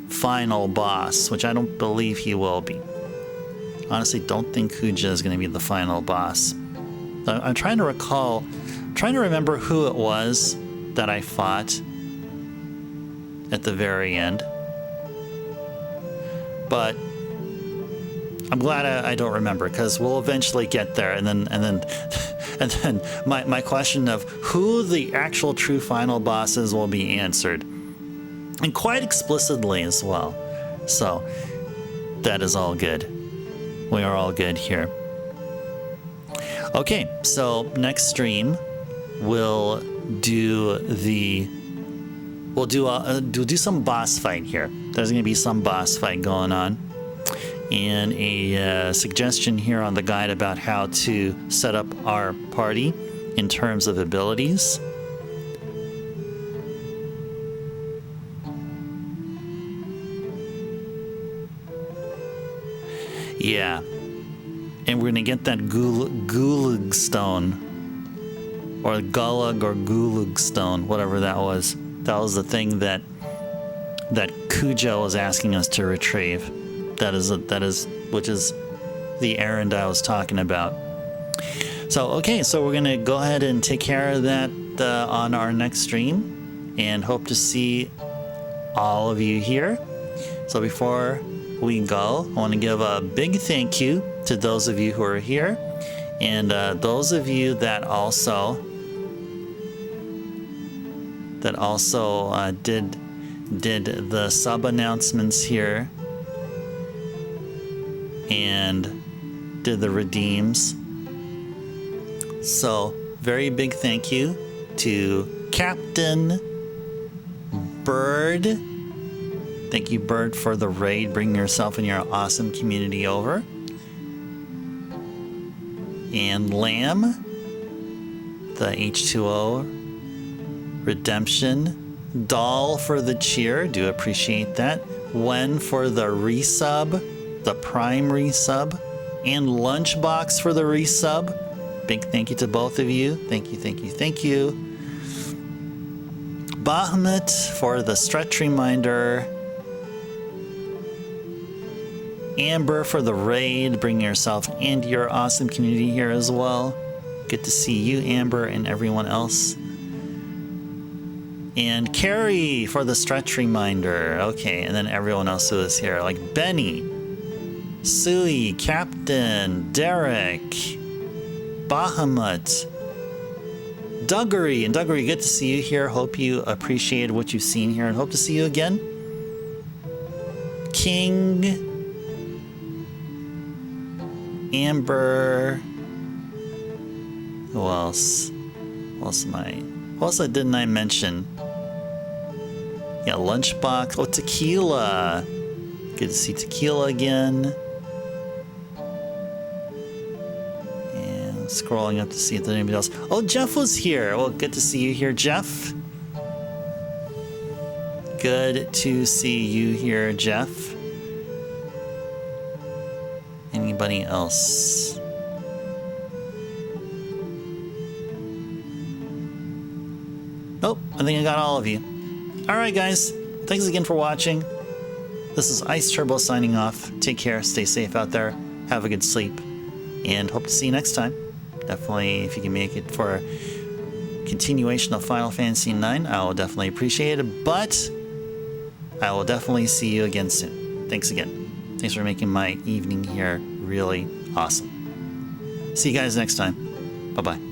final boss, which I don't believe he will be. Honestly, don't think Kuja is going to be the final boss. I'm trying to recall trying to remember who it was that I fought at the very end. But I'm glad I don't remember, because we'll eventually get there. And then my question of who the actual true final boss is will be answered, and quite explicitly as well. So that is all good. We are all good here. Okay, so next stream we'll do some boss fight here. There's going to be some boss fight going on, and a suggestion here on the guide about how to set up our party in terms of abilities. Yeah, and we're gonna get that Gulag stone, or Gulag or Gulag stone, whatever that was. That was the thing that Kujo was asking us to retrieve. Which is the errand I was talking about. So okay, so we're gonna go ahead and take care of that on our next stream, and hope to see all of you here. So before we go, I want to give a big thank you to those of you who are here, and those of you that also did the sub announcements here and did the redeems. So very big thank you to Captain Bird. Thank you, Bird, for the raid. Bring yourself and your awesome community over. And Lamb, the H2O redemption. Doll for the cheer. Do appreciate that. Wen for the resub, the Prime resub. And Lunchbox for the resub. Big thank you to both of you. Thank you, thank you, thank you. Bahamut for the stretch reminder. Amber for the raid. Bring yourself and your awesome community here as well. Good to see you, Amber, and everyone else. And Carrie for the stretch reminder. Okay, and then everyone else who is here, like Benny, Sui, Captain, Derek, Bahamut, Duggery. And Duggery, good to see you here. Hope you appreciated what you've seen here, and hope to see you again. King, Amber, who else? Who else didn't I mention? Yeah, Lunchbox. Oh, Tequila. Good to see Tequila again. And scrolling up to see if there's anybody else. Oh, Jeff was here. Well, good to see you here, Jeff. Good to see you here, Jeff. Anybody else? Nope, I think I got all of you. Alright guys, thanks again for watching. This is Ice Turbo signing off. Take care, stay safe out there, have a good sleep, and hope to see you next time. Definitely, if you can make it for a continuation of Final Fantasy IX, I will definitely appreciate it, but I will definitely see you again soon. Thanks again. Thanks for making my evening here really awesome. See you guys next time. Bye-bye.